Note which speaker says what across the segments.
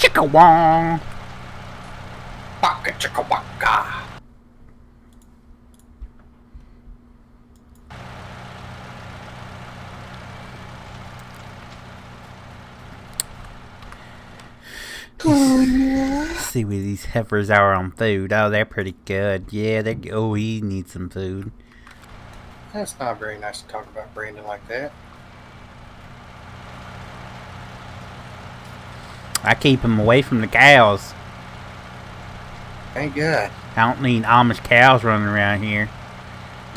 Speaker 1: chicka wong.
Speaker 2: Waka chicka waka.
Speaker 1: Oh, yeah. See where these heifers are on food. Oh, they're pretty good. Yeah, they. Oh, he needs some food.
Speaker 2: That's not very nice to talk about Brandon like that.
Speaker 1: I keep him away from the cows.
Speaker 2: Thank God.
Speaker 1: I don't need Amish cows running around here.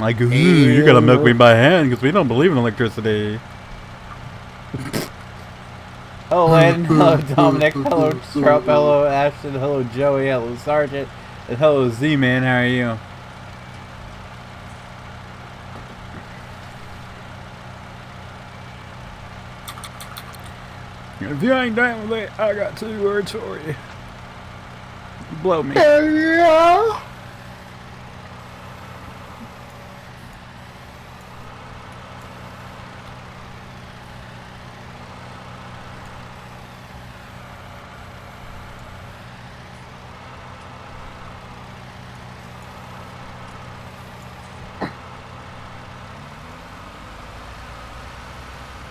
Speaker 1: Like, ooh, you gotta milk me by hand because we don't believe in electricity. Hello, Ed. Hello, Dominic. Hello, Trump. Hello, Ashton. Hello, Joey. Hello, Sergeant. And hello, Z-Man. How are you? If you ain't down with it, I got 2 words for you. Blow me.
Speaker 2: Yeah.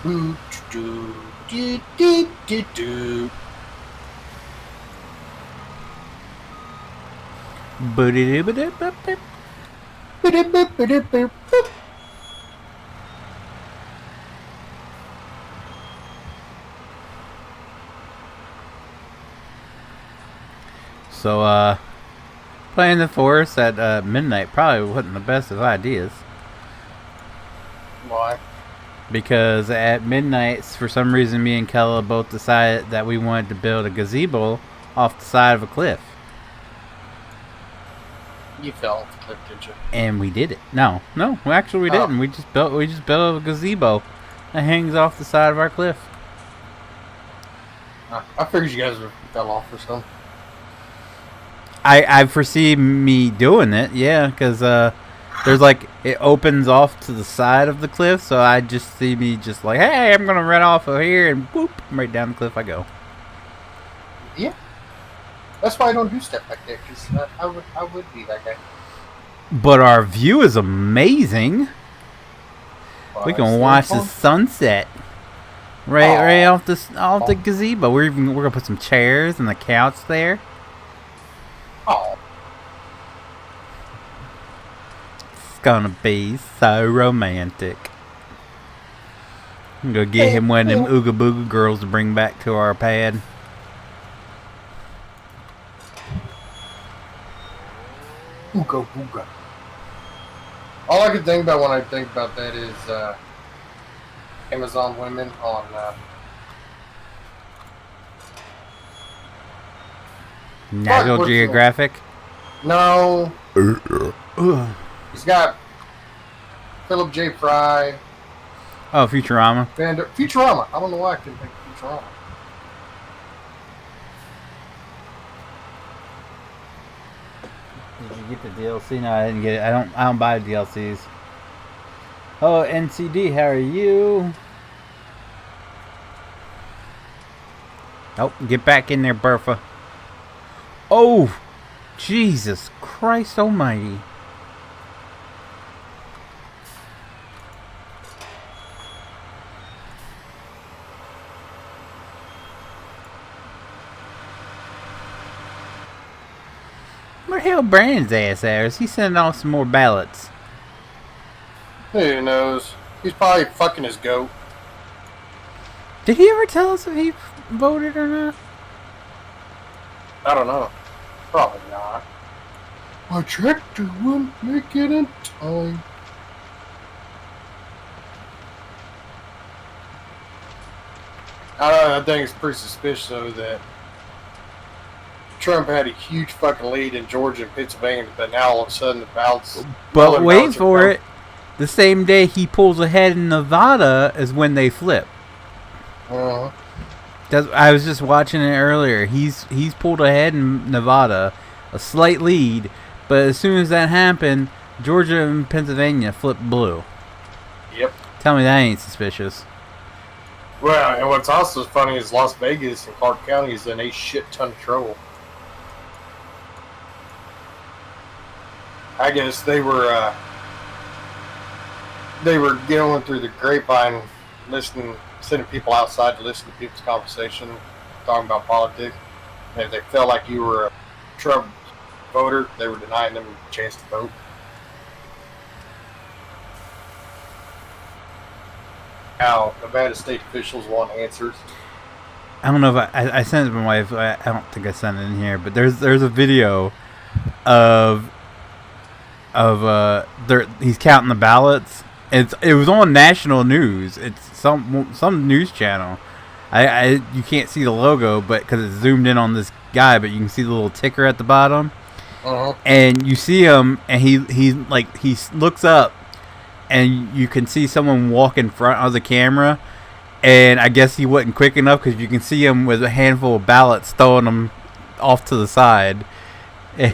Speaker 2: Do do do do do do.
Speaker 1: So, playing the Forest at midnight probably wasn't the best of ideas.
Speaker 2: Why?
Speaker 1: Because at midnight, for some reason, me and Kella both decided that we wanted to build a gazebo off the side of a cliff.
Speaker 2: You fell off the cliff, did you?
Speaker 1: And we did it. No, actually we didn't. We just built a gazebo that hangs off the side of our cliff.
Speaker 2: I figured you guys fell off or something.
Speaker 1: I foresee me doing it, yeah, because there's like, it opens off to the side of the cliff, so I just see me just like, hey, I'm gonna run off of here, and whoop, right down the cliff I go.
Speaker 2: Yeah. That's why I don't do stuff like that, because I would be that guy.
Speaker 1: But our view is amazing.
Speaker 2: Well,
Speaker 1: We can watch the sunset right off the gazebo. We're gonna put some chairs and the couch there.
Speaker 2: Oh.
Speaker 1: It's gonna be so romantic. I'm gonna get him one of them Ooga Booga girls to bring back to our pad.
Speaker 2: Ooga booga. All I can think about when I think about that is Amazon women on
Speaker 1: National Geographic.
Speaker 2: No. He's got Philip J. Fry.
Speaker 1: Oh, Futurama.
Speaker 2: Futurama. I don't know why I couldn't think of Futurama.
Speaker 1: Did you get the DLC? No, I didn't get it. I don't buy DLCs. Oh, NCD, how are you? Oh, get back in there, Bertha. Oh, Jesus Christ almighty. Where the hell Brandon's ass at? Is he sending off some more ballots?
Speaker 2: Who knows? He's probably fucking his goat.
Speaker 1: Did he ever tell us if he voted or not?
Speaker 2: I don't know. Probably not. My tractor won't make it in time. I think it's pretty suspicious, though, that Trump had a huge fucking lead in Georgia and Pennsylvania, but now all of a sudden the ballots...
Speaker 1: But wait for it. The same day he pulls ahead in Nevada is when they flip. I was just watching it earlier. He's pulled ahead in Nevada, a slight lead, but as soon as that happened, Georgia and Pennsylvania flipped blue.
Speaker 2: Yep.
Speaker 1: Tell me that ain't suspicious.
Speaker 2: Well, and what's also funny is Las Vegas and Clark County is in a shit ton of trouble. I guess they were going through the grapevine, sending people outside to listen to people's conversation, talking about politics. And if they felt like you were a Trump voter, they were denying them a chance to vote. How Nevada state officials want answers.
Speaker 1: I don't know if I sent it to my wife. I don't think I sent it in here, but there's a video of he's counting the ballots. It was on national news. It's some news channel. You can't see the logo, but because it's zoomed in on this guy, but you can see the little ticker at the bottom. And you see him, and he looks up, and you can see someone walk in front of the camera. And I guess he wasn't quick enough because you can see him with a handful of ballots throwing them off to the side. And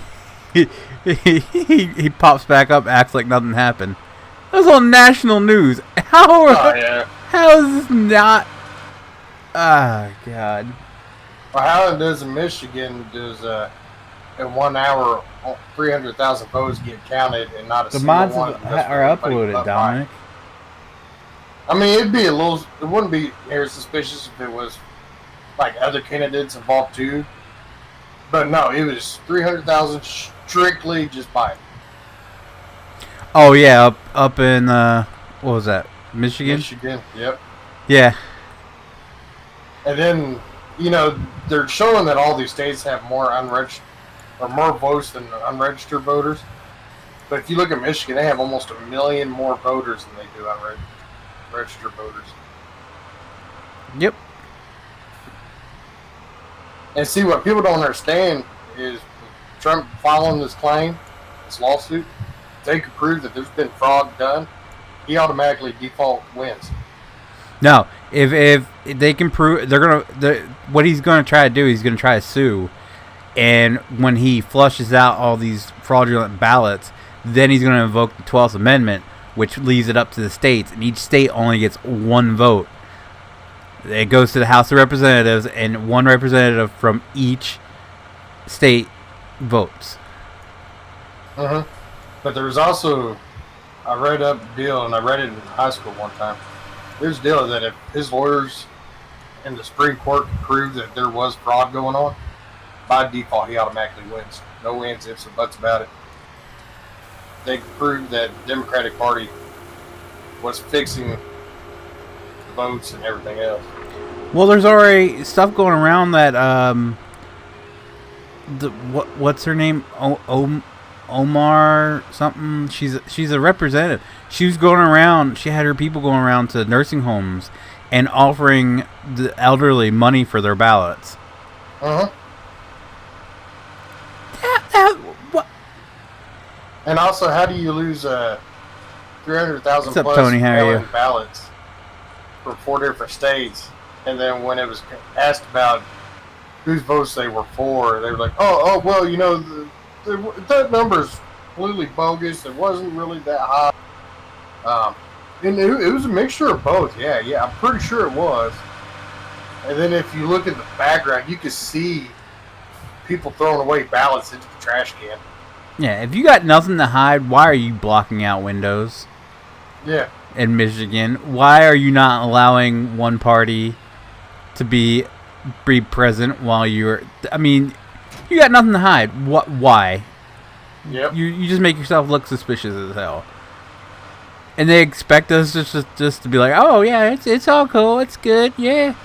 Speaker 1: he pops back up, acts like nothing happened. That was on national news. How is this not? Ah, God.
Speaker 2: Well, how it does in Michigan does in 1 hour 300,000 votes get counted and not a
Speaker 1: the
Speaker 2: single
Speaker 1: mods
Speaker 2: one
Speaker 1: are uploaded, Dominic.
Speaker 2: I mean, it wouldn't be near suspicious if it was like other candidates involved too. But no, it was 300,000 strictly just Biden.
Speaker 1: Oh yeah, up in what was that? Michigan?
Speaker 2: Michigan, yep.
Speaker 1: Yeah.
Speaker 2: And then, they're showing that all these states have more unregistered or more votes than unregistered voters. But if you look at Michigan, they have almost 1 million more voters than they do unregistered voters.
Speaker 1: Yep.
Speaker 2: And see, what people don't understand is Trump filing this claim, this lawsuit, if they could prove that there's been fraud done, he automatically default wins.
Speaker 1: No, if they can prove, what he's gonna try to do, he's gonna try to sue, and when he flushes out all these fraudulent ballots, then he's gonna invoke the 12th Amendment, which leaves it up to the states, and each state only gets one vote. It goes to the House of Representatives, and one representative from each state votes.
Speaker 2: But there was also, I read up a deal, and I read it in high school one time. There's a deal that if his lawyers in the Supreme Court can prove that there was fraud going on, by default he automatically wins. No ands, ifs, or buts about it. They can prove that the Democratic Party was fixing the votes and everything else.
Speaker 1: Well, there's already stuff going around that what's her name? Omar something. She's a representative. She was going around. She had her people going around to nursing homes and offering the elderly money for their ballots.
Speaker 2: What? And also, how do you lose 300,000 plus
Speaker 1: Tony? How are you?
Speaker 2: Ballots for 4 different states? And then when it was asked about whose votes they were for, they were like, "Oh, well, that number's completely bogus. It wasn't really that high." And it was a mixture of both. Yeah, I'm pretty sure it was. And then if you look at the background, you can see people throwing away ballots into the trash can.
Speaker 1: Yeah, if you got nothing to hide, why are you blocking out windows?
Speaker 2: Yeah.
Speaker 1: In Michigan, why are you not allowing one party to be present while you're? I mean, you got nothing to hide. What? Why?
Speaker 2: Yep.
Speaker 1: You just make yourself look suspicious as hell. And they expect us just to be like, oh yeah, it's all cool, it's good, yeah.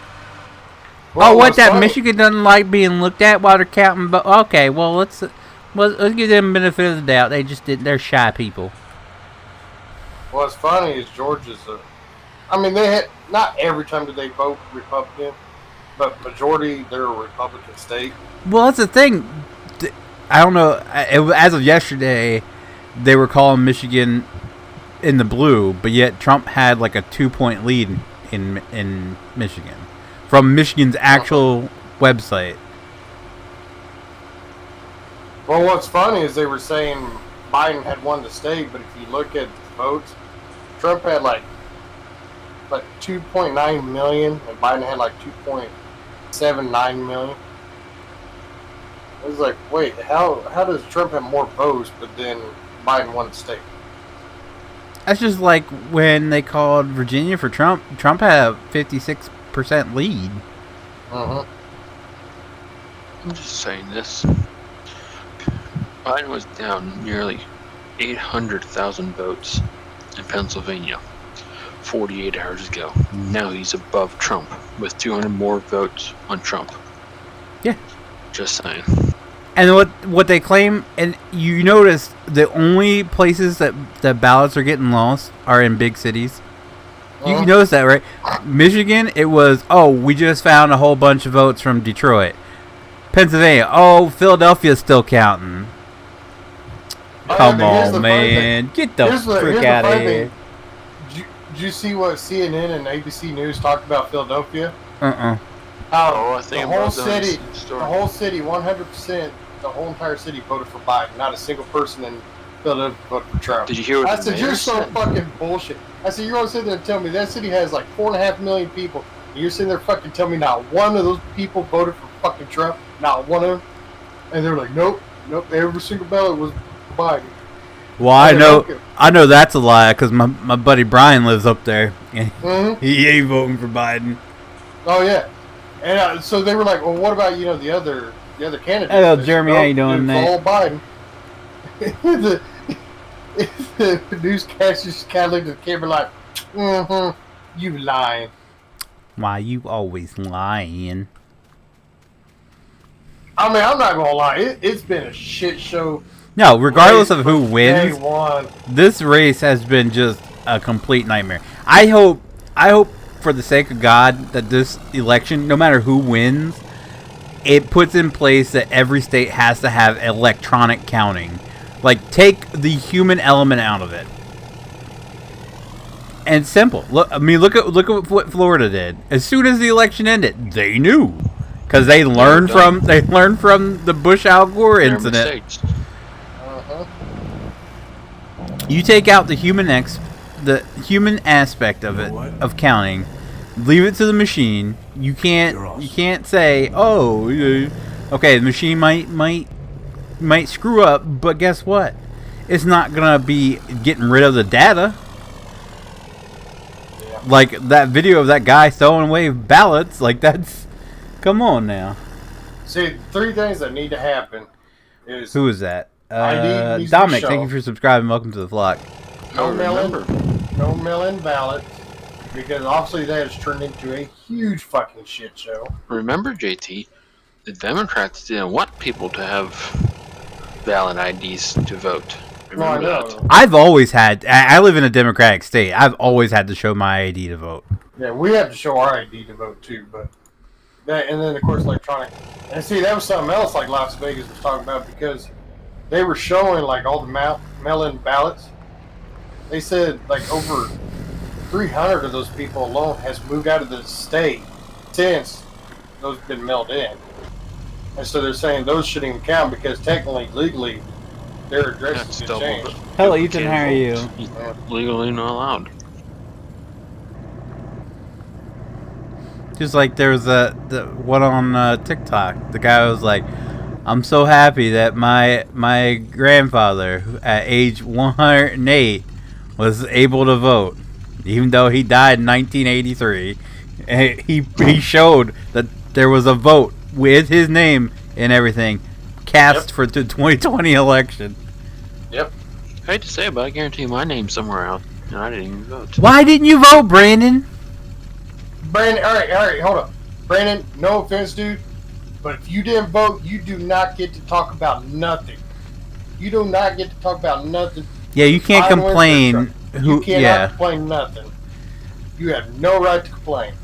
Speaker 1: Well, that Michigan doesn't like being looked at while they're counting, but okay, well let's give them the benefit of the doubt. They're shy people.
Speaker 2: What's funny is Georgia's they had not every time did they vote Republican, but majority they're a Republican state.
Speaker 1: Well, that's the thing. I don't know. As of yesterday, they were calling Michigan in the blue, but yet Trump had like a 2-point lead in Michigan from Michigan's actual website.
Speaker 2: Well, what's funny is they were saying Biden had won the state, but if you look at the votes, Trump had like like 2.9 million, and Biden had like 2.79 million. It was like, wait, how does Trump have more votes, but then Biden won the state?
Speaker 1: That's just like when they called Virginia for Trump. Trump had a 56% lead.
Speaker 2: Uh-huh.
Speaker 3: I'm just saying this. Biden was down nearly 800,000 votes in Pennsylvania 48 hours ago. Now he's above Trump with 200 more votes on Trump.
Speaker 1: Yeah.
Speaker 3: Just saying.
Speaker 1: And what they claim, and you notice the only places that ballots are getting lost are in big cities. You notice that, right? Michigan, it was, oh, we just found a whole bunch of votes from Detroit. Pennsylvania, oh, Philadelphia's still counting. Come on, man. Get the frick out of here.
Speaker 2: Did you see what CNN and ABC News talked about Philadelphia?
Speaker 1: Uh-uh.
Speaker 2: How the whole city, 100%, the whole entire city voted for Biden. Not a single person in Philadelphia voted for Trump.
Speaker 3: Did you hear what
Speaker 2: I said, you're so fucking bullshit. I said, you're going to sit there and tell me that city has like 4.5 million people. And you're sitting there fucking telling me not one of those people voted for fucking Trump. Not one of them. And they were like, nope. Every single ballot was for Biden.
Speaker 1: Well, I know that's a lie because my buddy Brian lives up there. And he ain't voting for Biden.
Speaker 2: Oh, yeah. And so they were like, well, what about, the other candidates?
Speaker 1: Hello, Jeremy, how you doing, mate?
Speaker 2: All Biden. the newscasters kind of looked at the camera like, you lying.
Speaker 1: Why, you always lying.
Speaker 2: I mean, I'm not going to lie. It's been a shit show.
Speaker 1: No, regardless of who wins,
Speaker 2: day one.
Speaker 1: This race has been just a complete nightmare. I hope for the sake of God that this election, no matter who wins, it puts in place that every state has to have electronic counting. Like, take the human element out of it. And simple. Look at what Florida did. As soon as the election ended, they knew, because they learned from the Bush Al Gore incident. You take out the human aspect of it, of counting, leave it to the machine. You can't say, oh, okay, the machine might screw up, but guess what? It's not gonna be getting rid of the data. Yeah. Like that video of that guy throwing away ballots, like that's, come on now.
Speaker 2: See, 3 things that need to happen is...
Speaker 1: Who is that? Dominic, thank you for subscribing. Welcome to the flock.
Speaker 2: No mail-in ballots, because obviously that has turned into a huge fucking shit show.
Speaker 3: Remember, JT, the Democrats didn't want people to have valid IDs to vote. Remember that?
Speaker 1: I've always had. I live in a Democratic state. I've always had to show my ID to vote.
Speaker 2: Yeah, we have to show our ID to vote too, but that, and then of course electronic. And see, that was something else like Las Vegas was talking about, because they were showing like all the mail-in ballots. They said like over 300 of those people alone has moved out of the state since those have been mailed in. And so they're saying those shouldn't even count because technically, legally, their addresses have changed.
Speaker 1: Hello, Ethan, how are you?
Speaker 3: Legally not allowed.
Speaker 1: Just like there was the one on TikTok. The guy was like, I'm so happy that my grandfather at age 108 was able to vote, even though he died in 1983. And he showed that there was a vote with his name and everything cast for the 2020 election.
Speaker 2: Yep.
Speaker 3: I hate to say it, but I guarantee my name's somewhere out, and I didn't even vote.
Speaker 1: Why didn't you vote, Brandon?
Speaker 2: Brandon, all right, hold up. Brandon, no offense, dude, but if you didn't vote, you do not get to talk about nothing. You do not get to talk about nothing.
Speaker 1: Yeah, you can't complain.
Speaker 2: You cannot complain nothing. You have no right to complain.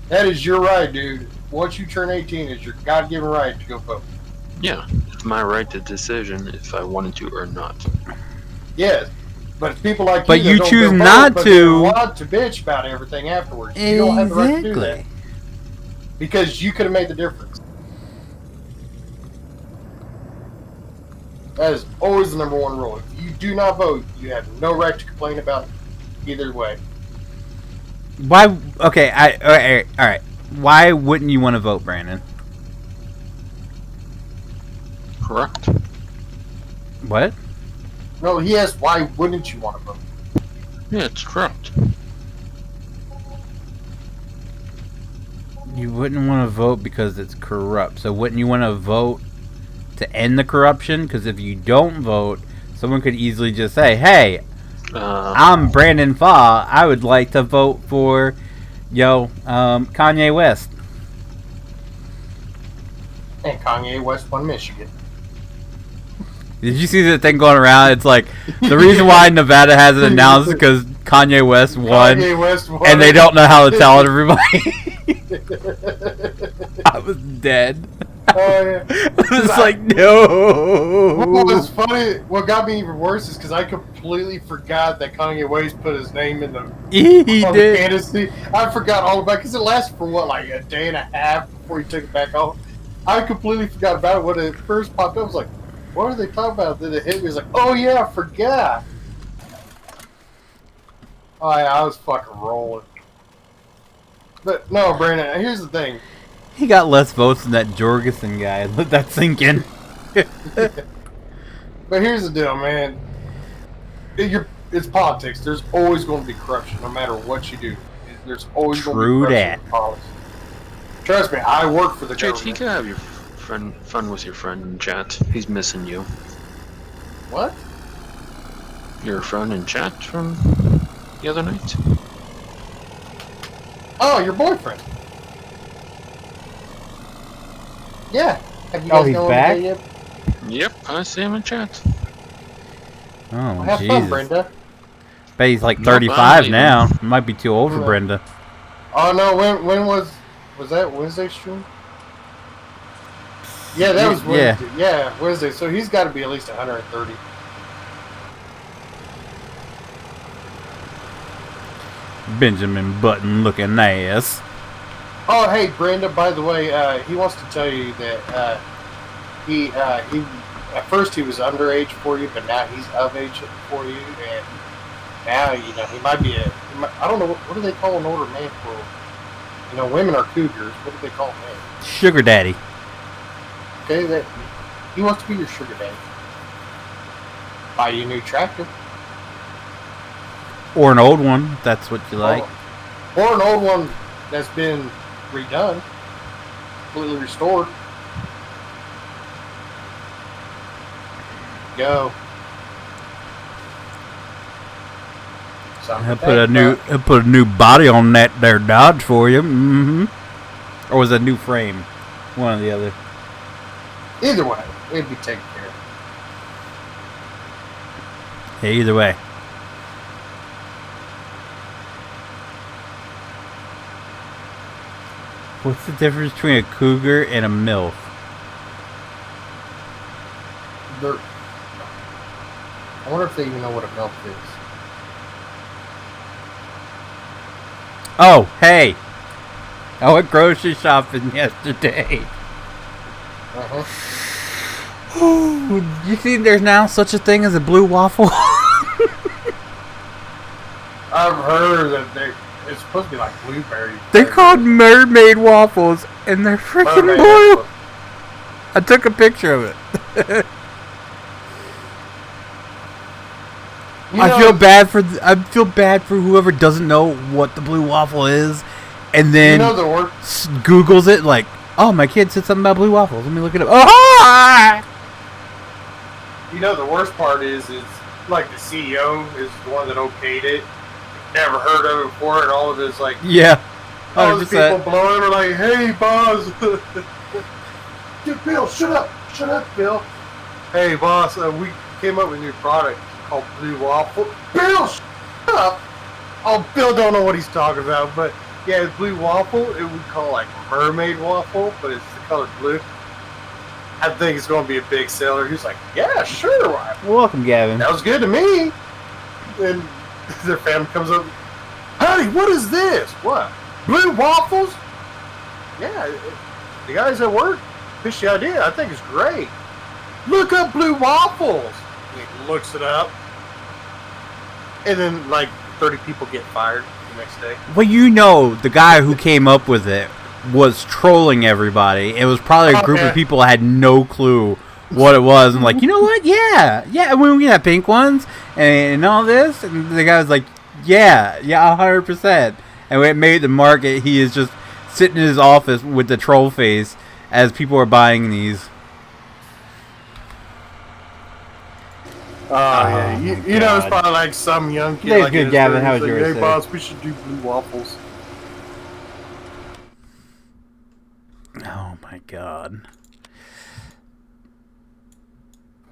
Speaker 2: That is your right, dude. Once you turn 18, it's your God-given right to go vote.
Speaker 3: Yeah, it's my right to decision if I wanted to or not.
Speaker 2: Yes, but it's people like
Speaker 1: but
Speaker 2: you
Speaker 1: choose go not
Speaker 2: vote,
Speaker 1: to.
Speaker 2: But want to bitch about everything afterwards. You don't have the right to do that because you could have made the difference. That is always the number one rule. If you do not vote, you have no right to complain about it either way.
Speaker 1: Why? Okay, all right. Why wouldn't you want to vote, Brandon?
Speaker 3: Correct.
Speaker 1: What?
Speaker 2: No, he asked, why wouldn't you want to vote?
Speaker 3: Yeah, it's corrupt.
Speaker 1: You wouldn't want to vote because it's corrupt. So wouldn't you want to vote to end the corruption? Because if you don't vote, someone could easily just say, "Hey, I'm Brandon Fa. I would like to vote for, Kanye West."
Speaker 2: And Kanye West won Michigan.
Speaker 1: Did you see the thing going around? It's like the reason why Nevada hasn't announced because Kanye West won, and they don't know how to tell everybody. I was dead.
Speaker 2: Oh, yeah.
Speaker 1: I was like, no.
Speaker 2: What was funny, what got me even worse is because I completely forgot that Kanye West put his name in the
Speaker 1: He did.
Speaker 2: candidacy. I forgot all about it because it lasted for what, like a day and a half before he took it back off. I completely forgot about it when it first popped up. I was like, what are they talking about? Then it hit me. It was like, oh yeah, I forgot. Oh yeah, I was fucking rolling. But no, Brandon, here's the thing.
Speaker 1: He got less votes than that Jorgensen guy. Let that sink in.
Speaker 2: But here's the deal, man. It's politics. There's always going to be corruption, no matter what you do. There's always going to be corruption in politics. Trust me, I work for the government.
Speaker 3: You can have your fun with your friend in chat. He's missing you.
Speaker 2: What?
Speaker 3: Your friend in chat from the other night?
Speaker 2: Oh, your boyfriend. Yeah. Have you guys
Speaker 1: he's
Speaker 2: gone
Speaker 1: back?
Speaker 2: over there yet?
Speaker 3: Yep, I see him in chat.
Speaker 1: Oh,
Speaker 2: Well, have
Speaker 1: Jesus.
Speaker 2: fun, Brenda.
Speaker 1: Bet he's like
Speaker 3: No,
Speaker 1: 35
Speaker 3: fine,
Speaker 1: now. Might be too old for
Speaker 2: Yeah.
Speaker 1: Brenda.
Speaker 2: Oh no, when was that Wednesday stream? Yeah, that was
Speaker 1: Yeah.
Speaker 2: Wednesday. Yeah, Wednesday. So he's got to be at least 130.
Speaker 1: Benjamin Button looking ass.
Speaker 2: Oh, hey, Brenda. By the way, he wants to tell you that he at first he was underage for you, but now he's of age for you, and now he might be I don't know what do they call an older man for? Women are cougars. What do they call men?
Speaker 1: Sugar daddy.
Speaker 2: Okay, that he wants to be your sugar daddy. Buy you a new tractor.
Speaker 1: Or an old one, if that's what you like.
Speaker 2: Or an old one that's been redone, completely restored. Go.
Speaker 1: I put a new body on that there Dodge for you. Mm-hmm. Or was it a new frame? One or the other.
Speaker 2: Either way, it'd be taken care of.
Speaker 1: Yeah, either way. What's the difference between a cougar and a MILF?
Speaker 2: I wonder if they even know what a MILF is.
Speaker 1: Oh, hey! I went grocery shopping yesterday. You see there's now such a thing as a blue waffle?
Speaker 2: I've heard that it's supposed to be like blueberry.
Speaker 1: They're called mermaid waffles, and they're freaking blue. I took a picture of it. I feel bad for whoever doesn't know what the blue waffle is, and then Googles it like, oh, my kid said something about blue waffles. Let me look it up. Oh!
Speaker 2: The worst part is like the CEO is the one that okayed it. Never heard of it before, and all of it's like,
Speaker 1: yeah, 100%.
Speaker 2: All the people below him are like, hey, boss. Dude, Bill, shut up, Bill. Hey, boss, we came up with a new product called Blue Waffle. Bill, shut up. Oh, Bill don't know what he's talking about, but yeah, it's Blue Waffle. It would call like mermaid waffle, but it's the color blue. I think it's going to be a big seller. He's like, yeah, sure.
Speaker 1: Welcome, Gavin.
Speaker 2: That was good to me. And their family comes up, honey, what is this? What? Blue waffles? Yeah, the guys at work pitched the idea. I think it's great. Look up blue waffles. He looks it up. And then like 30 people get fired. the next day.
Speaker 1: Well, you know, the guy who came up with it was trolling everybody. It was probably a group of people that had no clue what it was. And like, you know what? Yeah, we have pink ones and all this. And the guy was like, yeah, 100%. And when it made the market, he is just sitting in his office with the troll face as people are buying these.
Speaker 2: Yeah, you know, it's probably like some young kid.
Speaker 1: Today's
Speaker 2: like
Speaker 1: good, Gavin. How's yours?
Speaker 2: Hey, boss, we should do blue waffles.
Speaker 1: Oh my god.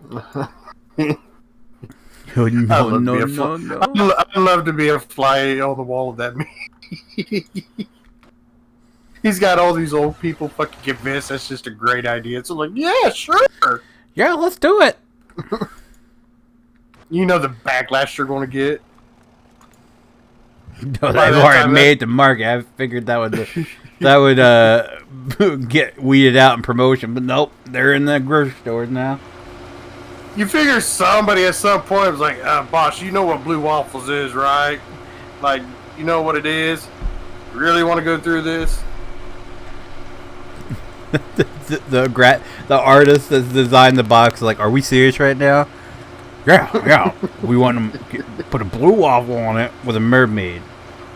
Speaker 1: No.
Speaker 2: I'd love to be a fly on the wall of that meme. He's got all these old people fucking convinced that's just a great idea. So like, yeah, sure.
Speaker 1: Yeah, let's do it.
Speaker 2: You know the backlash you're going to get.
Speaker 1: No, they've already made the market. I figured that would get weeded out in promotion, but nope, they're in the grocery stores now.
Speaker 2: You figure somebody at some point was like, boss, you know what blue waffles is, right? Like, you know what it is? You really want to go through this?
Speaker 1: the artist that's designed the box, like, are we serious right now? Yeah. We want to put a blue waffle on it with a mermaid.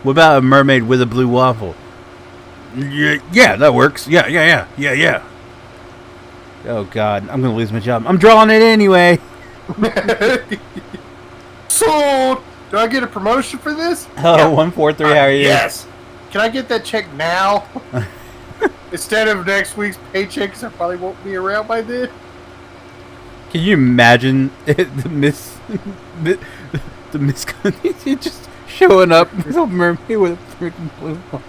Speaker 1: What about a mermaid with a blue waffle? Yeah, that works. Yeah. Oh God, I'm gonna lose my job. I'm drawing it anyway.
Speaker 2: Sold. Do I get a promotion for this?
Speaker 1: Oh, yeah. 143. How are you?
Speaker 2: Yes. Can I get that check now? Instead of next week's paycheck, because I probably won't be around by then.
Speaker 1: Can you imagine the miss just showing up with a mermaid with a freaking blue one?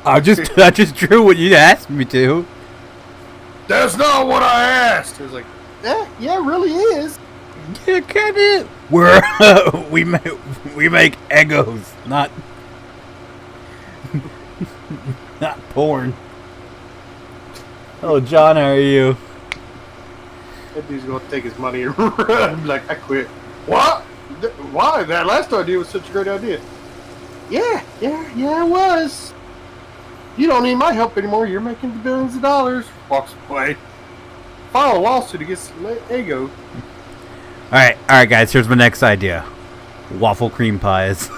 Speaker 1: I just drew what you asked me to.
Speaker 2: That's not what I asked. It was like, yeah, it really is.
Speaker 1: Yeah, kind of. We make Eggos, not porn. Oh, John, how are you?
Speaker 2: That dude's gonna take his money and run. Like, I quit. What? Why? That last idea was such a great idea. Yeah, it was. You don't need my help anymore. You're making billions of dollars. Walks away. File a lawsuit against Ego.
Speaker 1: All right, guys. Here's my next idea: waffle cream pies.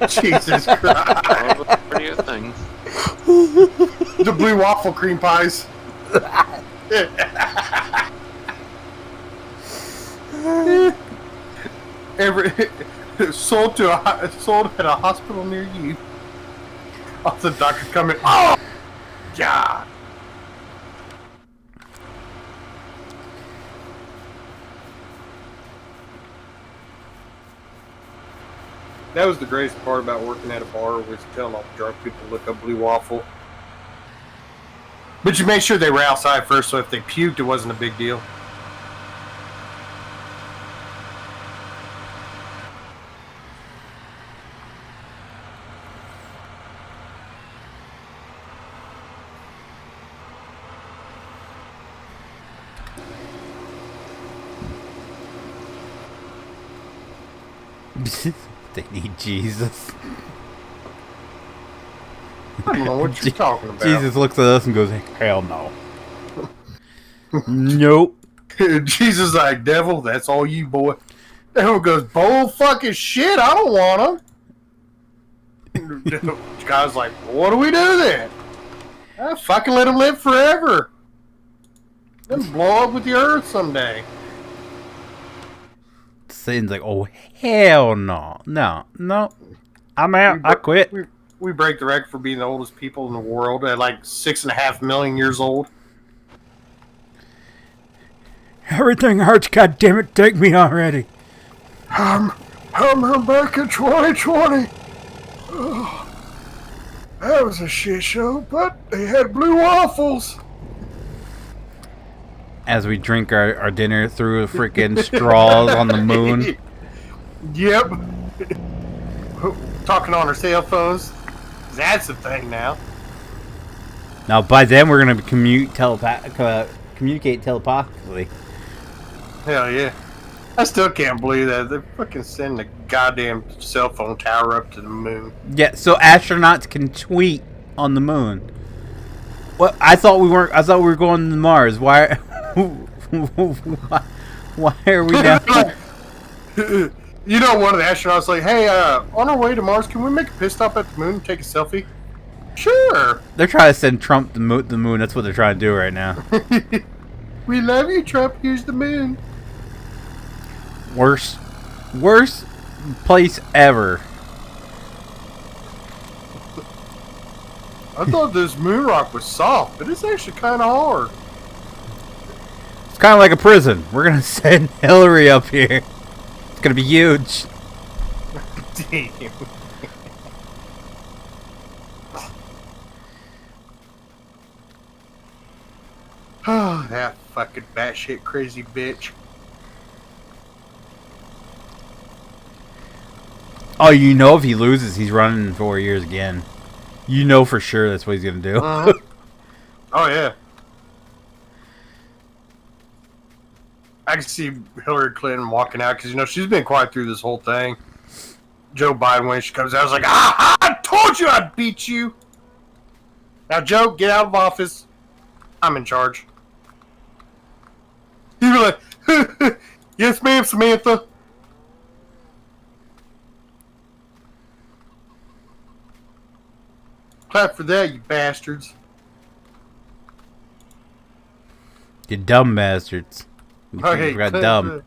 Speaker 2: Jesus Christ!
Speaker 3: Pretty a thing.
Speaker 2: The blue waffle cream pies. Sold at a hospital near you. All the doctors come in. Oh, God. That was the greatest part about working at a bar, was telling all the drunk people to look up blue waffle. But you made sure they were outside first, so if they puked, it wasn't a big deal.
Speaker 1: They need Jesus.
Speaker 2: I don't know what you're talking about.
Speaker 1: Jesus looks at us and goes, hell no. Nope.
Speaker 2: Jesus like, devil, that's all you, boy. Devil goes, bull fucking shit, I don't want him. Guy's like, what do we do then? Fucking let him live forever. Then blow up with the earth someday.
Speaker 1: Satan's like, oh, hell no. No. I'm out. I quit.
Speaker 2: We break the record for being the oldest people in the world at like 6.5 million years old.
Speaker 1: Everything hurts, goddammit. Take me already.
Speaker 2: I'm back in 2020. Oh, that was a shit show, but they had blue waffles.
Speaker 1: As we drink our dinner through freaking straws on the moon.
Speaker 2: Yep. Talking on our cell phones. That's the thing now.
Speaker 1: Now, by then, we're going to communicate telepathically.
Speaker 2: Hell yeah. I still can't believe that they're fucking sending a goddamn cell phone tower up to the moon.
Speaker 1: Yeah, so astronauts can tweet on the moon. What? I thought we weren't. I thought we were going to Mars. Why? Why are we down?
Speaker 2: You know, one of the astronauts like, "Hey, on our way to Mars, can we make a pit stop at the moon and take a selfie?" Sure.
Speaker 1: They're trying to send Trump to the moon. That's what they're trying to do right now.
Speaker 2: We love you, Trump. Here's the moon.
Speaker 1: Worst place ever.
Speaker 2: I thought this moon rock was soft, but it's actually kind of hard.
Speaker 1: It's kind of like a prison. We're gonna send Hillary up here. It's gonna be huge.
Speaker 2: Damn. Oh, that fucking batshit crazy bitch.
Speaker 1: Oh, you know if he loses, he's running in 4 years again. You know for sure that's what he's gonna do.
Speaker 2: Oh yeah. I can see Hillary Clinton walking out because, you know, she's been quiet through this whole thing. Joe Biden, when she comes out, was like, I told you I'd beat you. Now, Joe, get out of office. I'm in charge. He'd be like, yes, ma'am, Samantha. Clap for that, you bastards.
Speaker 1: You dumb bastards. You
Speaker 2: Okay,
Speaker 1: got dumb.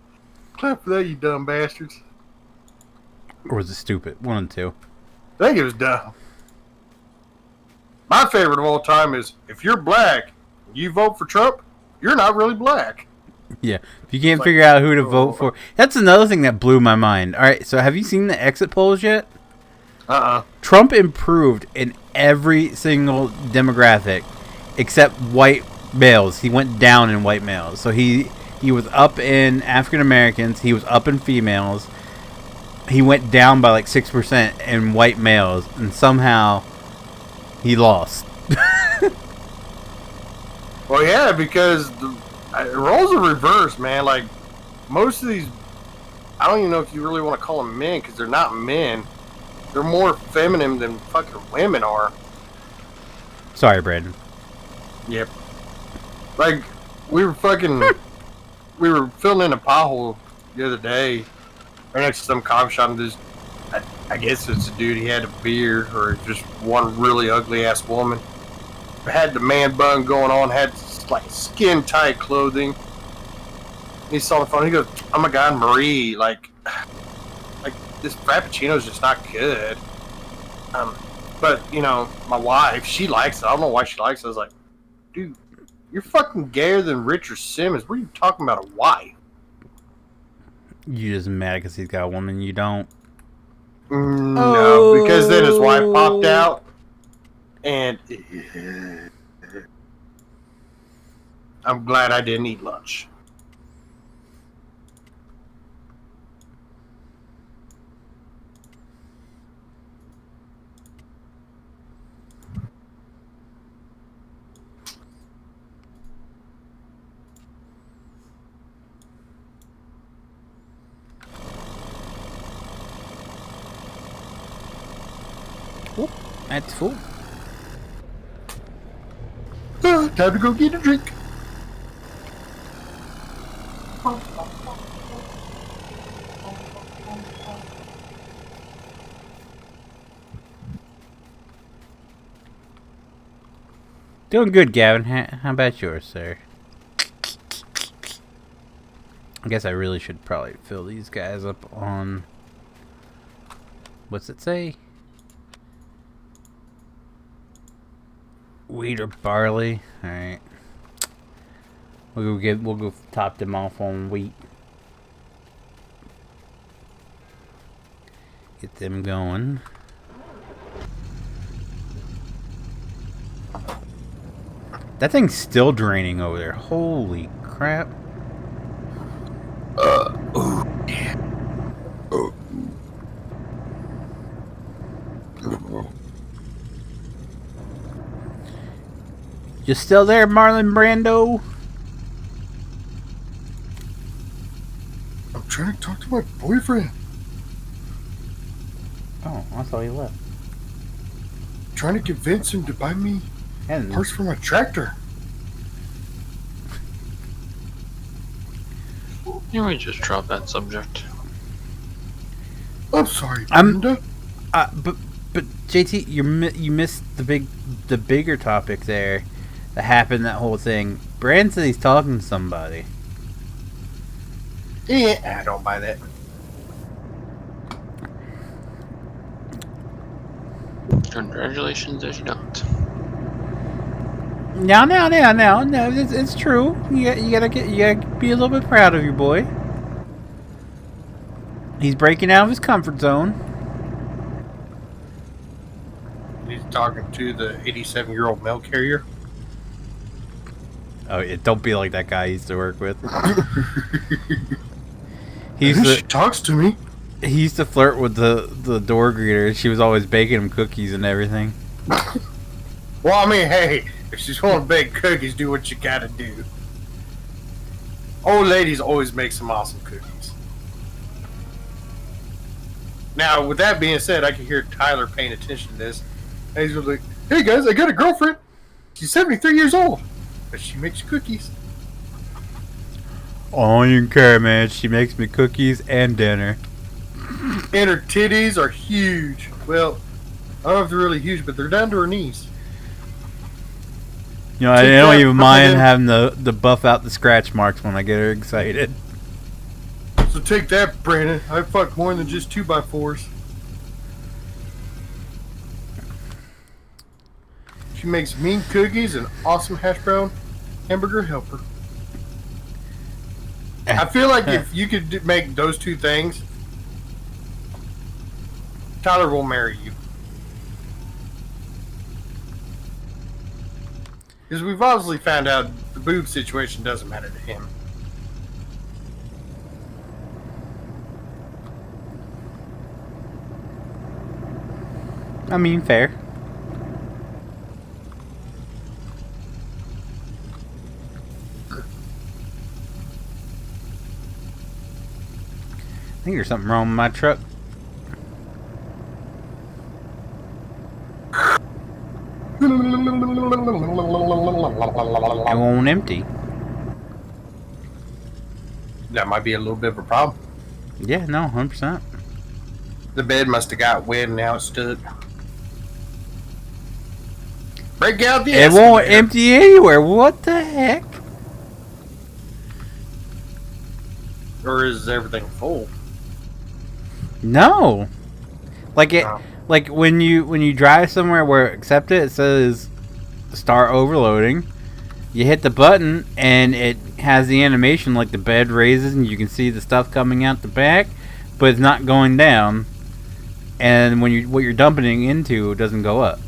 Speaker 2: Clap for that, you dumb bastards.
Speaker 1: Or was it stupid? One and two.
Speaker 2: I think it was dumb. My favorite of all time is, if you're black, you vote for Trump, you're not really black.
Speaker 1: Yeah. If you can't figure out who to vote for. That's another thing that blew my mind. Alright, so have you seen the exit polls yet? Trump improved in every single demographic except white males. He went down in white males. So he was up in African Americans. He was up in females. He went down by like 6% in white males. And somehow he lost.
Speaker 2: Well, yeah, because the roles are reversed, man. Like, most of these, I don't even know if you really want to call them men, because they're not men. They're more feminine than fucking women are.
Speaker 1: Sorry, Brandon.
Speaker 2: Yep. Like, we were filling in a pothole the other day, right next to some coffee shop, and this, I guess it's a dude, he had a beard, or just one really ugly ass woman. Had the man bun going on, had like skin tight clothing. He saw the phone, he goes, "Oh my god, Marie, like this Frappuccino's just not good." But, you know, my wife, she likes it. I don't know why she likes it. I was like, dude, you're fucking gayer than Richard Simmons. What are you talking about, a wife?
Speaker 1: You just mad because he's got a woman you don't?
Speaker 2: No, because then his wife popped out, and I'm glad I didn't eat lunch.
Speaker 1: Oh, that's full.
Speaker 2: Time to go get a drink.
Speaker 1: Doing good, Gavin. How about yours, sir? I guess I really should probably fill these guys up on... What's it say? Wheat or barley? Alright. We'll go top them off on wheat. Get them going. That thing's still draining over there. Holy crap.
Speaker 2: Oh, yeah. Oh.
Speaker 1: You still there, Marlon Brando?
Speaker 2: I'm trying to talk to my boyfriend.
Speaker 1: Oh, I thought he left.
Speaker 2: Trying to convince him to buy me
Speaker 1: And
Speaker 2: parts for my tractor.
Speaker 3: You might just drop that subject.
Speaker 2: I'm sorry,
Speaker 1: I'm-
Speaker 2: Brenda.
Speaker 1: but JT, you missed the bigger topic there that happened. That whole thing. Brand said he's talking to somebody.
Speaker 2: Yeah, I don't buy that.
Speaker 3: Congratulations if you don't.
Speaker 1: No, it's true. You gotta be a little bit proud of your boy. He's breaking out of his comfort zone.
Speaker 2: He's talking to the 87-year-old mail carrier.
Speaker 1: Oh, yeah, don't be like that guy I used to work with.
Speaker 2: She talks to me.
Speaker 1: He used to flirt with the door greeter. She was always baking him cookies and everything.
Speaker 2: Well, I mean, hey, if she's want to bake cookies, do what you gotta do. Old ladies always make some awesome cookies. Now, with that being said, I can hear Tyler paying attention to this. And he's like, hey guys, I got a girlfriend. She's 73 years old, but she makes cookies.
Speaker 1: I don't even care, man. She makes me cookies and dinner.
Speaker 2: And her titties are huge. Well, I don't know if they're really huge, but they're down to her knees.
Speaker 1: You know, I don't even mind having the buff out the scratch marks when I get her excited.
Speaker 2: So take that, Brandon. I fuck more than just 2x4s. She makes mean cookies and awesome hash brown hamburger helper. I feel like if you could make those two things, Tyler will marry you. Because we've obviously found out the boob situation doesn't matter to him.
Speaker 1: I mean, fair. I think there's something wrong with my truck. It won't empty.
Speaker 2: That might be a little bit of a problem.
Speaker 1: Yeah, no, 100%.
Speaker 2: The bed must have got wet and now it stood. Break out the
Speaker 1: It won't
Speaker 2: excavator.
Speaker 1: empty anywhere. What the heck?
Speaker 2: Or is everything full?
Speaker 1: No. Like it.
Speaker 2: No.
Speaker 1: Like when you drive somewhere where accept it says start overloading. You hit the button and it has the animation like the bed raises and you can see the stuff coming out the back, but it's not going down. And when what you're dumping into doesn't go up.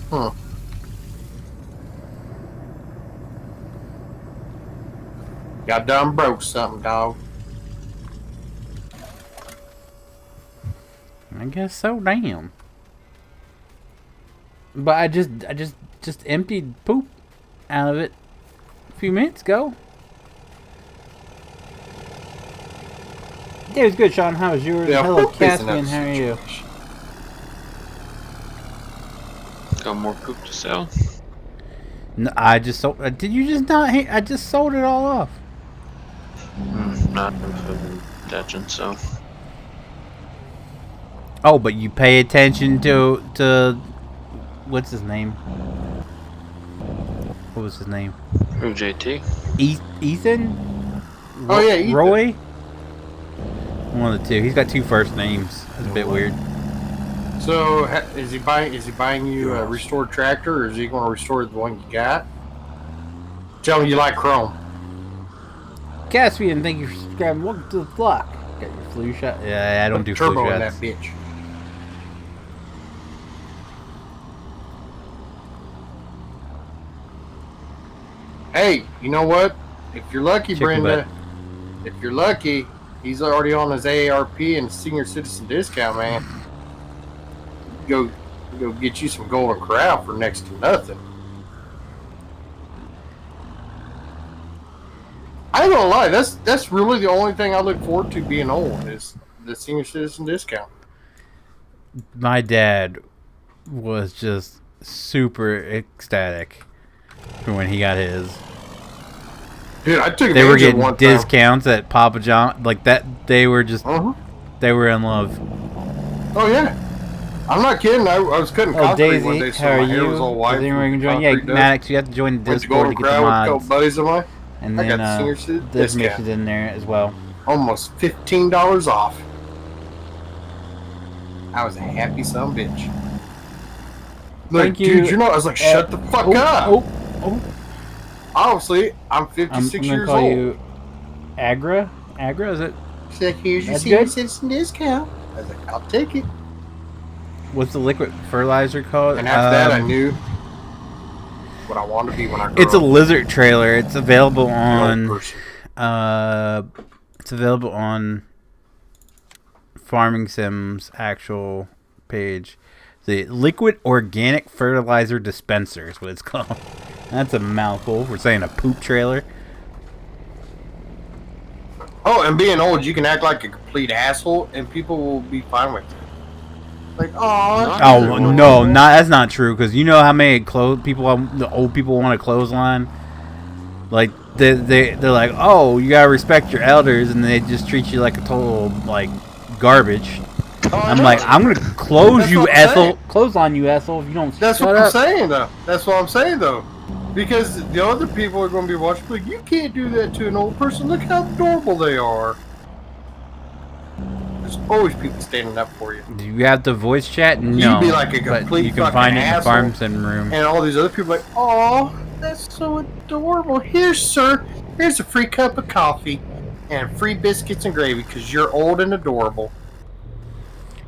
Speaker 2: Huh. Got done broke something, dog.
Speaker 1: I guess so. Damn. But I just emptied poop out of it a few minutes ago. Yeah, it was good, Sean. How was yours?
Speaker 2: Yeah,
Speaker 1: Hello,
Speaker 2: poop is
Speaker 1: Caspian.
Speaker 2: enough
Speaker 1: How are you?
Speaker 2: situation.
Speaker 3: Got more poop to sell.
Speaker 1: No, I just sold. Did you just not? I just sold it all off.
Speaker 3: Not for detention, so.
Speaker 1: Oh, but you pay attention to what's his name? What was his name?
Speaker 3: Who, JT?
Speaker 1: Ethan?
Speaker 2: Oh, yeah, Ethan.
Speaker 1: Roy? One of the two. He's got two first names. That's a bit weird.
Speaker 2: So, is he buying you a restored tractor, or is he going to restore the one you got? Tell me you like chrome.
Speaker 1: Caspian, thank you for subscribing. Welcome to the flock. Got your flu shot? Yeah, I don't do flu
Speaker 2: turbo in that
Speaker 1: shots.
Speaker 2: bitch. Hey, you know what? If you're lucky,
Speaker 1: Chicken
Speaker 2: Brenda,
Speaker 1: butt.
Speaker 2: if you're lucky, he's already on his AARP and senior citizen discount, man. Go get you some Golden Corral for next to nothing. I gonna lie, that's really the only thing I look forward to being old is the senior citizen discount.
Speaker 1: My dad was just super ecstatic for when he got his.
Speaker 2: Dude, I took
Speaker 1: They were
Speaker 2: advantage of
Speaker 1: getting
Speaker 2: one
Speaker 1: discounts at Papa John, like that. They were just, they were in love.
Speaker 2: Oh yeah, I'm not kidding. I was cutting concrete one day,
Speaker 1: Daisy,
Speaker 2: so
Speaker 1: how are
Speaker 2: my hair
Speaker 1: you?
Speaker 2: was all white.
Speaker 1: Is anyone gonna join? Yeah, Maddox, you have to join the
Speaker 2: Went to
Speaker 1: Discord to
Speaker 2: Golden
Speaker 1: get the
Speaker 2: Crown with a couple
Speaker 1: mods,
Speaker 2: buddies of mine.
Speaker 1: and
Speaker 2: I got the
Speaker 1: then
Speaker 2: senior citizen
Speaker 1: the
Speaker 2: discount.
Speaker 1: information's in there as well.
Speaker 2: Almost $15 off. I was a happy son of a bitch. Like,
Speaker 1: Thank you.
Speaker 2: dude, you know, I was like, shut the fuck up. Obviously, I'm 56
Speaker 1: I'm
Speaker 2: years
Speaker 1: call
Speaker 2: old.
Speaker 1: you Agra. Agra, is it?
Speaker 2: She's like, here's your
Speaker 1: That's
Speaker 2: senior
Speaker 1: good.
Speaker 2: citizen discount. I was like, I'll take it.
Speaker 1: What's the liquid fertilizer called?
Speaker 2: And after that, I knew what I wanted to be when I grew
Speaker 1: It's a
Speaker 2: up.
Speaker 1: lizard trailer. It's available on.
Speaker 2: Person.
Speaker 1: It's available on Farming Sim's actual page. The liquid organic fertilizer dispenser is what it's called. That's a mouthful. We're saying a poop trailer.
Speaker 2: Oh, and being old, you can act like a complete asshole, and people will be fine with it. Like,
Speaker 1: Oh no, that's not true. Because you know how many the old people want a clothesline. Like they're like, oh, you gotta respect your elders, and they just treat you like a total like garbage. I'm like, I'm gonna clothesline you asshole if you don't.
Speaker 2: That's
Speaker 1: shut
Speaker 2: what
Speaker 1: up.
Speaker 2: I'm saying, though. That's what I'm saying, though. Because the other people are going to be watching, like, you can't do that to an old person. Look how adorable they are. There's always people standing up for you.
Speaker 1: Do you have the voice chat? No.
Speaker 2: You'd be like a
Speaker 1: but
Speaker 2: complete
Speaker 1: you can
Speaker 2: fucking
Speaker 1: find it in the
Speaker 2: asshole.
Speaker 1: Farm Sim room.
Speaker 2: And all these other people are like, oh, that's so adorable. Here, sir. Here's a free cup of coffee and free biscuits and gravy because you're old and adorable.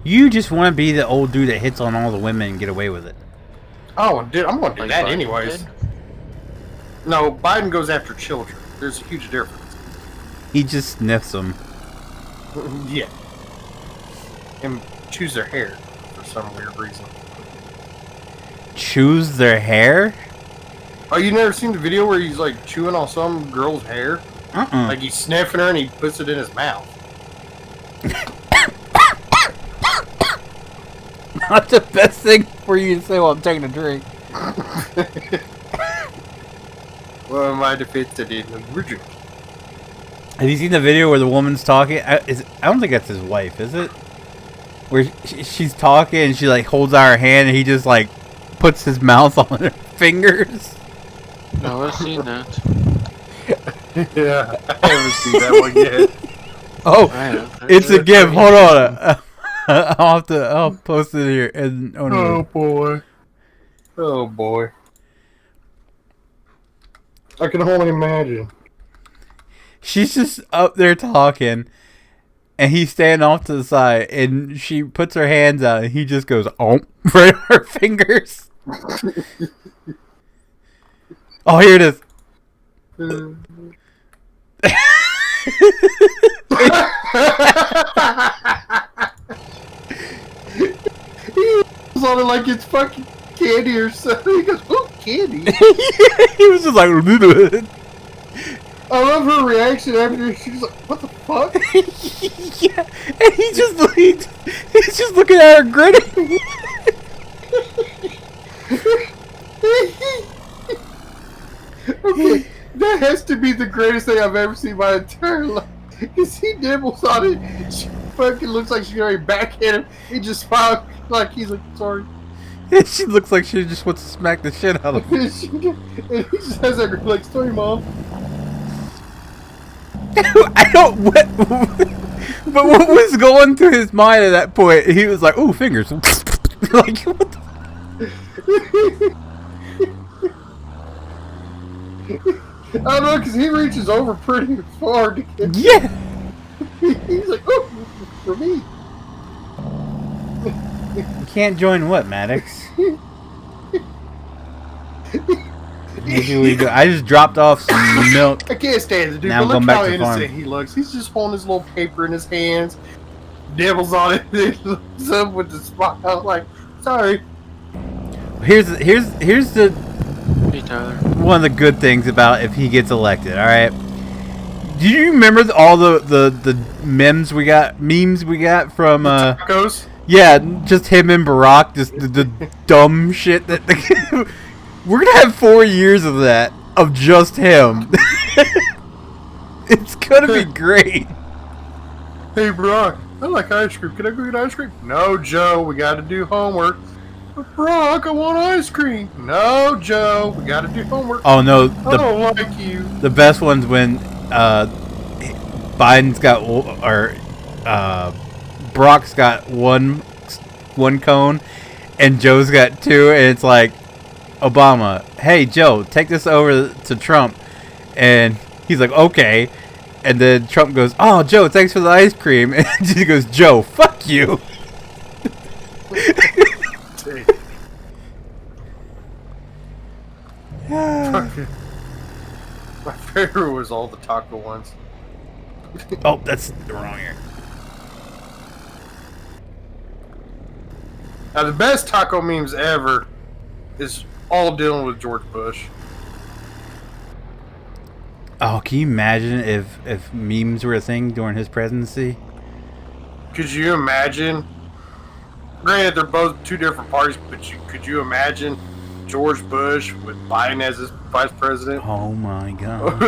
Speaker 1: You just want to be the old dude that hits on all the women and get away with it.
Speaker 2: Oh, dude, I'm going to do
Speaker 3: Like
Speaker 2: that
Speaker 3: Biden
Speaker 2: anyways.
Speaker 3: did?
Speaker 2: No, Biden goes after children. There's a huge difference.
Speaker 1: He just sniffs them.
Speaker 2: Yeah. And choose their hair for some weird reason.
Speaker 1: Choose their hair?
Speaker 2: Oh, you never seen the video where he's like chewing on some girl's hair? Like he's sniffing her and he puts it in his mouth.
Speaker 1: Not the best thing for you to say while I'm taking a drink.
Speaker 2: Well, my defense today is original.
Speaker 1: Have you seen the video where the woman's talking? I don't think that's his wife, is it? Where she's talking and she like holds out her hand and he just like puts his mouth on her fingers.
Speaker 3: No, I've seen that.
Speaker 2: Yeah, I haven't seen that one yet.
Speaker 1: Oh,
Speaker 3: I have.
Speaker 1: it's a gift. Hold on. I'll post it here. And
Speaker 2: Oh boy. Oh boy. I can only imagine.
Speaker 1: She's just up there talking, and he's standing off to the side, and she puts her hands out, and he just goes, oh, right on her fingers. Oh, here it is.
Speaker 2: He's on it like it's fucking candy or something. He goes, ooh, candy.
Speaker 1: He was just like,
Speaker 2: I love her reaction after she's like, what the fuck?
Speaker 1: yeah, and he's just looking at her grinning.
Speaker 2: Okay, that has to be the greatest thing I've ever seen in my entire life. Because he nibbles on it, she fucking looks like she's going to backhand him. He just smiles like he's like, sorry.
Speaker 1: She looks like she just wants to smack the shit out of him.
Speaker 2: And he just has that like, sorry, mom.
Speaker 1: I don't. But what was going through his mind at that point? He was like, "Ooh, fingers!" Like, what the?
Speaker 2: I don't know, because he reaches over pretty far to get.
Speaker 1: Yeah.
Speaker 2: He's like, oh, for me.
Speaker 1: You can't join what, Maddox? I just dropped off some milk.
Speaker 2: I can't stand the dude.
Speaker 1: Now
Speaker 2: But
Speaker 1: I'm
Speaker 2: look
Speaker 1: going
Speaker 2: how
Speaker 1: back to the farm.
Speaker 2: innocent he looks. He's just holding his little paper in his hands, nibbles on it, and he looks up with a smile like, sorry.
Speaker 1: Here's the
Speaker 3: Hey, Tyler.
Speaker 1: one of the good things about if he gets elected. All right, Do you remember all the memes we got from
Speaker 2: Tacos.
Speaker 1: Yeah, just him and Barack, just the dumb shit that we're gonna have 4 years of that, of just him. It's gonna be great.
Speaker 2: Hey, Barack, I like ice cream. Can I go get ice cream? No, Joe, we got to do homework. But Barack, I want ice cream. No, Joe, we got to do homework.
Speaker 1: Oh no,
Speaker 2: I don't like you.
Speaker 1: The best one's when Biden's got Barack's got one cone, and Joe's got two, and it's like, Obama, hey Joe, take this over to Trump, and he's like, okay, and then Trump goes, oh Joe, thanks for the ice cream, and he goes, Joe, fuck you.
Speaker 2: My favorite was all the taco ones.
Speaker 1: Oh, that's the wrong ear.
Speaker 2: Now the best taco memes ever is all dealing with George Bush.
Speaker 1: Oh, can you imagine if memes were a thing during his presidency?
Speaker 2: Could you imagine? Granted, they're both two different parties, but could you imagine George Bush with Biden as his vice president?
Speaker 1: Oh my god.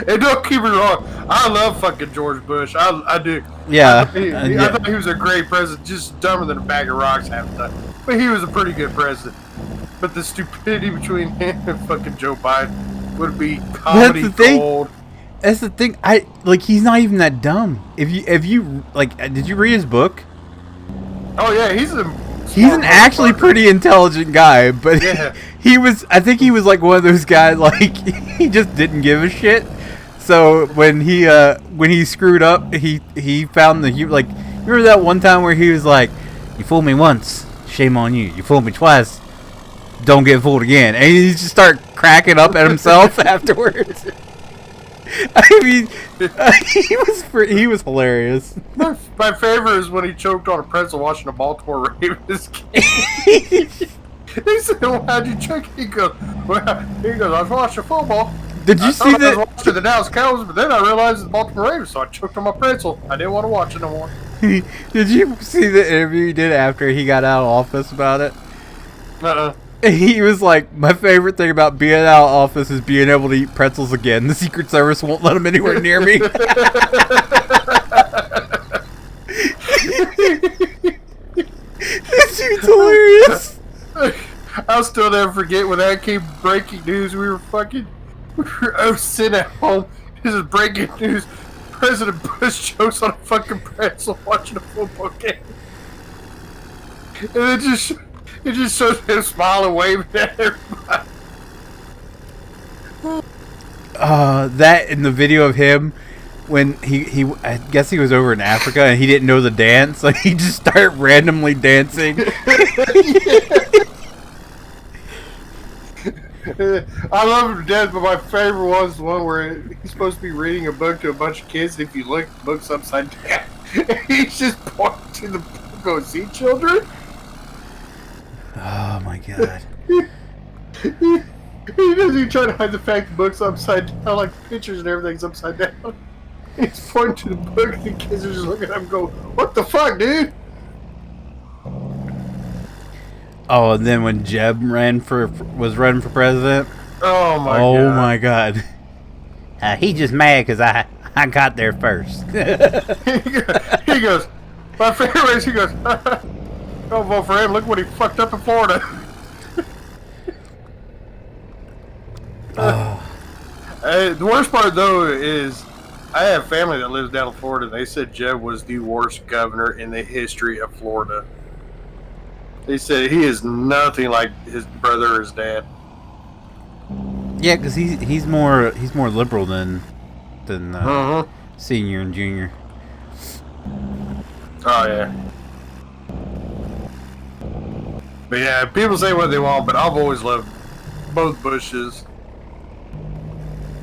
Speaker 2: And don't keep me wrong, I love fucking George Bush. I do.
Speaker 1: Yeah.
Speaker 2: I thought he was a great president, just dumber than a bag of rocks half the time. But he was a pretty good president. But the stupidity between him and fucking Joe Biden would be comedy gold.
Speaker 1: That's the thing. He's not even that dumb. If you like, did you read his book?
Speaker 2: Oh yeah, he's
Speaker 1: an actually pretty intelligent guy, but yeah. I think he was like one of those guys, like, he just didn't give a shit. So when he screwed up, he found like, remember that one time where he was like, you fooled me once, shame on you. You fooled me twice, don't get fooled again. And he just started cracking up at himself afterwards. I mean, he was hilarious.
Speaker 2: My favorite is when he choked on a pretzel watching a Baltimore Ravens game. He said, well, how'd you choke? He goes, I was watching football.
Speaker 1: Did you see that?
Speaker 2: I was watching the Dallas Cowboys, but then I realized it's the Baltimore Ravens, so I choked on my pretzel. I didn't want to watch it no more.
Speaker 1: Did you see the interview he did after he got out of office about it? He was like, my favorite thing about being out of office is being able to eat pretzels again. The Secret Service won't let him anywhere near me. This dude's hilarious.
Speaker 2: I'll still never forget when that came breaking news. We were sitting at home. This is breaking news. President Bush chokes on a fucking pretzel watching a football game. And it just shows him smiling, waving at everybody.
Speaker 1: That in the video of him when he I guess he was over in Africa and he didn't know the dance, so he just started randomly dancing.
Speaker 2: I love him to death, but my favorite was the one where he's supposed to be reading a book to a bunch of kids. If you look, the book's upside down. He's just pointing to the book, going, "See, children."
Speaker 1: Oh my god.
Speaker 2: He doesn't even try to hide the fact the book's upside down, like the pictures and everything's upside down. He's pointing to the book and the kids are just looking at him going, what the fuck, dude?
Speaker 1: Oh, and then when Jeb was running for president.
Speaker 2: Oh my god.
Speaker 1: Oh my god. He just mad because I got there first.
Speaker 2: He goes, my favorite is he goes, don't vote for him. Look what he fucked up in Florida. The worst part, though, is I have family that lives down in Florida. They said Jeb was the worst governor in the history of Florida. They said he is nothing like his brother or his dad.
Speaker 1: Yeah, because he's more liberal than senior and junior.
Speaker 2: Oh yeah. But yeah, people say what they want, but I've always loved both Bushes.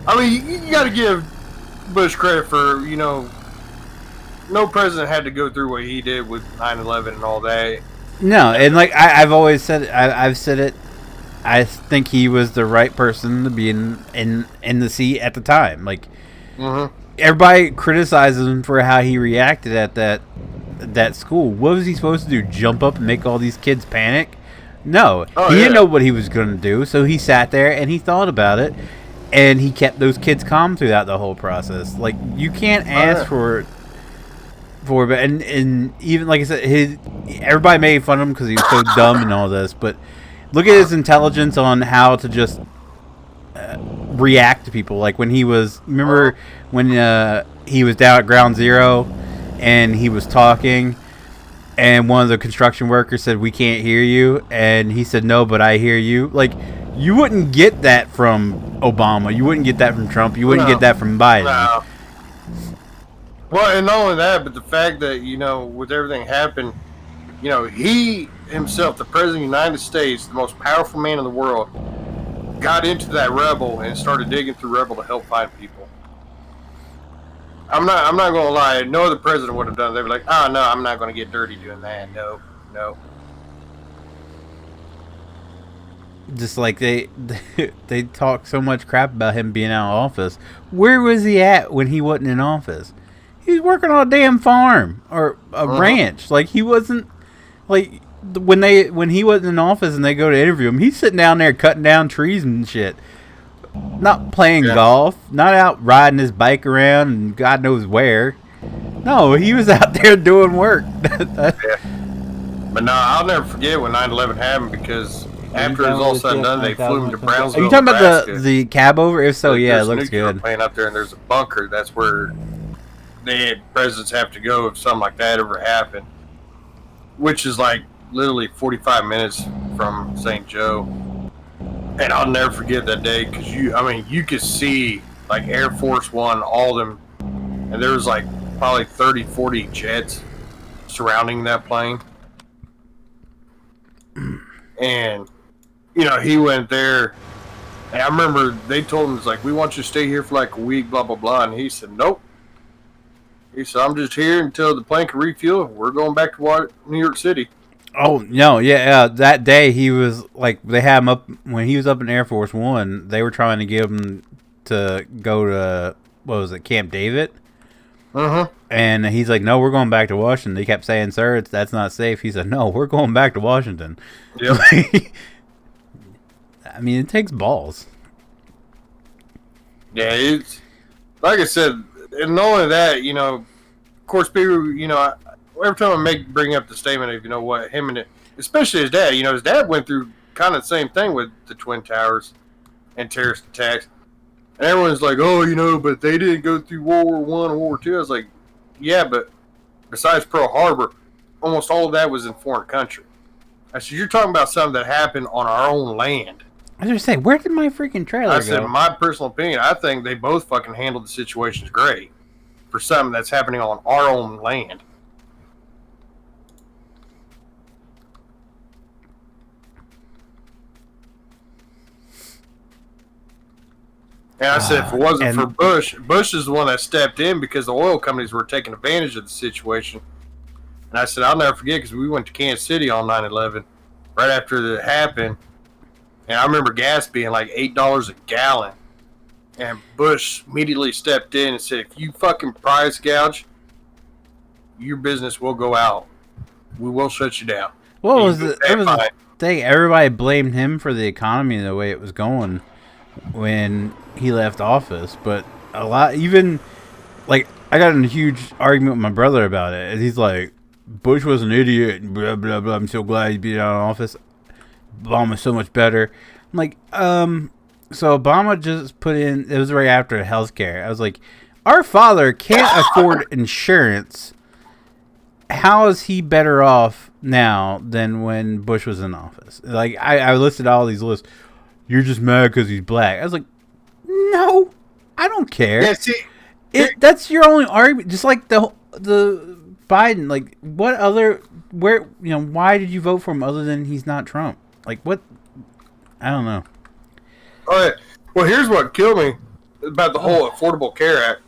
Speaker 2: I mean, you got to give Bush credit for, no president had to go through what he did with 9/11 and all that.
Speaker 1: No, and like I've always said, I've said it I think he was the right person to be in the seat at the time. Like, everybody criticizes him for how he reacted at that school. What was he supposed to do? Jump up and make all these kids panic? No, he didn't know what he was going to do. So he sat there and he thought about it, and he kept those kids calm throughout the whole process. Like, you can't ask for and even like I said, everybody made fun of him because he was so dumb and all this. But look at his intelligence on how to just react to people. Like when he was, remember when he was down at Ground Zero and he was talking, and one of the construction workers said, "We can't hear you," and he said, "No, but I hear you." Like, you wouldn't get that from Obama. You wouldn't get that from Trump. You wouldn't get that from Biden.
Speaker 2: No. Well, and not only that, but the fact that, you know, with everything happened, you know, he himself, the President of the United States, the most powerful man in the world, got into that rebel and started digging through rebel to help find people. I'm not gonna lie, no other president would have done it. They'd be like, "Oh no, I'm not gonna get dirty doing that." No.
Speaker 1: Just like they talk so much crap about him being out of office. Where was he at when he wasn't in office? He was working on a damn farm or a ranch. Like, he wasn't, like, when he wasn't in office and they go to interview him, he's sitting down there cutting down trees and shit. Not playing golf, not out riding his bike around and God knows where. No, he was out there doing work.
Speaker 2: But no, I'll never forget when 9/11 happened, because after it was all said and done, they flew him to Brownsville.
Speaker 1: Are you talking about the cab over? If so, yeah, it looks good.
Speaker 2: Plane up there, and there's a bunker. That's where presidents have to go if something like that ever happened, which is like literally 45 minutes from St. Joe. And I'll never forget that day, because you could see like Air Force One, all of them, and there was like probably 30, 40 jets surrounding that plane. And, you know, he went there, and I remember they told him, it's like, "We want you to stay here for like a week, blah, blah, blah." And he said, "Nope." He said, "I'm just here until the plane can refuel. We're going back to New York City."
Speaker 1: Oh, no, yeah, that day he was, like, they had him up, when he was up in Air Force One, they were trying to get him to go to, what was it, Camp David? And he's like, "No, we're going back to Washington." They kept saying, "Sir, that's not safe." He said, "No, we're going back to Washington."
Speaker 2: Yep.
Speaker 1: I mean, it takes balls.
Speaker 2: Yeah, it's, like I said, and not only that, you know, of course, people, you know, every time I bring up the statement of, you know what, him and especially his dad, you know, his dad went through kind of the same thing with the Twin Towers and terrorist attacks. And everyone's like, "Oh, you know, but they didn't go through World War I or World War II. I was like, yeah, but besides Pearl Harbor, almost all of that was in foreign country. I said, you're talking about something that happened on our own land.
Speaker 1: I was going to say, where did my freaking trailer go?
Speaker 2: I said, in my personal opinion, I think they both fucking handled the situations great for something that's happening on our own land. And I said, if it wasn't for Bush is the one that stepped in because the oil companies were taking advantage of the situation. And I said, I'll never forget, because we went to Kansas City on 9/11 right after it happened. And I remember gas being like $8 a gallon. And Bush immediately stepped in and said, "If you fucking price gouge, your business will go out. We will shut you down."
Speaker 1: What was the thing? Everybody blamed him for the economy and the way it was going when he left office. But a lot, even, like, I got in a huge argument with my brother about it. And he's like, "Bush was an idiot, and blah, blah, blah. I'm so glad he's been out of office. Obama's so much better." I'm like, so Obama just put in, it was right after healthcare. I was like, our father can't afford insurance. How is he better off now than when Bush was in office? Like, I listed all these lists. You're just mad because he's black. I was like, no, I don't care.
Speaker 2: Yeah, see,
Speaker 1: that's your only argument. Just like the Biden, like, what other, where, you know, why did you vote for him other than he's not Trump? Like, what? I don't know.
Speaker 2: All right. Well, here's what killed me about the whole Affordable Care Act.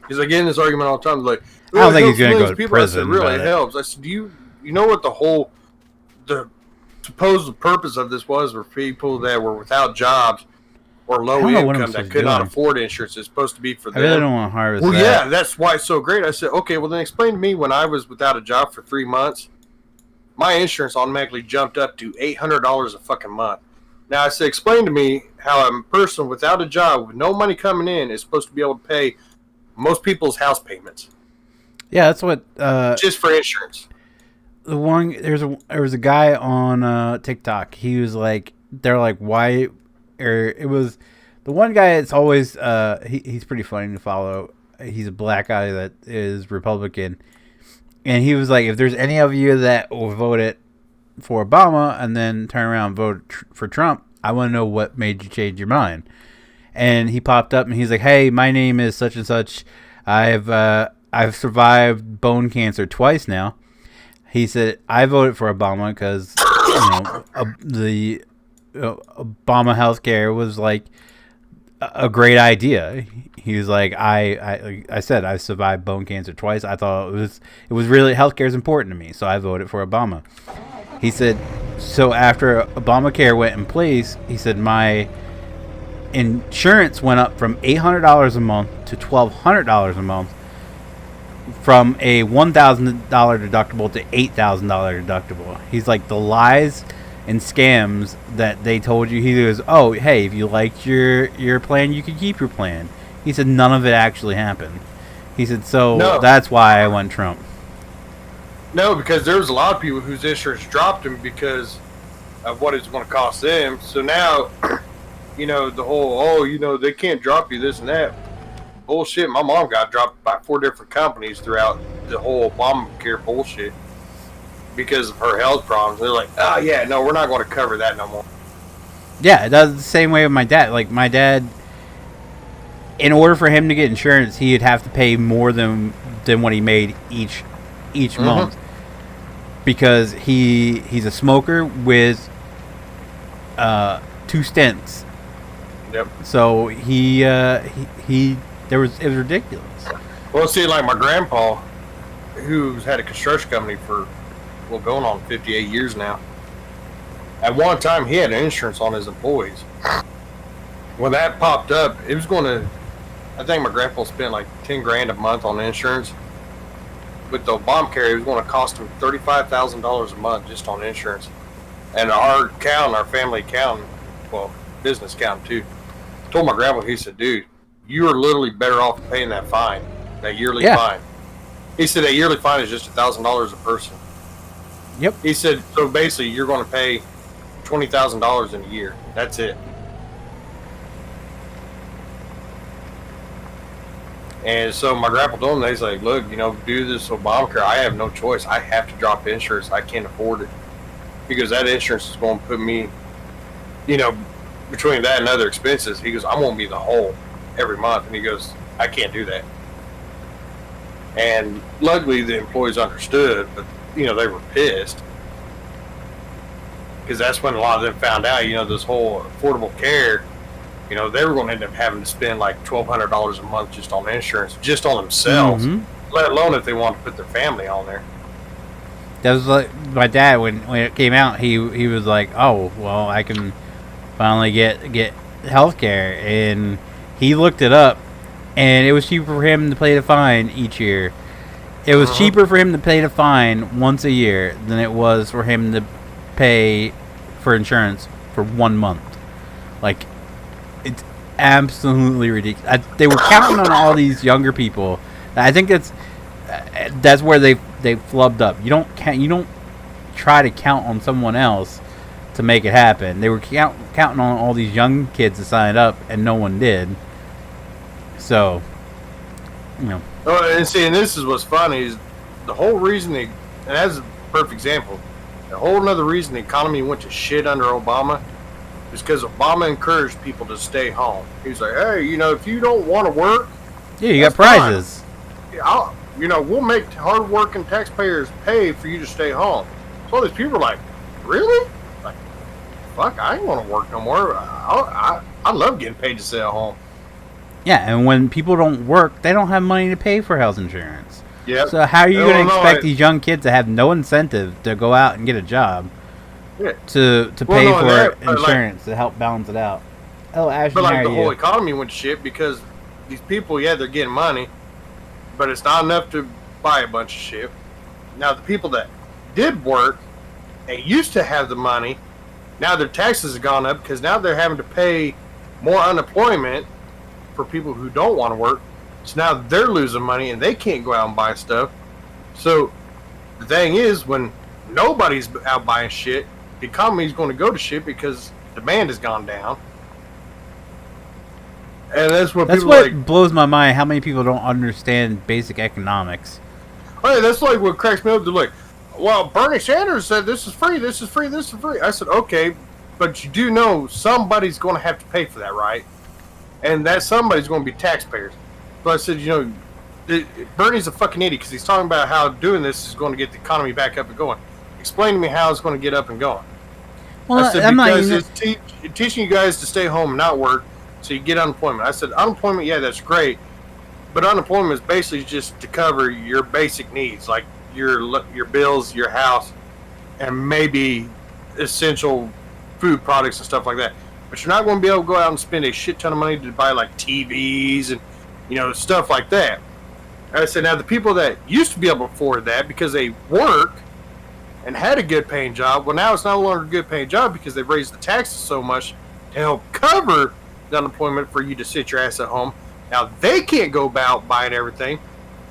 Speaker 2: Because I get in this argument all the time. Like,
Speaker 1: I don't think he's going to go to prison.
Speaker 2: I said, really, it helps. I said, do you know what the suppose the purpose of this was for people that were without jobs or low income that could not afford insurance. It's supposed to be for them.
Speaker 1: I really don't want to harvest
Speaker 2: that.
Speaker 1: Well,
Speaker 2: yeah, that's why it's so great. I said, okay, well then explain to me when I was without a job for 3 months, my insurance automatically jumped up to $800 a fucking month. Now I said, explain to me how a person without a job with no money coming in is supposed to be able to pay most people's house payments.
Speaker 1: Yeah, that's what.
Speaker 2: Just for insurance.
Speaker 1: There was a guy on TikTok. He was like, they're like, why? Or it was the one guy. It's always he's pretty funny to follow. He's a black guy that is Republican, and he was like, if there's any of you that will vote it for Obama and then turn around and vote for Trump, I want to know what made you change your mind. And he popped up and he's like, hey, my name is such and such. I've survived bone cancer twice now. He said, I voted for Obama because the Obama healthcare was like a great idea. He was like, I said I survived bone cancer twice. I thought it was really, healthcare is important to me, so I voted for Obama. He said, so after Obamacare went in place, he said my insurance went up from $800 a month to $1,200 a month, from a $1,000 deductible to $8,000 deductible. He's like, the lies and scams that they told you. He goes, oh, hey, if you liked your plan, you could keep your plan. He said none of it actually happened. He said, so that's why I went Trump.
Speaker 2: No, because there was a lot of people whose insurance dropped them because of what it's going to cost them. So now, the whole, they can't drop you this and that. Bullshit. My mom got dropped by 4 different companies throughout the whole Obamacare bullshit because of her health problems. They're like, oh, yeah, no, we're not going to cover that no more.
Speaker 1: Yeah, it does the same way with my dad. Like, my dad, in order for him to get insurance, he'd have to pay more than what he made each month, because he's a smoker with 2 stents.
Speaker 2: Yep.
Speaker 1: So it was ridiculous.
Speaker 2: Well, see, like my grandpa, who's had a construction company for going on 58 years now. At one time, he had insurance on his employees. When that popped up, it was going to. I think my grandpa spent like $10,000 a month on insurance. With the Obamacare, it was going to cost him $35,000 a month just on insurance. And our family accountant, well, business accountant too, told my grandpa, he said, dude, you are literally better off paying that fine, that yearly fine. He said that yearly fine is just $1,000 a person.
Speaker 1: Yep.
Speaker 2: He said, so basically you're going to pay $20,000 in a year. That's it. And so my grandpa told him, he's like, look, do this Obamacare. I have no choice. I have to drop insurance. I can't afford it. Because that insurance is going to put me, between that and other expenses, he goes, I'm going to be the whole every month. And he goes, I can't do that. And luckily the employees understood, but, they were pissed. Because that's when a lot of them found out, this whole affordable care, they were going to end up having to spend like $1,200 a month just on insurance, just on themselves, let alone if they wanted to put their family on there.
Speaker 1: That was like my dad when it came out. He was like, "Oh, well, I can finally get health care," and he looked it up, and it was cheaper for him to pay the fine each year. It was cheaper for him to pay the fine once a year than it was for him to pay for insurance for 1 month. Like, it's absolutely ridiculous. They were counting on all these younger people. I think that's where they flubbed up. You don't try to count on someone else to make it happen. They were counting on all these young kids to sign up, and no one did. So,
Speaker 2: Oh, and this is what's funny is the whole reason and that's a perfect example. The whole another reason the economy went to shit under Obama is because Obama encouraged people to stay home. He's like, hey, if you don't want to work,
Speaker 1: yeah, you got prizes.
Speaker 2: We'll make hard-working taxpayers pay for you to stay home. So all these people are like, really? Like, fuck, I ain't want to work no more. I love getting paid to stay at home.
Speaker 1: Yeah, and when people don't work, they don't have money to pay for health insurance.
Speaker 2: Yeah.
Speaker 1: So how are you going to expect these young kids to have no incentive to go out and get a job?
Speaker 2: Yeah.
Speaker 1: to
Speaker 2: Well,
Speaker 1: pay
Speaker 2: no,
Speaker 1: for
Speaker 2: that, but,
Speaker 1: insurance to help balance it out. Oh, Ashton,
Speaker 2: but
Speaker 1: how
Speaker 2: like
Speaker 1: are
Speaker 2: the whole
Speaker 1: you?
Speaker 2: economy went to shit because these people, yeah, they're getting money, but it's not enough to buy a bunch of shit. Now the people that did work and used to have the money, now their taxes have gone up because now they're having to pay more unemployment for people who don't want to work. So now they're losing money and they can't go out and buy stuff. So the thing is, when nobody's out buying shit, the economy is going to go to shit because demand has gone down. And that's what
Speaker 1: That's
Speaker 2: people
Speaker 1: what
Speaker 2: like.
Speaker 1: blows my mind. How many people don't understand basic economics?
Speaker 2: Oh, yeah, that's like what cracks me up. They're like, well, Bernie Sanders said this is free, this is free, this is free. I said, okay, but you do know somebody's going to have to pay for that, right? And that somebody's going to be taxpayers. So I said, you know, Bernie's a fucking idiot because he's talking about how doing this is going to get the economy back up and going. Explain to me how it's going to get up and going.
Speaker 1: Well,
Speaker 2: I said,
Speaker 1: I'm not
Speaker 2: because
Speaker 1: even.
Speaker 2: it's teaching you guys to stay home and not work so you get unemployment. I said, unemployment, yeah, that's great. But unemployment is basically just to cover your basic needs, like your bills, your house, and maybe essential food products and stuff like that. But you're not going to be able to go out and spend a shit ton of money to buy like TVs and, you know, stuff like that. I said, now the people that used to be able to afford that because they work and had a good paying job, well, now it's no longer a good paying job because they've raised the taxes so much to help cover the unemployment for you to sit your ass at home. Now they can't go about buying everything.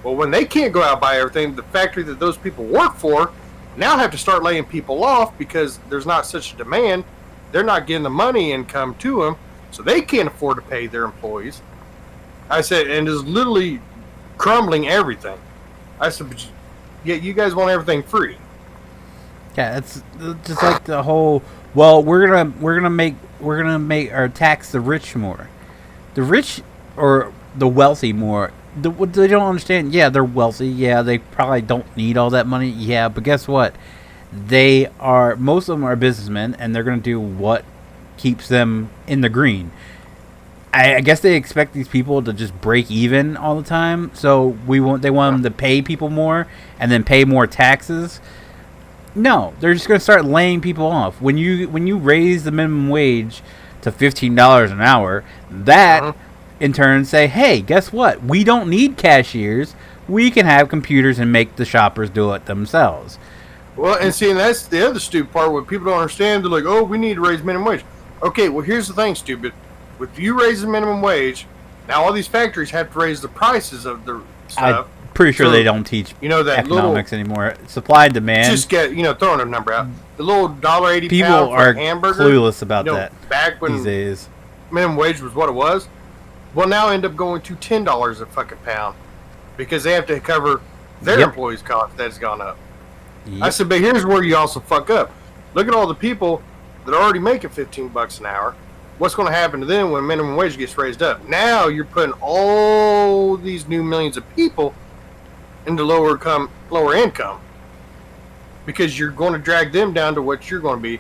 Speaker 2: Well, when they can't go out and buy everything, the factory that those people work for now have to start laying people off because there's not such a demand. They're not getting the money income to them, so they can't afford to pay their employees. I said, and it's literally crumbling everything. I said, but yet you guys want everything free.
Speaker 1: Yeah, it's just like the whole. Well, we're gonna make our tax the rich more, the rich or the wealthy more. What they don't understand. Yeah, they're wealthy. Yeah, they probably don't need all that money. Yeah, but guess what? Most of them are businessmen, and they're gonna do what keeps them in the green. I guess they expect these people to just break even all the time. So they want them to pay people more and then pay more taxes. No, they're just going to start laying people off. When you raise the minimum wage to $15 an hour, that in turn say, hey, guess what? We don't need cashiers. We can have computers and make the shoppers do it themselves.
Speaker 2: Well, and see, and that's the other stupid part. What people don't understand, they're like, oh, we need to raise minimum wage. Okay, well, here's the thing, stupid. If you raise the minimum wage, now all these factories have to raise the prices of the stuff.
Speaker 1: I'm pretty sure they don't teach
Speaker 2: that
Speaker 1: economics anymore. Supply and demand.
Speaker 2: Just get, throwing a number out. The little $1.80
Speaker 1: people
Speaker 2: pound for
Speaker 1: are
Speaker 2: a hamburger.
Speaker 1: clueless about that
Speaker 2: back when
Speaker 1: these days.
Speaker 2: Minimum wage was what it was. Well, now end up going to $10 a fucking pound because they have to cover their employees' cost that's gone up. Yep. I said, but here's where you also fuck up. Look at all the people that are already making $15 an hour. What's going to happen to them when minimum wage gets raised up? Now you're putting all these new millions of people into lower income because you're going to drag them down to what you're going to be.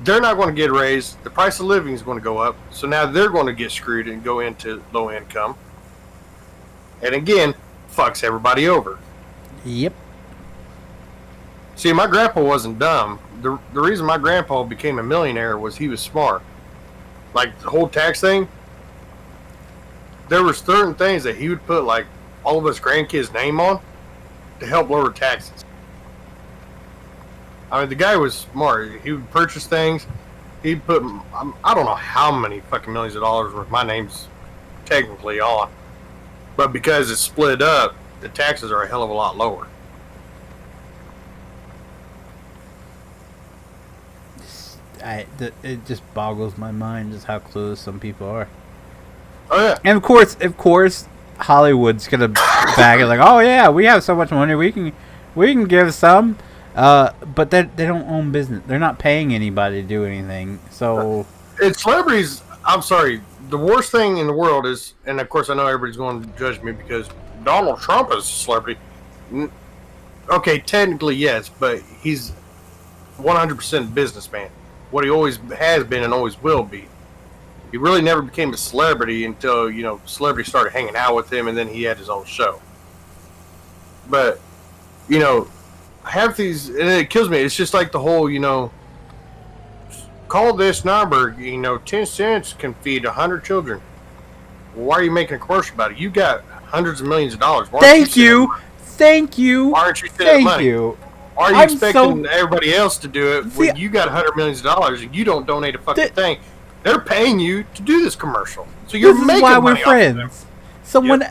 Speaker 2: They're not going to get raised. The price of living is going to go up. So now they're going to get screwed and go into low income. And again, fucks everybody over.
Speaker 1: Yep.
Speaker 2: See, my grandpa wasn't dumb. The reason my grandpa became a millionaire was he was smart. Like the whole tax thing, there were certain things that he would put like all of us grandkids' name on to help lower taxes. I mean, the guy was smart. He would purchase things. He'd put, I don't know how many fucking millions of dollars worth my name's technically on. But because it's split up, the taxes are a hell of a lot lower.
Speaker 1: It just boggles my mind just how clueless some people are.
Speaker 2: Oh yeah,
Speaker 1: and of course, Hollywood's gonna bag it like, oh yeah, we have so much money, we can give some, but they don't own business. They're not paying anybody to do anything. So
Speaker 2: it's celebrities. I'm sorry. The worst thing in the world is, and of course I know everybody's going to judge me because Donald Trump is a celebrity. Okay, technically yes, but he's 100% businessman. What he always has been and always will be. He really never became a celebrity until, celebrities started hanging out with him and then he had his own show. But, half these, and it kills me, it's just like the whole, call this number. 10 cents can feed 100 children. Why are you making a commercial about it? You got hundreds of millions of dollars.
Speaker 1: Thank you. Thank you.
Speaker 2: Why aren't you sending money?
Speaker 1: You.
Speaker 2: Why are you expecting everybody else to do it when you got $100 million and you don't donate a fucking thing? They're paying you to do this commercial, so you're making money. This is why we're friends.
Speaker 1: Someone,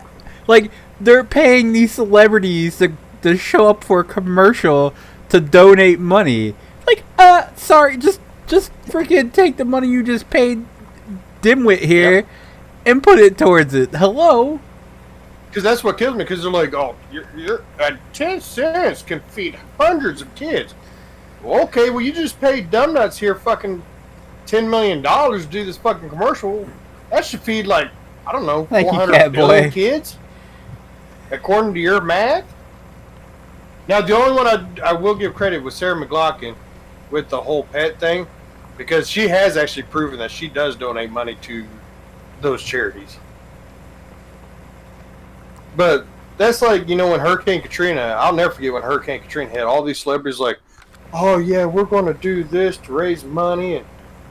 Speaker 1: like, they're paying these celebrities to show up for a commercial to donate money. Like, sorry, just freaking take the money you just paid dimwit here and put it towards it. Hello?
Speaker 2: Because that's what kills me. Because they're like, oh, you're 10 cents can feed hundreds of kids. Well, okay, well, you just paid dumbnuts here fucking $10 million to do this fucking commercial. That should feed, like, I don't know, 400 million kids, according to your math. Now, the only one I will give credit was Sarah McLachlan with the whole pet thing, because she has actually proven that she does donate money to those charities. But that's like, when Hurricane Katrina, I'll never forget when Hurricane Katrina hit, all these celebrities like, oh yeah, we're going to do this to raise money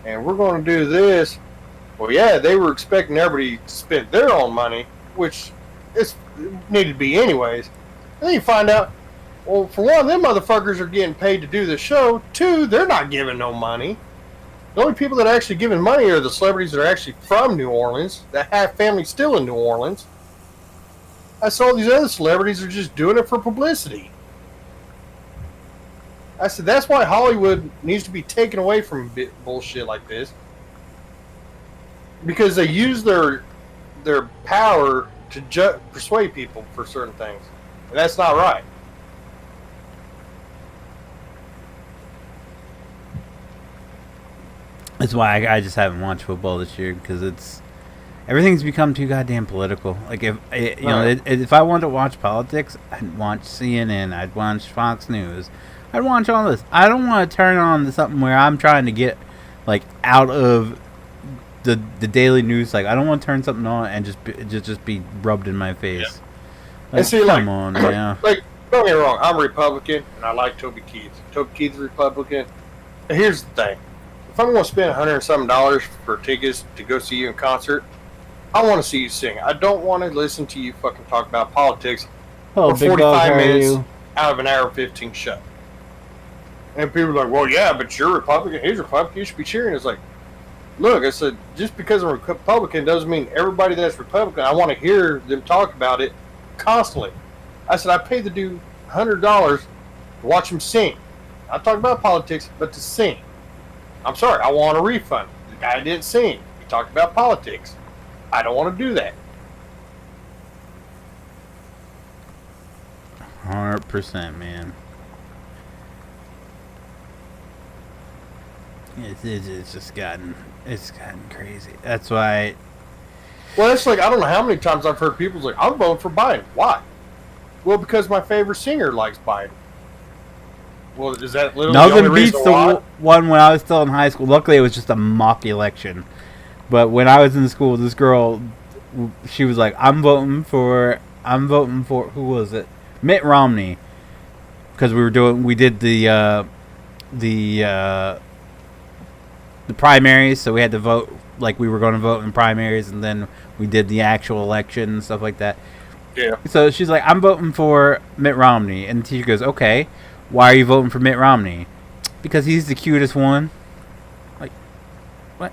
Speaker 2: and we're going to do this. Well, yeah, they were expecting everybody to spend their own money, which it needed to be anyways. And then you find out, well, for one, them motherfuckers are getting paid to do the show. Two, they're not giving no money. The only people that are actually giving money are the celebrities that are actually from New Orleans, that have family still in New Orleans. I saw these other celebrities are just doing it for publicity. I said, that's why Hollywood needs to be taken away from bullshit like this. Because they use their power to persuade people for certain things. And that's not right.
Speaker 1: That's why I just haven't watched football this year, because everything's become too goddamn political. Like, if I wanted to watch politics, I'd watch CNN, I'd watch Fox News, I'd watch all this. I don't want to turn on to something where I'm trying to get, like, out of the daily news. Like, I don't want to turn something on and just be rubbed in my face.
Speaker 2: Yeah.
Speaker 1: Like,
Speaker 2: and see,
Speaker 1: come on, man.
Speaker 2: Like, don't get me wrong, I'm a Republican and I like Toby Keith. Toby Keith's a Republican. And here's the thing: if I'm going to spend $100 and something for tickets to go see you in concert, I want to see you sing. I don't want to listen to you fucking talk about politics for 45 minutes out of an hour 15 show. And people are like, well, yeah, but you're Republican. He's Republican. You should be cheering. It's like, look, I said, just because I'm a Republican doesn't mean everybody that's Republican, I want to hear them talk about it constantly. I said, I paid the dude $100 to watch him sing. Not talk about politics, but to sing. I'm sorry, I want a refund. The guy didn't sing. He talked about politics. I don't want to do that.
Speaker 1: 100%, man. It's just gotten crazy. That's why.
Speaker 2: Well, it's like, I don't know how many times I've heard people like, I'm voting for Biden. Why? Well, because my favorite singer likes Biden. Well, is that literally the only reason why?
Speaker 1: Nothing beats the one when I was still in high school. Luckily, it was just a mock election. But when I was in school, this girl, she was like, I'm voting for, who was it? Mitt Romney. Because we did the primaries, so we had to vote like we were going to vote in primaries, and then we did the actual election and stuff like that.
Speaker 2: Yeah.
Speaker 1: So she's like, I'm voting for Mitt Romney. And the teacher goes, okay, why are you voting for Mitt Romney? Because he's the cutest one. Like, what?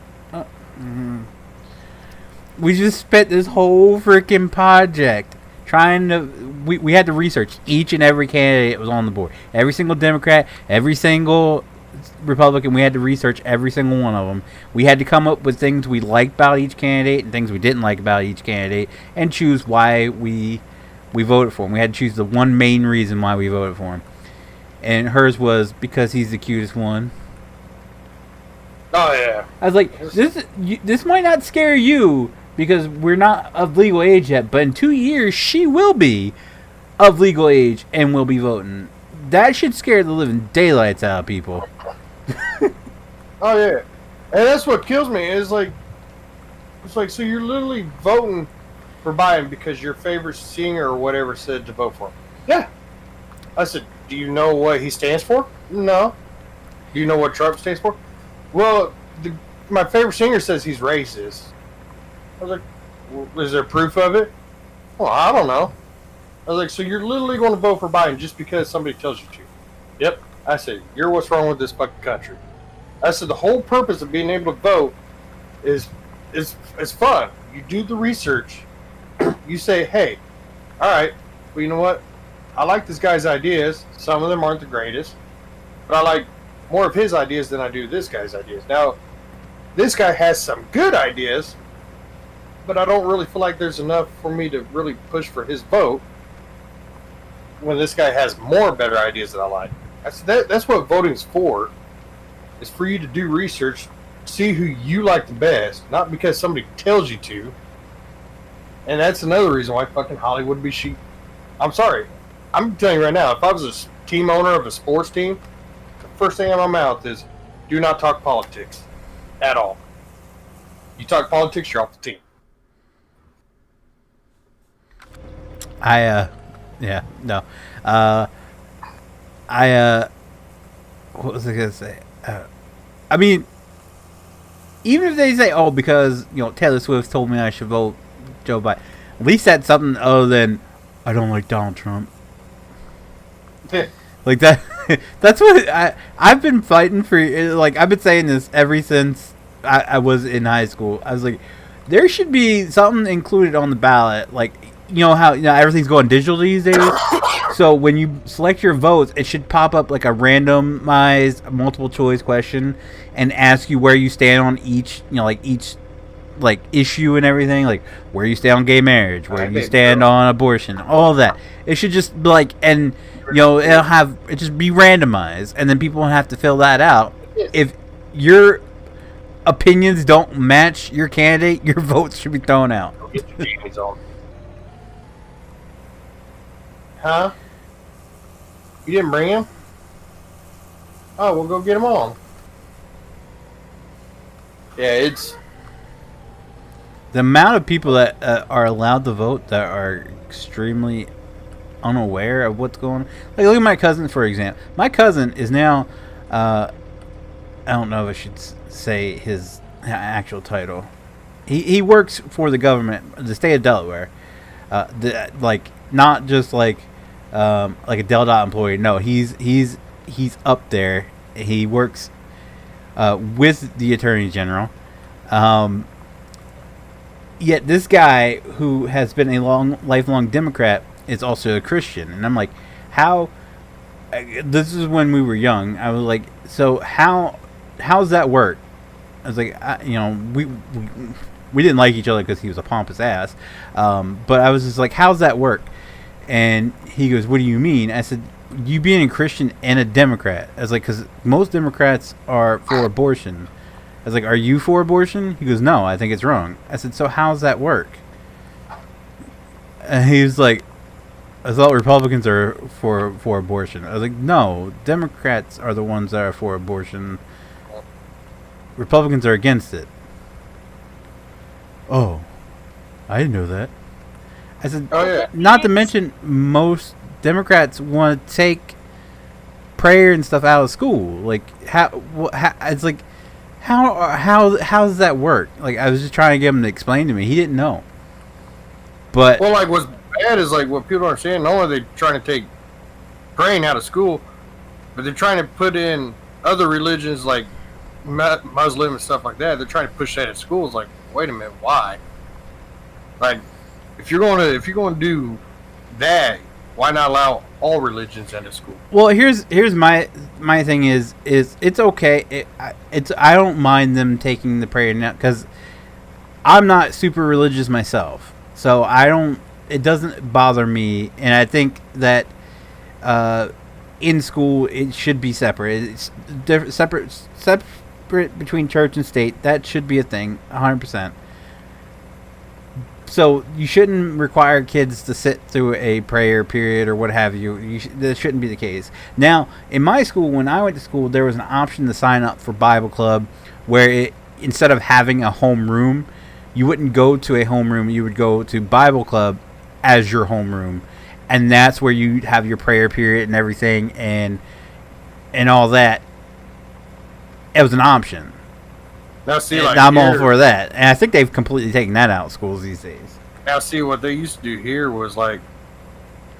Speaker 1: We just spent this whole freaking project trying to... We had to research each and every candidate that was on the board. Every single Democrat, every single Republican, we had to research every single one of them. We had to come up with things we liked about each candidate and things we didn't like about each candidate and choose why we voted for him. We had to choose the one main reason why we voted for him. And hers was because he's the cutest one.
Speaker 2: Oh, yeah.
Speaker 1: I was like, this might not scare you because we're not of legal age yet, but in 2 years, she will be of legal age and will be voting. That should scare the living daylights out of people.
Speaker 2: Oh, yeah. And that's what kills me. It's like, so you're literally voting for Biden because your favorite singer or whatever said to vote for him. Yeah. I said, do you know what he stands for? No. Do you know what Trump stands for? Well, my favorite singer says he's racist. I was like, well, is there proof of it? Well, I don't know. I was like, so you're literally going to vote for Biden just because somebody tells you to? Yep. I said, you're what's wrong with this fucking country. I said, the whole purpose of being able to vote is fun. You do the research. You say, hey, all right, well, you know what? I like this guy's ideas. Some of them aren't the greatest, but I like more of his ideas than I do this guy's ideas. Now, this guy has some good ideas, but I don't really feel like there's enough for me to really push for his vote when this guy has more better ideas that I like. That's what voting's for, is for you to do research, see who you like the best, not because somebody tells you to. And that's another reason why fucking Hollywood would be sheep. I'm sorry. I'm telling you right now, if I was a team owner of a sports team, the first thing out of my mouth is, do not talk politics at all. You talk politics, you're off the team.
Speaker 1: What was I gonna say? I mean, even if they say, "Oh, because Taylor Swift told me I should vote Joe Biden," at least that's something other than I don't like Donald Trump. Like that. That's what I've been fighting for. Like I've been saying this ever since I was in high school. I was like, there should be something included on the ballot, like. You know how everything's going digital these days? So when you select your votes, it should pop up like a randomized multiple choice question and ask you where you stand on each issue and everything, like where you stand on gay marriage, where you stand on abortion, all that. It should just be like, and it'll just be randomized, and then people won't have to fill that out. If your opinions don't match your candidate, your votes should be thrown out.
Speaker 2: Huh? You didn't bring him? Oh, we'll go get him on. Yeah, it's...
Speaker 1: The amount of people that are allowed to vote that are extremely unaware of what's going on. Like, look at my cousin, for example. My cousin is now... I don't know if I should say his actual title. He works for the government, the state of Delaware. Not just like a Del Dot employee. No, he's up there. He works with the Attorney General. Yet this guy, who has been a lifelong Democrat, is also a Christian. And I'm like, how? This is when we were young. I was like, so how's that work? I was like, we didn't like each other because he was a pompous ass. But I was just like, how's that work? And he goes, what do you mean? I said, you being a Christian and a Democrat. I was like, because most Democrats are for abortion. I was like, are you for abortion? He goes, no, I think it's wrong. I said, so how's that work? And he was like, I thought Republicans are for abortion. I was like, no, Democrats are the ones that are for abortion. Republicans are against it. Oh, I didn't know that. I said,
Speaker 2: oh, yeah.
Speaker 1: Not to mention most Democrats want to take prayer and stuff out of school. Like, it's like, how does that work? Like, I was just trying to get him to explain to me. He didn't know. But
Speaker 2: well, like, what's bad is like what people aren't saying. Not only are they trying to take praying out of school, but they're trying to put in other religions like Muslim and stuff like that. They're trying to push that at schools. Like, wait a minute, why? Like, if you're going to do that, why not allow all religions into school?
Speaker 1: Well, here's my thing is it's okay. I don't mind them taking the prayer now because I'm not super religious myself, so it doesn't bother me, and I think that in school it should be separate. It's separate between church and state. That should be a thing, 100%. So you shouldn't require kids to sit through a prayer period or what have you. That shouldn't be the case. Now, in my school, when I went to school, there was an option to sign up for Bible Club where instead of having a home room, you wouldn't go to a home room. You would go to Bible Club as your home room. And that's where you have your prayer period and everything and all that. It was an option.
Speaker 2: Now see,
Speaker 1: And
Speaker 2: like
Speaker 1: I'm all
Speaker 2: here-
Speaker 1: for that. And I think they've completely taken that out of schools these days.
Speaker 2: Now, see, what they used to do here was like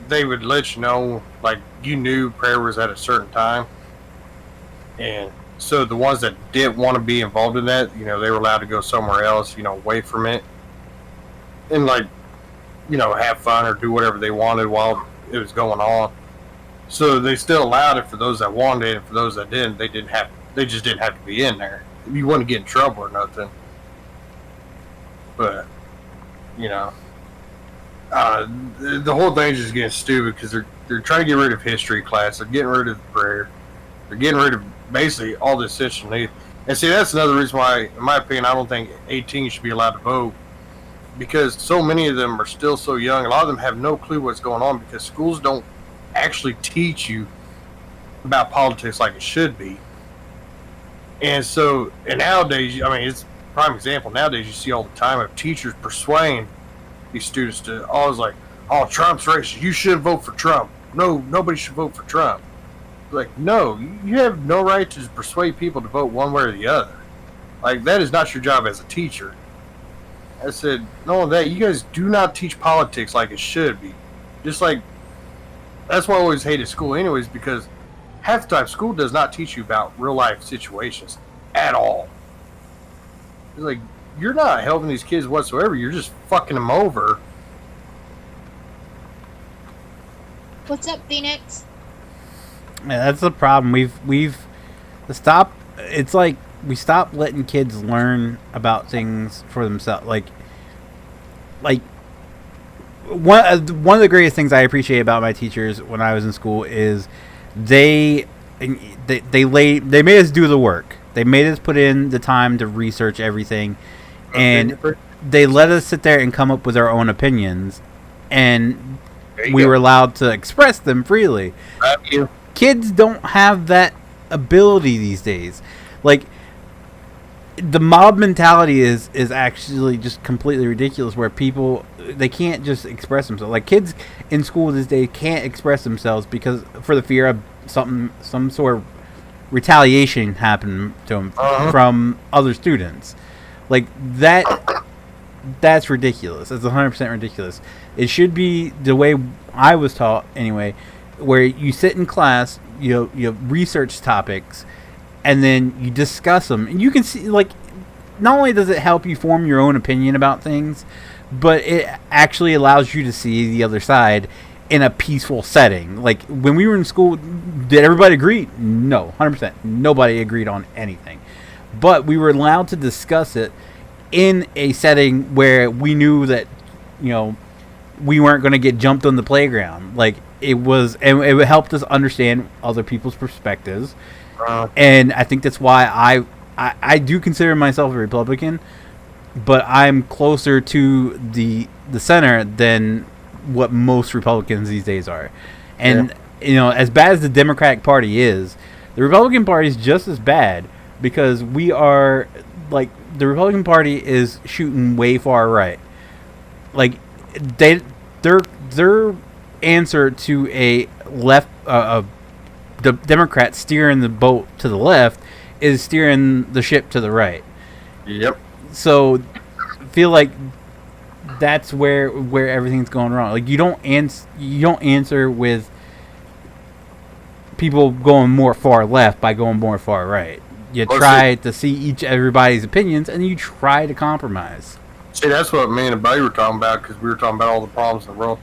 Speaker 2: they would let you know, like you knew prayer was at a certain time, and so the ones that didn't want to be involved in that, you know, they were allowed to go somewhere else, you know, away from it, and like, you know, have fun or do whatever they wanted while it was going on. So they still allowed it for those that wanted it, and for those that didn't, they just didn't have to be in there. You wouldn't get in trouble or nothing. But you know, the whole thing's just getting stupid because they're trying to get rid of history class. They're getting rid of the prayer. They're getting rid of basically all the essential needs. And see, that's another reason why, in my opinion, I don't think 18 should be allowed to vote, because so many of them are still so young. A lot of them have no clue what's going on because schools don't actually teach you about politics like it should be. And so, and nowadays, I mean, it's a prime example. Nowadays, you see all the time of teachers persuading these students to always like, "Oh, Trump's racist. You shouldn't vote for Trump. No, nobody should vote for Trump." Like, no, you have no right to persuade people to vote one way or the other. Like, that is not your job as a teacher. I said, no, that you guys do not teach politics like it should be. Just like, that's why I always hated school, anyways, because half the time school does not teach you about real life situations at all. It's like, you're not helping these kids whatsoever. You're just fucking them over.
Speaker 4: What's up, Feenix?
Speaker 1: Yeah, that's the problem. We've stopped. It's like we stopped letting kids learn about things for themselves. Like one of the greatest things I appreciate about my teachers when I was in school is they made us do the work. They made us put in the time to research everything, and they let us sit there and come up with our own opinions, and we were allowed to express them freely. Kids don't have that ability these days. Like, the mob mentality is actually just completely ridiculous, where people, they can't just express themselves. Like, kids in school these days can't express themselves because for the fear of some sort of retaliation happening to them from other students. Like, that's ridiculous. That's 100% ridiculous. It should be the way I was taught anyway, where you sit in class, you research topics, and then you discuss them. And you can see, like, not only does it help you form your own opinion about things, but it actually allows you to see the other side in a peaceful setting. Like, when we were in school, did everybody agree? No, 100%. Nobody agreed on anything. But we were allowed to discuss it in a setting where we knew that, we weren't going to get jumped on the playground. Like, it helped us understand other people's perspectives. And I think that's why I do consider myself a Republican, but I'm closer to the center than what most Republicans these days are. And, as bad as the Democratic Party is, the Republican Party is just as bad, because we are, like, the Republican Party is shooting way far right. Like, their answer to a left, the Democrats steering the boat to the left is steering the ship to the right.
Speaker 2: Yep.
Speaker 1: So I feel like that's where everything's going wrong. Like, you don't answer with people going more far left by going more far right. You try to see everybody's opinions, and you try to compromise.
Speaker 2: See, that's what me and Buddy were talking about, because we were talking about all the problems in the world.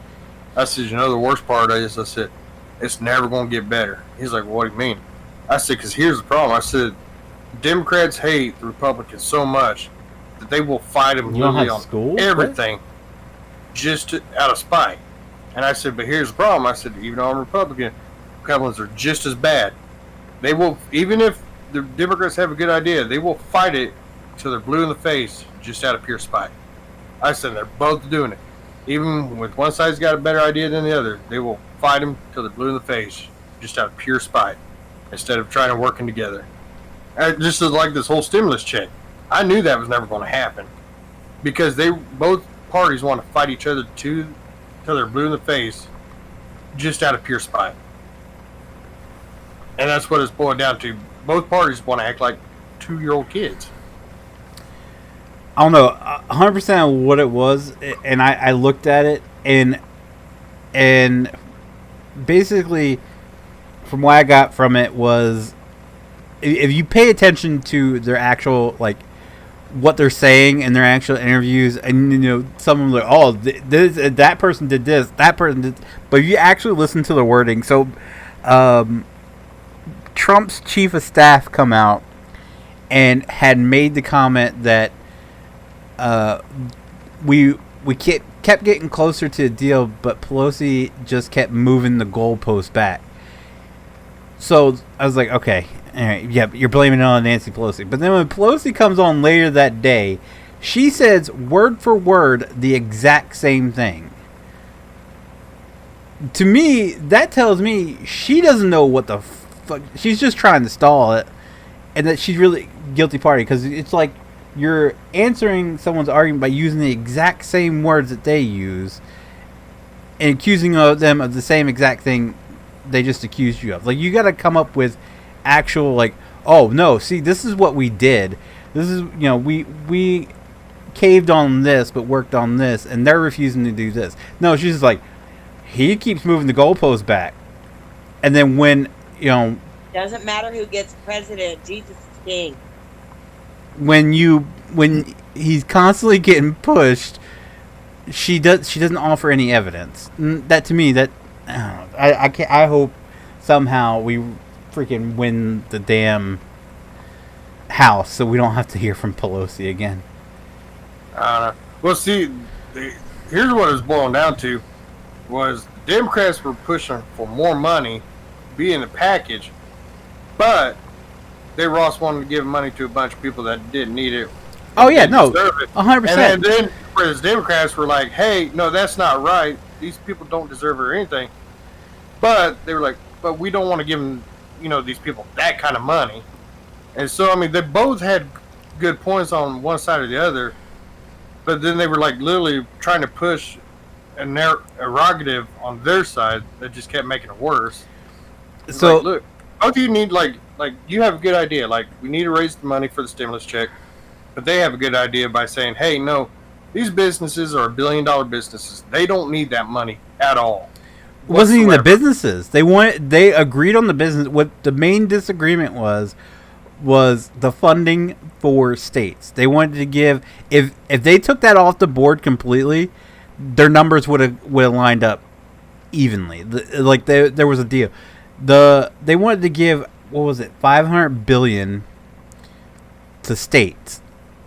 Speaker 2: I said, the worst part is, I said, it's never going to get better. He's like, what do you mean? I said, because here's the problem. I said, Democrats hate the Republicans so much that they will fight them literally on everything just out of spite. And I said, but here's the problem. I said, even though I'm Republican, Republicans are just as bad. They will, even if the Democrats have a good idea, they will fight it till they're blue in the face just out of pure spite. I said, they're both doing it. Even with one side's got a better idea than the other, they will fight them till they're blue in the face just out of pure spite instead of trying to working together. Just like this whole stimulus check. I knew that was never going to happen because both parties want to fight each other till they're blue in the face just out of pure spite. And that's what it's boiled down to. Both parties want to act like 2-year-old kids.
Speaker 1: I don't know 100% of what it was, and I looked at it, and basically, from what I got from it was, if you pay attention to their actual, like, what they're saying in their actual interviews, and you know, some of them are like, oh, that person did this, that person did, but you actually listen to the wording. So, Trump's chief of staff come out and had made the comment that we kept getting closer to a deal, but Pelosi just kept moving the goalpost back. So I was like, okay, all right, yeah, you're blaming it on Nancy Pelosi. But then when Pelosi comes on later that day, she says word for word the exact same thing. To me, that tells me she doesn't know what the fuck. She's just trying to stall it, and that she's really guilty party, because it's like you're answering someone's argument by using the exact same words that they use and accusing them of the same exact thing they just accused you of. Like, you got to come up with actual, like, oh no, see, this is what we did. This is, you know, we caved on this but worked on this, and they're refusing to do this. No, she's just like, he keeps moving the goalposts back. And then when, you know,
Speaker 5: doesn't matter who gets president, Jesus is king.
Speaker 1: When he's constantly getting pushed, she doesn't offer any evidence. That, to me, that I can't. I hope somehow we freaking win the damn House, so we don't have to hear from Pelosi again.
Speaker 2: Well, see, here's what it's boiling down to: was the Democrats were pushing for more money, be in the package, but they were also wanting to give money to a bunch of people that didn't need it.
Speaker 1: Oh yeah, no, 100%.
Speaker 2: And then whereas Democrats were like, "Hey, no, that's not right. These people don't deserve it or anything." But they were like, "But we don't want to give them, you know, these people that kind of money." And so, I mean, they both had good points on one side or the other, but then they were like literally trying to push a interrogative on their side that just kept making it worse. So like, look, both of you need like you have a good idea. Like, we need to raise the money for the stimulus check, but they have a good idea by saying, "Hey, no, these businesses are $1 billion businesses. They don't need that money at all."
Speaker 1: It wasn't even the businesses. They agreed on the business. What the main disagreement was the funding for states. They wanted to give, if they took that off the board completely, their numbers would have lined up evenly. There was a deal. They wanted to give, what was it, $500 billion to states,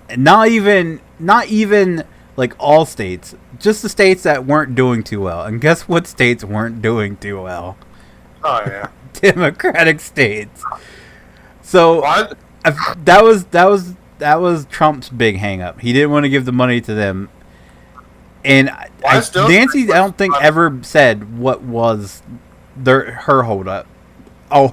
Speaker 1: and not even like all states, just the states that weren't doing too well. And guess what states weren't doing too well?
Speaker 2: Oh yeah,
Speaker 1: Democratic states. So that was Trump's big hang up. He didn't want to give the money to them. And Nancy, I don't think ever said what was her hold up. Oh,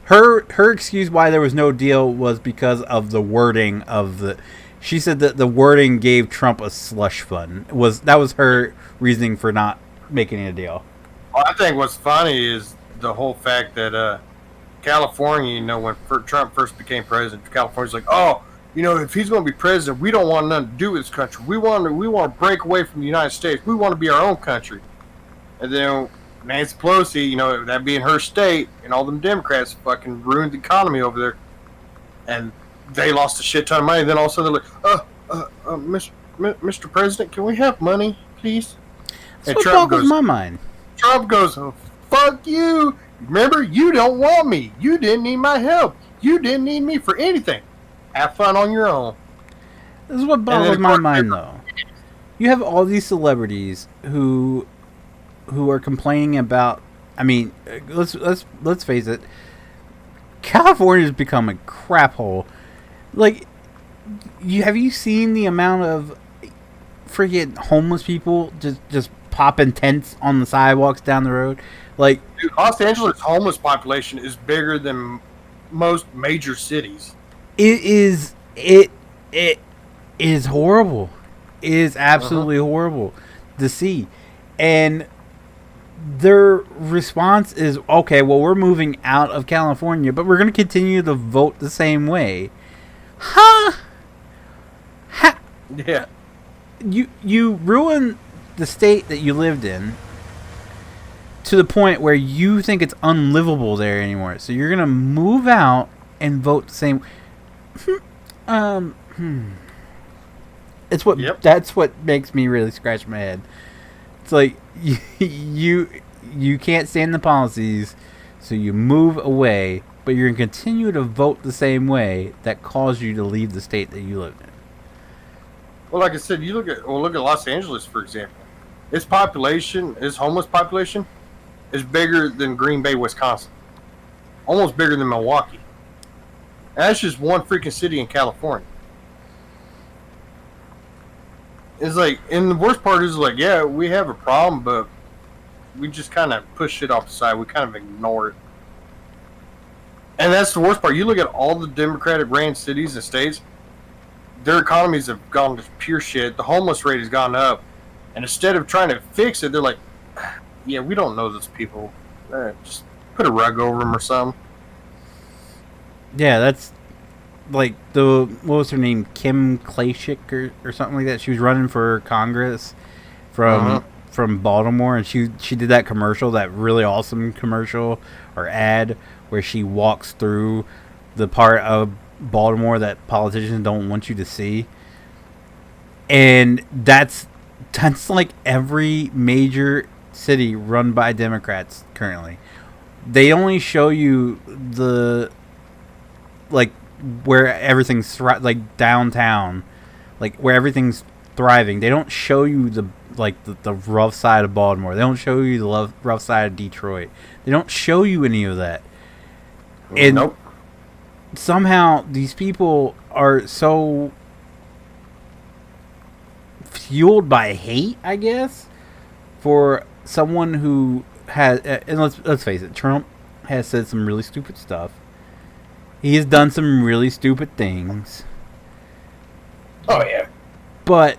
Speaker 1: her excuse why there was no deal was because of the wording of the. She said that the wording gave Trump a slush fund. That was her reasoning for not making a deal.
Speaker 2: Well, I think what's funny is the whole fact that California, you know, when Trump first became president, California's like, oh, you know, if he's going to be president, we don't want nothing to do with this country. We want to break away from the United States. We want to be our own country. And then Nancy Pelosi, you know, that being her state, and all them Democrats fucking ruined the economy over there. And they lost a shit ton of money. And then all of a sudden they're like, Mr. President, can we have money, please?
Speaker 1: That's what boggles my mind.
Speaker 2: Trump goes, oh, fuck you. Remember, you don't want me. You didn't need my help. You didn't need me for anything. Have fun on your own.
Speaker 1: This is what boggles my mind, though. You have all these celebrities who are complaining about. I mean, let's face it. California's become a crap hole. Like, have you seen the amount of freaking homeless people just popping tents on the sidewalks down the road? Like,
Speaker 2: dude, Los Angeles' homeless population is bigger than most major cities.
Speaker 1: It is horrible. It is absolutely horrible to see. And their response is, okay, well, we're moving out of California, but we're going to continue to vote the same way. Huh?
Speaker 2: Yeah.
Speaker 1: You ruin the state that you lived in to the point where you think it's unlivable there anymore. So you're gonna move out and vote the same. It's what That's what makes me really scratch my head. It's like you can't stand the policies, so you move away, but you're gonna continue to vote the same way that caused you to leave the state that you lived in.
Speaker 2: Well, like I said, look at Los Angeles, for example. Its population, its homeless population, is bigger than Green Bay, Wisconsin. Almost bigger than Milwaukee. And that's just one freaking city in California. It's like, and the worst part is like, yeah, we have a problem, but we just kind of push it off the side. We kind of ignore it. And that's the worst part. You look at all the Democratic ran cities and states, their economies have gone to pure shit. The homeless rate has gone up. And instead of trying to fix it, they're like, yeah, we don't know those people. Just put a rug over them or something.
Speaker 1: Yeah, that's like what was her name? Kim Klashik or something like that. She was running for Congress from Baltimore, and she did that commercial, that really awesome commercial or ad where she walks through the part of Baltimore that politicians don't want you to see. And that's like every major city run by Democrats currently. They only show you the where everything's like downtown, like where everything's thriving. They don't show you the rough side of Baltimore. They don't show you the rough side of Detroit. They don't show you any of that. And
Speaker 2: nope.
Speaker 1: Somehow these people are so fueled by hate, I guess, for someone who has, and let's face it, Trump has said some really stupid stuff. He has done some really stupid things.
Speaker 2: Oh yeah.
Speaker 1: But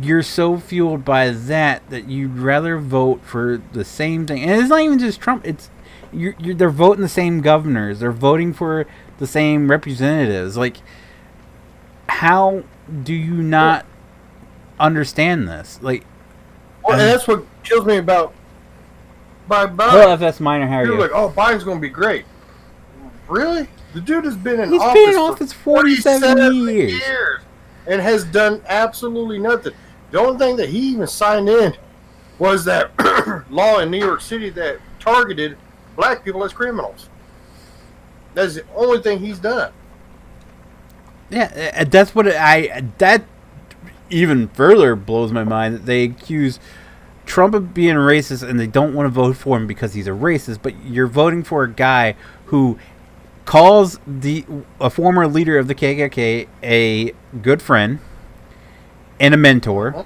Speaker 1: you're so fueled by that you'd rather vote for the same thing. And it's not even just Trump. It's they're voting the same governors. They're voting for the same representatives. Like, how do you not understand this? Like,
Speaker 2: well, and that's what kills me about Biden.
Speaker 1: Well, if that's minor, how are you?
Speaker 2: Like, oh, Biden's going to be great. Really? The dude has been in
Speaker 1: He's
Speaker 2: office
Speaker 1: been in office 47 years
Speaker 2: and has done absolutely nothing. The only thing that he even signed in was that law in New York City that targeted black people as criminals. That's the only thing he's done.
Speaker 1: Yeah, that's what that even further blows my mind, that they accuse Trump of being racist and they don't want to vote for him because he's a racist, but you're voting for a guy who calls a former leader of the KKK a good friend and a mentor.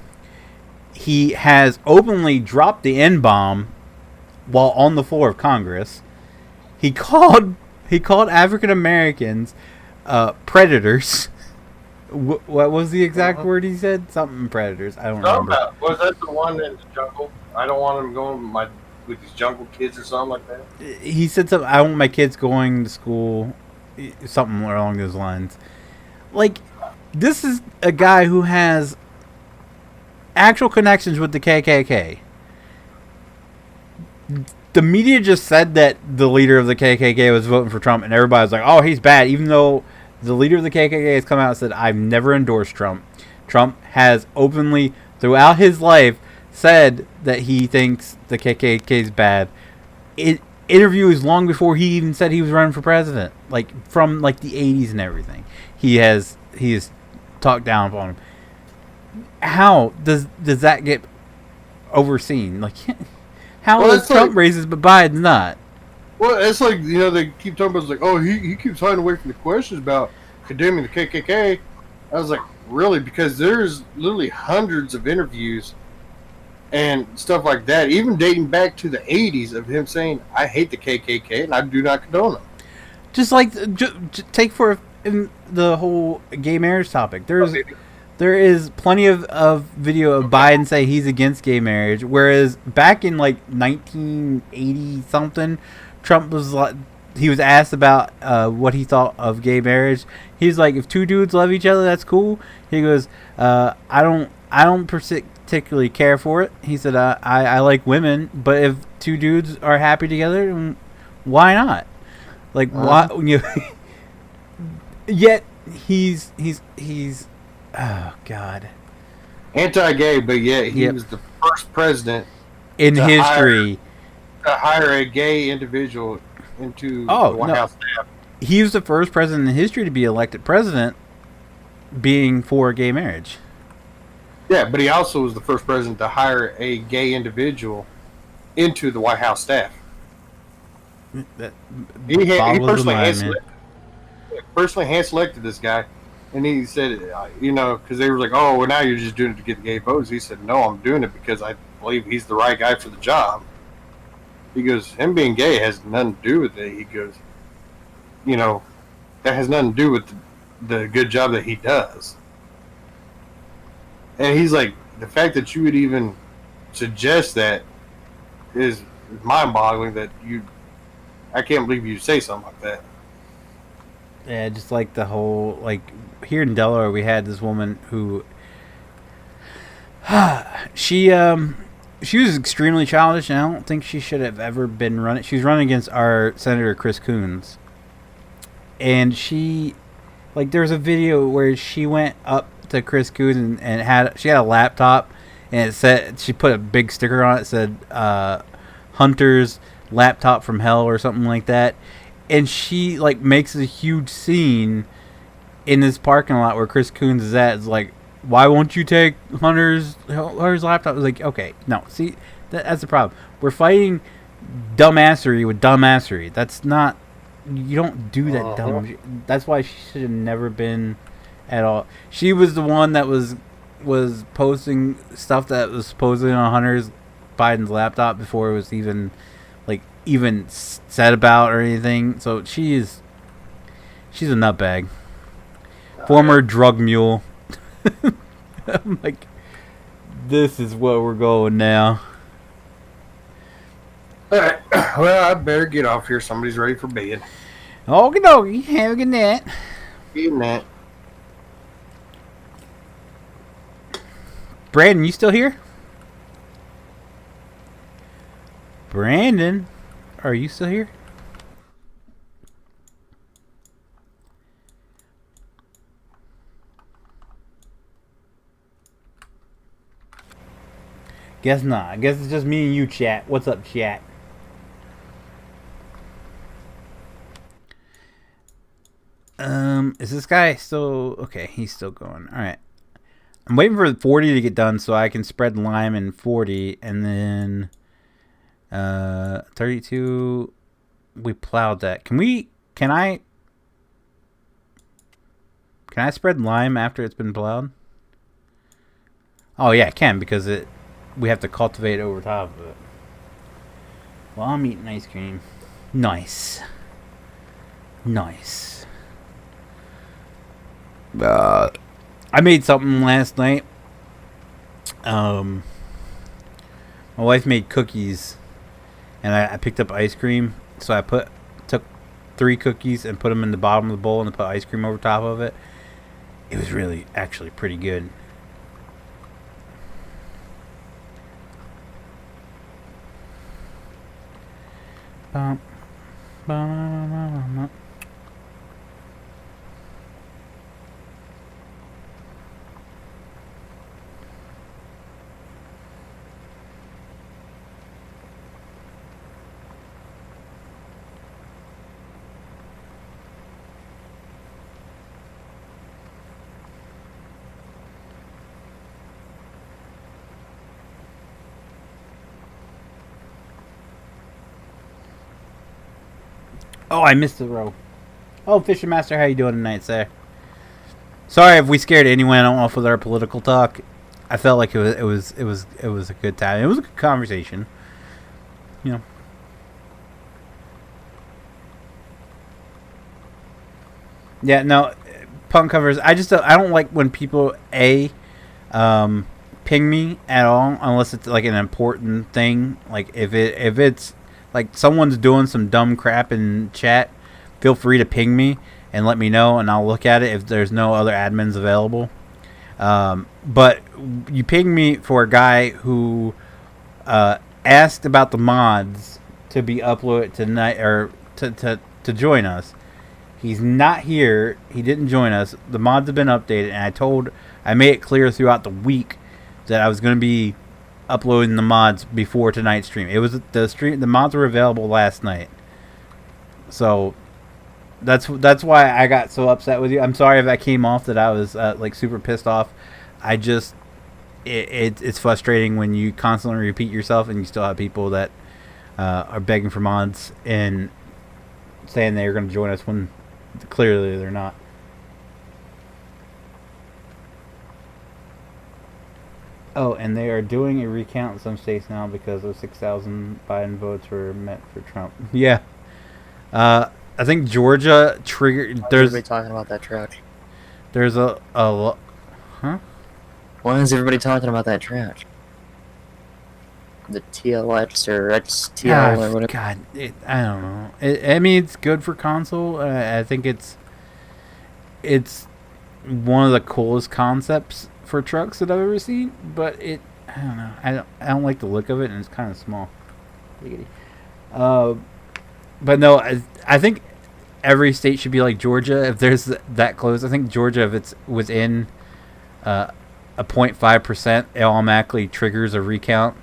Speaker 1: He has openly dropped the N-bomb while on the floor of Congress. He called African Americans predators. What was the exact word he said? Something predators. I don't remember.
Speaker 2: Was that the one in the jungle? I don't want him going with these jungle kids or something like that.
Speaker 1: He said something. I want my kids going to school. Something along those lines. Like, this is a guy who has actual connections with the KKK. The media just said that the leader of the KKK was voting for Trump, and everybody was like, oh, he's bad, even though the leader of the KKK has come out and said, I've never endorsed Trump. Trump has openly, throughout his life, said that he thinks the KKK is bad. Interviews long before he even said he was running for president, like from the 80s and everything. He has talked down upon him. How does that get overseen? Like, how is Trump racist but Biden's not?
Speaker 2: Well, it's like, they keep talking about, like, oh, he keeps hiding away from the questions about condemning the KKK. I was like, really? Because there's literally hundreds of interviews and stuff like that, even dating back to the 80s, of him saying, I hate the KKK and I do not condone them.
Speaker 1: Just like, take for the whole gay marriage topic. There is plenty of video of Biden say he's against gay marriage, whereas back in 1980 something, Trump was he was asked about what he thought of gay marriage. He's like, if two dudes love each other, that's cool. He goes, I don't particularly care for it. He said, I like women, but if two dudes are happy together, why not? Like, why? You know, yet he's oh god,
Speaker 2: anti-gay, but yet he was the first president
Speaker 1: in history
Speaker 2: to hire a gay individual into the White House staff.
Speaker 1: He was the first president in history to be elected president being for gay marriage.
Speaker 2: Yeah, but he also was the first president to hire a gay individual into the White House staff. He personally hand-selected this guy, and he said, you know, because they were like, oh, well, now you're just doing it to get the gay votes. He said, no, I'm doing it because I believe he's the right guy for the job. He goes, him being gay has nothing to do with it. He goes, you know, that has nothing to do with the good job that he does. And he's like, the fact that you would even suggest that is mind-boggling. That I can't believe you say something like that.
Speaker 1: Yeah, just like the whole, like, here in Delaware, we had this woman who, she was extremely childish, and I don't think she should have ever been running. She was running against our Senator Chris Coons. And she, like, there was a video where she went up to Chris Coons and she had a laptop, and it said, she put a big sticker on it, said, Hunter's laptop from hell or something like that. And she, like, makes a huge scene in this parking lot where Chris Coons is at. It's like, why won't you take Hunter's laptop? It's like, okay, no, see, that's the problem. We're fighting dumbassery with dumbassery. That's not, you don't do that dumb. That's why she should have never been at all. She was the one that was posting stuff that was supposedly on Biden's laptop before it was even said about or anything. So she's a nutbag. Former drug mule. I'm like, this is what we're going now.
Speaker 2: Alright, well, I better get off here. Somebody's ready for bed.
Speaker 1: Okie dokie. Have a good night.
Speaker 2: Good night.
Speaker 1: Brandon, you still here? Brandon, are you still here? Guess not. I guess it's just me and you, chat. What's up, chat? Is this guy still... Okay, he's still going. Alright. I'm waiting for 40 to get done so I can spread lime in 40, and then 32, we plowed that. Can I spread lime after it's been plowed? Oh yeah, I can, because we have to cultivate over top of it. Well, I'm eating ice cream. Nice. Nice. I made something last night. My wife made cookies, and I picked up ice cream. So I took 3 cookies and put them in the bottom of the bowl and put ice cream over top of it. It was really, actually pretty good. Bum, bum, bum, bum, bum. Oh, I missed the row. Oh, Fisher Master, how you doing tonight, sir? Sorry if we scared anyone off with our political talk. I felt like it was a good time. It was a good conversation. You know. Yeah, no, punk covers. I don't like when people ping me at all unless it's like an important thing. Like if it's like someone's doing some dumb crap in chat, feel free to ping me and let me know, and I'll look at it if there's no other admins available. But you ping me for a guy who asked about the mods to be uploaded tonight, or to join us. He's not here. He didn't join us. The mods have been updated, and I made it clear throughout the week that I was going to be uploading the mods before tonight's stream. It was the mods were available last night. So that's why I got so upset with you. I'm sorry if I came off that I was like super pissed off. I just it's frustrating when you constantly repeat yourself and you still have people that are begging for mods and saying they're going to join us when clearly they're not. Oh, and they are doing a recount in some states now because those 6,000 Biden votes were meant for Trump. Yeah. I think Georgia triggered.
Speaker 6: Why is everybody talking about that truck?
Speaker 1: There's huh?
Speaker 6: Why is everybody talking about that truck? The TLX or XTL or whatever.
Speaker 1: God, I don't know. I mean, it's good for console. I think it's one of the coolest concepts for trucks that I've ever seen. But I don't know. I don't like the look of it, and it's kind of small. But no, I think every state should be like Georgia. If there's that close, I think Georgia, if it's within a 0.5%, it automatically triggers a recount.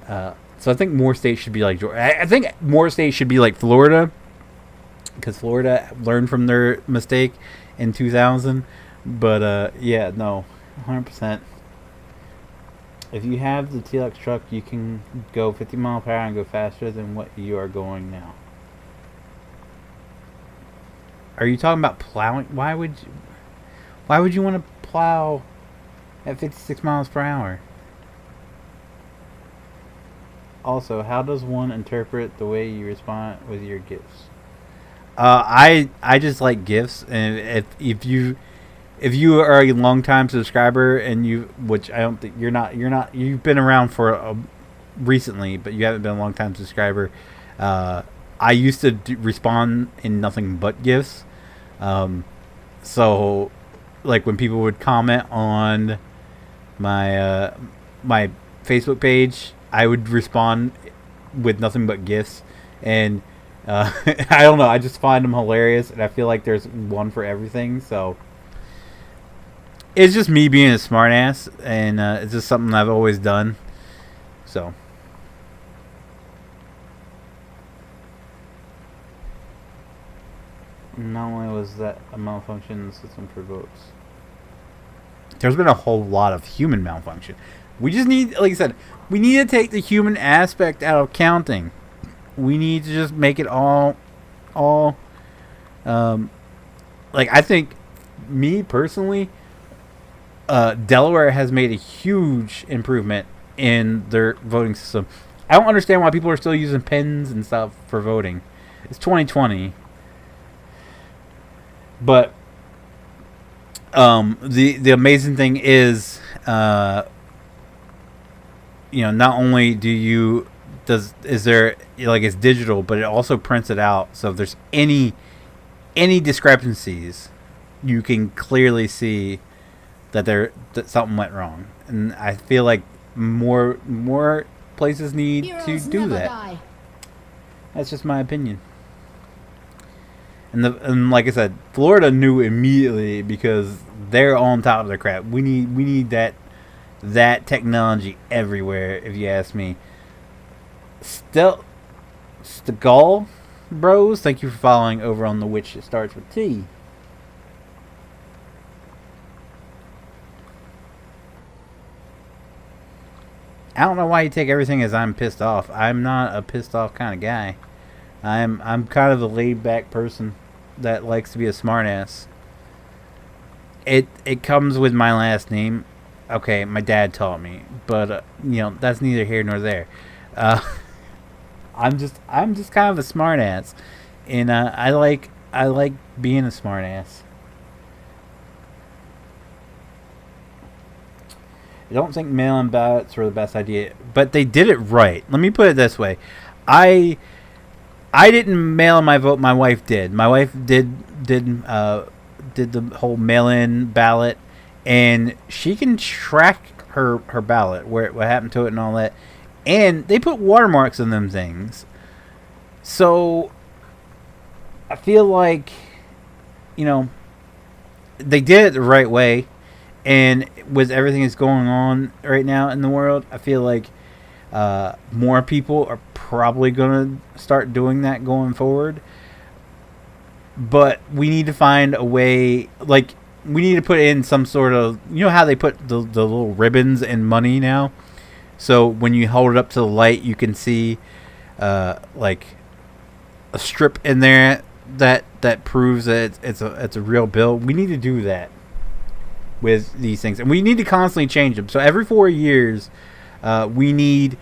Speaker 1: So I think more states should be like Georgia. I think more states should be like Florida, because Florida learned from their mistake in 2000. But yeah, no, 100%. If you have the TLX truck, you can go 50 miles per hour and go faster than what you are going now. Are you talking about plowing? Why would you want to plow at 56 miles per hour? Also, how does one interpret the way you respond with your gifts? I just like gifts, and if you are a long-time subscriber and which I don't think you're not, you've been around for recently, but you haven't been a long-time subscriber. I used to respond in nothing but gifts. So, like when people would comment on my my Facebook page, I would respond with nothing but gifts, and I don't know. I just find them hilarious, and I feel like there's one for everything. So it's just me being a smartass, and it's just something I've always done. So. Not only was that a malfunction in the system for votes, there's been a whole lot of human malfunction. We just need, like I said, we need to take the human aspect out of counting. We need to just make it all like, I think, me personally, Delaware has made a huge improvement in their voting system. I don't understand why people are still using pens and stuff for voting. It's 2020. But the amazing thing is, not only is there, like, it's digital, but it also prints it out. So if there's any discrepancies, you can clearly see that something went wrong. And I feel like more places need to do that. That's just my opinion. And like I said, Florida knew immediately because they're on top of their crap. We need that technology everywhere, if you ask me. Stegall Bros, thank you for following over on the Witch That Starts with T. I don't know why you take everything as I'm pissed off. I'm not a pissed off kind of guy. I'm kind of a laid back person that likes to be a smartass. It comes with my last name. Okay, my dad taught me, but that's neither here nor there. I'm just kind of a smartass, and I like being a smartass. I don't think mail-in ballots were the best idea, but they did it right. Let me put it this way. I didn't mail in my vote. My wife did. My wife did the whole mail-in ballot, and she can track her ballot, what happened to it and all that. And they put watermarks in them things. So I feel like, you know, they did it the right way. And with everything that's going on right now in the world, I feel like more people are probably going to start doing that going forward. But we need to find a way, like, we need to put in some sort of, you know how they put the little ribbons in money now? So when you hold it up to the light, you can see, like, a strip in there that proves that it's a real bill. We need to do that with these things, and we need to constantly change them. So every 4 years, we need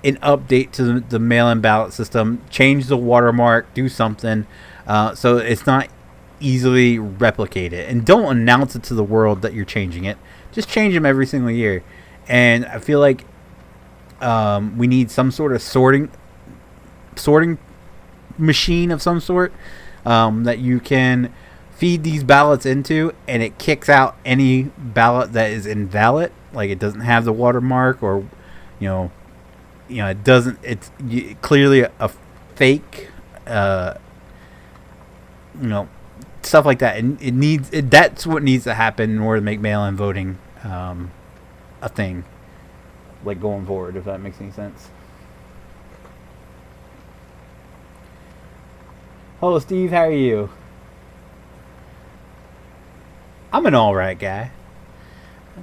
Speaker 1: an update to the mail-in ballot system, change the watermark, do something, so it's not easily replicated. And don't announce it to the world that you're changing it. Just change them every single year. And I feel like we need some sort of sorting machine of some sort that you can feed these ballots into, and it kicks out any ballot that is invalid, like it doesn't have the watermark, or you know it doesn't, it's clearly a fake, stuff like that. And that's what needs to happen in order to make mail-in voting a thing, like, going forward, if that makes any sense. Hello, Steve. How are you? I'm an alright guy.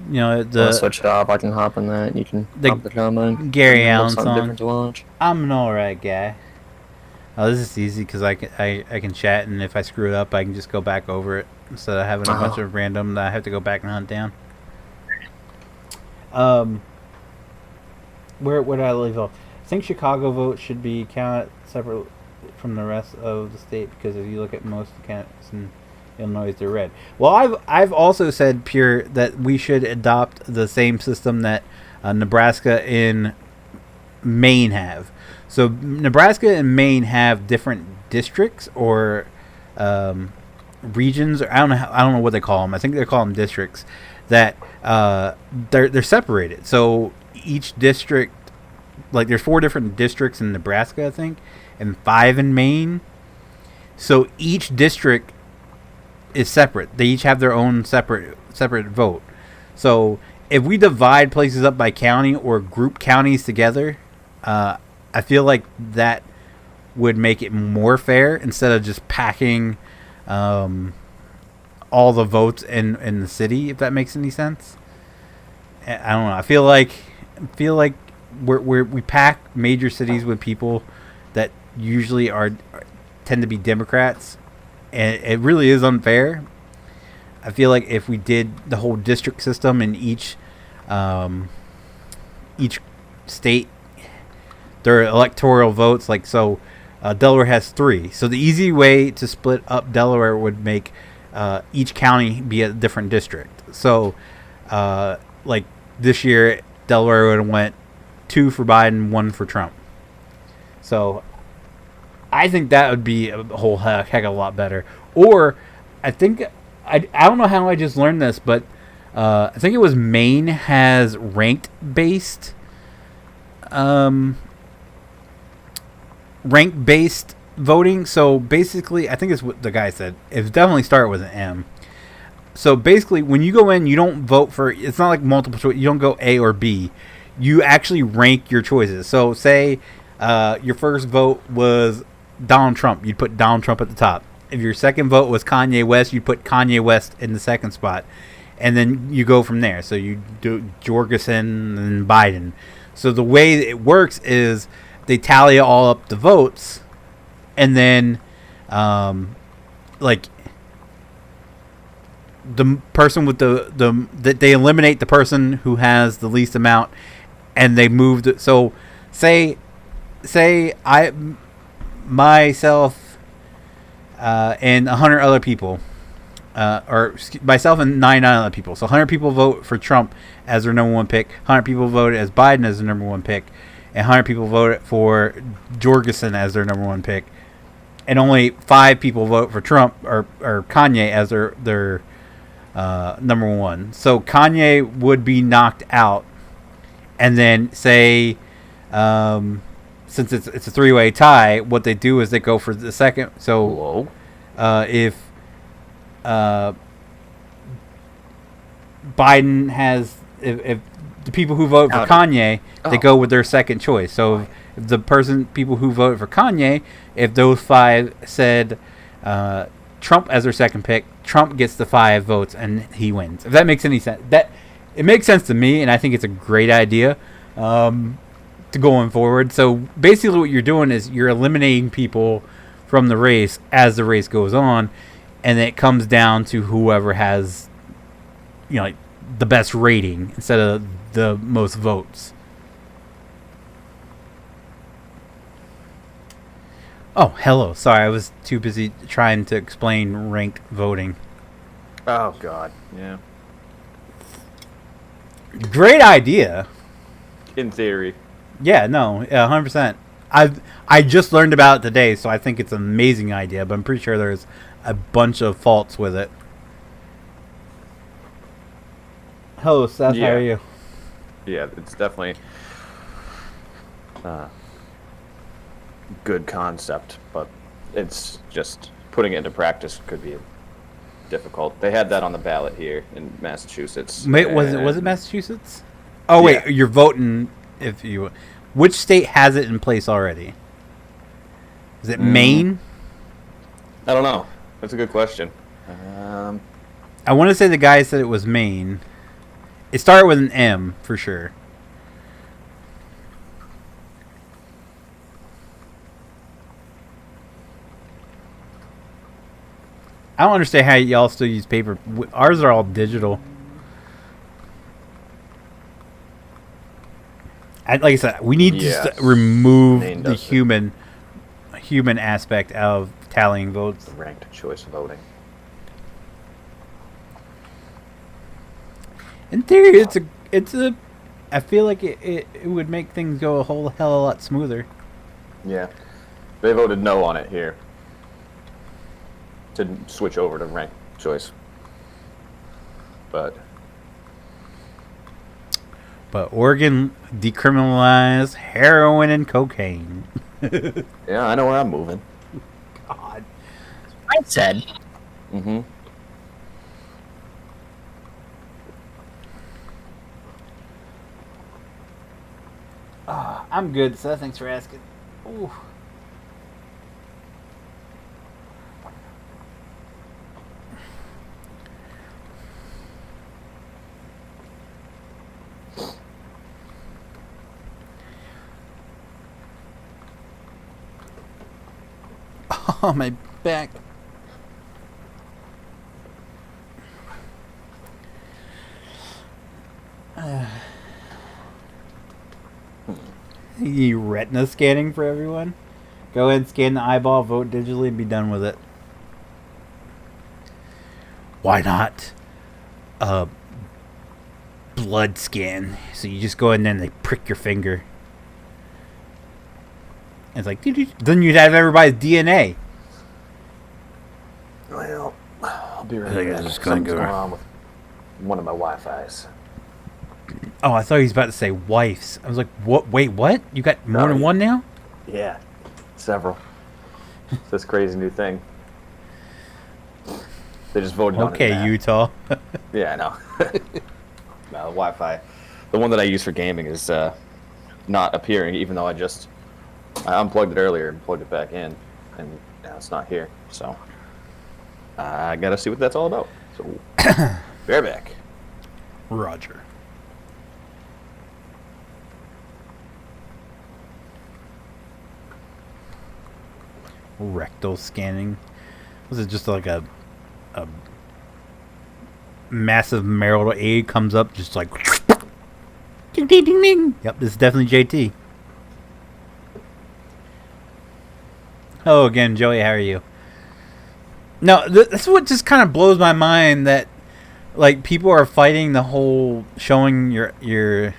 Speaker 1: You know,
Speaker 6: I'll switch it off. I can hop on that. You can hop the comment.
Speaker 1: Gary Allen
Speaker 6: something
Speaker 1: song.
Speaker 6: Different to watch.
Speaker 1: I'm an alright guy. Oh, this is easy because I can chat, and if I screw it up, I can just go back over it instead of having a bunch of random that I have to go back and hunt down. Where did I leave off? I think Chicago votes should be counted separate from the rest of the state, because if you look at most counts in Illinois, they're red. Well, I've also said, Pure, that we should adopt the same system that Nebraska and Maine have. So Nebraska and Maine have different districts or regions, or I don't know what they call them. I think they call them districts. That they're separated. So each district, like, there's 4 different districts in Nebraska, I think, and 5 in Maine. So each district is separate. They each have their own separate vote. So if we divide places up by county or group counties together, I feel like that would make it more fair, instead of just packing all the votes in the city, if that makes any sense. I don't know. I feel like we pack major cities with people that usually tend to be Democrats, and it really is unfair. I feel like if we did the whole district system in each state, their electoral votes, like, so Delaware has 3. So the easy way to split up Delaware would make each county be a different district. So like this year, Delaware would have went 2 for Biden, 1 for Trump. So I think that would be a whole heck of a lot better. Or I think, I don't know how I just learned this, but I think it was Maine has ranked based voting. So basically, I think it's what the guy said. It definitely started with an M. So basically, when you go in, you don't vote for, it's not like multiple choice. You don't go A or B. You actually rank your choices. So say your first vote was Donald Trump. You'd put Donald Trump at the top. If your second vote was Kanye West, you'd put Kanye West in the second spot. And then you go from there. So you do Jorgensen and Biden. So the way it works is they tally all up the votes, and then like the person with that they eliminate the person who has the least amount, and they move the, so say I myself and 100 other people, or myself and 99 other people. So 100 people vote for Trump as their number 1 pick. 100 people vote as Biden as their number 1 pick. and 100 people voted for Jorgensen as their number one pick, and only 5 people vote for Trump or Kanye as their number one. So Kanye would be knocked out, and then say, since it's a 3-way tie, what they do is they go for the second. So if Biden has, if the people who vote for Kanye, they go with their second choice. So if the people who voted for Kanye, if those 5 said Trump as their second pick, Trump gets the 5 votes and he wins. If that makes any sense, it makes sense to me, and I think it's a great idea to going forward. So basically, what you're doing is you're eliminating people from the race as the race goes on, and it comes down to whoever has, like, the best rating instead of the most votes. Oh, hello. Sorry, I was too busy trying to explain ranked voting.
Speaker 7: Oh, God. Yeah.
Speaker 1: Great idea.
Speaker 7: In theory.
Speaker 1: Yeah, no, 100%. I just learned about it today, so I think it's an amazing idea, but I'm pretty sure there's a bunch of faults with it. Hello, Seth.
Speaker 7: Yeah.
Speaker 1: How are you?
Speaker 7: Yeah, it's definitely good concept, but it's just putting it into practice could be difficult. They had that on the ballot here in Massachusetts.
Speaker 1: Wait, was it Massachusetts? Oh wait, you're voting if you. Which state has it in place already? Is it Maine?
Speaker 7: I don't know. That's a good question.
Speaker 1: I want to say the guy said it was Maine. It started with an M for sure. I don't understand how y'all still use paper. Ours are all digital. Like I said, we need to remove the human aspect of tallying votes.
Speaker 7: Ranked choice voting.
Speaker 1: In theory, it's a. I feel like it would make things go a whole hell of a lot smoother.
Speaker 7: Yeah, they voted no on it here to switch over to ranked choice, but
Speaker 1: Oregon decriminalized heroin and cocaine.
Speaker 7: yeah, I know where I'm moving.
Speaker 1: God,
Speaker 6: I said.
Speaker 7: Mm-hmm.
Speaker 1: I'm good, Seth. Thanks for asking. Ooh. Oh, my back. You retina scanning for everyone? Go ahead and scan the eyeball, vote digitally, and be done with it. Why not blood scan? So you just go in there and they prick your finger. And it's like, then you'd have everybody's DNA.
Speaker 7: Well, I'll be right
Speaker 1: I think
Speaker 7: back.
Speaker 1: I'm just gonna
Speaker 7: Something's
Speaker 1: go.
Speaker 7: going on with one of my Wi-Fi's.
Speaker 1: Oh, I thought he was about to say wives. I was like, what? Wait, what? You got more than one now?
Speaker 7: Yeah, several. It's this crazy new thing. They just voted on it.
Speaker 1: Okay, Utah.
Speaker 7: Yeah, I know. No, the Wi-Fi, the one that I use for gaming, is not appearing, even though I unplugged it earlier and plugged it back in, and now it's not here. So I gotta see what that's all about. So bear back.
Speaker 1: Roger. Rectal scanning. Was it just like a massive marital aid comes up just like ding ding ding ding? Yep, this is definitely JT. Hello again, Joey. How are you? No, this is what just kind of blows my mind, that like people are fighting the whole showing your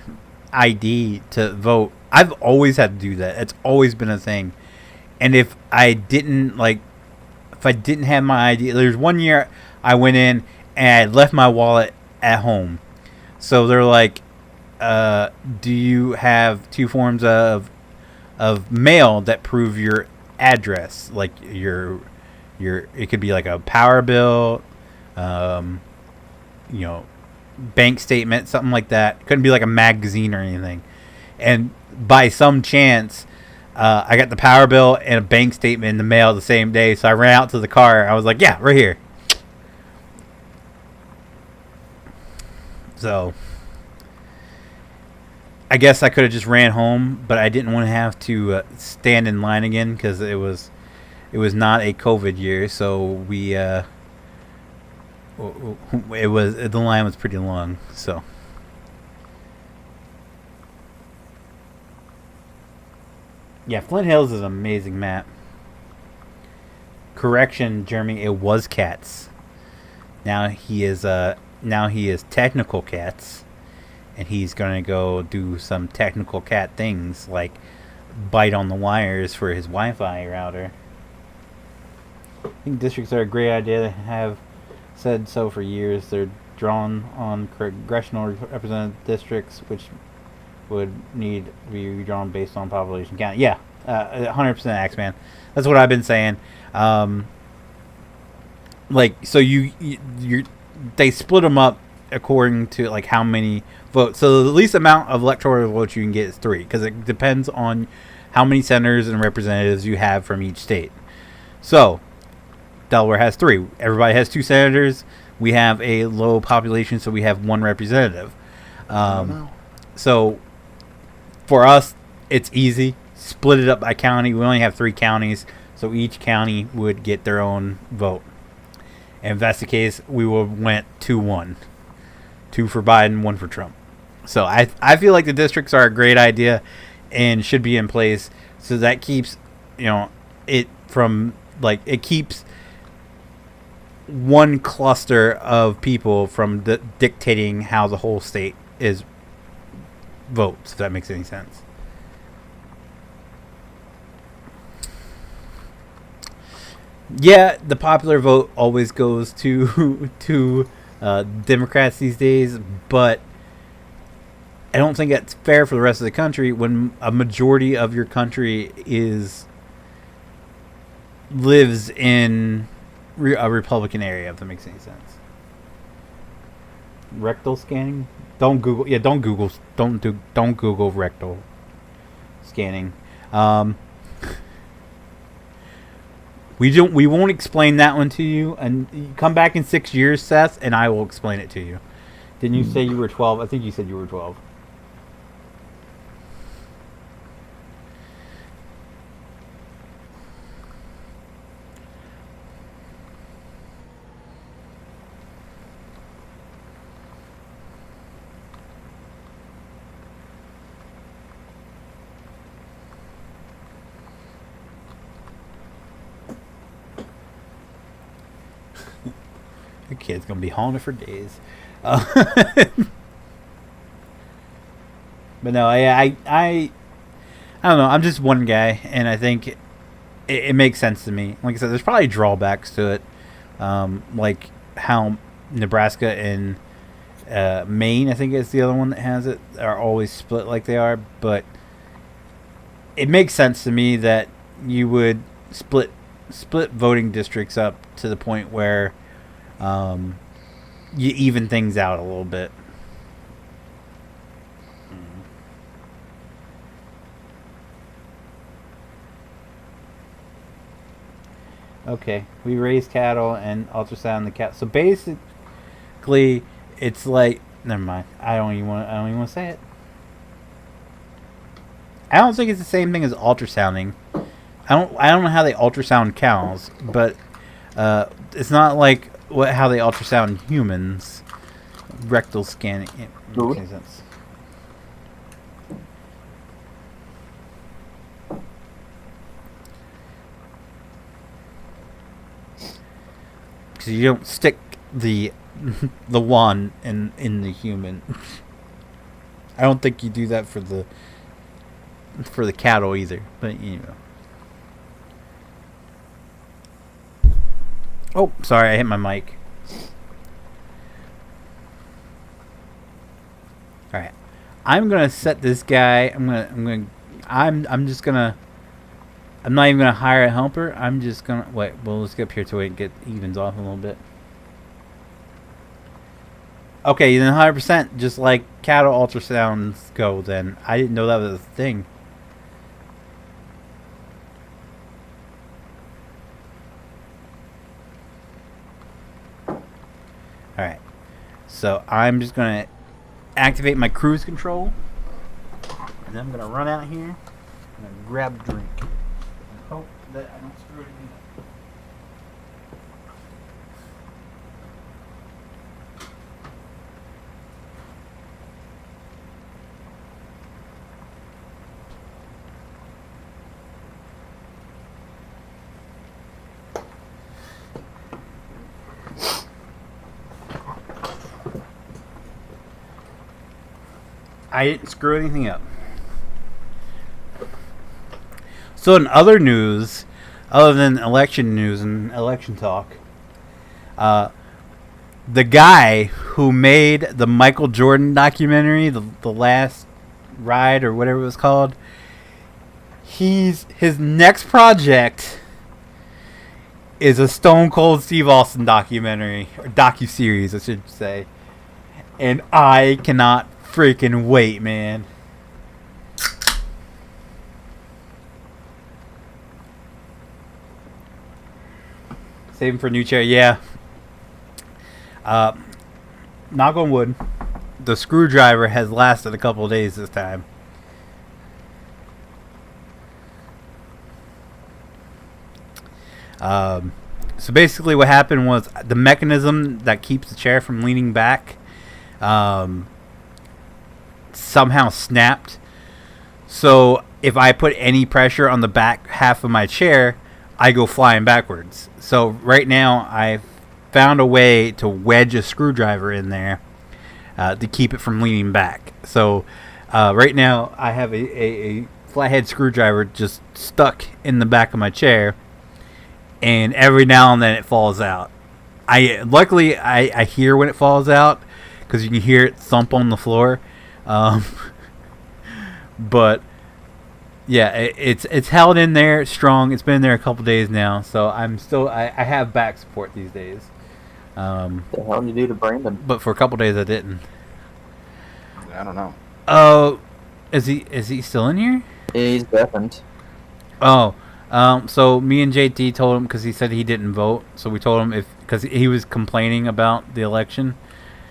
Speaker 1: ID to vote. I've always had to do that. It's always been a thing. And if I didn't have my ID, there's one year I went in and I left my wallet at home. So they're like, do you have 2 forms of mail that prove your address? Like your it could be like a power bill, bank statement, something like that. It couldn't be like a magazine or anything. And by some chance, I got the power bill and a bank statement in the mail the same day. So I ran out to the car. I was like, yeah, right here. So I guess I could have just ran home, but I didn't want to have to stand in line again because it was not a COVID year. So the line was pretty long. So. Yeah, Flint Hills is an amazing map. Correction, Jeremy, it was Cats. Now he is Technical Cats, and he's gonna go do some technical cat things like bite on the wires for his Wi-Fi router. I think districts are a great idea. They have said so for years. They're drawn on congressional representative districts, which would need to be redrawn based on population count. Yeah, 100% Axeman. That's what I've been saying. So they split them up according to like how many votes. So the least amount of electoral votes you can get is 3, because it depends on how many senators and representatives you have from each state. So Delaware has 3. Everybody has 2 senators. We have a low population, so we have 1 representative. So for us, it's easy. Split it up by county. We only have 3 counties, so each county would get their own vote. And if that's the case, we went 2-1. 2 for Biden, 1 for Trump. So I feel like the districts are a great idea and should be in place. So that keeps, it from it keeps one cluster of people from dictating how the whole state is votes, if that makes any sense. Yeah, the popular vote always goes to Democrats these days, but I don't think that's fair for the rest of the country when a majority of your country lives in a Republican area, if that makes any sense. Rectal scanning? Don't Google. Yeah, don't Google. Don't Google rectal scanning. We won't explain that one to you, and you come back in 6 years, Seth, and I will explain it to you. Didn't you say you were 12? I think you said you were 12. Your kid's gonna be haunted for days. But no, I don't know. I'm just one guy, and I think it makes sense to me. Like I said, there's probably drawbacks to it, like how Nebraska and Maine, I think is the other one that has it, are always split like they are. But it makes sense to me that you would split voting districts up to the point where you even things out a little bit. Okay, we raise cattle and ultrasound the cattle. So basically, it's like, never mind. I don't even want to say it. I don't think it's the same thing as ultrasounding. I don't know how they ultrasound cows, but it's not like how they ultrasound humans. Rectal scanning. It makes any sense. Because you don't stick the wand in the human. I don't think you do that for the for the cattle either. But you know. Oh, sorry, I hit my mic. All right, I'm gonna set this guy. I'm just gonna. I'm not even gonna hire a helper. I'm just gonna wait. Well, let's get up here till we get evens off a little bit. Okay, then 100%, just like cattle ultrasounds go. Then I didn't know that was a thing. All right, so I'm just gonna activate my cruise control, and then I'm gonna run out here and grab a drink. Hope that I don't screw anything up. I didn't screw anything up. So in other news, other than election news and election talk, the guy who made the Michael Jordan documentary, the Last Ride or whatever it was called, his next project is a Stone Cold Steve Austin documentary, or docuseries, I should say. And I cannot freaking wait, man. Saving for a new chair, yeah. Knock on wood. The screwdriver has lasted a couple of days this time. So basically what happened was the mechanism that keeps the chair from leaning back somehow snapped. So if I put any pressure on the back half of my chair, I go flying backwards. So right now I found a way to wedge a screwdriver in there to keep it from leaning back. So right now I have a flathead screwdriver just stuck in the back of my chair, and every now and then it falls out. Luckily I hear when it falls out, because you can hear it thump on the floor. But yeah, it's held in there strong. It's been there a couple days now, so I'm still I have back support these days.
Speaker 6: The hell did you do to Brandon?
Speaker 1: But for a couple days I didn't.
Speaker 7: I don't know.
Speaker 1: Oh, is he still in here?
Speaker 6: Yeah, he's deafened.
Speaker 1: Oh, so me and JT told him, because he said he didn't vote. So we told him because he was complaining about the election.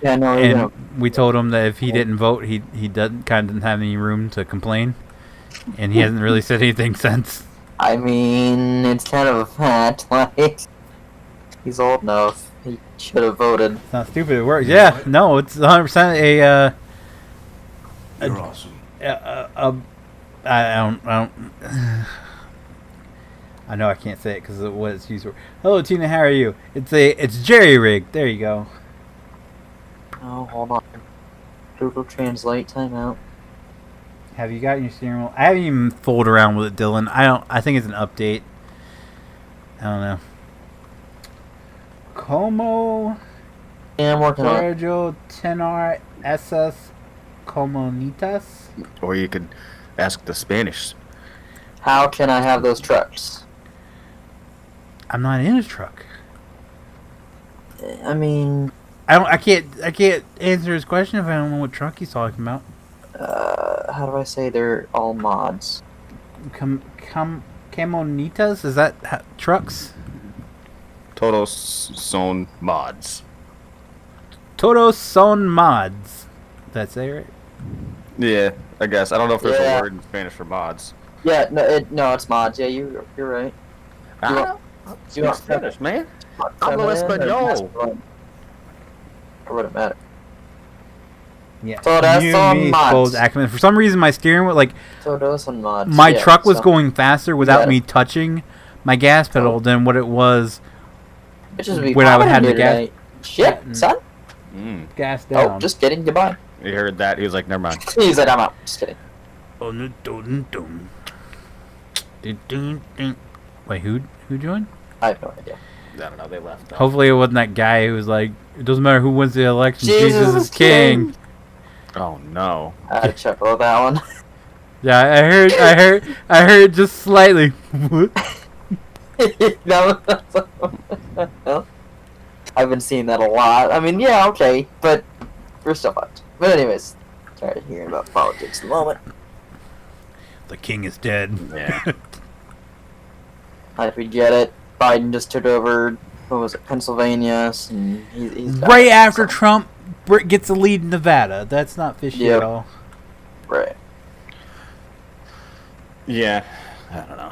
Speaker 6: Yeah, no,
Speaker 1: And we told him that if he didn't vote, he didn't have any room to complain, and he hasn't really said anything since.
Speaker 6: I mean, it's kind of a fact. Like, he's old enough. He should have voted.
Speaker 1: It's not stupid. It works. Yeah, no, it's 100% a.
Speaker 8: You're awesome.
Speaker 1: I don't. I know I can't say it because of what it's used for. Hello, Tina. How are you? It's jerry rigged. There you go.
Speaker 6: Oh, hold on. Google Translate. Timeout.
Speaker 1: Have you gotten your steering wheel? I haven't even fooled around with it, Dylan. I think it's an update. I don't know. Como
Speaker 6: Yeah, I'm working on it.
Speaker 1: Sergio Tenar SS Comunitas.
Speaker 7: Or you could ask the Spanish.
Speaker 6: How can I have those trucks?
Speaker 1: I'm not in a truck.
Speaker 6: I mean,
Speaker 1: I can't answer his question if I don't know what truck he's talking about.
Speaker 6: how do I say they're all mods?
Speaker 1: Camonitas? Is that trucks?
Speaker 7: Todos son mods.
Speaker 1: Todos son mods. That's it, right?
Speaker 7: Yeah, I guess. I don't know if there's
Speaker 6: Yeah.
Speaker 7: a word in Spanish for mods.
Speaker 6: Yeah, no, it's mods. Yeah, you're right.
Speaker 7: I
Speaker 6: you
Speaker 7: speak
Speaker 6: want-
Speaker 7: Spanish, man.
Speaker 6: Feminine or
Speaker 7: español.
Speaker 6: masculine? Or would it matter?
Speaker 1: Yeah.
Speaker 6: Todos
Speaker 1: You
Speaker 6: son
Speaker 1: and me
Speaker 6: mods.
Speaker 1: both Ackerman. For some reason, my steering wheel, like
Speaker 6: Todos son mods.
Speaker 1: my
Speaker 6: yeah,
Speaker 1: truck was
Speaker 6: so-
Speaker 1: going faster without
Speaker 6: got
Speaker 1: me
Speaker 6: it.
Speaker 1: touching my gas pedal than what it was
Speaker 6: Bitches would be
Speaker 1: when I would
Speaker 6: popping
Speaker 1: have
Speaker 6: in
Speaker 1: the
Speaker 6: here
Speaker 1: gas.
Speaker 6: tonight. Shit,
Speaker 1: Yeah.
Speaker 6: son.
Speaker 7: Mm.
Speaker 1: gas down.
Speaker 6: Oh, just kidding. Goodbye.
Speaker 7: You heard that? He was like, never mind.
Speaker 6: He said, I'm out. Just kidding.
Speaker 1: Wait, who joined?
Speaker 6: I have no idea.
Speaker 7: I don't know. They left.
Speaker 1: Hopefully it wasn't that guy who was like, it doesn't matter who wins the election,
Speaker 6: Jesus
Speaker 1: Jesus is king.
Speaker 7: Oh no.
Speaker 6: I had to chuckle at that one.
Speaker 1: Yeah, I heard just slightly.
Speaker 6: I've been seeing that a lot. I mean, yeah, okay, but we're still fucked. But anyways, tired of hearing about politics at the moment.
Speaker 1: The king is dead.
Speaker 7: Yeah.
Speaker 6: I forget it. Biden just took over, what was it, Pennsylvania, and he's
Speaker 1: Right after Trump gets the lead in Nevada. That's not fishy at all.
Speaker 6: Right.
Speaker 7: Yeah. I don't know.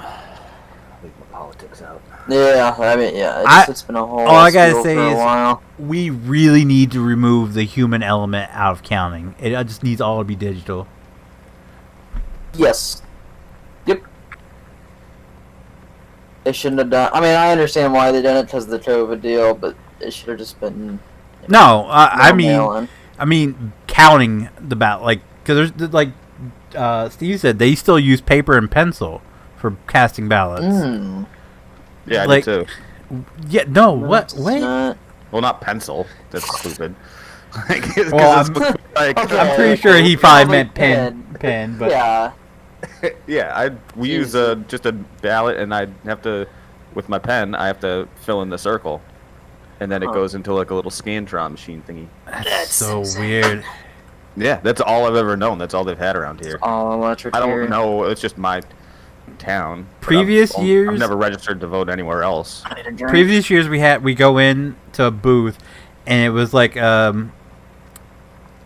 Speaker 7: Leave my politics out.
Speaker 6: Yeah, I mean, yeah, it's been a whole
Speaker 1: all I gotta
Speaker 6: spiel
Speaker 1: say
Speaker 6: for a
Speaker 1: is
Speaker 6: while.
Speaker 1: we really need to remove the human element out of counting. It just needs all to be digital.
Speaker 6: Yes. Yep. They shouldn't have done. I mean, I understand why they did it because of the COVID deal, but it should have just been.
Speaker 1: No, I
Speaker 6: mail-in.
Speaker 1: mean counting the ballot, like because there's like Steve said, they still use paper and pencil for casting ballots.
Speaker 6: Mm.
Speaker 7: Yeah, I
Speaker 1: Like-
Speaker 7: do too.
Speaker 1: Yeah, no, what?
Speaker 6: It's
Speaker 1: Wait,
Speaker 6: not-
Speaker 7: Well, not pencil. That's stupid.
Speaker 1: Well,
Speaker 7: like,
Speaker 6: Okay.
Speaker 1: I'm pretty sure he probably meant pen, but
Speaker 6: Yeah.
Speaker 7: yeah, we use just a ballot, and I have to, with my pen, I have to fill in the circle, and then it
Speaker 6: Huh.
Speaker 7: goes into like a little Scantron machine thingy.
Speaker 1: that's so weird.
Speaker 7: Yeah, that's all I've ever known. That's all they've had around here.
Speaker 6: All electric.
Speaker 7: I
Speaker 6: here.
Speaker 7: don't know. It's just my town. but
Speaker 1: Previous years-
Speaker 7: I've never registered to vote anywhere else.
Speaker 6: I need a drink.
Speaker 1: Previous years we go in to a booth, and it was like I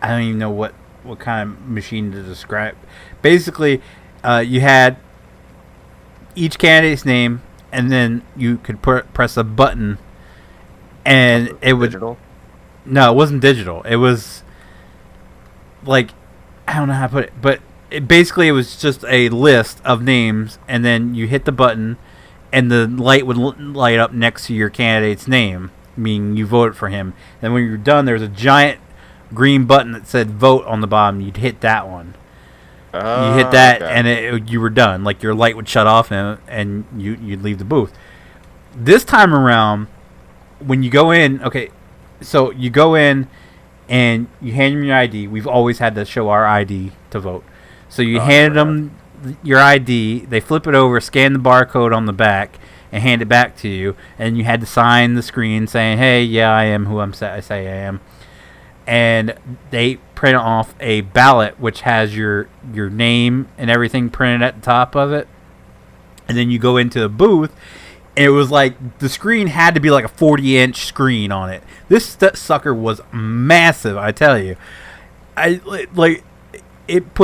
Speaker 1: don't even know what kind of machine to describe. Basically, you had each candidate's name, and then you could press a button, and it would.
Speaker 7: Digital.
Speaker 1: No, it wasn't digital. It was like I don't know how to put it, but it was just a list of names, and then you hit the button, and the light would light up next to your candidate's name, meaning you voted for him. And when you're done, there's a giant green button that said "vote" on the bottom. You'd hit that one. You hit that,
Speaker 7: Okay.
Speaker 1: and you were done. Like your light would shut off, and you'd leave the booth. This time around, when you go in, okay, so you go in and you hand them your ID. We've always had to show our ID to vote. So you handed them your ID. They flip it over, scan the barcode on the back, and hand it back to you. And you had to sign the screen saying, "Hey, yeah, I am who I say I am." And they print off a ballot which has your name and everything printed at the top of it. And then you go into the booth, and it was like the screen had to be like a 40-inch screen on it. This sucker was massive, I tell you. It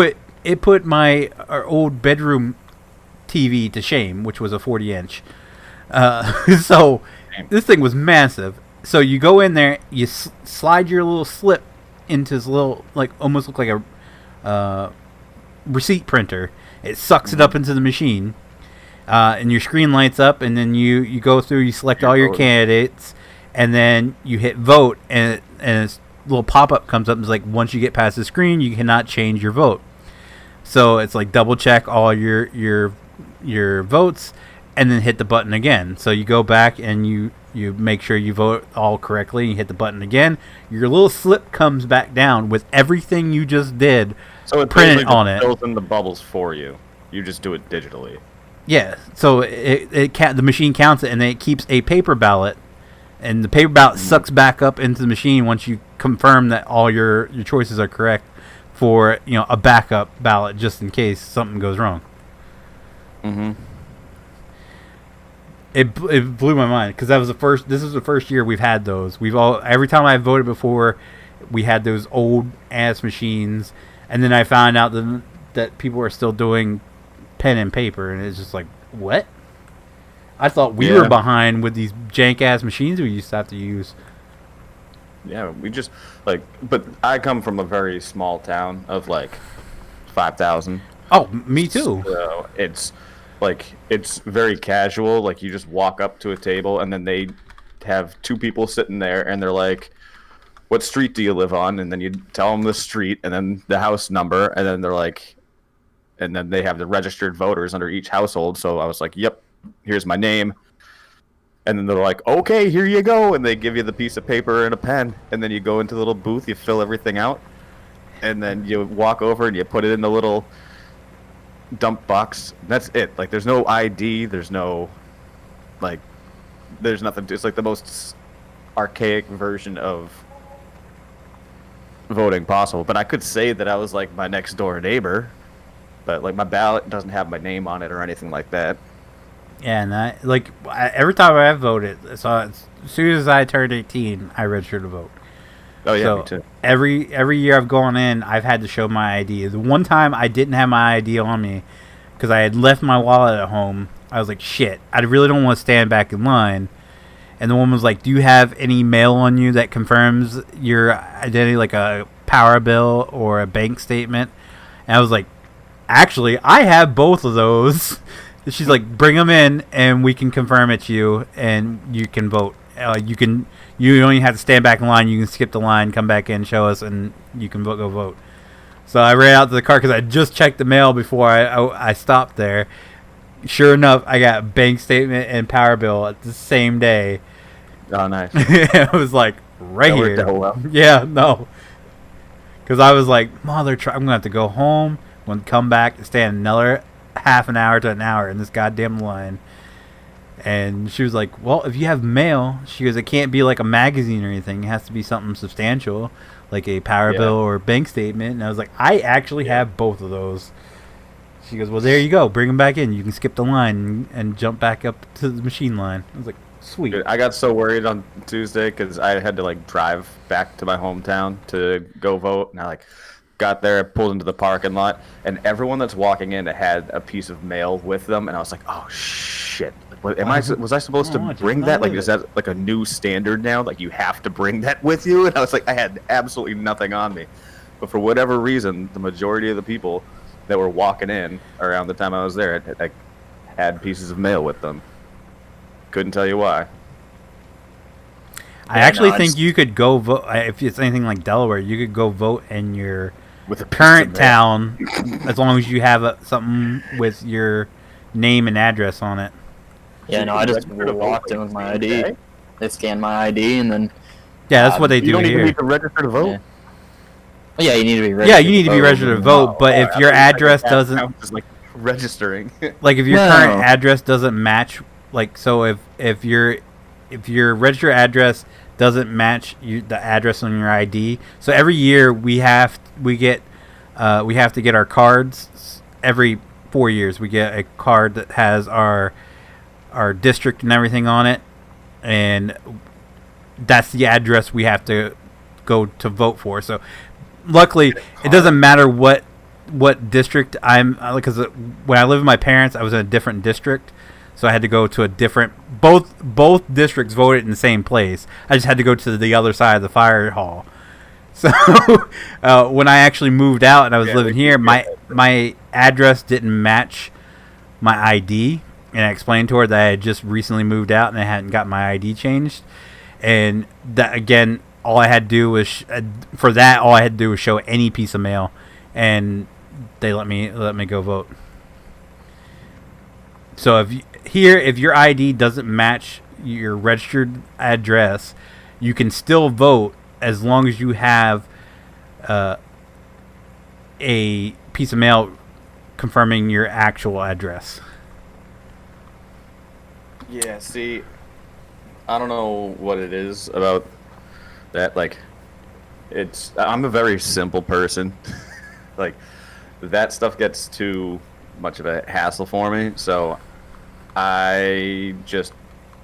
Speaker 1: put my old bedroom TV to shame, which was a 40-inch. So this thing was massive. So you go in there, you slide your little slip into this little, like, almost look like a receipt printer. It sucks it up into the machine, and your screen lights up, and then you go through, you select all your candidates, and then you hit vote, and this little pop-up comes up and it's like, once you get past the screen, you cannot change your vote. So it's like double check all your votes, and then hit the button again. So you go back and you make sure you vote all correctly. You hit the button again. Your little slip comes back down with everything you just did.
Speaker 7: So it
Speaker 1: printed on it.
Speaker 7: fills in the bubbles for you. You just do it digitally.
Speaker 1: Yeah. So the machine counts it, and then it keeps a paper ballot, and the paper ballot sucks back up into the machine once you confirm that all your choices are correct for a backup ballot just in case something goes wrong.
Speaker 7: Mm-hmm.
Speaker 1: It blew my mind because this is the first year we've had those. Every time I voted before, we had those old ass machines, and then I found out that people are still doing pen and paper, and it's just like, what? I thought we were behind with these jank ass machines we used to have to use.
Speaker 7: Yeah, we just but I come from a very small town of like 5,000.
Speaker 1: Oh, me too.
Speaker 7: So it's very casual. Like you just walk up to a table, and then they have two people sitting there, and they're like, "What street do you live on?" And then you tell them the street, and then the house number, and then they're like, and then they have the registered voters under each household. So I was like, yep, here's my name. And then they're like, okay, here you go. And they give you the piece of paper and a pen. And then you go into the little booth, you fill everything out. And then you walk over and you put it in the little dump box. That's it. Like, there's no ID. There's no, like, there's nothing. It's like the most archaic version of voting possible. But I could say that I was like my next door neighbor. But, like, my ballot doesn't have my name on it or anything like that.
Speaker 1: Yeah, and every time I voted, so as soon as I turned 18, I registered to vote.
Speaker 7: Oh yeah,
Speaker 1: so
Speaker 7: me too.
Speaker 1: Every year I've gone in, I've had to show my ID. The one time I didn't have my ID on me because I had left my wallet at home. I was like, shit, I really don't want to stand back in line. And the woman was like, do you have any mail on you that confirms your identity, like a power bill or a bank statement? And I was like, actually, I have both of those. She's like, bring them in, and we can confirm it's you, and you can vote. You don't even have to stand back in line. You can skip the line, come back in, show us, and you can go vote. So I ran out to the car because I just checked the mail before I stopped there. Sure enough, I got a bank statement and power bill at the same day.
Speaker 7: Oh, nice.
Speaker 1: It was like right here.
Speaker 7: That well.
Speaker 1: Yeah, no. Because I was like, I'm going to have to go home, I'm going to come back and stand another half an hour to an hour in this goddamn line. And she was like, well, if you have mail, she goes, it can't be like a magazine or anything. It has to be something substantial, like a power bill or a bank statement. And I was like, I actually have both of those. She goes, well, there you go. Bring them back in. You can skip the line and jump back up to the machine line. I was like, sweet.
Speaker 7: Dude, I got so worried on Tuesday because I had to like drive back to my hometown to go vote. And I got there, pulled into the parking lot, and everyone that's walking in had a piece of mail with them. And I was like, oh, shit. Was I supposed to bring that? Like, is that like a new standard now? Like, you have to bring that with you? And I was like, I had absolutely nothing on me. But for whatever reason, the majority of the people that were walking in around the time I was there had pieces of mail with them. Couldn't tell you why.
Speaker 1: I actually think you could go vote, if it's anything like Delaware, you could go vote in your current town as long as you have something with your name and address on it.
Speaker 6: Yeah, no, I just walked in with my ID. They scanned my ID, and then...
Speaker 1: Yeah, that's what they do here.
Speaker 7: You don't even need to register to vote?
Speaker 6: Yeah. Well, yeah, you need to be registered.
Speaker 1: Yeah, you need to be registered to vote, but if your address doesn't...
Speaker 7: Just like registering.
Speaker 1: Like, if your current address doesn't match... Like, so if your registered address doesn't match the address on your ID... So every year we have to get our cards. Every 4 years we get a card that has our district and everything on it, and that's the address we have to go to vote for. So luckily it doesn't matter what district I'm, because when I lived with my parents I was in a different district, so I had to go to a different, both districts voted in the same place. I just had to go to the other side of the fire hall. So when I actually moved out and I was living here, my address didn't match my ID. And I explained to her that I had just recently moved out and I hadn't got my ID changed. And that, again, all I had to do was show any piece of mail, and they let me go vote. So if your ID doesn't match your registered address, you can still vote as long as you have a piece of mail confirming your actual address.
Speaker 7: Yeah, see, I don't know what it is about that. Like, I'm a very simple person. Like, that stuff gets too much of a hassle for me. So I just,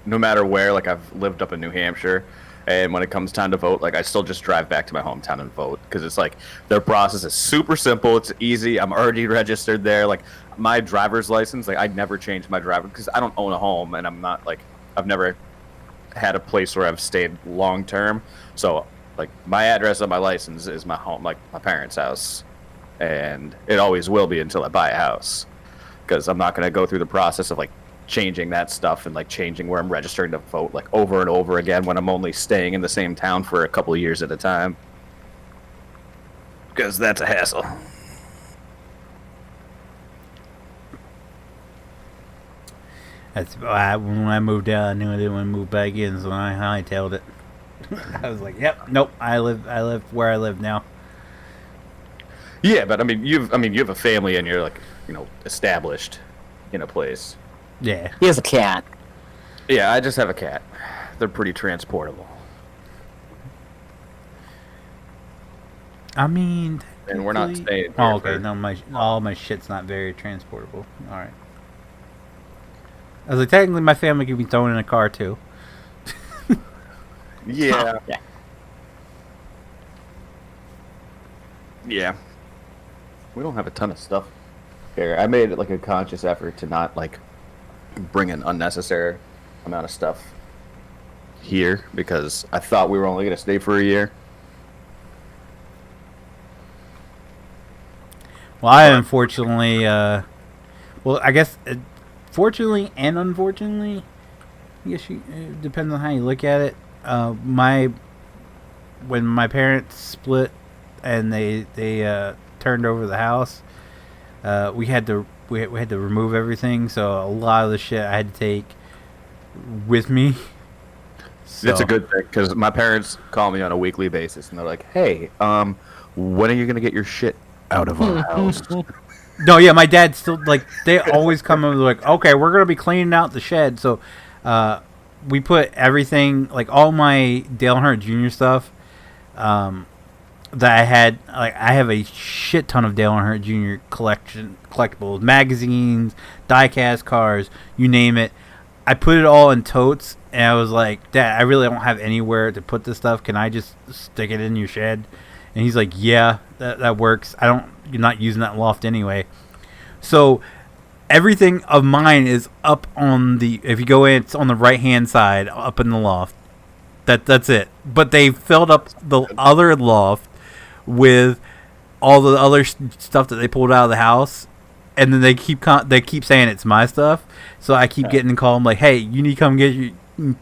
Speaker 7: no matter where, like, I've lived up in New Hampshire, and when it comes time to vote, like, I still just drive back to my hometown and vote, because it's like their process is super simple. It's easy. I'm already registered there. Like, my driver's license, like, I never changed my driver because I don't own a home, and I'm not, like, I've never had a place where I've stayed long term. So, like, my address on my license is my home, like my parents' house, and it always will be until I buy a house, because I'm not going to go through the process of, like, changing that stuff and, like, changing where I'm registering to vote, like, over and over again when I'm only staying in the same town for a couple of years at a time, because that's a hassle.
Speaker 1: That's when I moved out. I knew I didn't want to move back in, so I hightailed it. I was like, "Yep, nope. I live where I live now."
Speaker 7: Yeah, but I mean, you have a family and you're like, established in a place.
Speaker 1: Yeah.
Speaker 6: He has a cat.
Speaker 7: Yeah, I just have a cat. They're pretty transportable.
Speaker 1: I mean,
Speaker 7: And we're not
Speaker 1: technically-
Speaker 7: staying.
Speaker 1: Oh, okay. No, all my shit's not very transportable. All right. I was like, technically, my family could be thrown in a car too.
Speaker 7: Yeah.
Speaker 6: Yeah.
Speaker 7: Yeah. We don't have a ton of stuff here. I made like a conscious effort to not like bring an unnecessary amount of stuff here because I thought we were only going to stay for a year.
Speaker 1: Well, I unfortunately, I guess, fortunately and unfortunately, I guess it depends on how you look at it. When my parents split and they turned over the house, we had to remove everything. So a lot of the shit I had to take with me.
Speaker 7: It's a good thing because my parents call me on a weekly basis and they're like, "Hey, when are you gonna get your shit out of our house?"
Speaker 1: No, yeah, my dad still they always come and like, okay, we're gonna be cleaning out the shed, so we put everything all my Dale Earnhardt Jr. stuff that I had. I have a shit ton of Dale Earnhardt Jr. collectibles, magazines, die-cast cars, you name it. I put it all in totes, and I was like, Dad, I really don't have anywhere to put this stuff. Can I just stick it in your shed? And he's like, yeah, that works. You're not using that loft anyway. So everything of mine is up on if you go in, it's on the right hand side, up in the loft. That's it. But they filled up the other loft with all the other stuff that they pulled out of the house, and then they keep saying it's my stuff. So I keep getting a call. I'm like, hey, you need to come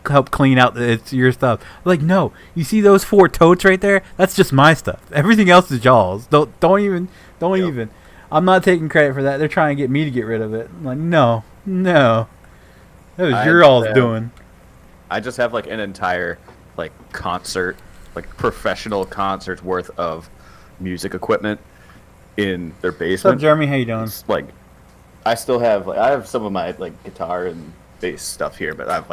Speaker 1: help clean out it's your stuff. I'm like, no, you see those 4 totes right there? That's just my stuff. Everything else is y'all's. Don't even. I'm not taking credit for that. They're trying to get me to get rid of it. I'm like, no, that was your all's doing.
Speaker 7: I just have an entire concert, professional concerts worth of music equipment in their basement.
Speaker 1: What's up, Jeremy? How you doing?
Speaker 7: It's, I still have I have some of my guitar and bass stuff here, but I have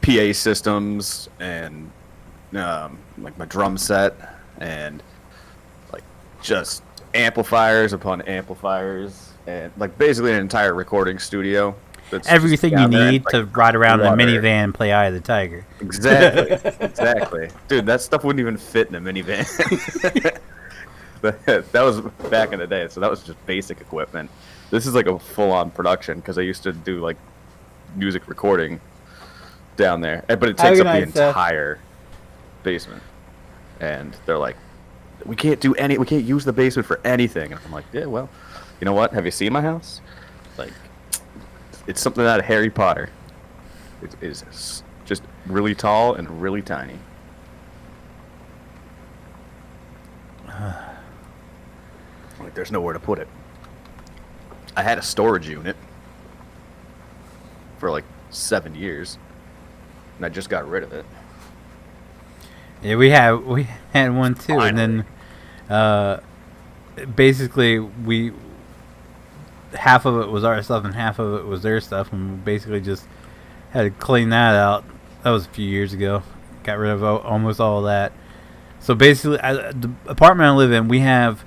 Speaker 7: PA systems and my drum set and just amplifiers upon amplifiers and basically an entire recording studio. That's
Speaker 1: everything you need to ride around in a
Speaker 7: water.
Speaker 1: minivan and play Eye of the Tiger.
Speaker 7: Exactly. Dude, that stuff wouldn't even fit in a minivan. That was back in the day, so that was just basic equipment. This is a full-on production because I used to do music recording down there, but it takes up the entire basement. And they're like, we can't use the basement for anything. And I'm like, yeah, well, you know what? Have you seen my house? It's something out of Harry Potter. It is just really tall and really tiny. There's nowhere to put it. I had a storage unit for 7 years, and I just got rid of it.
Speaker 1: Yeah, we had one too. Finally. And then basically half of it was our stuff and half of it was their stuff, and we basically just had to clean that out. That was a few years ago. Got rid of almost all of that. So basically, the apartment I live in, we have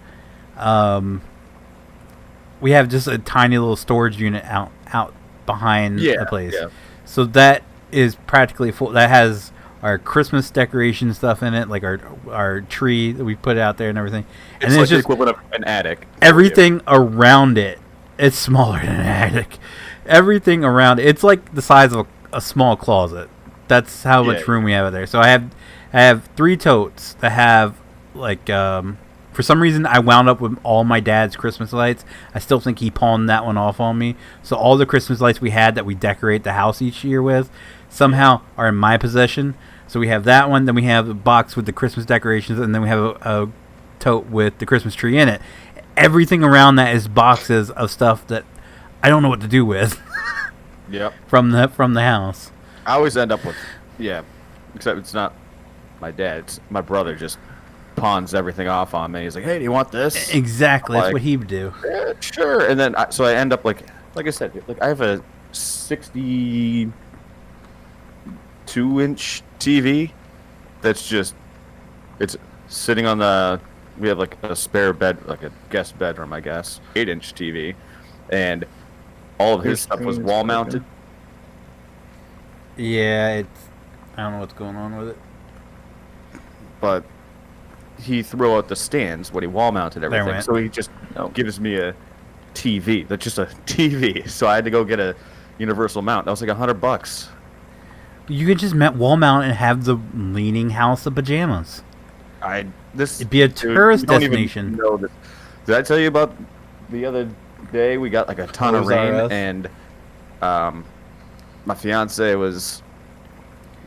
Speaker 1: just a tiny little storage unit out behind the place. Yeah. So that is practically full. That has our Christmas decoration stuff in it, our tree that we put out there and everything.
Speaker 7: And it's just the equivalent of an attic.
Speaker 1: Everything around it, it's smaller than an attic. Everything around it, it's the size of a small closet. That's how much room we have out there. So I have 3 totes that have for some reason I wound up with all my dad's Christmas lights. I still think he pawned that one off on me. So all the Christmas lights we had that we decorate the house each year with somehow are in my possession. So we have that one, then we have a box with the Christmas decorations, and then we have a tote with the Christmas tree in it. Everything around that is boxes of stuff that I don't know what to do with.
Speaker 7: Yep.
Speaker 1: from the house.
Speaker 7: I always end up with, yeah, except it's not my dad. It's my brother just pawns everything off on me. He's like, hey, do you want this?
Speaker 1: Exactly. That's
Speaker 7: Like,
Speaker 1: what he would do.
Speaker 7: Yeah, sure. And then, so I end up like I said, like I have a 62-inch TV that's just, it's sitting on the, we have like a spare bed, like a guest bedroom, I guess, 8-inch TV. And all of his stuff was wall mounted.
Speaker 1: Yeah, I don't know what's going on with it.
Speaker 7: But he threw out the stands when he wall mounted everything.
Speaker 1: went.
Speaker 7: So he just gives me a TV. That's just a TV. So I had to go get a universal mount. That was like $100.
Speaker 1: You could just wall mount and have the leaning house of pajamas. It'd be a tourist destination.
Speaker 7: Did I tell you about the other day? We got like a ton of rain, and my fiance was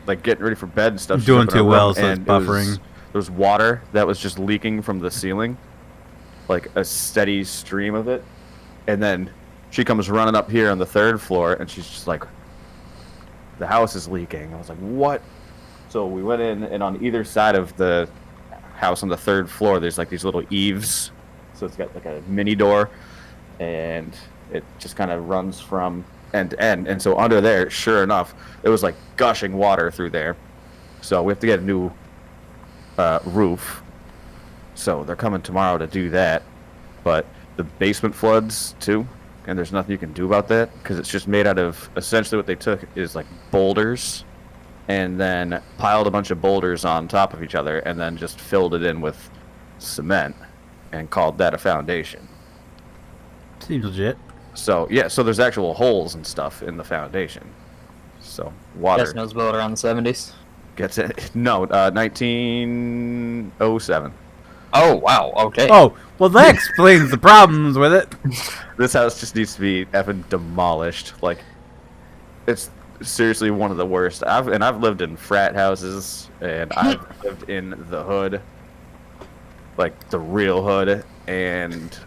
Speaker 7: like getting ready for bed and stuff.
Speaker 1: Doing too well, so it's buffering.
Speaker 7: There was water that was just leaking from the ceiling, like a steady stream of it. And then she comes running up here on the 3rd floor, and she's just like, the house is leaking. I was like, what? So we went in, and on either side of the house on the 3rd floor, there's like these little eaves. So it's got like a mini door, and it just kind of runs from end to end. And so under there, sure enough, it was like gushing water through there. So we have to get a new roof. So they're coming tomorrow to do that. But the basement floods too, and there's nothing you can do about that because it's just made out of, essentially what they took is like boulders and then piled a bunch of boulders on top of each other and then just filled it in with cement and called that a foundation.
Speaker 1: Seems legit.
Speaker 7: So yeah, so there's actual holes and stuff in the foundation. So water.
Speaker 6: Guess knows built around the 70s.
Speaker 7: Gets it? No, 1907.
Speaker 6: Oh wow. Okay.
Speaker 1: Oh, well, that explains the problems with it.
Speaker 7: This house just needs to be effing demolished. Like, it's seriously one of the worst. I've lived in frat houses, and I've lived in the hood, like the real hood, and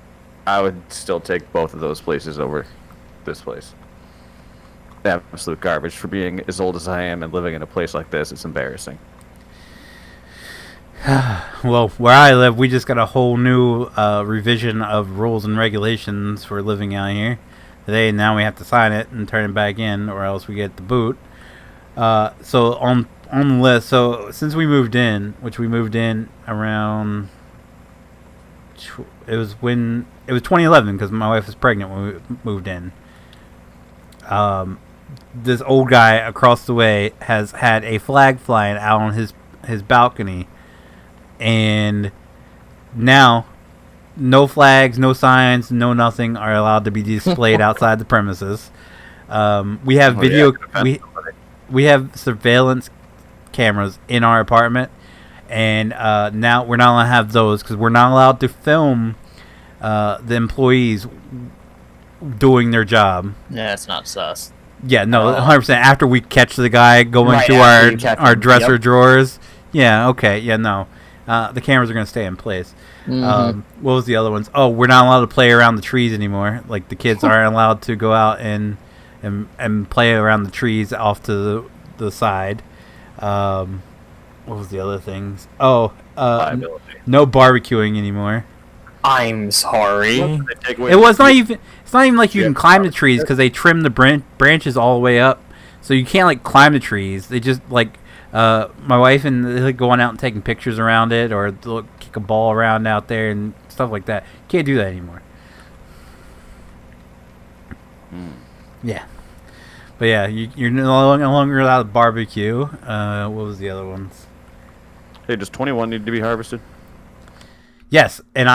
Speaker 7: I would still take both of those places over this place. Absolute garbage. For being as old as I am and living in a place like this, it's embarrassing.
Speaker 1: Well, where I live, we just got a whole new revision of rules and regulations for living out here today. Now we have to sign it and turn it back in, or else we get the boot. So on the list, so since we moved in, which we moved in around, it was 2011 because my wife was pregnant when we moved in. This old guy across the way has had a flag flying out on his balcony. And now, no flags, no signs, no nothing are allowed to be displayed outside the premises. We have we have surveillance cameras in our apartment, and now we're not allowed to have those because we're not allowed to film the employees doing their job.
Speaker 6: Yeah, it's not sus.
Speaker 1: Yeah, no, 100%. After we catch the guy going through our dresser drawers. Yeah, okay, yeah, no. The cameras are going to stay in place.
Speaker 6: Mm-hmm.
Speaker 1: What was the other ones? Oh, we're not allowed to play around the trees anymore. Like, the kids aren't allowed to go out and play around the trees off to the side. What was the other things? Oh, no barbecuing anymore.
Speaker 6: I'm sorry.
Speaker 1: It was not even. It's not even like you can climb the trees because they trim the branches all the way up, so you can't like climb the trees. They just like my wife and they like going out and taking pictures around it, or they'll kick a ball around out there and stuff like that. Can't do that anymore. Yeah, but yeah, you're no longer allowed to barbecue. What was the other ones?
Speaker 7: Hey, does 21 need to be harvested?
Speaker 1: Yes, and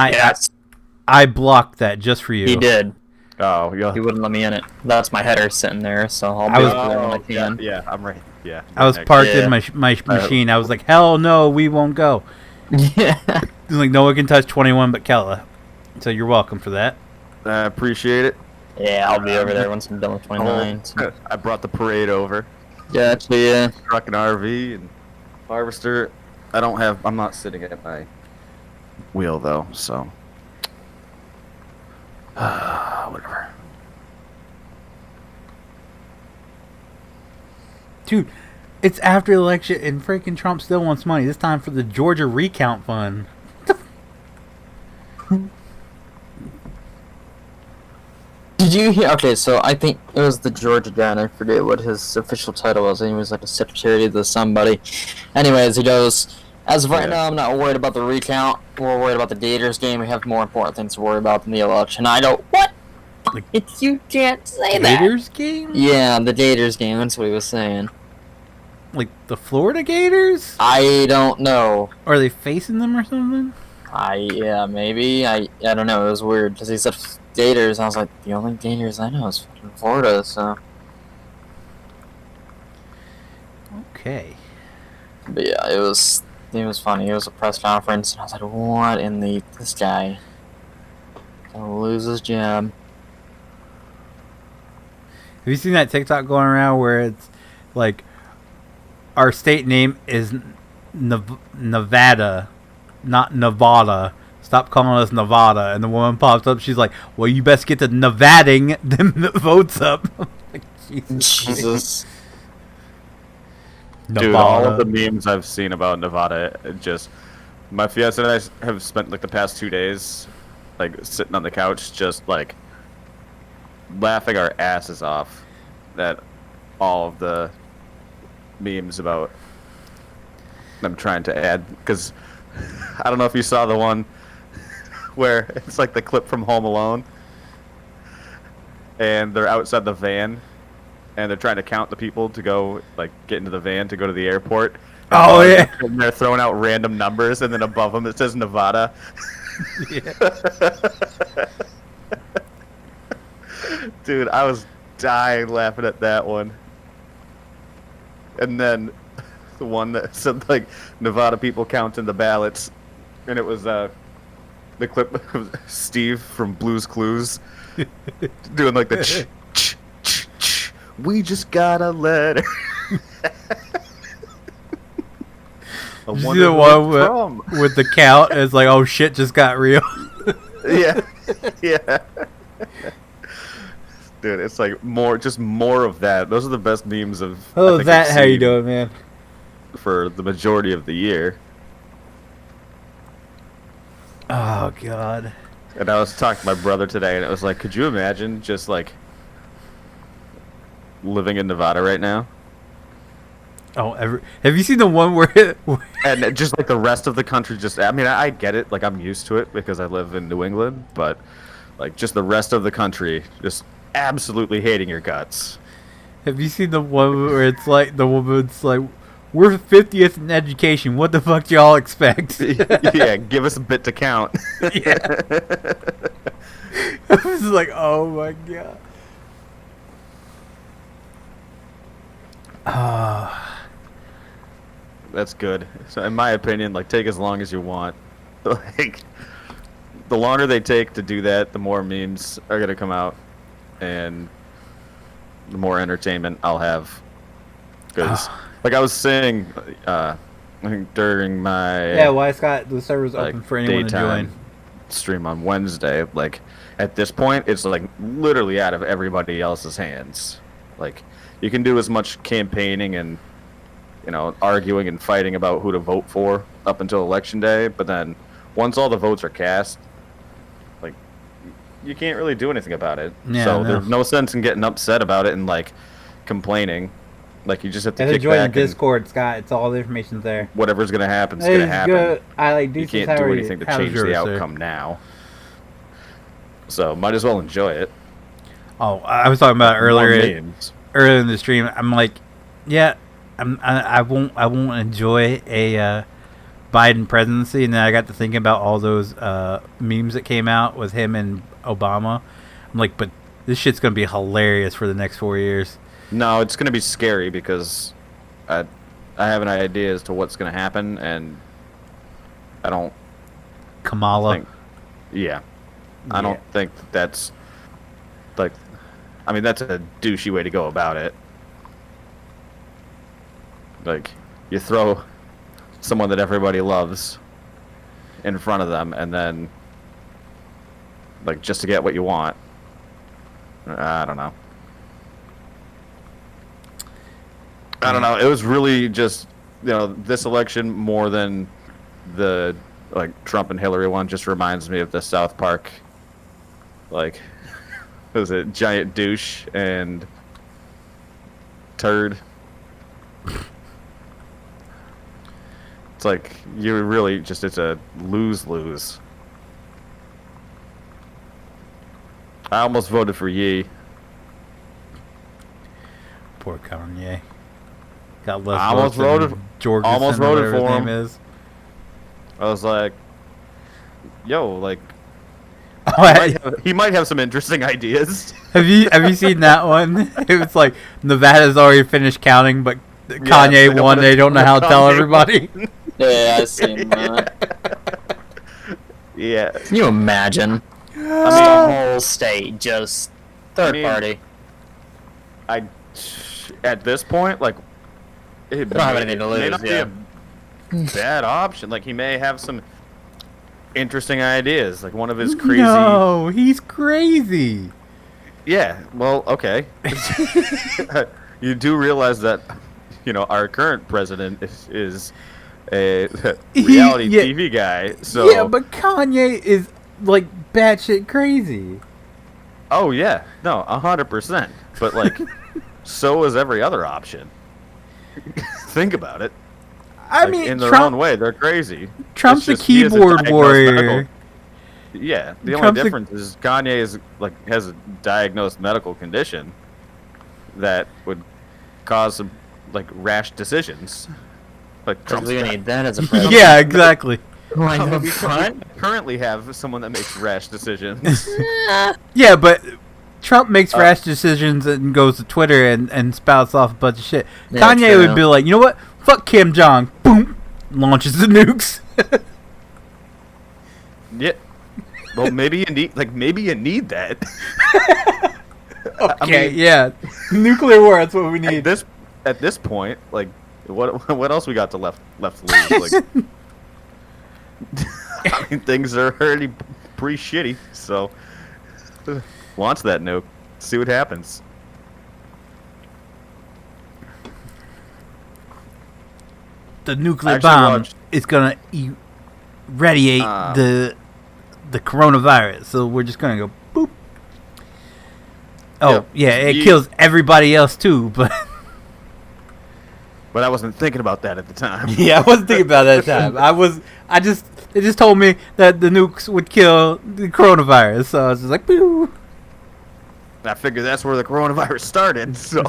Speaker 1: I blocked that just for you.
Speaker 6: He did.
Speaker 7: Oh, yeah.
Speaker 6: He wouldn't let me in it. That's my header sitting there, so I'll be over there when I can.
Speaker 7: Yeah, I'm right. Yeah.
Speaker 1: I was parked in my machine. I was like, hell no, we won't go.
Speaker 6: Yeah.
Speaker 1: Like, no one can touch 21 but Kella. So you're welcome for that.
Speaker 7: I appreciate it.
Speaker 6: Yeah, I'll be over there once I'm done with 29. So.
Speaker 7: I brought the parade over.
Speaker 6: Gotcha, yeah.
Speaker 7: Truck and RV and harvester. I'm not sitting at my wheel though, so whatever.
Speaker 1: Dude, it's after the election and freaking Trump still wants money. This time for the Georgia recount fund.
Speaker 6: Did you hear? Okay, so I think it was the Georgia guy, and I forget what his official title was. And he was like a secretary to somebody. Anyways, he goes, as of right now, I'm not worried about the recount. We're worried about the Gators game. We have more important things to worry about than the election. I go, what?
Speaker 1: Like,
Speaker 6: You can't say that.
Speaker 1: Gators game?
Speaker 6: Yeah, the Gators game. That's what he was saying.
Speaker 1: Like the Florida Gators?
Speaker 6: I don't know.
Speaker 1: Are they facing them or something?
Speaker 6: Yeah, maybe. I don't know. It was weird because he said Gators. And I was like, the only Gators I know is fucking Florida. So.
Speaker 1: Okay.
Speaker 6: But yeah, it was funny. It was a press conference, and I was like, what in this guy gonna lose his job?
Speaker 1: Have you seen that TikTok going around where it's like our state name is Nevada, not Nevada. Stop calling us Nevada. And the woman pops up. She's like, well, you best get to Nevading them votes up. Like,
Speaker 6: Jesus.
Speaker 7: Dude, all of the memes I've seen about Nevada, just my fiance and I have spent like the past 2 days, like sitting on the couch, just like laughing our asses off at all of the memes about them trying to add. Because I don't know if you saw the one where it's like the clip from Home Alone, and they're outside the van. And they're trying to count the people to go, like, get into the van to go to the airport.
Speaker 1: Oh, yeah.
Speaker 7: And they're throwing out random numbers, and then above them it says Nevada.
Speaker 1: Yeah.
Speaker 7: Dude, I was dying laughing at that one. And then the one that said, like, Nevada people counting the ballots. And it was the clip of Steve from Blue's Clues doing, like, the we just got a letter.
Speaker 1: You see the one with the count? It's like, oh shit, just got real.
Speaker 7: Yeah, yeah. Dude, it's like just more of that. Those are the best memes of.
Speaker 1: Oh, that how you doing, man?
Speaker 7: For the majority of the year.
Speaker 1: Oh god.
Speaker 7: And I was talking to my brother today, and it was like, could you imagine just like living in Nevada right now?
Speaker 1: Oh, have you seen the one where
Speaker 7: and just like the rest of the country, just I mean, I get it, like I'm used to it because I live in New England, but like just the rest of the country just absolutely hating your guts.
Speaker 1: Have you seen the one where it's like the woman's like, we're 50th in education, what the fuck do y'all expect?
Speaker 7: Yeah, give us a bit to count.
Speaker 1: Yeah. I was like, oh my god.
Speaker 7: That's good. So in my opinion, like, take as long as you want. Like, the longer they take to do that, the more memes are gonna come out, and the more entertainment I'll have. Because, like I was saying, I think during my
Speaker 1: Why Scott, the server's open for anyone to join.
Speaker 7: Stream on Wednesday, like at this point, it's like literally out of everybody else's hands. Like, you can do as much campaigning and, you know, arguing and fighting about who to vote for up until election day, but then once all the votes are cast, like, you can't really do anything about it.
Speaker 1: Yeah,
Speaker 7: so there's no sense in getting upset about it and like complaining. Like, you just have to kick
Speaker 1: join
Speaker 7: back
Speaker 1: the Discord, Scott. It's all the information's there.
Speaker 7: Whatever's gonna happen is gonna happen.
Speaker 1: Good. I like
Speaker 7: you can't do anything to change the outcome now. So might as well enjoy it.
Speaker 1: Oh, I was talking about earlier in the stream. I'm like, yeah, I won't enjoy a Biden presidency, and then I got to thinking about all those memes that came out with him and Obama. I'm like, but this shit's gonna be hilarious for the next 4 years.
Speaker 7: No, it's gonna be scary because I have an idea as to what's gonna happen, and I don't.
Speaker 1: Kamala.
Speaker 7: I don't think that's like. I mean, that's a douchey way to go about it. Like, you throw someone that everybody loves in front of them, and then, like, just to get what you want. I don't know. I don't know. It was really just, this election more than the Trump and Hillary one just reminds me of the South Park, what was it, giant douche and turd. It's like you're really just, it's a lose-lose. I almost voted for Yee.
Speaker 1: Poor Kanye. Got less
Speaker 7: I almost
Speaker 1: votes than
Speaker 7: voted.
Speaker 1: George
Speaker 7: Almost voted for him.
Speaker 1: Is.
Speaker 7: I was like, yo,
Speaker 1: Oh,
Speaker 7: he might have some interesting ideas.
Speaker 1: have you seen that one? It was like Nevada's already finished counting, but Kanye won. They don't know how to tell everybody.
Speaker 6: Yeah, I seen that.
Speaker 7: Yeah.
Speaker 6: Can you imagine?
Speaker 7: I
Speaker 6: The whole state just third party.
Speaker 7: At this point, it
Speaker 6: don't have anything to
Speaker 7: may
Speaker 6: lose,
Speaker 7: not be a bad option. He may have some interesting ideas. One of his crazy.
Speaker 1: No, he's crazy.
Speaker 7: Yeah. Well, okay. You do realize that, our current president is a reality TV guy. So
Speaker 1: yeah, but Kanye is batshit crazy.
Speaker 7: Oh yeah, no, 100%. But so is every other option. Think about it.
Speaker 1: I mean,
Speaker 7: in their
Speaker 1: Trump,
Speaker 7: own way, they're crazy.
Speaker 1: Trump's a
Speaker 7: he is
Speaker 1: keyboard
Speaker 7: diagnosed
Speaker 1: warrior.
Speaker 7: Yeah, the
Speaker 1: Trump's
Speaker 7: only difference is Kanye is has a diagnosed medical condition that would cause some rash decisions. Trump's
Speaker 6: We
Speaker 7: got.
Speaker 6: need that as a president.
Speaker 1: Yeah, exactly.
Speaker 7: We currently have someone that makes rash decisions.
Speaker 1: Yeah, but Trump makes rash decisions and goes to Twitter and spouts off a bunch of shit.
Speaker 6: Yeah,
Speaker 1: Kanye
Speaker 6: true.
Speaker 1: would be like, you know what? Fuck Kim Jong. Boom. Launches the nukes.
Speaker 7: Yeah. Well, maybe you need that.
Speaker 1: Okay, yeah. Nuclear war, that's what we need.
Speaker 7: At this point, what else we got to left to lose? I mean, things are already pretty shitty. So launch that nuke. See what happens.
Speaker 1: The nuclear
Speaker 7: actually
Speaker 1: bomb
Speaker 7: watched-
Speaker 1: is gonna radiate the coronavirus. So we're just gonna go boop. Oh yeah, it kills everybody else too. But
Speaker 7: I wasn't thinking about that at the time.
Speaker 1: yeah, I wasn't thinking about that at the time. It just told me that the nukes would kill the coronavirus. So I was just like, boo.
Speaker 7: I figured that's where the coronavirus started. So.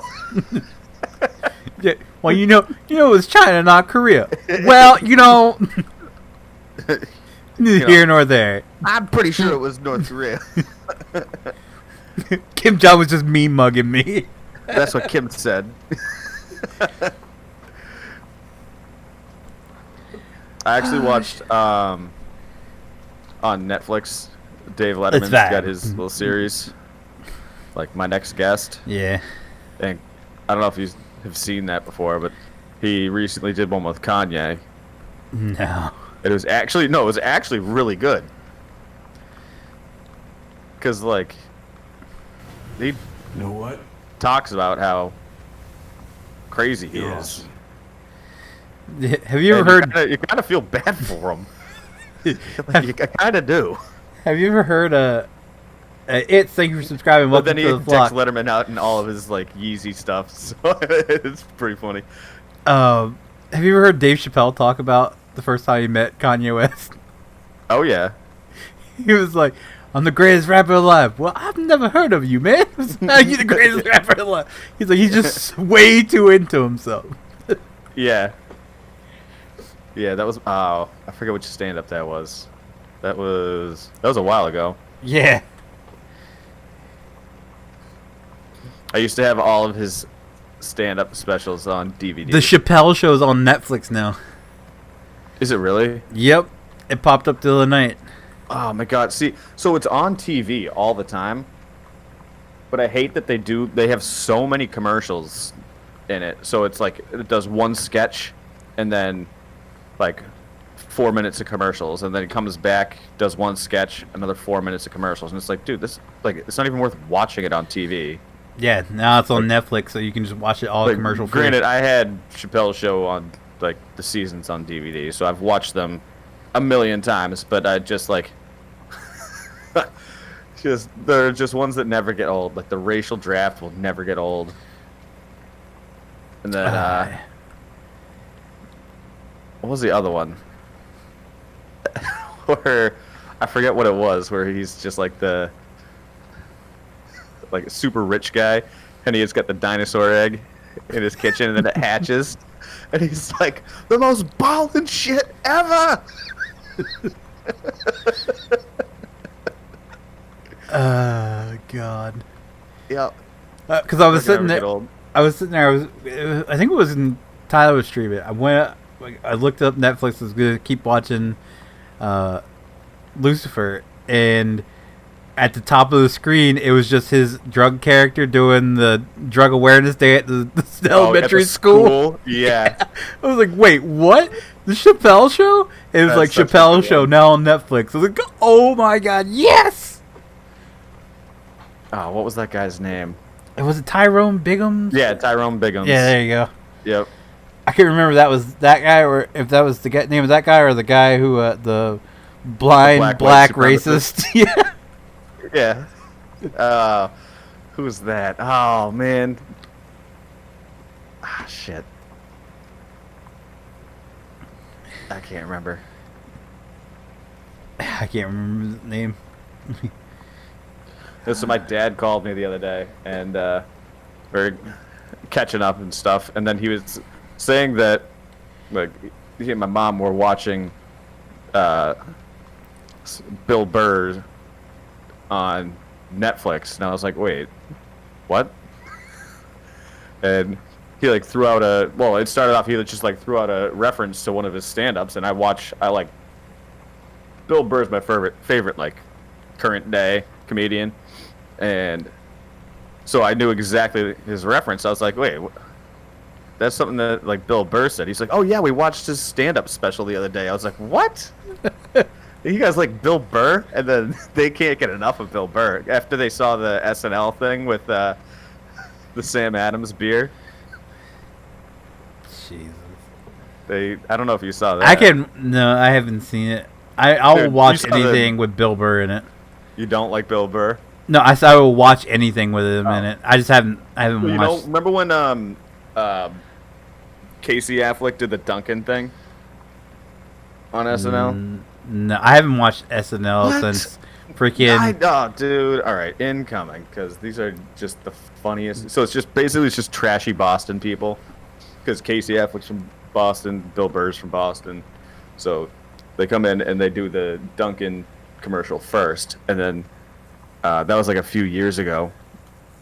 Speaker 1: Yeah, well, it was China, not Korea. Well, neither here nor there.
Speaker 7: I'm pretty sure it was North Korea.
Speaker 1: Kim Jong was just meme mugging me.
Speaker 7: That's what Kim said. I actually watched on Netflix. Dave Letterman's got his little series, My Next Guest.
Speaker 1: Yeah.
Speaker 7: And I don't know if you have seen that before, but he recently did one with Kanye.
Speaker 1: No.
Speaker 7: It was actually really good. Because he
Speaker 8: You know what?
Speaker 7: talks about how crazy he
Speaker 8: You're
Speaker 7: is.
Speaker 8: awesome.
Speaker 1: Have you ever heard?
Speaker 7: You kind of feel bad for him. You kind of do.
Speaker 1: Have you ever heard? Thank you for subscribing.
Speaker 7: But
Speaker 1: Welcome
Speaker 7: then he
Speaker 1: to the flock.
Speaker 7: checks Letterman out and all of his Yeezy stuff, so it's pretty funny.
Speaker 1: Have you ever heard Dave Chappelle talk about the first time he met Kanye West?
Speaker 7: Oh yeah.
Speaker 1: He was like, "I'm the greatest rapper alive." Well, I've never heard of you, man. How you the greatest rapper alive? He's like, he's just way too into himself.
Speaker 7: Yeah. Yeah, that was. Oh, I forget which stand-up that was. That was a while ago.
Speaker 1: Yeah.
Speaker 7: I used to have all of his stand-up specials on DVD.
Speaker 1: The Chappelle Show's on Netflix now.
Speaker 7: Is it really?
Speaker 1: Yep. It popped up the other night.
Speaker 7: Oh my god. See, so it's on TV all the time. But I hate that they have so many commercials in it. So it's it does one sketch and then 4 minutes of commercials, and then it comes back, does one sketch, another 4 minutes of commercials, and it's dude, this it's not even worth watching it on TV.
Speaker 1: Yeah, now it's on Netflix, so you can just watch it all
Speaker 7: Like,
Speaker 1: commercial free.
Speaker 7: granted, I had Chappelle's Show on like the seasons on DVD, so I've watched them a million times. But I just like, they're just ones that never get old. Like the racial draft will never get old. And then what was the other one? Where I forget what it was. Where he's just like a super rich guy, and he's got the dinosaur egg in his kitchen, and then it hatches, and he's like, the most ballin' shit ever.
Speaker 1: God.
Speaker 7: Yep.
Speaker 1: Because I was sitting there. I think it was in Tyler was streaming. I looked up Netflix. Was gonna keep watching Lucifer, and at the top of the screen, it was just his drug character doing the drug awareness day at the elementary school.
Speaker 7: Yeah.
Speaker 1: I was like, wait, what? The Chappelle Show? It was like Chappelle Show now on Netflix. I was like, oh my god, yes!
Speaker 7: Oh, what was that guy's name?
Speaker 1: Was it Tyrone Biggums?
Speaker 7: Yeah, Tyrone Biggums.
Speaker 1: Yeah, there you go.
Speaker 7: Yep.
Speaker 1: I can't remember if that was that guy or if that was the name of that guy or the guy who the blind black racist. Yeah.
Speaker 7: Yeah. Who's that? Oh man. Ah, shit. I can't remember.
Speaker 1: I can't remember the name.
Speaker 7: So my dad called me the other day, and we're catching up and stuff, and then he was saying that like he and my mom were watching Bill Burr on Netflix, and I was like, wait, what? And he like threw out it started off, he just like threw out a reference to one of his stand-ups, and I like Bill Burr's my favorite like current day comedian, and so I knew exactly his reference. I was like, wait, that's something that like Bill Burr said. He's like, oh yeah, we watched his stand-up special the other day. I was like, what? You guys like Bill Burr? And then they can't get enough of Bill Burr after they saw the SNL thing with the Sam Adams beer.
Speaker 1: Jesus.
Speaker 7: I don't know if you saw that.
Speaker 1: No, I haven't seen it. I'll
Speaker 7: Dude,
Speaker 1: watch anything with Bill Burr in it.
Speaker 7: You don't like Bill Burr?
Speaker 1: No, I will watch anything with him in it. I just haven't watched.
Speaker 7: Remember when Casey Affleck did the Duncan thing on SNL?
Speaker 1: No, I haven't watched SNL since freaking.
Speaker 7: Oh, dude. All right, incoming, because these are just the funniest. So it's just trashy Boston people, because Casey Affleck's from Boston, Bill Burr's from Boston, so they come in and they do the Duncan commercial first, and then that was like a few years ago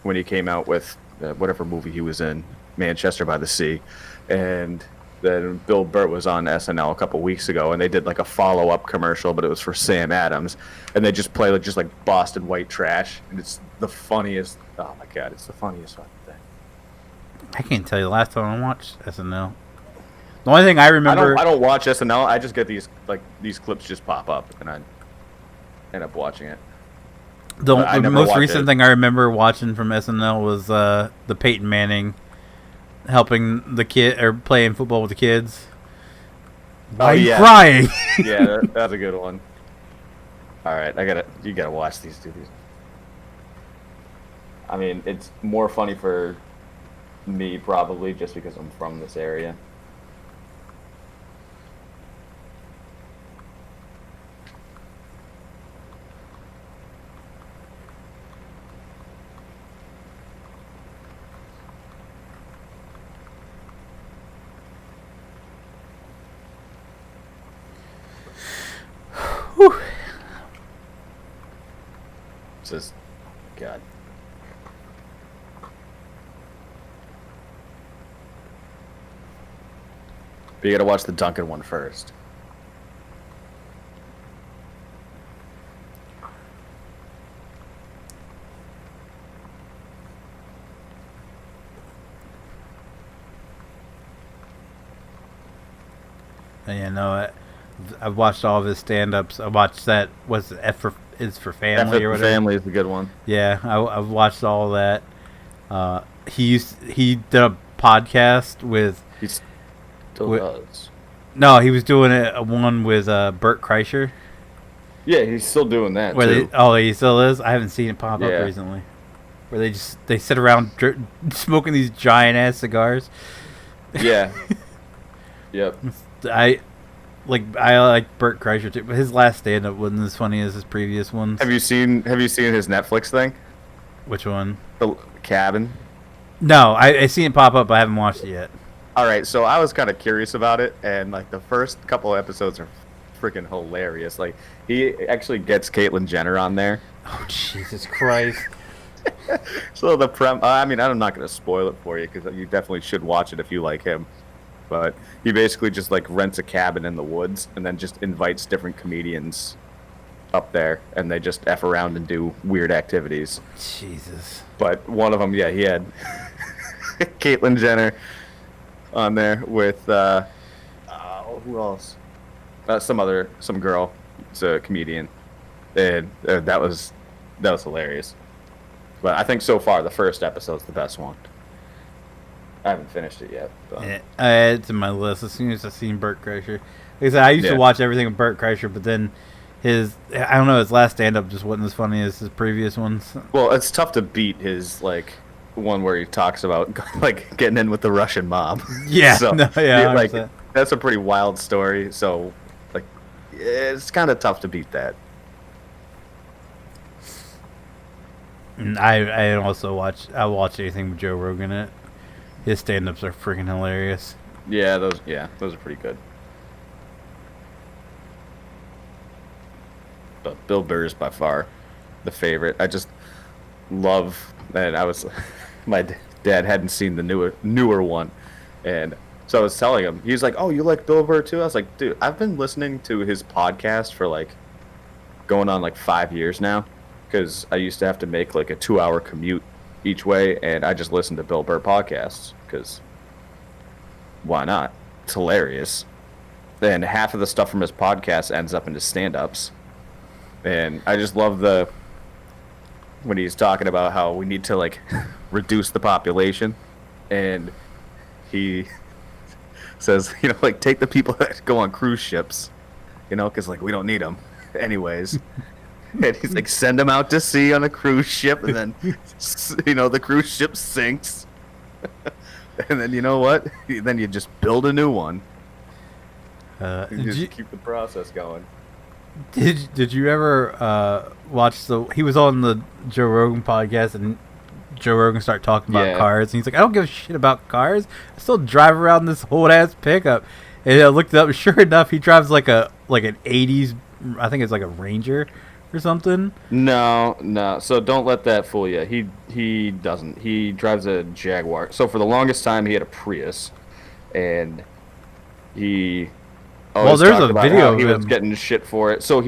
Speaker 7: when he came out with whatever movie he was in, Manchester by the Sea, and then Bill Burr was on SNL a couple weeks ago, and they did like a follow-up commercial, but it was for Sam Adams, and they just play just like Boston white trash, and it's the funniest. Oh my god, it's the funniest fucking thing.
Speaker 1: I can't tell you the last time I watched SNL. The only thing I remember.
Speaker 7: I don't watch SNL. I just get these clips just pop up, and I end up watching it.
Speaker 1: The most recent thing I remember watching from SNL was the Peyton Manning helping the kid or playing football with the kids. Why are you crying?
Speaker 7: Yeah, that's a good one. All right, you gotta watch these two. I mean, it's more funny for me probably just because I'm from this area.
Speaker 1: Whew.
Speaker 7: Just, God. But you gotta watch the Duncan one first.
Speaker 1: You know, I've watched all of his stand-ups. I watched that. What's F for Family or whatever?
Speaker 7: Family is a good one.
Speaker 1: Yeah, I've watched all that. He did a podcast with.
Speaker 7: He still does.
Speaker 1: No, he was doing one with Bert Kreischer.
Speaker 7: Yeah, he's still doing that
Speaker 1: Where
Speaker 7: too.
Speaker 1: he still is. I haven't seen it pop up recently. Where they sit around smoking these giant ass cigars.
Speaker 7: Yeah. Yep.
Speaker 1: I like Bert Kreischer too, but his last stand up wasn't as funny as his previous ones.
Speaker 7: Have you seen his Netflix thing?
Speaker 1: Which one?
Speaker 7: The Cabin.
Speaker 1: No, I seen it pop up, but I haven't watched it yet.
Speaker 7: All right, so I was kind of curious about it, and like the first couple of episodes are freaking hilarious. Like he actually gets Caitlyn Jenner on there.
Speaker 1: Oh Jesus Christ!
Speaker 7: So I'm not gonna spoil it for you because you definitely should watch it if you like him. But he basically just like rents a cabin in the woods and then just invites different comedians up there, and they just F around and do weird activities.
Speaker 1: Jesus. But
Speaker 7: one of them, he had Caitlyn Jenner on there with who else? Some girl. It's a comedian, and that was hilarious. But I think so far the first episode's the best one. I haven't finished it yet. But.
Speaker 1: It's in my list as soon as I seen Bert Kreischer. Like I said, I used to watch everything with Bert Kreischer, but then his last stand-up just wasn't as funny as his previous ones.
Speaker 7: Well, it's tough to beat his like one where he talks about like getting in with the Russian mob.
Speaker 1: Yeah,
Speaker 7: so,
Speaker 1: like
Speaker 7: that's a pretty wild story. So like it's kind of tough to beat that.
Speaker 1: And I also watch anything with Joe Rogan in it. His stand-ups are freaking hilarious.
Speaker 7: Yeah, those are pretty good. But Bill Burr is by far the favorite. I just love that. My dad hadn't seen the newer one, and so I was telling him. He's like, "Oh, you like Bill Burr too?" I was like, "Dude, I've been listening to his podcast for like going on like 5 years now, because I used to have to make like a 2-hour commute each way, and I just listened to Bill Burr podcasts because why not? It's hilarious. And half of the stuff from his podcast ends up into stand-ups, and I just love when he's talking about how we need to like reduce the population, and he says, like take the people that go on cruise ships, because like we don't need them anyways. And he's like, send them out to sea on a cruise ship, and then, the cruise ship sinks. And then you know what? Then you just build a new one. Keep the process going.
Speaker 1: Did you ever watch he was on the Joe Rogan podcast, and Joe Rogan started talking about cars, and he's like, I don't give a shit about cars. I still drive around this old ass pickup. And I looked it up, and sure enough, he drives like an 80s, I think it's like a Ranger or something.
Speaker 7: No. So don't let that fool you. He doesn't. He drives a Jaguar. So for the longest time, he had a Prius, and he.
Speaker 1: Well, there's a video of
Speaker 7: he
Speaker 1: him.
Speaker 7: was getting shit for it. So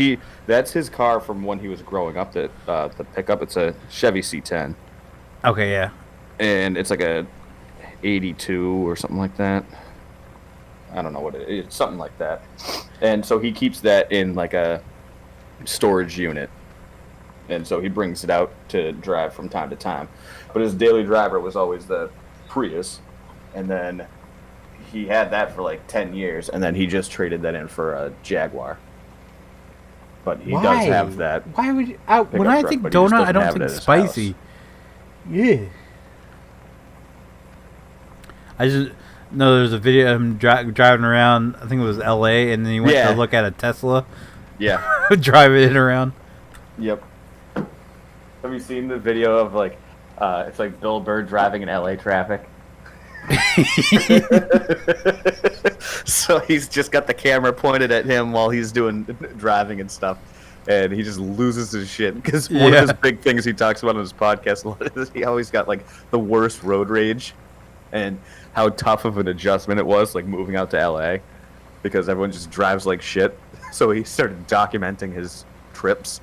Speaker 7: that's his car from when he was growing up. The pickup. It's a Chevy C10.
Speaker 1: Okay, yeah.
Speaker 7: And it's like a 82 or something like that. I don't know what it is. It's something like that. And so he keeps that in like a storage unit, and so he brings it out to drive from time to time, but his daily driver was always the Prius, and then he had that for like 10 years, and then he just traded that in for a Jaguar. But he does have that.
Speaker 1: Why would you, when I think donut, I don't think spicy. Yeah, I just know there's a video of him driving around, I think it was LA, and then he went to look at a Tesla.
Speaker 7: Yeah.
Speaker 1: Driving it around.
Speaker 7: Yep. Have you seen the video of like, it's like Bill Burr driving in LA traffic? So he's just got the camera pointed at him while he's driving and stuff, and he just loses his shit because one of his big things he talks about on his podcast is he always got like the worst road rage, and how tough of an adjustment it was like moving out to LA because everyone just drives like shit. So he started documenting his trips.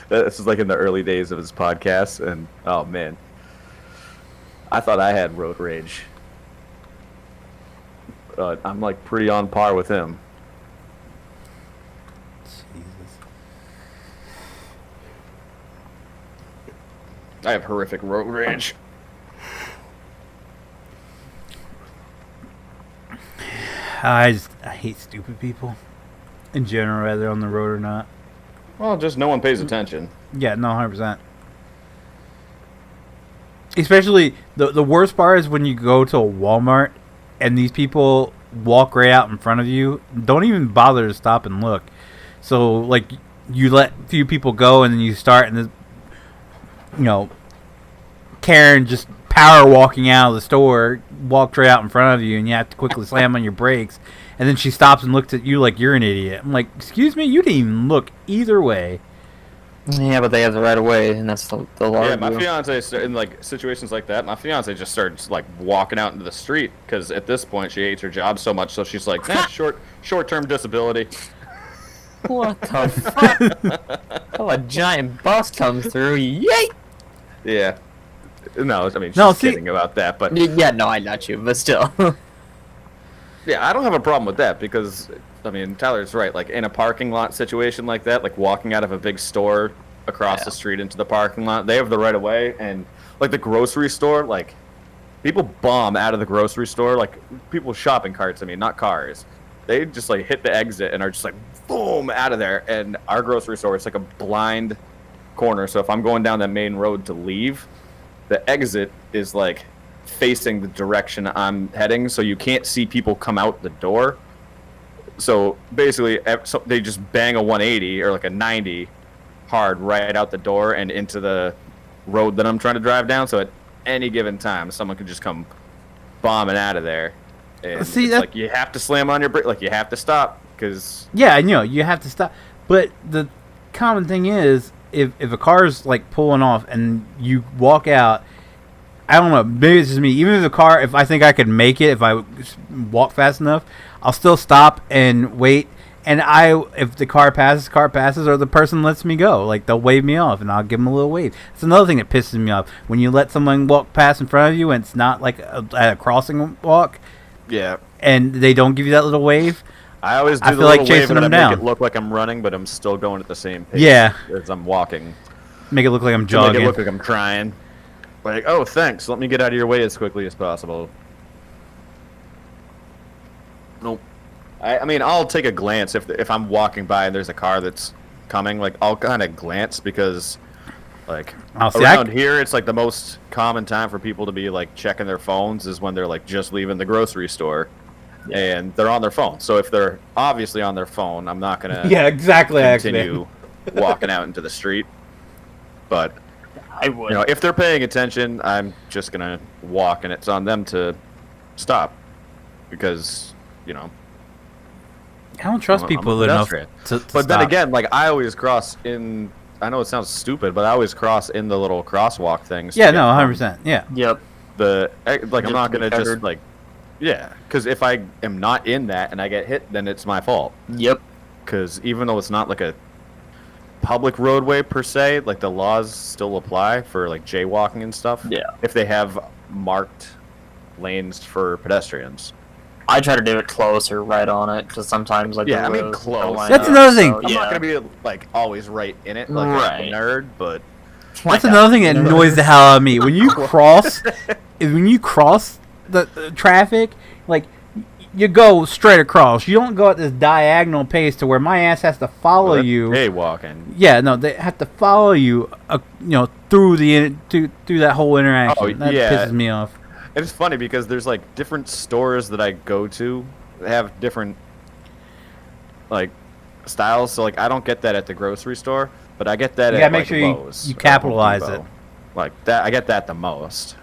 Speaker 7: This is like in the early days of his podcast, and oh man, I thought I had road rage. I'm like pretty on par with him.
Speaker 1: Jesus.
Speaker 7: I have horrific road rage.
Speaker 1: I hate stupid people in general, whether on the road or not.
Speaker 7: Well, just no one pays attention.
Speaker 1: Yeah, no, 100%. Especially the worst part is when you go to a Walmart and these people walk right out in front of you. Don't even bother to stop and look. So like you let a few people go and then you start and this, you know, Karen just power walking out of the store, walked right out in front of you, and you have to quickly slam on your brakes. And then she stops and looks at you like you're an idiot. I'm like, excuse me, you didn't even look either way.
Speaker 6: Yeah, but they have the right of way, and that's the law.
Speaker 7: Yeah, my fiance, in like situations like that, my fiance just starts like walking out into the street because at this point she hates her job so much, so she's like, short-term disability.
Speaker 6: What the fuck? Oh, a giant bus comes through. Yay!
Speaker 7: Yeah. No, I mean, she's
Speaker 1: No,
Speaker 7: kidding about that, but
Speaker 6: Yeah, no, I got you, but still.
Speaker 7: yeah, I don't have a problem with that because, I mean, Tyler's right. Like, in a parking lot situation like that, like walking out of a big store across the street into the parking lot, they have the right of way. And, like, the grocery store, like, people bomb out of the grocery store. Like, people with shopping carts, I mean, not cars. They just, like, hit the exit and are just, like, boom, out of there. And our grocery store, it's like a blind corner. So if I'm going down that main road to leave, the exit is, like, facing the direction I'm heading, so you can't see people come out the door. So basically, they just bang a 180 or like a 90 hard right out the door and into the road that I'm trying to drive down. So at any given time, someone could just come bombing out of there. And
Speaker 1: See,
Speaker 7: it's like you have to slam on your brake, like you have to stop because
Speaker 1: Yeah, I know you have to stop. But the common thing is, if a car's like pulling off and you walk out, I don't know, maybe it's just me. Even if the car, if I think I could make it, if I walk fast enough, I'll still stop and wait. And if the car passes, or the person lets me go. Like, they'll wave me off, and I'll give them a little wave. It's another thing that pisses me off. When you let someone walk past in front of you, and it's not like at a crossing walk,
Speaker 7: yeah,
Speaker 1: and they don't give you that little wave.
Speaker 7: I always do
Speaker 1: I
Speaker 7: the
Speaker 1: feel like
Speaker 7: little wave
Speaker 1: chasing
Speaker 7: and I
Speaker 1: them
Speaker 7: make
Speaker 1: down.
Speaker 7: it look like I'm running, but I'm still going at the same pace
Speaker 1: Yeah.
Speaker 7: as I'm walking.
Speaker 1: Make it look like I'm
Speaker 7: To make
Speaker 1: jogging.
Speaker 7: it look like I'm trying. Like, oh, thanks. Let me get out of your way as quickly as possible. Nope. I mean, I'll take a glance if I'm walking by and there's a car that's coming. Like, I'll kind of glance because, like, around here, it's like the most common time for people to be like checking their phones is when they're like just leaving the grocery store, and they're on their phone. So if they're obviously on their phone, I'm not gonna
Speaker 1: Yeah, exactly.
Speaker 7: continue walking out into the street. But
Speaker 6: I would.
Speaker 7: you know, if they're paying attention, I'm just gonna walk, and it's on them to stop because, you know.
Speaker 1: I don't trust
Speaker 7: I'm
Speaker 1: people
Speaker 7: a
Speaker 1: enough
Speaker 7: pedestrian.
Speaker 1: to
Speaker 7: But then
Speaker 1: stop.
Speaker 7: again, like I always cross in. I know it sounds stupid, but I always cross in the little crosswalk things.
Speaker 1: Yeah,
Speaker 7: to
Speaker 1: no,
Speaker 7: get
Speaker 1: 100%. Yeah.
Speaker 6: Yep.
Speaker 7: The like, I'm
Speaker 6: Just
Speaker 7: not
Speaker 6: to be
Speaker 7: gonna just
Speaker 6: covered.
Speaker 7: like, yeah, because if I am not in that and I get hit, then it's my fault.
Speaker 6: Yep.
Speaker 7: Because even though it's not like a public roadway per se, like the laws still apply for like jaywalking and stuff.
Speaker 6: Yeah.
Speaker 7: If they have marked lanes for pedestrians.
Speaker 6: I try to do it close or right on it, because sometimes like
Speaker 7: Yeah,
Speaker 6: the
Speaker 7: I mean,
Speaker 6: roads
Speaker 7: close.
Speaker 6: don't line
Speaker 1: That's
Speaker 6: up,
Speaker 1: another thing.
Speaker 6: so,
Speaker 7: I'm
Speaker 6: yeah.
Speaker 7: not gonna be like always right in it, like
Speaker 6: Right.
Speaker 7: a nerd, but
Speaker 1: That's another thing that annoys the hell out of me. When you cross, the traffic, like, you go straight across. You don't go at this diagonal pace to where my ass has to follow you.
Speaker 7: jaywalking.
Speaker 1: Yeah, no, they have to follow you, through through that whole interaction.
Speaker 7: Oh,
Speaker 1: That
Speaker 7: yeah.
Speaker 1: pisses me off.
Speaker 7: It's funny because there's like different stores that I go to that have different like styles. So like I don't get that at the grocery store, but I get that
Speaker 1: You
Speaker 7: at
Speaker 1: gotta make
Speaker 7: like,
Speaker 1: sure you
Speaker 7: Lowe's or Home
Speaker 1: capitalize
Speaker 7: Depot.
Speaker 1: it.
Speaker 7: Like that, I get that the most.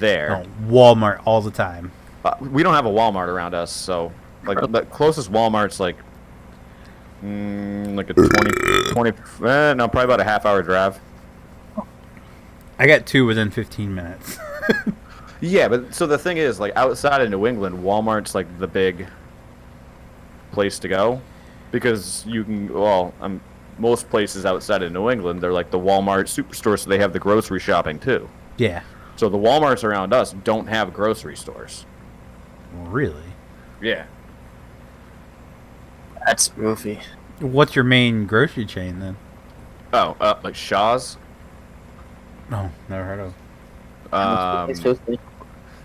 Speaker 7: There,
Speaker 1: Oh, Walmart all the time.
Speaker 7: we don't have a Walmart around us, so like the closest Walmart's like like a 20 no, probably about a half-hour drive.
Speaker 1: I got 2 within 15 minutes.
Speaker 7: Yeah, but so the thing is, like outside of New England, Walmart's like the big place to go because you can. Well, most places outside of New England, they're like the Walmart superstore, so they have the grocery shopping too.
Speaker 1: Yeah.
Speaker 7: So the Walmarts around us don't have grocery stores.
Speaker 1: Really?
Speaker 7: Yeah.
Speaker 6: That's goofy.
Speaker 1: What's your main grocery chain then?
Speaker 7: Oh, like Shaw's.
Speaker 1: No, never heard of.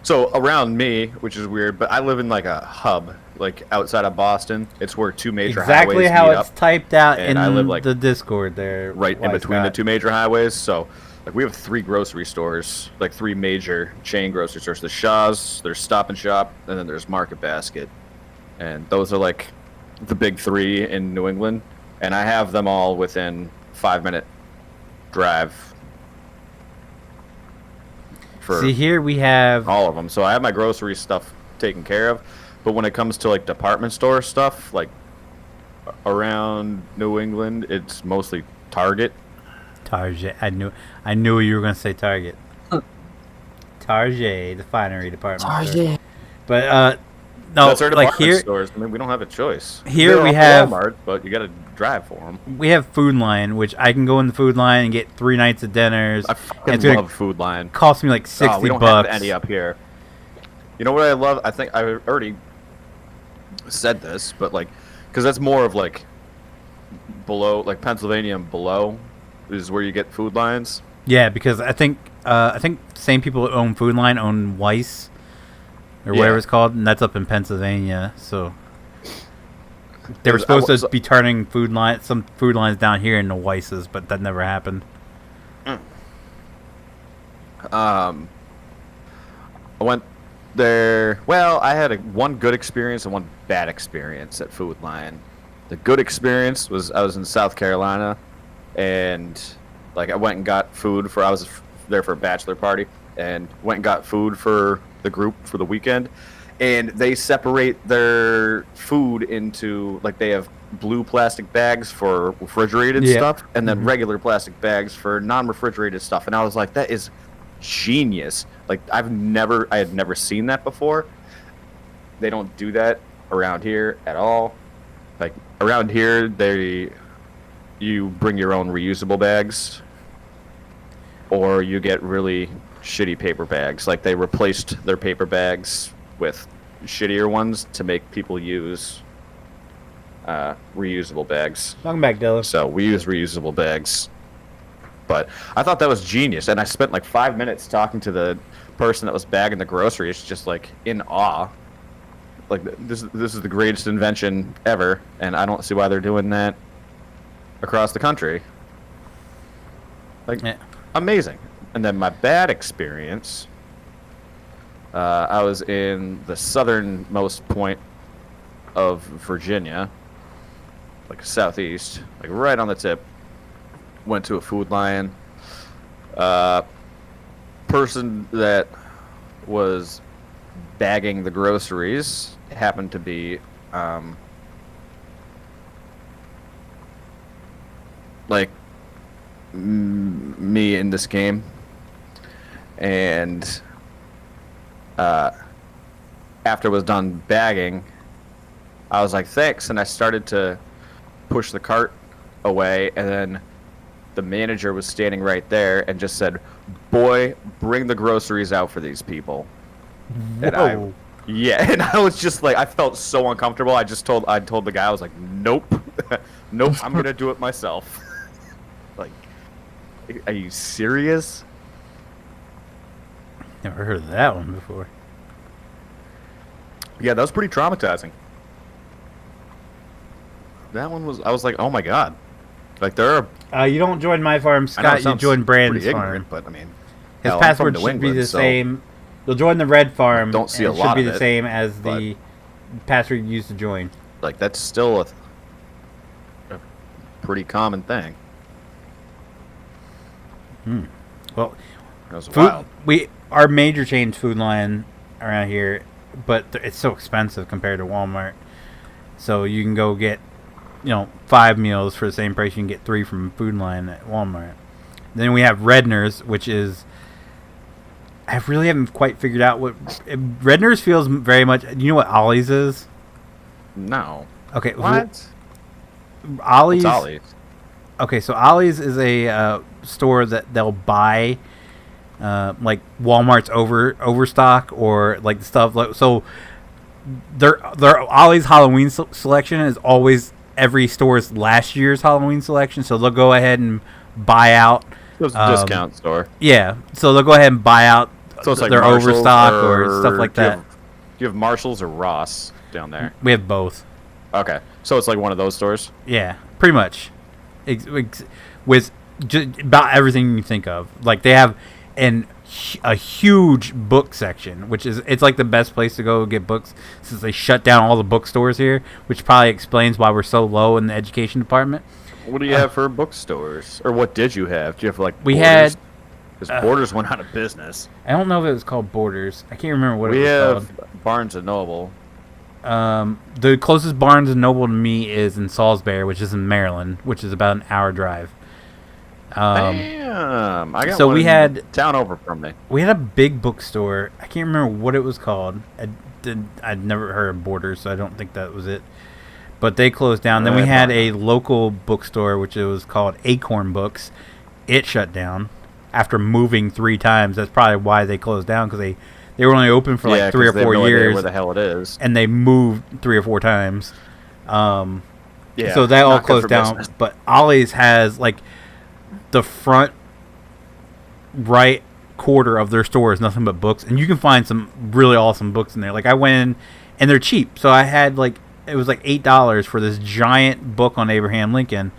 Speaker 7: So around me, which is weird, but I live in like a hub, like outside of Boston. It's where two major
Speaker 1: Exactly
Speaker 7: highways
Speaker 1: how
Speaker 7: meet
Speaker 1: it's
Speaker 7: up,
Speaker 1: typed out
Speaker 7: and
Speaker 1: in
Speaker 7: I live, like,
Speaker 1: the Discord there.
Speaker 7: right in between the two major highways. So like we have 3 grocery stores, like 3 major chain grocery stores. There's Shaw's, there's Stop and Shop, and then there's Market Basket. And those are like the big 3 in New England. And I have them all within 5-minute drive. For
Speaker 1: See, here we have...
Speaker 7: all of them. So I have my grocery stuff taken care of. But when it comes to like department store stuff, like around New England, it's mostly Target.
Speaker 1: Target. I knew you were going to say Target. Target, the finery department store.
Speaker 6: Target.
Speaker 1: But, no,
Speaker 7: That's our
Speaker 1: like
Speaker 7: department
Speaker 1: here...
Speaker 7: stores. I mean, we don't have a choice.
Speaker 1: Here
Speaker 7: They're
Speaker 1: we
Speaker 7: off
Speaker 1: have-
Speaker 7: Walmart, but you got to drive for them.
Speaker 1: We have Food Line, which I can go in the Food Line and get 3 nights of dinners.
Speaker 7: I
Speaker 1: It's
Speaker 7: fucking
Speaker 1: gonna
Speaker 7: love Food Line.
Speaker 1: cost me like 60
Speaker 7: we don't
Speaker 1: bucks.
Speaker 7: have any up here. You know what I love? I think I already said this, but like, because that's more of like below, like Pennsylvania and below is where you get Food Lines.
Speaker 1: Yeah, because I think same people that own Food Line own Weiss or
Speaker 7: Yeah.
Speaker 1: whatever it's called, and that's up in Pennsylvania. So they were supposed to be turning some food lines down here into Weiss's, but that never happened.
Speaker 7: I went there. Well, I had one good experience and one bad experience at Food Line. The good experience was I was in South Carolina, and like I went and got food for. I was there for a bachelor party, and went and got food for the group for the weekend. And they separate their food into, like, they have blue plastic bags for refrigerated stuff, and then regular plastic bags for non-refrigerated stuff. And I was like, that is genius. Like, I had never seen that before. They don't do that around here at all. Like, around here, you bring your own reusable bags, or you get really shitty paper bags. Like, they replaced their paper bags with shittier ones to make people use reusable bags.
Speaker 1: Welcome back, Dylan.
Speaker 7: So we use reusable bags. But I thought that was genius, and I spent like 5 minutes talking to the person that was bagging the groceries, just like in awe. Like, this is the greatest invention ever, and I don't see why they're doing that across the country. Like, amazing. And then my bad experience, I was in the southernmost point of Virginia, like southeast, like right on the tip. Went to a Food Line. Person that was bagging the groceries happened to be like me in this game, and after I was done bagging, I was like, thanks, and I started to push the cart away, and then the manager was standing right there and just said, boy, bring the groceries out for these people. And I was just like, I felt so uncomfortable. I told the guy, I was like, nope, nope, I'm gonna do it myself. Like, are you serious?
Speaker 1: Never heard of that one before.
Speaker 7: Yeah, that was pretty traumatizing. That one was, I was like, oh my god. Like, there are...
Speaker 1: you don't join my farm, Scott, you join Brandon's
Speaker 7: pretty
Speaker 1: farm.
Speaker 7: ignorant, but I mean...
Speaker 1: His
Speaker 7: hell,
Speaker 1: password
Speaker 7: I'm from New
Speaker 1: should be
Speaker 7: England,
Speaker 1: the
Speaker 7: so
Speaker 1: same. You'll join the red farm,
Speaker 7: don't see
Speaker 1: and
Speaker 7: a
Speaker 1: it should
Speaker 7: lot
Speaker 1: be
Speaker 7: of
Speaker 1: the
Speaker 7: it,
Speaker 1: same as
Speaker 7: but-
Speaker 1: the password you used to join.
Speaker 7: Like, that's still a pretty common thing.
Speaker 1: Well,
Speaker 7: That was wild.
Speaker 1: our major chain's Food Line around here, but it's so expensive compared to Walmart. So you can go get, 5 meals for the same price you can get 3 from Food Line at Walmart. Then we have Redner's, which is, I really haven't quite figured out what Redner's feels very much. You know what Ollie's is?
Speaker 7: No.
Speaker 1: Okay,
Speaker 7: What?
Speaker 1: Ollie's.
Speaker 7: What's Ollie's?
Speaker 1: Okay, so Ollie's is a store that they'll buy, like Walmart's overstock or like stuff. So their Ollie's Halloween selection is always every store's last year's Halloween selection. So they'll go ahead and buy out
Speaker 7: It was a discount store.
Speaker 1: Yeah, so they'll go ahead and buy out
Speaker 7: So it's like
Speaker 1: their
Speaker 7: Marshalls
Speaker 1: overstock or stuff like that.
Speaker 7: Do you have Marshalls or Ross down there?
Speaker 1: We have both.
Speaker 7: Okay, so it's like one of those stores.
Speaker 1: Yeah, pretty much. With just about everything you think of. Like they have a huge book section, which is it's like the best place to go get books since they shut down all the bookstores here, which probably explains why we're so low in the education department.
Speaker 7: What do you have for bookstores, or what did you have? Do you have like
Speaker 1: we
Speaker 7: Borders?
Speaker 1: had?
Speaker 7: Because Borders went out of business.
Speaker 1: I don't know if it was called Borders. I can't remember what
Speaker 7: We
Speaker 1: it was
Speaker 7: have
Speaker 1: called.
Speaker 7: Barnes and Noble.
Speaker 1: The closest Barnes and Noble to me is in Salisbury, which is in Maryland, which is about an hour drive.
Speaker 7: Damn, I got
Speaker 1: so
Speaker 7: one
Speaker 1: we had
Speaker 7: town over from me.
Speaker 1: We had a big bookstore. I can't remember what it was called. I'd never heard of Borders, so I don't think that was it. But they closed down. Then we had a local bookstore, which it was called Acorn Books. It shut down after moving 3 times. That's probably why they closed down, because they were only open for like 3 or 4 years.
Speaker 7: Where the hell it is?
Speaker 1: And they moved 3 or 4 times.
Speaker 7: Yeah,
Speaker 1: so that all
Speaker 7: not good
Speaker 1: closed
Speaker 7: for
Speaker 1: down.
Speaker 7: business.
Speaker 1: But Ollie's has like the front right quarter of their store is nothing but books, and you can find some really awesome books in there. Like I went in, and they're cheap. So I had it was like $8 for this giant book on Abraham Lincoln,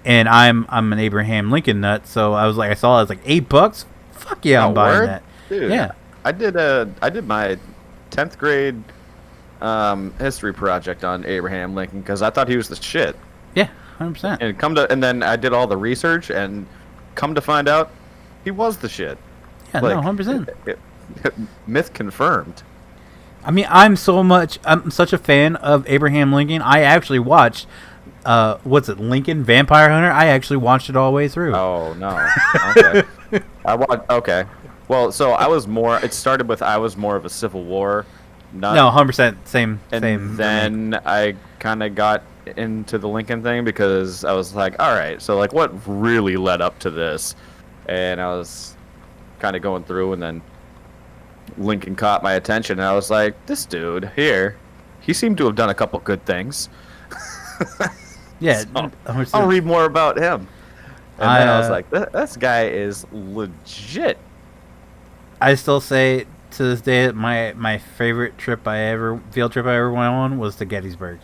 Speaker 1: and I'm an Abraham Lincoln nut. So I was like, I saw it, I was like $8. Fuck yeah, I'm buying
Speaker 7: word?
Speaker 1: that.
Speaker 7: Dude,
Speaker 1: Yeah,
Speaker 7: I did my 10th grade history project on Abraham Lincoln because I thought he was the shit.
Speaker 1: yeah, 100%.
Speaker 7: And then I did all the research and come to find out he was the shit.
Speaker 1: Yeah, no, 100%.
Speaker 7: Myth confirmed.
Speaker 1: I mean, I'm such a fan of Abraham Lincoln. I actually watched, what's it, Lincoln Vampire Hunter? I actually watched it all the way through.
Speaker 7: Oh no. Okay. Okay. Well, so it started with I was more of a Civil War nut.
Speaker 1: No, 100% same.
Speaker 7: And then I kind of got into the Lincoln thing because I was like, all right, so like what really led up to this? And I was kind of going through, and then Lincoln caught my attention, and I was like, this dude here, he seemed to have done a couple good things.
Speaker 1: Yeah,
Speaker 7: so, I'll read more about him. And then I was like, this guy is legit.
Speaker 1: I still say to this day that my favorite field trip I ever went on was to Gettysburg.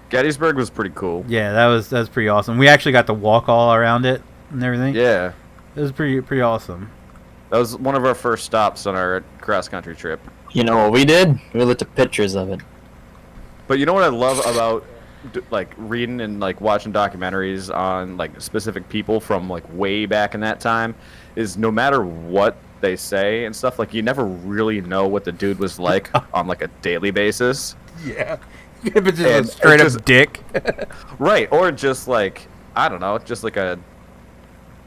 Speaker 7: Gettysburg was pretty cool.
Speaker 1: Yeah, that was pretty awesome. We actually got to walk all around it and everything.
Speaker 7: Yeah.
Speaker 1: It was pretty awesome.
Speaker 7: That was one of our first stops on our cross-country trip.
Speaker 6: You know what we did? We looked at pictures of it.
Speaker 7: But you know what I love about like reading and like watching documentaries on like specific people from like way back in that time is no matter what they say and stuff, like you never really know what the dude was like on like a daily basis.
Speaker 1: Yeah. But just a straight up dick.
Speaker 7: Right, or just like, I don't know, just like a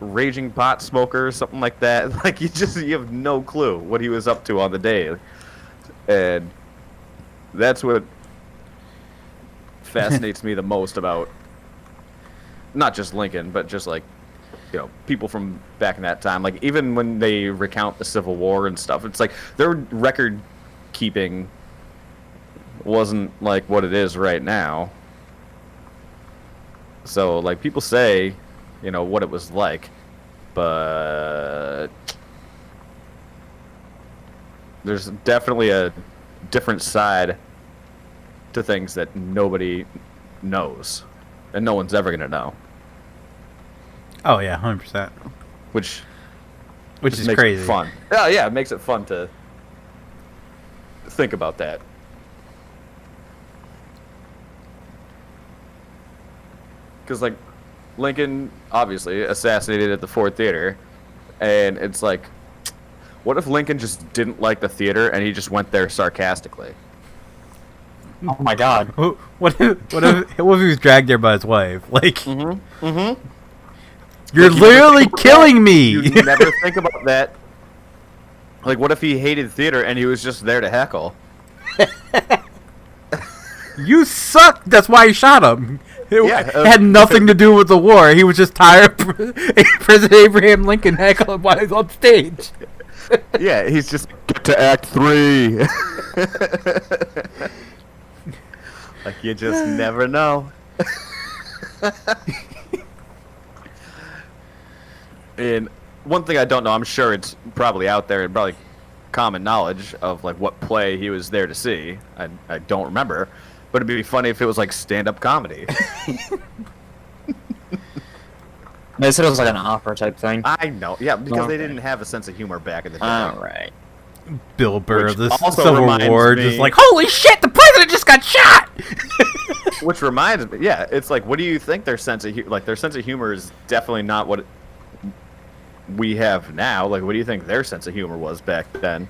Speaker 7: raging pot smoker or something like that. Like you have no clue what he was up to on the day. And that's what fascinates me the most about not just Lincoln, but just like, you know, people from back in that time. Like even when they recount the Civil War and stuff, it's like their record keeping wasn't like what it is right now. So like people say, you know, what it was like, but there's definitely a different side to things that nobody knows, and no one's ever gonna know.
Speaker 1: Oh yeah, 100%.
Speaker 7: Which
Speaker 1: is
Speaker 7: makes
Speaker 1: crazy.
Speaker 7: It fun. Yeah, it makes it fun to think about that. Because like Lincoln obviously assassinated at the Ford Theater, and it's like, what if Lincoln just didn't like the theater and he just went there sarcastically?
Speaker 6: Oh my god.
Speaker 1: What if he was dragged there by his wife? Like, you're
Speaker 7: Like,
Speaker 1: literally killing me.
Speaker 7: You never think about that. Like, what if he hated theater and he was just there to heckle?
Speaker 1: You suck. That's why he shot him.
Speaker 7: Yeah,
Speaker 1: It had nothing to do with the war. He was just tired of President Abraham Lincoln heckling while he's on stage.
Speaker 7: Yeah, he's just get to Act 3. Like, you just never know. And one thing I don't know, I'm sure it's probably out there and probably common knowledge of like what play he was there to see. I don't remember, but it'd be funny if it was like stand-up comedy.
Speaker 6: They said it was like an opera type thing.
Speaker 7: I know, yeah, because they
Speaker 6: Okay.
Speaker 7: didn't have a sense of humor back in the day.
Speaker 6: Alright.
Speaker 1: Bill Burr
Speaker 7: Which
Speaker 1: of the
Speaker 7: also
Speaker 1: Civil
Speaker 7: reminds
Speaker 1: War,
Speaker 7: me-
Speaker 1: just like, holy shit, the president just got shot!
Speaker 7: Which reminds me, yeah, it's like, what do you think their sense of their sense of humor is definitely not what we have now. Like, what do you think their sense of humor was back then?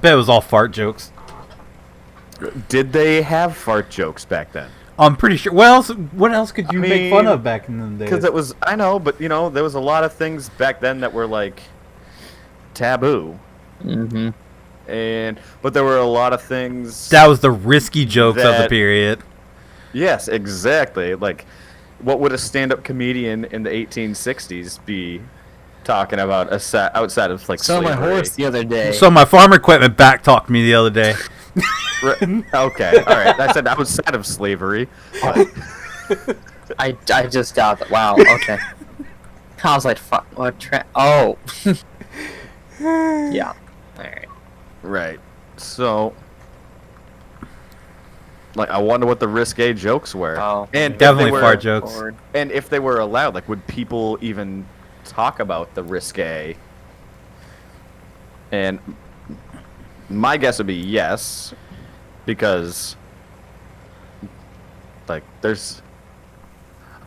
Speaker 1: Bet it was all fart jokes.
Speaker 7: Did they have fart jokes back then?
Speaker 1: I'm pretty sure. What else could you make fun of back in the days?
Speaker 7: Because it was, I know, but you know, there was a lot of things back then that were like taboo.
Speaker 6: Mm-hmm.
Speaker 7: But there were a lot of things.
Speaker 1: That was the risky jokes of the
Speaker 7: that-
Speaker 1: period.
Speaker 7: Yes, exactly. Like, what would a stand-up comedian in the 1860s be talking about outside of like
Speaker 6: Saw my
Speaker 7: slavery?
Speaker 6: horse the other day.
Speaker 1: So my farm equipment back talked me the other day.
Speaker 7: Okay, all right. I said outside of slavery. But
Speaker 6: I just doubt that. Wow. Okay. I was like, fuck. What? Oh. Yeah. All right.
Speaker 7: right. So, like, I wonder what the risque jokes were.
Speaker 6: Oh.
Speaker 7: And if
Speaker 1: Definitely
Speaker 7: they were-
Speaker 1: fart jokes.
Speaker 6: Forward.
Speaker 7: And if they were allowed, like, would people even talk about the risque? And my guess would be yes, because, like, there's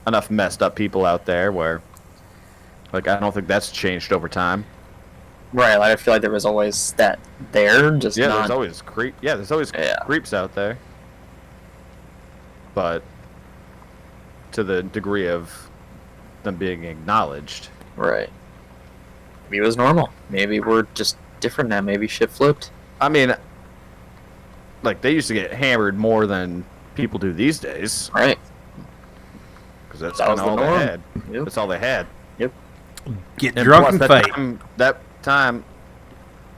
Speaker 7: enough messed up people out there where, like, I don't think that's changed over time.
Speaker 6: Right. Like, I feel like there was always that there, just
Speaker 7: Yeah,
Speaker 6: not.
Speaker 7: there's always there's always
Speaker 6: Yeah.
Speaker 7: creeps out there. But to the degree of them being acknowledged.
Speaker 6: Right. Maybe it was normal. Maybe we're just different now. Maybe shit flipped.
Speaker 7: I mean, like, they used to get hammered more than people do these days,
Speaker 6: Right.
Speaker 7: because that's
Speaker 6: That was
Speaker 7: kinda all
Speaker 6: the
Speaker 7: they
Speaker 6: norm.
Speaker 7: had.
Speaker 6: Yep.
Speaker 7: That's all they had.
Speaker 1: Get
Speaker 7: And
Speaker 1: drunk
Speaker 7: plus,
Speaker 1: and fight.
Speaker 7: that time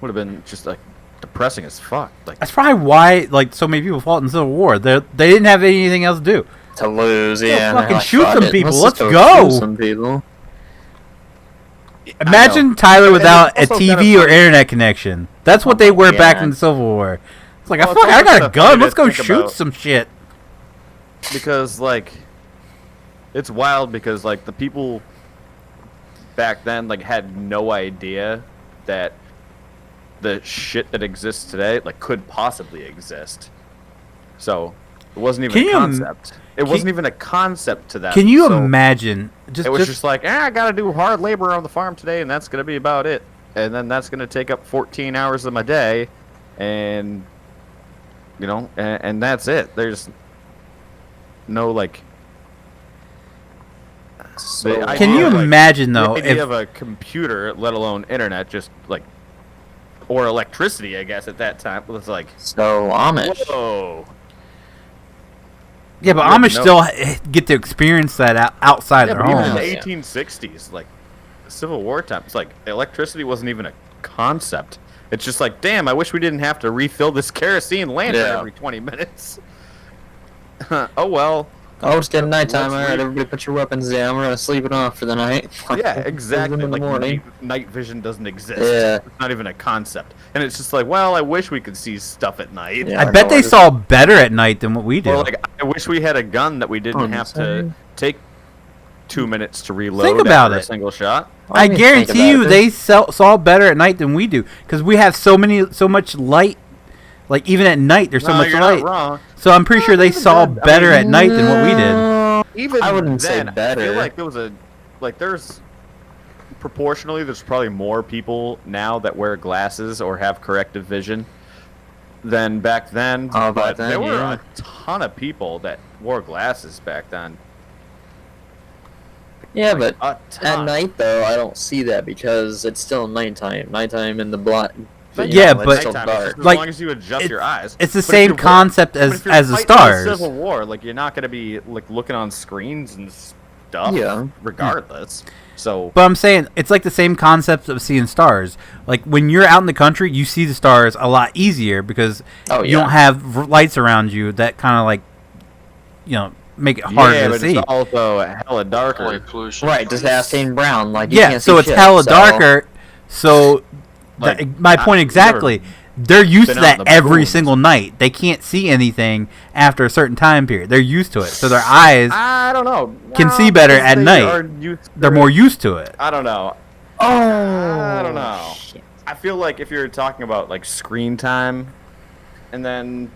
Speaker 7: would have been just like depressing as fuck. Like,
Speaker 1: That's probably why like so many people fought in the Civil War. They didn't have anything else to do.
Speaker 6: To lose,
Speaker 1: Yeah,
Speaker 6: yeah.
Speaker 1: fucking
Speaker 6: they're like,
Speaker 1: shoot
Speaker 6: "Fuck
Speaker 1: some
Speaker 6: it,
Speaker 1: people,
Speaker 6: just
Speaker 1: let's go."
Speaker 6: shoot some people.
Speaker 1: Imagine Tyler without a
Speaker 7: it's also
Speaker 1: TV
Speaker 7: kinda
Speaker 1: or
Speaker 7: funny-
Speaker 1: internet connection. That's what they were back
Speaker 6: yeah.
Speaker 1: in the Civil War. It's like,
Speaker 7: Well, it's
Speaker 1: I
Speaker 7: also
Speaker 1: got a
Speaker 7: kinda
Speaker 1: gun.
Speaker 7: funny
Speaker 1: Let's
Speaker 7: to
Speaker 1: go
Speaker 7: think
Speaker 1: shoot
Speaker 7: about.
Speaker 1: some shit.
Speaker 7: because like it's wild because like the people back then like had no idea that the shit that exists today like could possibly exist. So it wasn't even
Speaker 1: Can
Speaker 7: a
Speaker 1: you im-
Speaker 7: concept. It wasn't even a concept to them.
Speaker 1: Can you
Speaker 7: so
Speaker 1: imagine?
Speaker 7: It was just like, I gotta do hard labor on the farm today, and that's gonna be about it. And then that's gonna take up 14 hours of my day, and you know, and that's it. There's no like.
Speaker 6: So,
Speaker 7: the
Speaker 1: Can
Speaker 7: idea
Speaker 1: you
Speaker 7: of, like,
Speaker 1: imagine
Speaker 7: the
Speaker 1: though?
Speaker 7: idea
Speaker 1: If
Speaker 7: of a computer, let alone internet, just like, or electricity, I guess at that time was like,
Speaker 6: so Amish.
Speaker 7: whoa.
Speaker 1: yeah, but
Speaker 7: Yeah,
Speaker 1: Amish
Speaker 7: no.
Speaker 1: still get to experience that outside
Speaker 7: Yeah,
Speaker 1: their
Speaker 7: but even in
Speaker 1: homes.
Speaker 7: the
Speaker 6: Yeah.
Speaker 7: 1860s, like Civil War times, like electricity wasn't even a concept. It's just like, damn, I wish we didn't have to refill this kerosene lantern
Speaker 6: Yeah.
Speaker 7: every 20 minutes. Oh well.
Speaker 6: Oh, it's getting nighttime.
Speaker 7: Let's
Speaker 6: Alright,
Speaker 7: leave.
Speaker 6: everybody put your weapons down. We're gonna sleep it off for the night.
Speaker 7: Yeah,
Speaker 6: Comes
Speaker 7: exactly.
Speaker 6: in the
Speaker 7: Like
Speaker 6: morning.
Speaker 7: night vision doesn't exist.
Speaker 6: Yeah.
Speaker 7: It's not even a concept. And it's just like, well, I wish we could see stuff at night.
Speaker 6: Yeah.
Speaker 1: I bet they saw better at night than what we do.
Speaker 7: Or like, I wish we had a gun that we didn't
Speaker 6: Oh,
Speaker 7: have
Speaker 6: sorry.
Speaker 7: to take 2 minutes to reload
Speaker 1: Think about
Speaker 7: after a
Speaker 1: it.
Speaker 7: single shot.
Speaker 1: I
Speaker 6: mean, think
Speaker 1: guarantee
Speaker 6: about
Speaker 1: you
Speaker 6: it.
Speaker 1: they saw better at night than we do because we have so much light. Like even at night, there's so
Speaker 7: No,
Speaker 1: much
Speaker 7: you're
Speaker 1: light.
Speaker 7: not wrong.
Speaker 1: So I'm pretty sure they
Speaker 7: even
Speaker 1: saw
Speaker 7: then, I
Speaker 1: better
Speaker 7: mean,
Speaker 1: at night than what we did.
Speaker 7: Even
Speaker 6: I wouldn't say
Speaker 7: then, I
Speaker 6: better.
Speaker 7: feel like there was there's proportionally there's probably more people now that wear glasses or have corrective vision than back then.
Speaker 6: Oh, back
Speaker 7: but
Speaker 6: then,
Speaker 7: there were
Speaker 6: yeah.
Speaker 7: a ton of people that wore glasses back then.
Speaker 6: Yeah, but
Speaker 7: A
Speaker 6: at
Speaker 7: ton.
Speaker 6: night though, I don't see that because it's still nighttime. Nighttime in the black.
Speaker 1: Yeah,
Speaker 6: it's
Speaker 1: but-
Speaker 6: still
Speaker 7: Nighttime, it's
Speaker 6: dark.
Speaker 7: just as
Speaker 1: Like,
Speaker 7: long as you adjust your eyes.
Speaker 1: It's the
Speaker 7: But if
Speaker 1: same
Speaker 7: you're-
Speaker 1: concept
Speaker 7: but
Speaker 1: as
Speaker 7: if you're
Speaker 1: as the
Speaker 7: fighting
Speaker 1: stars.
Speaker 7: Civil War, like you're not gonna be like looking on screens and stuff.
Speaker 6: Yeah.
Speaker 7: Regardless. So
Speaker 1: But I'm saying it's like the same concept of seeing stars. Like when you're out in the country, you see the stars a lot easier because
Speaker 6: Oh,
Speaker 1: you
Speaker 6: yeah.
Speaker 1: don't have lights around you that kind of like, make it harder
Speaker 7: yeah,
Speaker 1: to
Speaker 7: but
Speaker 1: see.
Speaker 7: it's also hella darker.
Speaker 3: Light pollution.
Speaker 6: Right, just asking brown. Like you
Speaker 1: Yeah,
Speaker 6: can't
Speaker 1: so
Speaker 6: see
Speaker 1: it's
Speaker 6: shit,
Speaker 1: hella
Speaker 6: so-
Speaker 1: darker. So
Speaker 7: Like,
Speaker 1: my point exactly. They're used to
Speaker 7: been
Speaker 1: that
Speaker 7: out in the
Speaker 1: every
Speaker 7: moons.
Speaker 1: single night. They can't see anything after a certain time period. They're used to it, so their eyes
Speaker 7: I don't know.
Speaker 1: can see better
Speaker 7: because
Speaker 1: at
Speaker 7: they
Speaker 1: night.
Speaker 7: are used
Speaker 1: they're
Speaker 7: to
Speaker 1: more
Speaker 7: it.
Speaker 1: used to it.
Speaker 7: I don't know.
Speaker 6: Oh,
Speaker 7: I don't know. I feel like if you're talking about like screen time, and then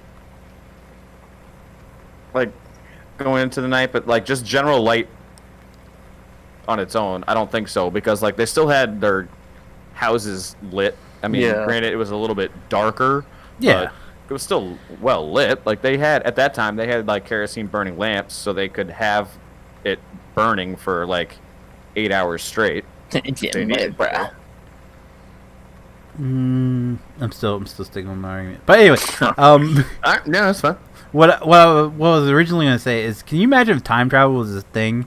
Speaker 7: like going into the night, but like just general light on its own, I don't think so, because like they still had their houses lit. I mean,
Speaker 6: Yeah.
Speaker 7: granted, it was a little bit darker.
Speaker 1: Yeah.
Speaker 7: But it was still well lit. Like they had at that time, they had like kerosene burning lamps, so they could have it burning for like 8 hours straight.
Speaker 6: yeah, bro.
Speaker 1: I'm still sticking with my argument. But anyway,
Speaker 7: Alright, yeah, that's fine.
Speaker 1: what I was originally gonna say is, can you imagine if time travel was a thing,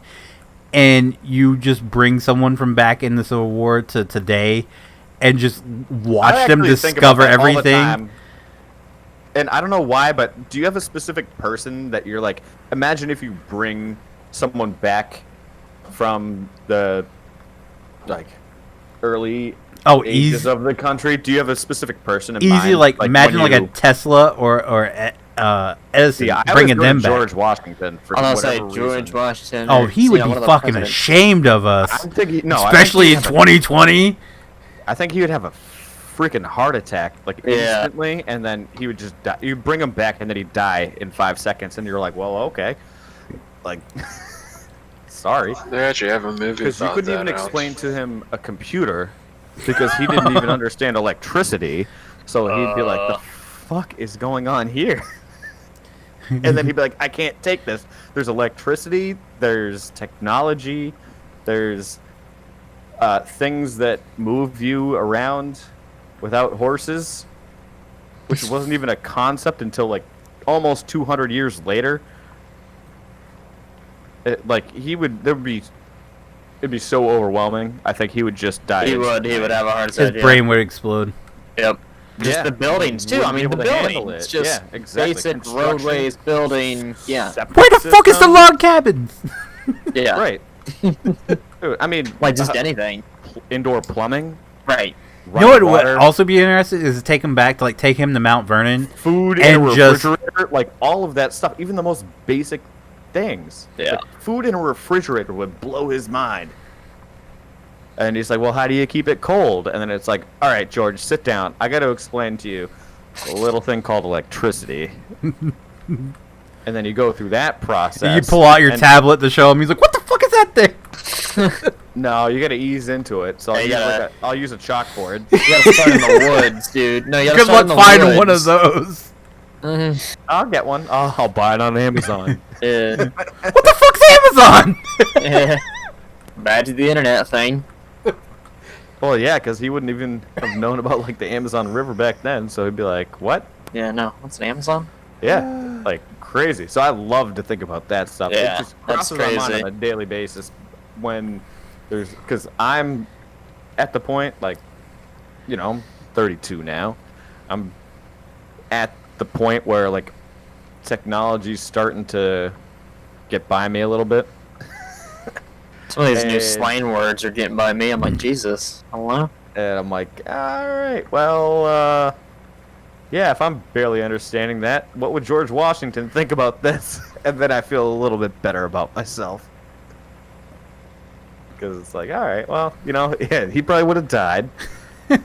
Speaker 1: and you just bring someone from back in the Civil War to today, and just watch them discover everything?
Speaker 7: And I don't know why, but do you have a specific person that you're like? Imagine if you bring someone back from the like early ages
Speaker 1: Easy,
Speaker 7: of the country. Do you have a specific person in
Speaker 1: easy.
Speaker 7: mind?
Speaker 1: Like imagine
Speaker 7: when
Speaker 1: like a
Speaker 7: you-
Speaker 1: Tesla or Edison
Speaker 7: Yeah, I
Speaker 1: bringing
Speaker 7: was
Speaker 1: them
Speaker 7: going
Speaker 1: back.
Speaker 7: George Washington for
Speaker 6: I'm gonna say
Speaker 7: whatever
Speaker 6: George
Speaker 7: reason.
Speaker 6: Washington.
Speaker 1: Oh,
Speaker 6: or,
Speaker 1: he would
Speaker 6: you know,
Speaker 1: be
Speaker 6: one of the
Speaker 1: fucking
Speaker 6: presidents.
Speaker 1: ashamed of us,
Speaker 7: I'm thinking no,
Speaker 1: especially in
Speaker 7: I think he'd have
Speaker 1: 2020.
Speaker 7: I think he would have a freaking heart attack like
Speaker 6: Yeah.
Speaker 7: instantly, and then he would just die. You bring him back, and then he'd die in 5 seconds, and you're like, well, okay, like, sorry,
Speaker 3: They actually have a movie
Speaker 7: because you
Speaker 3: about
Speaker 7: couldn't
Speaker 3: that
Speaker 7: even
Speaker 3: out.
Speaker 7: explain to him a computer because he didn't even understand electricity, so he'd be like, the fuck is going on here? And then he'd be like, I can't take this. There's electricity, there's technology, there's things that move you around without horses, which wasn't even a concept until like almost 200 years later. It'd be so overwhelming. I think he would just die.
Speaker 6: He would have a heart attack.
Speaker 1: His brain would explode.
Speaker 6: Yep. Just
Speaker 7: Yeah.
Speaker 6: the buildings too. I
Speaker 7: Wouldn't
Speaker 6: mean,
Speaker 7: be
Speaker 6: the
Speaker 7: able to handle
Speaker 6: buildings.
Speaker 7: it.
Speaker 6: Just
Speaker 7: Yeah, exactly.
Speaker 6: basic
Speaker 7: Construction.
Speaker 6: roadways, building. Yeah.
Speaker 7: Septic
Speaker 1: Where the fuck is the
Speaker 7: system.
Speaker 1: log cabins?
Speaker 6: Yeah.
Speaker 7: Right. Dude, I mean,
Speaker 6: Like just anything.
Speaker 7: indoor plumbing.
Speaker 6: Right.
Speaker 1: You know what would
Speaker 7: water,
Speaker 1: also be interesting is to take him back to like take him to Mount Vernon.
Speaker 7: food
Speaker 1: and
Speaker 7: in a
Speaker 1: just-
Speaker 7: refrigerator, like all of that stuff, even the most basic things.
Speaker 6: Yeah.
Speaker 7: Like, food in a refrigerator would blow his mind. And he's like, well, how do you keep it cold? And then it's like, all right, George, sit down. I got to explain to you a little thing called electricity. And then you go through that process.
Speaker 1: You pull out your
Speaker 7: and-
Speaker 1: tablet to show him. He's like, "What the fuck is that thing?"
Speaker 7: No, you got to ease into it. So
Speaker 6: Yeah,
Speaker 7: I'll use a chalkboard.
Speaker 6: You gotta start in the woods, dude. No, you gotta
Speaker 1: Good
Speaker 6: start
Speaker 1: luck
Speaker 6: in the
Speaker 1: finding
Speaker 6: woods.
Speaker 1: one of those.
Speaker 6: Mhm.
Speaker 7: I'll get one. I'll buy it on Amazon.
Speaker 6: Yeah.
Speaker 1: What the fuck's Amazon?
Speaker 6: Yeah. Bad to the internet thing.
Speaker 7: Well, yeah, because he wouldn't even have known about like the Amazon River back then. So he'd be like, "What?"
Speaker 6: Yeah, no. What's an Amazon?
Speaker 7: Yeah, like crazy. So I love to think about that stuff.
Speaker 6: Yeah,
Speaker 7: It just
Speaker 6: that's
Speaker 7: crosses my mind
Speaker 6: crazy.
Speaker 7: on a daily basis when there's because I'm at the point like, you know, I'm 32 now. I'm at the point where like technology's starting to get by me a little bit.
Speaker 6: Some of these new
Speaker 7: And-
Speaker 6: slang words are getting by me. I'm like, Jesus. I don't know.
Speaker 7: And I'm like, all right, well, yeah, if I'm barely understanding that, what would George Washington think about this? And then I feel a little bit better about myself. Because it's like, all right, well, you know, yeah, he probably would have died.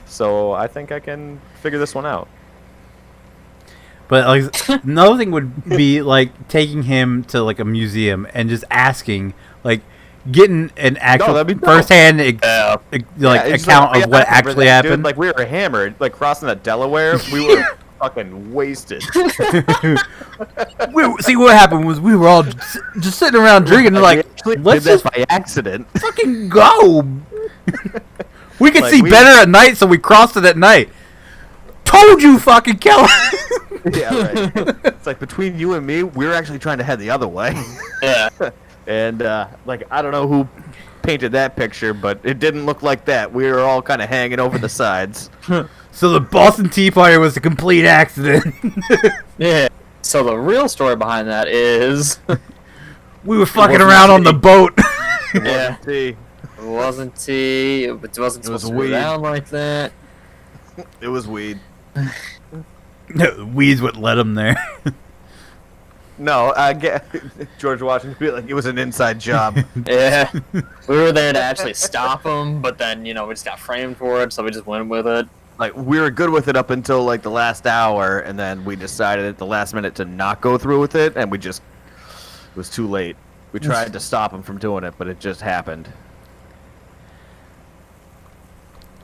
Speaker 7: So I think I can figure this one out.
Speaker 1: But like another thing would be like taking him to like a museum and just asking, like, getting an actual
Speaker 7: that'd be dope.
Speaker 1: firsthand
Speaker 7: Yeah, it's
Speaker 1: account
Speaker 7: like,
Speaker 1: of what
Speaker 7: I remember
Speaker 1: actually
Speaker 7: that, dude.
Speaker 1: happened.
Speaker 7: Like, we were hammered, like, crossing the Delaware. We were fucking wasted.
Speaker 1: See, what happened was we were all just sitting around drinking and
Speaker 7: We
Speaker 1: like,
Speaker 7: actually
Speaker 1: let's
Speaker 7: did
Speaker 1: just
Speaker 7: that by accident.
Speaker 1: fucking go. We could
Speaker 7: Like,
Speaker 1: see
Speaker 7: we-
Speaker 1: better at night, so we crossed it at night. Told you, fucking Kelly.
Speaker 7: Yeah, right. It's like, between you and me, we were actually trying to head the other way.
Speaker 6: Yeah.
Speaker 7: And, like, I don't know who painted that picture, but it didn't look like that. We were all kind of hanging over the sides.
Speaker 1: So the Boston Tea Party was a complete accident.
Speaker 6: Yeah. So the real story behind that is
Speaker 1: We were fucking around on the boat.
Speaker 6: Yeah.
Speaker 7: See,
Speaker 6: It wasn't tea. It wasn't supposed to be down like that.
Speaker 7: it was weed.
Speaker 1: Weeds would let him there.
Speaker 7: No, I get George Washington be like, it was an inside job.
Speaker 6: Yeah. We were there to actually stop him, but then, we just got framed for it, so we just went with it.
Speaker 7: Like, we were good with it up until, like, the last hour, and then we decided at the last minute to not go through with it, and it was too late. We tried to stop him from doing it, but it just happened.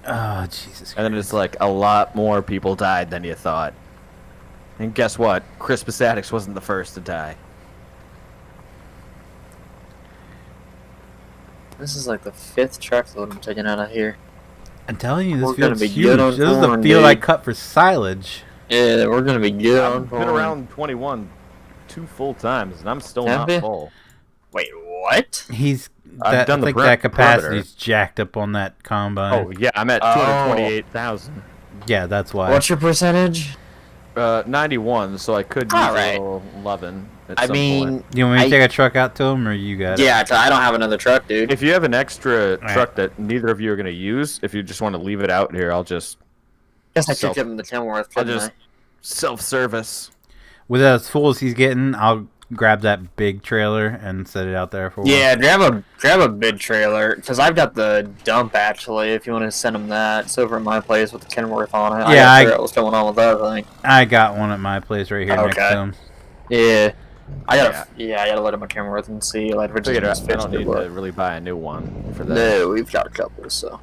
Speaker 1: Oh, Jesus Christ.
Speaker 7: And then it's like, a lot more people died than you thought. And guess what? Crispus Attucks wasn't the first to die.
Speaker 6: This is like the 5th truckload I'm taking out of here.
Speaker 1: I'm telling you, this
Speaker 6: We're gonna
Speaker 1: field's
Speaker 6: be
Speaker 1: huge.
Speaker 6: good on
Speaker 1: This is the
Speaker 6: corn,
Speaker 1: field I
Speaker 6: dude.
Speaker 1: cut for silage.
Speaker 6: Yeah, we're gonna be good on
Speaker 7: I've been
Speaker 6: corn.
Speaker 7: around 21 2 full times, and I'm still
Speaker 6: Have
Speaker 7: not
Speaker 6: you?
Speaker 7: full.
Speaker 6: Wait, what?
Speaker 1: He's
Speaker 7: I've done
Speaker 1: I
Speaker 7: the
Speaker 1: think
Speaker 7: per-
Speaker 1: that capacity's
Speaker 7: perimeter.
Speaker 1: jacked up on that combine.
Speaker 7: Oh, yeah, I'm at 228,000.
Speaker 1: Yeah, that's why.
Speaker 6: What's your percentage?
Speaker 7: 91, so I could use
Speaker 6: Alright.
Speaker 7: a little 11 at
Speaker 6: I
Speaker 7: some
Speaker 6: mean,
Speaker 7: point.
Speaker 1: You want me to take a truck out to him, or you got it?
Speaker 6: yeah, I don't have another truck, dude.
Speaker 7: If you have an extra
Speaker 1: Alright.
Speaker 7: truck that neither of you are going to use, if you just want to leave it out here, I'll just
Speaker 6: Guess I
Speaker 7: So-
Speaker 6: could give him the Kenworth,
Speaker 7: I'll
Speaker 6: couldn't
Speaker 7: just
Speaker 6: I?
Speaker 7: self-service.
Speaker 1: With as full as he's getting, I'll grab that big trailer and set it out there for a while.
Speaker 6: Yeah, grab a big trailer, because I've got the dump, actually, if you want to send him that. It's over at my place with the Kenworth on it.
Speaker 1: Yeah,
Speaker 6: I gotta figure out what's going on with that thing.
Speaker 1: I got one at my place right here next
Speaker 6: Okay.
Speaker 1: to him.
Speaker 6: Yeah. I gotta let him a Kenworth and see, like, if it
Speaker 7: Figured
Speaker 6: just
Speaker 7: I
Speaker 6: fits
Speaker 7: don't
Speaker 6: the
Speaker 7: need
Speaker 6: book.
Speaker 7: to really buy a new one for that.
Speaker 6: No, we've got a couple, so.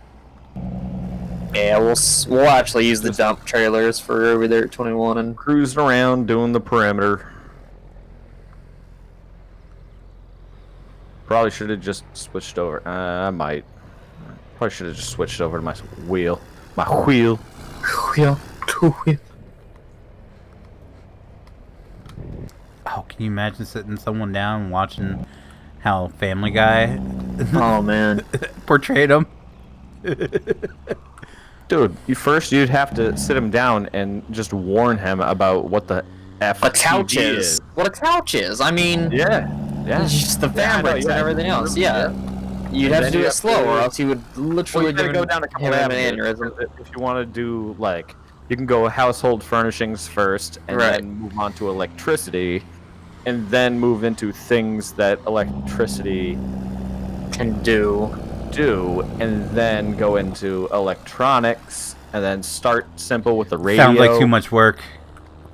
Speaker 6: Yeah, we'll actually use the dump trailers for over there at 21 and
Speaker 7: Cruising around, doing the perimeter. Probably should have just switched over. I might. Probably should have just switched over to my wheel. My wheel.
Speaker 1: Oh, can you imagine sitting someone down and watching how Family Guy
Speaker 6: Oh man.
Speaker 1: portrayed him?
Speaker 7: Dude, you'd have to sit him down and just warn him about what the F
Speaker 6: A couch
Speaker 7: TV
Speaker 6: is. What a couch is. I mean,
Speaker 7: Yeah. Yeah.
Speaker 6: it's just the
Speaker 7: Yeah, I know,
Speaker 6: fabrics and
Speaker 7: yeah.
Speaker 6: everything else. Yeah. You'd have to
Speaker 7: then
Speaker 6: do
Speaker 7: you
Speaker 6: it
Speaker 7: have
Speaker 6: slow,
Speaker 7: to-
Speaker 6: or else you would
Speaker 7: Well,
Speaker 6: literally
Speaker 7: you gotta
Speaker 6: give
Speaker 7: go
Speaker 6: him
Speaker 7: down a couple
Speaker 6: an
Speaker 7: avenues.
Speaker 6: aneurysm.
Speaker 7: If you want to do, like, you can go household furnishings first, and
Speaker 6: Right.
Speaker 7: then move on to electricity, and then move into things that electricity
Speaker 6: Can do.
Speaker 7: do, and then go into electronics, and then start simple with the radio.
Speaker 1: Sounds like too much work.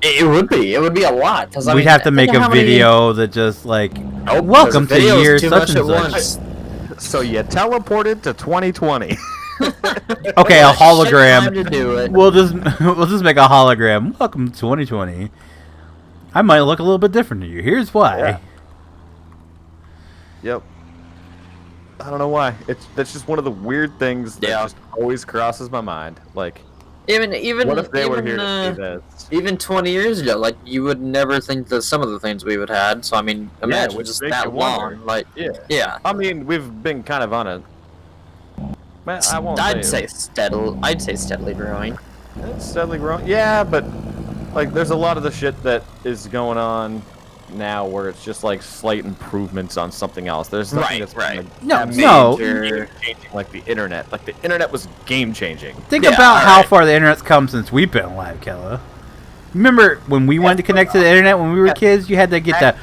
Speaker 6: It would be. It would be a lot. Cause, I
Speaker 1: We'd
Speaker 6: mean,
Speaker 1: have to
Speaker 6: think
Speaker 1: make
Speaker 6: of
Speaker 1: a
Speaker 6: how many-
Speaker 1: video that just like,
Speaker 6: Nope,
Speaker 1: welcome
Speaker 6: 'cause
Speaker 1: to
Speaker 6: a video is
Speaker 1: year
Speaker 6: too
Speaker 1: such
Speaker 6: much
Speaker 1: and
Speaker 6: at
Speaker 1: such.
Speaker 6: once.
Speaker 7: So you teleported to 2020.
Speaker 1: Okay, a
Speaker 6: Shit time
Speaker 1: hologram.
Speaker 6: to do it.
Speaker 1: We'll just make a hologram. Welcome to 2020. I might look a little bit different to you. Here's why.
Speaker 7: Yeah. Yep. I don't know why. That's just one of the weird things that
Speaker 6: Yeah.
Speaker 7: just always crosses my mind. Like,
Speaker 6: Even
Speaker 7: what if they were
Speaker 6: even,
Speaker 7: here to see this?
Speaker 6: even 20 years ago, like, you would never think that some of the things we would had. So I mean, imagine
Speaker 7: which
Speaker 6: just
Speaker 7: makes
Speaker 6: that
Speaker 7: you wonder.
Speaker 6: long. Like,
Speaker 7: Yeah.
Speaker 6: yeah.
Speaker 7: I mean, we've been kind of on a. Man, I won't
Speaker 6: I'd say steadily growing.
Speaker 7: it's steadily growing. Yeah, but like, there's a lot of the shit that is going on now where it's just like slight improvements on something else. There's nothing that's
Speaker 6: Right.
Speaker 1: No,
Speaker 7: game
Speaker 1: no.
Speaker 7: changing like the internet. Like the internet was game changing.
Speaker 1: Think
Speaker 6: Yeah,
Speaker 1: about how
Speaker 6: alright.
Speaker 1: far the internet's come since we've been alive, Kella. Remember when we wanted to connect to the internet when we were kids? You had to get the.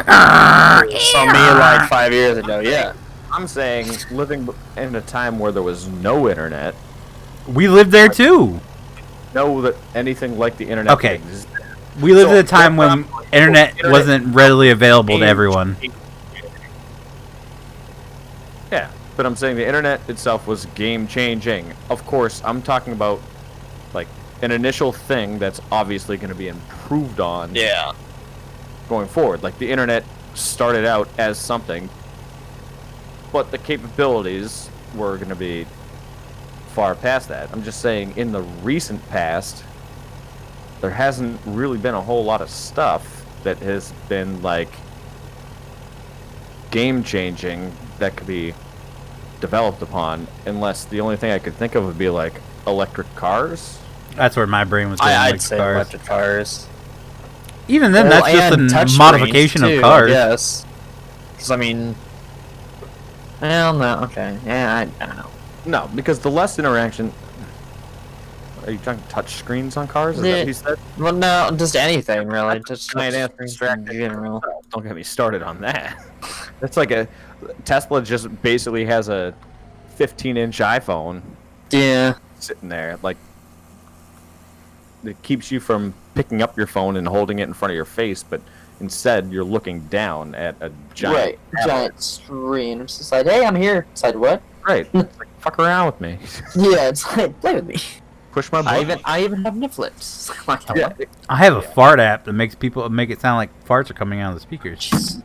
Speaker 6: Saw me like 5 years ago. Yeah.
Speaker 7: I'm saying living in a time where there was no internet,
Speaker 1: We lived there too.
Speaker 7: know that anything like the internet.
Speaker 1: Okay.
Speaker 7: exists.
Speaker 1: We lived
Speaker 7: So,
Speaker 1: at a time when internet wasn't readily available to everyone.
Speaker 7: Yeah, but I'm saying the internet itself was game changing. Of course, I'm talking about like an initial thing that's obviously going to be improved on
Speaker 6: Yeah.
Speaker 7: going forward. Like the internet started out as something, but the capabilities were going to be far past that. I'm just saying in the recent past, there hasn't really been a whole lot of stuff that has been like game changing that could be developed upon, unless the only thing I could think of would be like electric cars.
Speaker 1: That's where my brain was going.
Speaker 6: I'd
Speaker 1: Like
Speaker 6: say
Speaker 1: cars.
Speaker 6: electric cars.
Speaker 1: Even then,
Speaker 6: Well,
Speaker 1: that's just
Speaker 6: and
Speaker 1: a
Speaker 6: touch
Speaker 1: modification
Speaker 6: screens,
Speaker 1: of
Speaker 6: too,
Speaker 1: cars.
Speaker 6: Yes. Because, I mean... Well, no, okay. Yeah, I don't know.
Speaker 7: No, because the less interaction... Are you talking touch screens on cars? Is that what you said?
Speaker 6: Well, no, just anything, really. Just
Speaker 7: Might
Speaker 6: touch
Speaker 7: answer
Speaker 6: screens in general.
Speaker 7: Don't get me started on that. That's like a... Tesla just basically has a 15-inch iPhone
Speaker 6: Yeah.
Speaker 7: sitting there. Like, it keeps you from picking up your phone and holding it in front of your face, but instead you're looking down at a giant...
Speaker 6: Giant screen. It's just like, hey, I'm here. It's like, what?
Speaker 7: Right. It's like, fuck around with me.
Speaker 6: Yeah, it's like, play with me.
Speaker 7: Push my button.
Speaker 6: I even have Netflix. Like,
Speaker 7: Yeah.
Speaker 1: I have a fart app that makes people make it sound like farts are coming out of the speakers.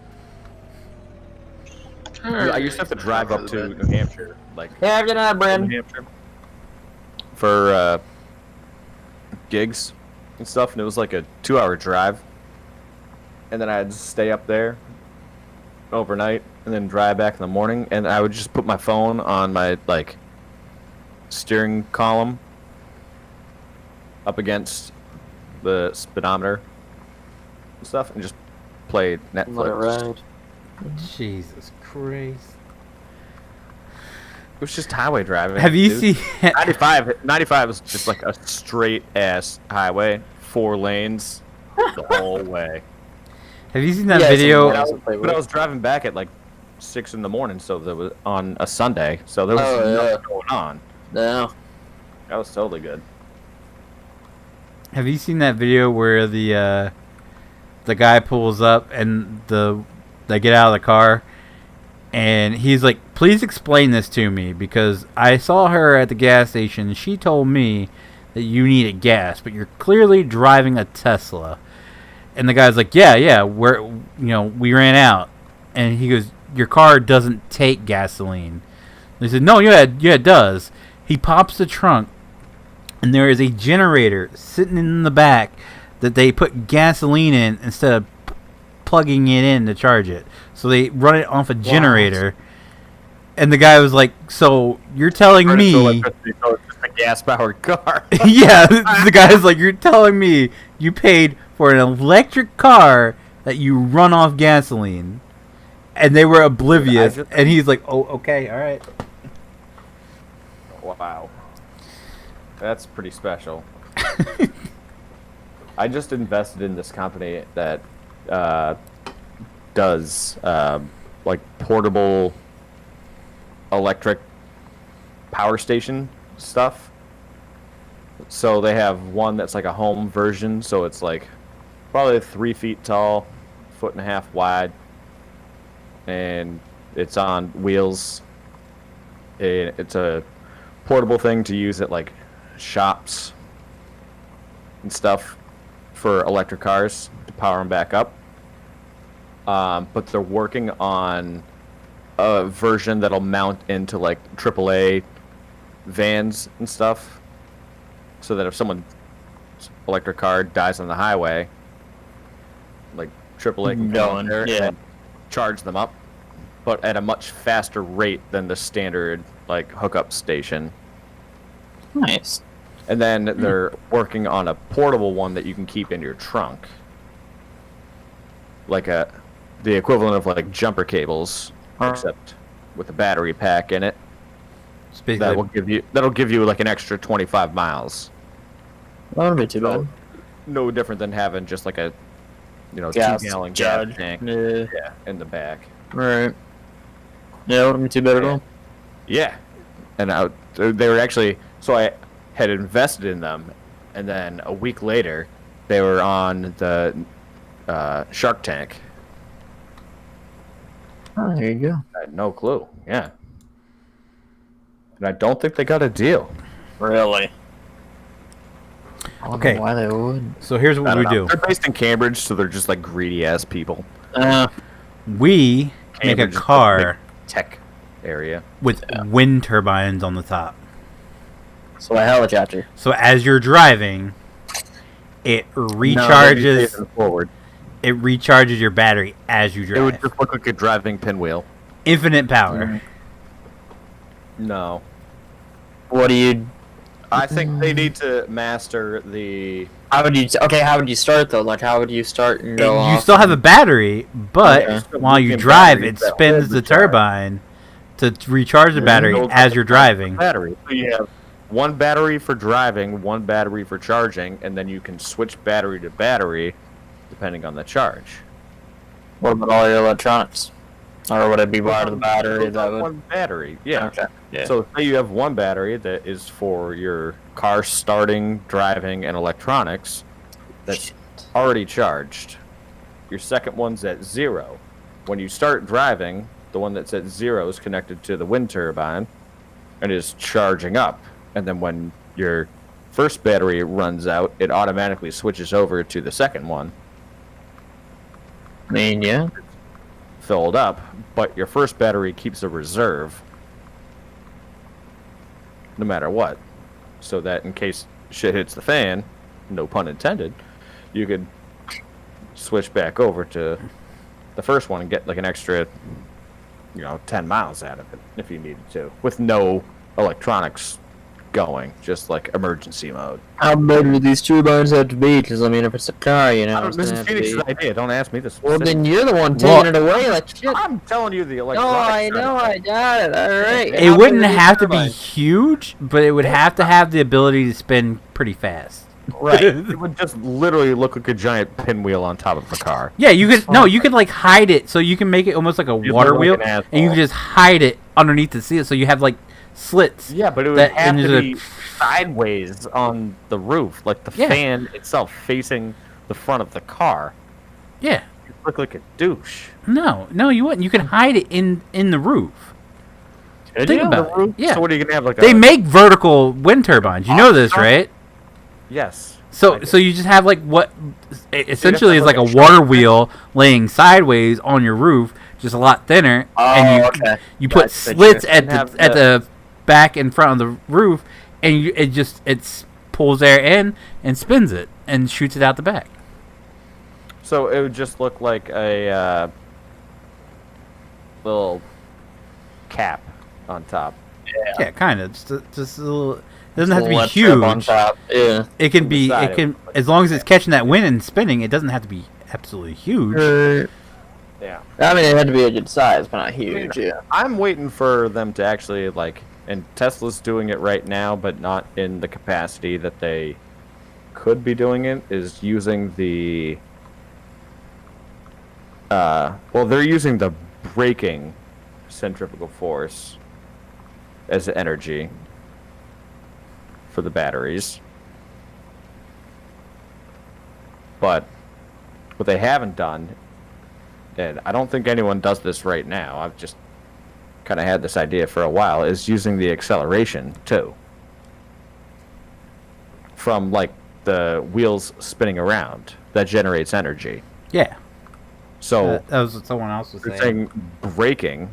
Speaker 7: I used to have to drive up to New Hampshire, like
Speaker 6: Yeah, good night,
Speaker 7: New
Speaker 6: Brandon.
Speaker 7: Hampshire, for gigs and stuff, and it was like a 2-hour drive, and then I had to stay up there overnight, and then drive back in the morning, and I would just put my phone on my like steering column up against the speedometer and stuff, and just play Netflix.
Speaker 6: Let it ride.
Speaker 1: Jesus Christ.
Speaker 7: It was just highway driving.
Speaker 1: Have you
Speaker 7: dude.
Speaker 1: seen...
Speaker 7: 95 was just like a straight ass highway, 4 lanes the whole way.
Speaker 1: Have you seen that
Speaker 6: Yeah,
Speaker 1: video?
Speaker 7: But I was driving back at like 6 in the morning, so there was on a Sunday, so there was nothing going on.
Speaker 6: No.
Speaker 7: That was totally good.
Speaker 1: Have you seen that video where the guy pulls up and they get out of the car and he's like, please explain this to me because I saw her at the gas station. She told me that you needed gas, but you're clearly driving a Tesla. And the guy's like, yeah, we ran out. And he goes, your car doesn't take gasoline. They said, no, yeah, it does. He pops the trunk, and there is a generator sitting in the back that they put gasoline in instead of plugging it in to charge it. So they run it off a generator. And the guy was like, so you're telling me...
Speaker 7: So it's just a gas-powered car.
Speaker 1: Yeah, the guy's like, you're telling me you paid for an electric car that you run off gasoline. And they were oblivious. And he's like, oh, okay, all right.
Speaker 7: Wow. That's pretty special. I just invested in this company that does like portable electric power station stuff. So they have one that's like a home version, so it's like probably 3 feet tall, 1.5 feet wide, and it's on wheels. It's a portable thing to use at like shops and stuff for electric cars to power them back up. But they're working on a version that'll mount into like AAA vans and stuff, so that if someone's electric car dies on the highway, like AAA can go in there and charge them up, but at a much faster rate than the standard like hookup station.
Speaker 6: Nice.
Speaker 7: And then they're working on a portable one that you can keep in your trunk, like the equivalent of like jumper cables, except with a battery pack in it. That'll give you like an extra 25 miles.
Speaker 6: That wouldn't be too bad.
Speaker 7: No different than having just like a,
Speaker 6: Gas
Speaker 7: 2-gallon
Speaker 6: jug.
Speaker 7: gas tank.
Speaker 6: Yeah.
Speaker 7: In the back.
Speaker 6: Right. Yeah, wouldn't be too bad at all.
Speaker 7: Yeah. And they were actually, so I had invested in them, and then a week later, they were on the Shark Tank.
Speaker 6: Oh, there you go.
Speaker 7: I had no clue. Yeah. And I don't think they got a deal.
Speaker 6: Really? I don't
Speaker 1: Okay.
Speaker 6: know why they would.
Speaker 1: So here's what we do.
Speaker 7: They're based in Cambridge, so they're just like greedy ass people.
Speaker 1: We make a
Speaker 7: Cambridge is
Speaker 1: car
Speaker 7: the big tech area
Speaker 1: with wind turbines on the top.
Speaker 6: So a helicopter.
Speaker 1: So as you're driving, it recharges.
Speaker 7: Forward.
Speaker 1: It recharges your battery as you drive.
Speaker 7: It would just look like a driving pinwheel.
Speaker 1: Infinite power.
Speaker 7: No.
Speaker 6: What do you...
Speaker 7: I think they need to master the.
Speaker 6: How would you? Okay, how would you start though? Like, how would you start and go
Speaker 1: You
Speaker 6: off?
Speaker 1: still have a battery, but
Speaker 6: Okay.
Speaker 1: while you
Speaker 7: Lithium
Speaker 1: drive,
Speaker 7: batteries
Speaker 1: it
Speaker 7: that
Speaker 1: spins
Speaker 7: hold
Speaker 1: the
Speaker 7: charge.
Speaker 1: turbine to recharge the battery
Speaker 7: Those
Speaker 1: as
Speaker 7: are
Speaker 1: you're
Speaker 7: the
Speaker 1: driving.
Speaker 7: Battery. So you have one battery for driving, one battery for charging, and then you can switch battery to battery depending on the charge.
Speaker 6: What about all your electronics? Or would it be part of the battery that would?
Speaker 7: One battery, yeah.
Speaker 6: Okay. Yeah.
Speaker 7: So say you have one battery that is for your car starting, driving, and electronics that's already charged. Your second one's at 0. When you start driving, the one that's at 0 is connected to the wind turbine and is charging up. And then when your first battery runs out, it automatically switches over to the second one,
Speaker 6: I mean, yeah.
Speaker 7: filled up, but your first battery keeps a reserve no matter what, so that in case shit hits the fan, no pun intended, you could switch back over to the first one and get like an extra 10 miles out of it if you needed to, with no electronics going, just like emergency mode.
Speaker 6: How big would these turbines have to be? Because I mean, if it's a car, you know, it's
Speaker 7: This
Speaker 6: gonna
Speaker 7: is
Speaker 6: have to
Speaker 7: Feenix's
Speaker 6: be.
Speaker 7: idea. Don't ask me this.
Speaker 6: Well, then you're the one taking it away like shit.
Speaker 7: I'm telling you the
Speaker 6: No,
Speaker 7: electronics.
Speaker 6: I know, I got it. All right.
Speaker 1: It wouldn't have to be huge, but it would have to have the ability to spin pretty fast.
Speaker 7: Right. It would just literally look like a giant pinwheel on top of the car.
Speaker 1: Yeah, you could you could like hide it, so you can make it almost like a
Speaker 7: You'd
Speaker 1: water
Speaker 7: look like
Speaker 1: wheel,
Speaker 7: an
Speaker 1: and
Speaker 7: asshole.
Speaker 1: you can just hide it underneath the seal, so you have like slits.
Speaker 7: Yeah, but it would
Speaker 1: That-
Speaker 7: have
Speaker 1: and
Speaker 7: to
Speaker 1: there's
Speaker 7: be sideways on the roof, like the
Speaker 1: Yeah.
Speaker 7: fan itself facing the front of the car.
Speaker 1: Yeah.
Speaker 7: You look like a douche.
Speaker 1: No, you wouldn't. You can hide it in the roof. Think about it. Yeah.
Speaker 7: So what are you gonna have, like
Speaker 1: They
Speaker 7: a?
Speaker 1: make vertical wind turbines. You know this, right?
Speaker 7: Yes.
Speaker 1: So you just have like what essentially is
Speaker 7: have,
Speaker 1: like
Speaker 7: like,
Speaker 1: a
Speaker 7: a
Speaker 1: water
Speaker 7: shark
Speaker 1: wheel laying sideways on your roof, just a lot thinner, and
Speaker 6: okay.
Speaker 1: you put
Speaker 7: Gotcha.
Speaker 1: slits
Speaker 7: You
Speaker 1: at
Speaker 7: can
Speaker 1: the
Speaker 7: have
Speaker 1: back and front of the roof, and it pulls air in and spins it and shoots it out the back.
Speaker 7: So it would just look like a little cap on top.
Speaker 1: Yeah, kind of. Just a little. It doesn't have to be
Speaker 6: Left strap on
Speaker 1: huge.
Speaker 6: top. Yeah.
Speaker 1: It can be.
Speaker 7: Beside
Speaker 1: It
Speaker 7: it
Speaker 1: can
Speaker 7: would look
Speaker 1: as long as it's catching that wind and spinning. It doesn't have to be absolutely huge.
Speaker 7: Yeah.
Speaker 6: I mean, it had to be a good size, but not huge. Yeah.
Speaker 7: I'm waiting for them to actually, like, and Tesla's doing it right now, but not in the capacity that they could be doing it, is using the, well, they're using the braking centrifugal force as energy for the batteries. But what they haven't done, and I don't think anyone does this right now, I've just kind of had this idea for a while, is using the acceleration too. From like the wheels spinning around, that generates energy.
Speaker 1: Yeah.
Speaker 7: So
Speaker 1: That was what someone else was
Speaker 7: they're
Speaker 1: saying.
Speaker 7: saying braking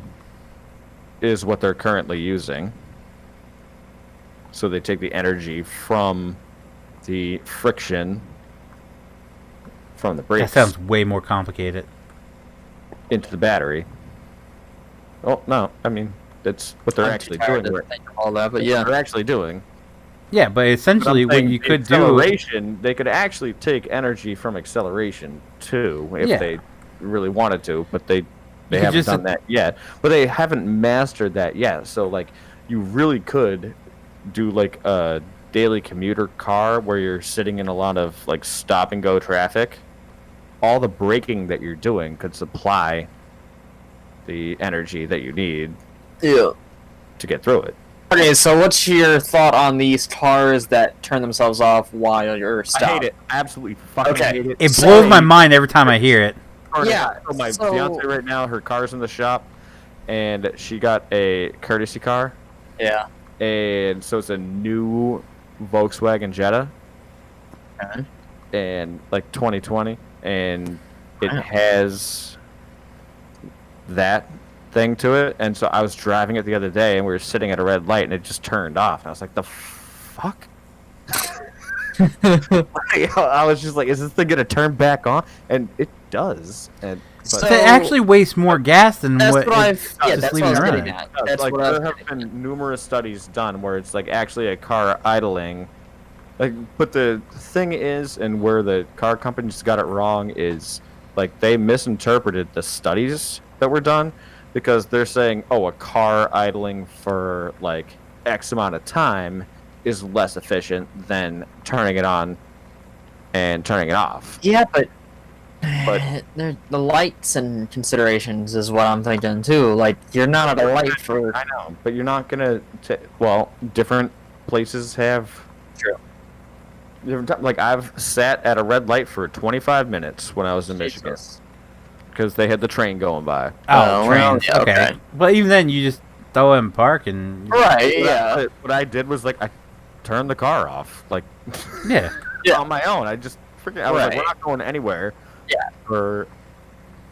Speaker 7: is what they're currently using. So they take the energy from the friction from the
Speaker 1: That
Speaker 7: brakes
Speaker 1: sounds way more complicated.
Speaker 7: into the battery. Oh no, I mean that's what they're actually doing.
Speaker 6: All that, but
Speaker 7: That's
Speaker 6: yeah.
Speaker 7: what they're actually doing.
Speaker 1: Yeah, but essentially,
Speaker 7: But I'm
Speaker 1: what
Speaker 7: saying
Speaker 1: you
Speaker 7: the
Speaker 1: could do.
Speaker 7: acceleration, they could actually take energy from acceleration too, if
Speaker 1: Yeah.
Speaker 7: they really wanted to, but they
Speaker 1: could
Speaker 7: haven't
Speaker 1: just-
Speaker 7: done that yet. But they haven't mastered that yet. So like, you really could do like a daily commuter car where you're sitting in a lot of like stop and go traffic. All the braking that you're doing could supply the energy that you need
Speaker 6: Yeah.
Speaker 7: to get through it.
Speaker 6: Okay, so what's your thought on these cars that turn themselves off while you're stopped?
Speaker 7: I hate it. Absolutely fucking
Speaker 6: Okay.
Speaker 7: hate it.
Speaker 1: It
Speaker 6: So-
Speaker 1: blows my mind every time I hear it.
Speaker 6: Yeah,
Speaker 7: So my
Speaker 6: so-
Speaker 7: fiance right now, her car's in the shop, and she got a courtesy car,
Speaker 6: Yeah.
Speaker 7: and so it's a new Volkswagen Jetta,
Speaker 6: Okay.
Speaker 7: and like 2020, and it
Speaker 6: Wow.
Speaker 7: has that thing to it. And so I was driving it the other day, and we were sitting at a red light, and it just turned off. And I was like, "The fuck." I was just like, "Is this thing gonna turn back on?" And it does. And
Speaker 6: So-
Speaker 1: it actually wastes more gas than
Speaker 6: That's
Speaker 1: what
Speaker 6: what I've.
Speaker 1: it's
Speaker 6: Yeah,
Speaker 1: just
Speaker 6: that's what I
Speaker 1: leaving
Speaker 6: was
Speaker 1: it
Speaker 6: getting
Speaker 1: running.
Speaker 6: at. That's
Speaker 7: like
Speaker 6: what I was
Speaker 7: there have
Speaker 6: getting at.
Speaker 7: been numerous studies done where it's like actually a car idling. Like, but the thing is, and where the car companies got it wrong is, like, they misinterpreted the studies that were done because they're saying, oh, a car idling for like X amount of time is less efficient than turning it on and turning it off.
Speaker 6: Yeah, but
Speaker 7: But-
Speaker 6: the lights and considerations is what I'm thinking too. Like you're not at a light for.
Speaker 7: I know, but you're not gonna. Well, different places have.
Speaker 6: True.
Speaker 7: Like I've sat at a red light for 25 minutes when I was in Michigan
Speaker 6: Jesus.
Speaker 7: because they had the train going by.
Speaker 1: Oh,
Speaker 6: well,
Speaker 1: trains.
Speaker 6: yeah,
Speaker 1: okay.
Speaker 6: okay.
Speaker 1: But even then, you just throw it in park and
Speaker 6: Right. Yeah.
Speaker 7: What I did was like I turned the car off, like
Speaker 1: yeah.
Speaker 6: Yeah.
Speaker 7: on my own. I was like,
Speaker 6: Right.
Speaker 7: we're not going anywhere.
Speaker 6: Yeah.
Speaker 7: For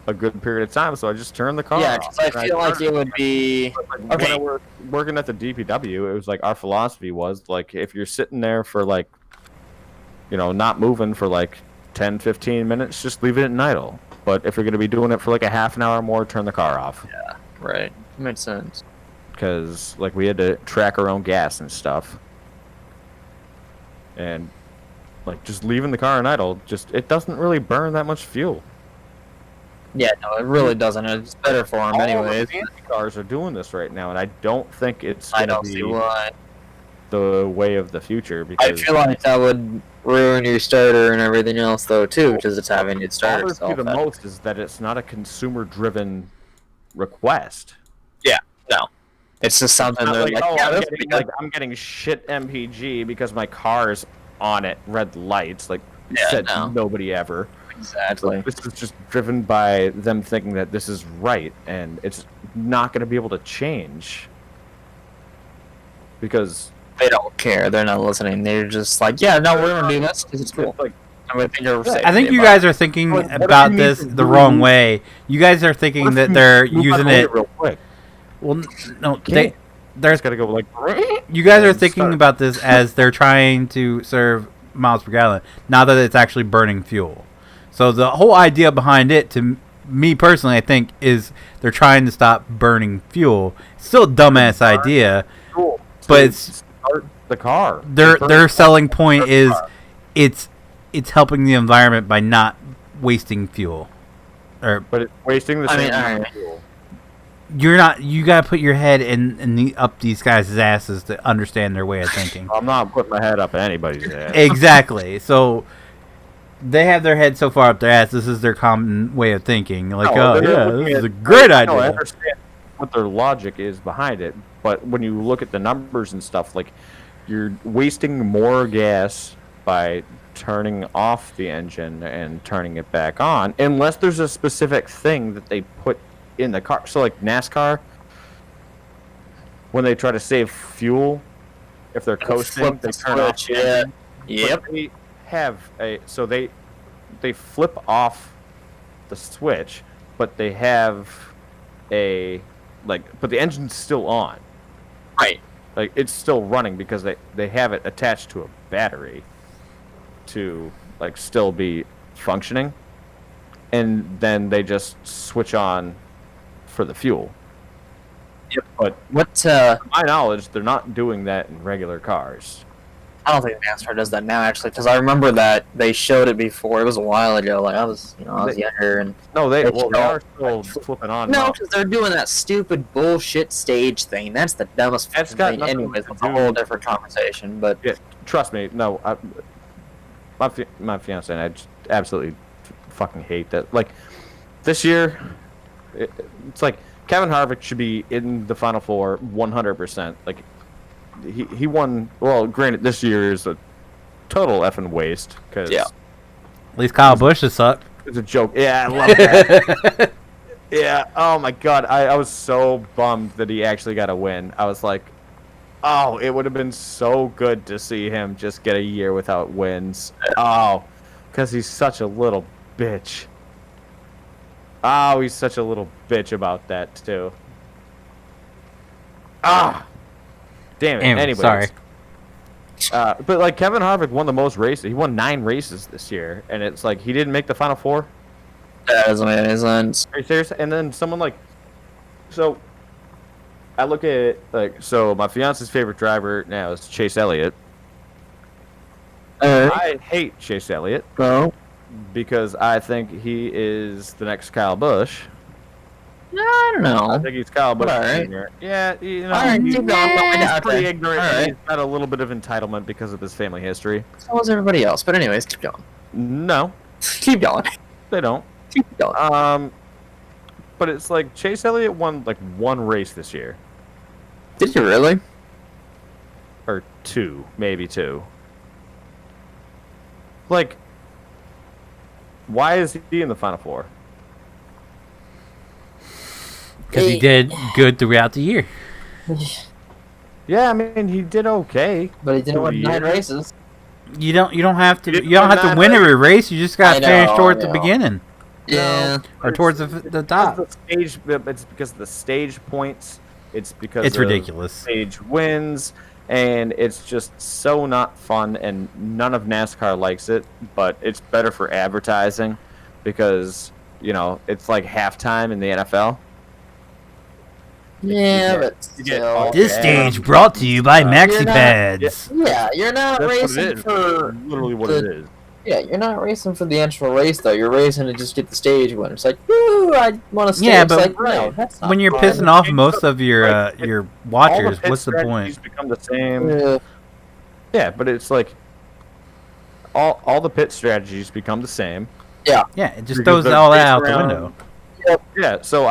Speaker 7: a good period of time, so I just turned the car
Speaker 6: Yeah,
Speaker 7: off.
Speaker 6: because I feel like it would be.
Speaker 7: When
Speaker 6: Okay.
Speaker 7: I was working at the DPW, it was like our philosophy was like if you're sitting there for like, you know, not moving for like 10, 15 minutes, just leave it in idle. But if you're going to be doing it for like a half an hour more, turn the car off.
Speaker 6: Right. Makes sense.
Speaker 7: Because like we had to track our own gas and stuff. And like just leaving the car in idle, it doesn't really burn that much fuel.
Speaker 6: Yeah, no, it really doesn't. It's better for them
Speaker 7: All
Speaker 6: anyways.
Speaker 7: the fancy cars are doing this right now, and I don't think it's
Speaker 6: I
Speaker 7: going to
Speaker 6: don't see
Speaker 7: be
Speaker 6: why.
Speaker 7: the way of the future.
Speaker 6: I
Speaker 7: Because
Speaker 6: feel like that would ruin your starter and everything else, though, too, because it's having its starter
Speaker 7: bothers me
Speaker 6: itself.
Speaker 7: the most is that it's not a consumer-driven request.
Speaker 6: No, it's just something
Speaker 7: Not
Speaker 6: they're
Speaker 7: like,
Speaker 6: like,
Speaker 7: oh,
Speaker 6: yeah,
Speaker 7: I'm
Speaker 6: this
Speaker 7: getting,
Speaker 6: because
Speaker 7: I'm getting shit MPG because my car's on at red lights. Like,
Speaker 6: Yeah,
Speaker 7: said
Speaker 6: no.
Speaker 7: nobody ever.
Speaker 6: exactly.
Speaker 7: This is just driven by them thinking that this is right, and it's not going to be able to change because
Speaker 6: They don't care. They're not listening. They're just like, yeah, no, we're gonna do this because it's cool.
Speaker 7: it's like
Speaker 6: I mean, I think you're
Speaker 1: I think you guys are thinking
Speaker 7: What do
Speaker 1: about
Speaker 7: you
Speaker 1: this
Speaker 7: need to
Speaker 1: the
Speaker 7: do?
Speaker 1: wrong way. You guys are thinking
Speaker 7: what if
Speaker 1: that
Speaker 7: you
Speaker 1: they're
Speaker 7: move out
Speaker 1: using
Speaker 7: of the way
Speaker 1: it.
Speaker 7: real quick.
Speaker 1: Well, no,
Speaker 7: Can't.
Speaker 1: they're
Speaker 7: It's got to go like.
Speaker 1: you guys are
Speaker 7: and
Speaker 1: thinking
Speaker 7: start.
Speaker 1: about this as they're trying to serve miles per gallon, not that it's actually burning fuel. So the whole idea behind it, to me personally, I think, is they're trying to stop burning fuel. Still a dumbass idea,
Speaker 7: Cool.
Speaker 1: but
Speaker 7: To
Speaker 1: it's
Speaker 7: start the car.
Speaker 1: their selling point is it's helping the environment by not wasting fuel. Or
Speaker 7: But it's wasting the
Speaker 6: I
Speaker 7: same
Speaker 6: mean,
Speaker 7: amount
Speaker 6: alright.
Speaker 7: of fuel.
Speaker 1: you gotta put your head up these guys' asses to understand their way of thinking.
Speaker 7: I'm not putting my head up anybody's ass.
Speaker 1: Exactly. So they have their head so far up their ass. This is their common way of thinking. Like,
Speaker 7: No,
Speaker 1: oh
Speaker 7: they're
Speaker 1: yeah,
Speaker 7: looking
Speaker 1: this is
Speaker 7: at-
Speaker 1: a great
Speaker 7: No, I
Speaker 1: idea.
Speaker 7: understand what their logic is behind it, but when you look at the numbers and stuff, like you're wasting more gas by turning off the engine and turning it back on, unless there's a specific thing that they put in the car. So, like NASCAR, when they try to save fuel, if they're coasting,
Speaker 6: flip
Speaker 7: they
Speaker 6: the
Speaker 7: turn off
Speaker 6: switch,
Speaker 7: the
Speaker 6: yeah.
Speaker 7: engine.
Speaker 6: Yep.
Speaker 7: But they have they flip off the switch, but they have but the engine's still on.
Speaker 6: Right.
Speaker 7: Like it's still running because they have it attached to a battery to like still be functioning, and then they just switch on for the fuel.
Speaker 6: Yep.
Speaker 7: But
Speaker 6: What?
Speaker 7: to my knowledge, they're not doing that in regular cars.
Speaker 6: I don't think NASCAR does that now, actually, because I remember that they showed it before. It was a while ago. Like I was younger, and
Speaker 7: No, they
Speaker 6: They
Speaker 7: are still flipping on. and
Speaker 6: no,
Speaker 7: off.
Speaker 6: because they're doing that stupid bullshit stage thing. That's the dumbest
Speaker 7: That's
Speaker 6: fucking
Speaker 7: got
Speaker 6: thing.
Speaker 7: nothing
Speaker 6: Anyways,
Speaker 7: to
Speaker 6: it's a
Speaker 7: do-
Speaker 6: whole different conversation. But
Speaker 7: Yeah, trust me. No, my fiance and I just absolutely fucking hate that. Like this year, it's like Kevin Harvick should be in the Final Four 100%. Like he won. Well, granted, this year is a total effing waste because
Speaker 6: Yeah.
Speaker 1: At least Kyle Busch has sucked.
Speaker 7: it's a joke. Yeah, I love that. Yeah. Oh my god, I was so bummed that he actually got a win. I was like, oh, it would have been so good to see him just get a year without wins. Oh, because he's such a little bitch. Oh, he's such a little bitch about that too. Ah, damn it.
Speaker 1: Anyway,
Speaker 7: Anyways,
Speaker 1: sorry.
Speaker 7: but like Kevin Harvick won the most races. He won 9 races this year, and it's like he didn't make the Final Four.
Speaker 6: That doesn't make any sense.
Speaker 7: Are you serious? And then someone like, so I look at so my fiance's favorite driver now is Chase Elliott. I hate Chase Elliott because I think he is the next Kyle Busch.
Speaker 6: I don't know.
Speaker 7: I think he's Kyle Busch
Speaker 6: Alright.
Speaker 7: Jr. Yeah, you know,
Speaker 6: Alright,
Speaker 7: he's,
Speaker 6: keep going.
Speaker 7: he's pretty ignorant.
Speaker 6: Alright.
Speaker 7: And he's got a little bit of entitlement because of his family history.
Speaker 6: So was everybody else. But anyways, keep going.
Speaker 7: No,
Speaker 6: Keep going.
Speaker 7: they don't.
Speaker 6: Keep going.
Speaker 7: But it's like Chase Elliott won like one race this year,
Speaker 6: Did you really?
Speaker 7: or two, maybe two. Like, why is he in the Final Four?
Speaker 1: Because he did good throughout the year.
Speaker 7: Yeah, I mean he did okay.
Speaker 6: But he didn't win
Speaker 7: Yeah.
Speaker 6: 9 races.
Speaker 1: You don't have to
Speaker 7: Didn't
Speaker 1: you don't
Speaker 7: win
Speaker 1: have to
Speaker 7: nine
Speaker 1: win every race. You just got
Speaker 6: I
Speaker 1: to finish
Speaker 6: know,
Speaker 1: towards
Speaker 6: I
Speaker 1: the
Speaker 6: know.
Speaker 1: beginning
Speaker 6: Yeah.
Speaker 1: or towards the top.
Speaker 7: It's because of the stage points. It's because
Speaker 1: It's
Speaker 7: of
Speaker 1: ridiculous.
Speaker 7: stage wins, and it's just so not fun. And none of NASCAR likes it, but it's better for advertising because it's like halftime in the NFL.
Speaker 6: Yeah,
Speaker 7: You
Speaker 6: but
Speaker 7: you get
Speaker 6: still.
Speaker 7: all-
Speaker 1: This
Speaker 7: Yeah.
Speaker 1: stage brought to you by
Speaker 6: You're
Speaker 1: Maxi
Speaker 6: not-
Speaker 1: Pads.
Speaker 6: Yeah, you're not
Speaker 7: That's what it
Speaker 6: racing
Speaker 7: is.
Speaker 6: for
Speaker 7: Literally what
Speaker 6: the-
Speaker 7: it is.
Speaker 6: Yeah, you're not racing for the actual race though. You're racing to just get the stage win. It's like, woo, I want to stay.
Speaker 1: Yeah,
Speaker 6: It's
Speaker 1: but
Speaker 6: like, no, that's not
Speaker 1: When you're
Speaker 6: fun.
Speaker 1: pissing off most of your
Speaker 7: Like,
Speaker 1: your
Speaker 7: All the
Speaker 1: watchers,
Speaker 7: pit
Speaker 1: what's the
Speaker 7: strategies
Speaker 1: point?
Speaker 7: become the same.
Speaker 6: Yeah.
Speaker 7: Yeah, but it's like all the pit strategies become the same.
Speaker 1: Yeah, it just
Speaker 7: Because
Speaker 1: throws
Speaker 7: the
Speaker 1: all that
Speaker 7: race
Speaker 1: out the
Speaker 7: round-
Speaker 1: window.
Speaker 7: Yeah, so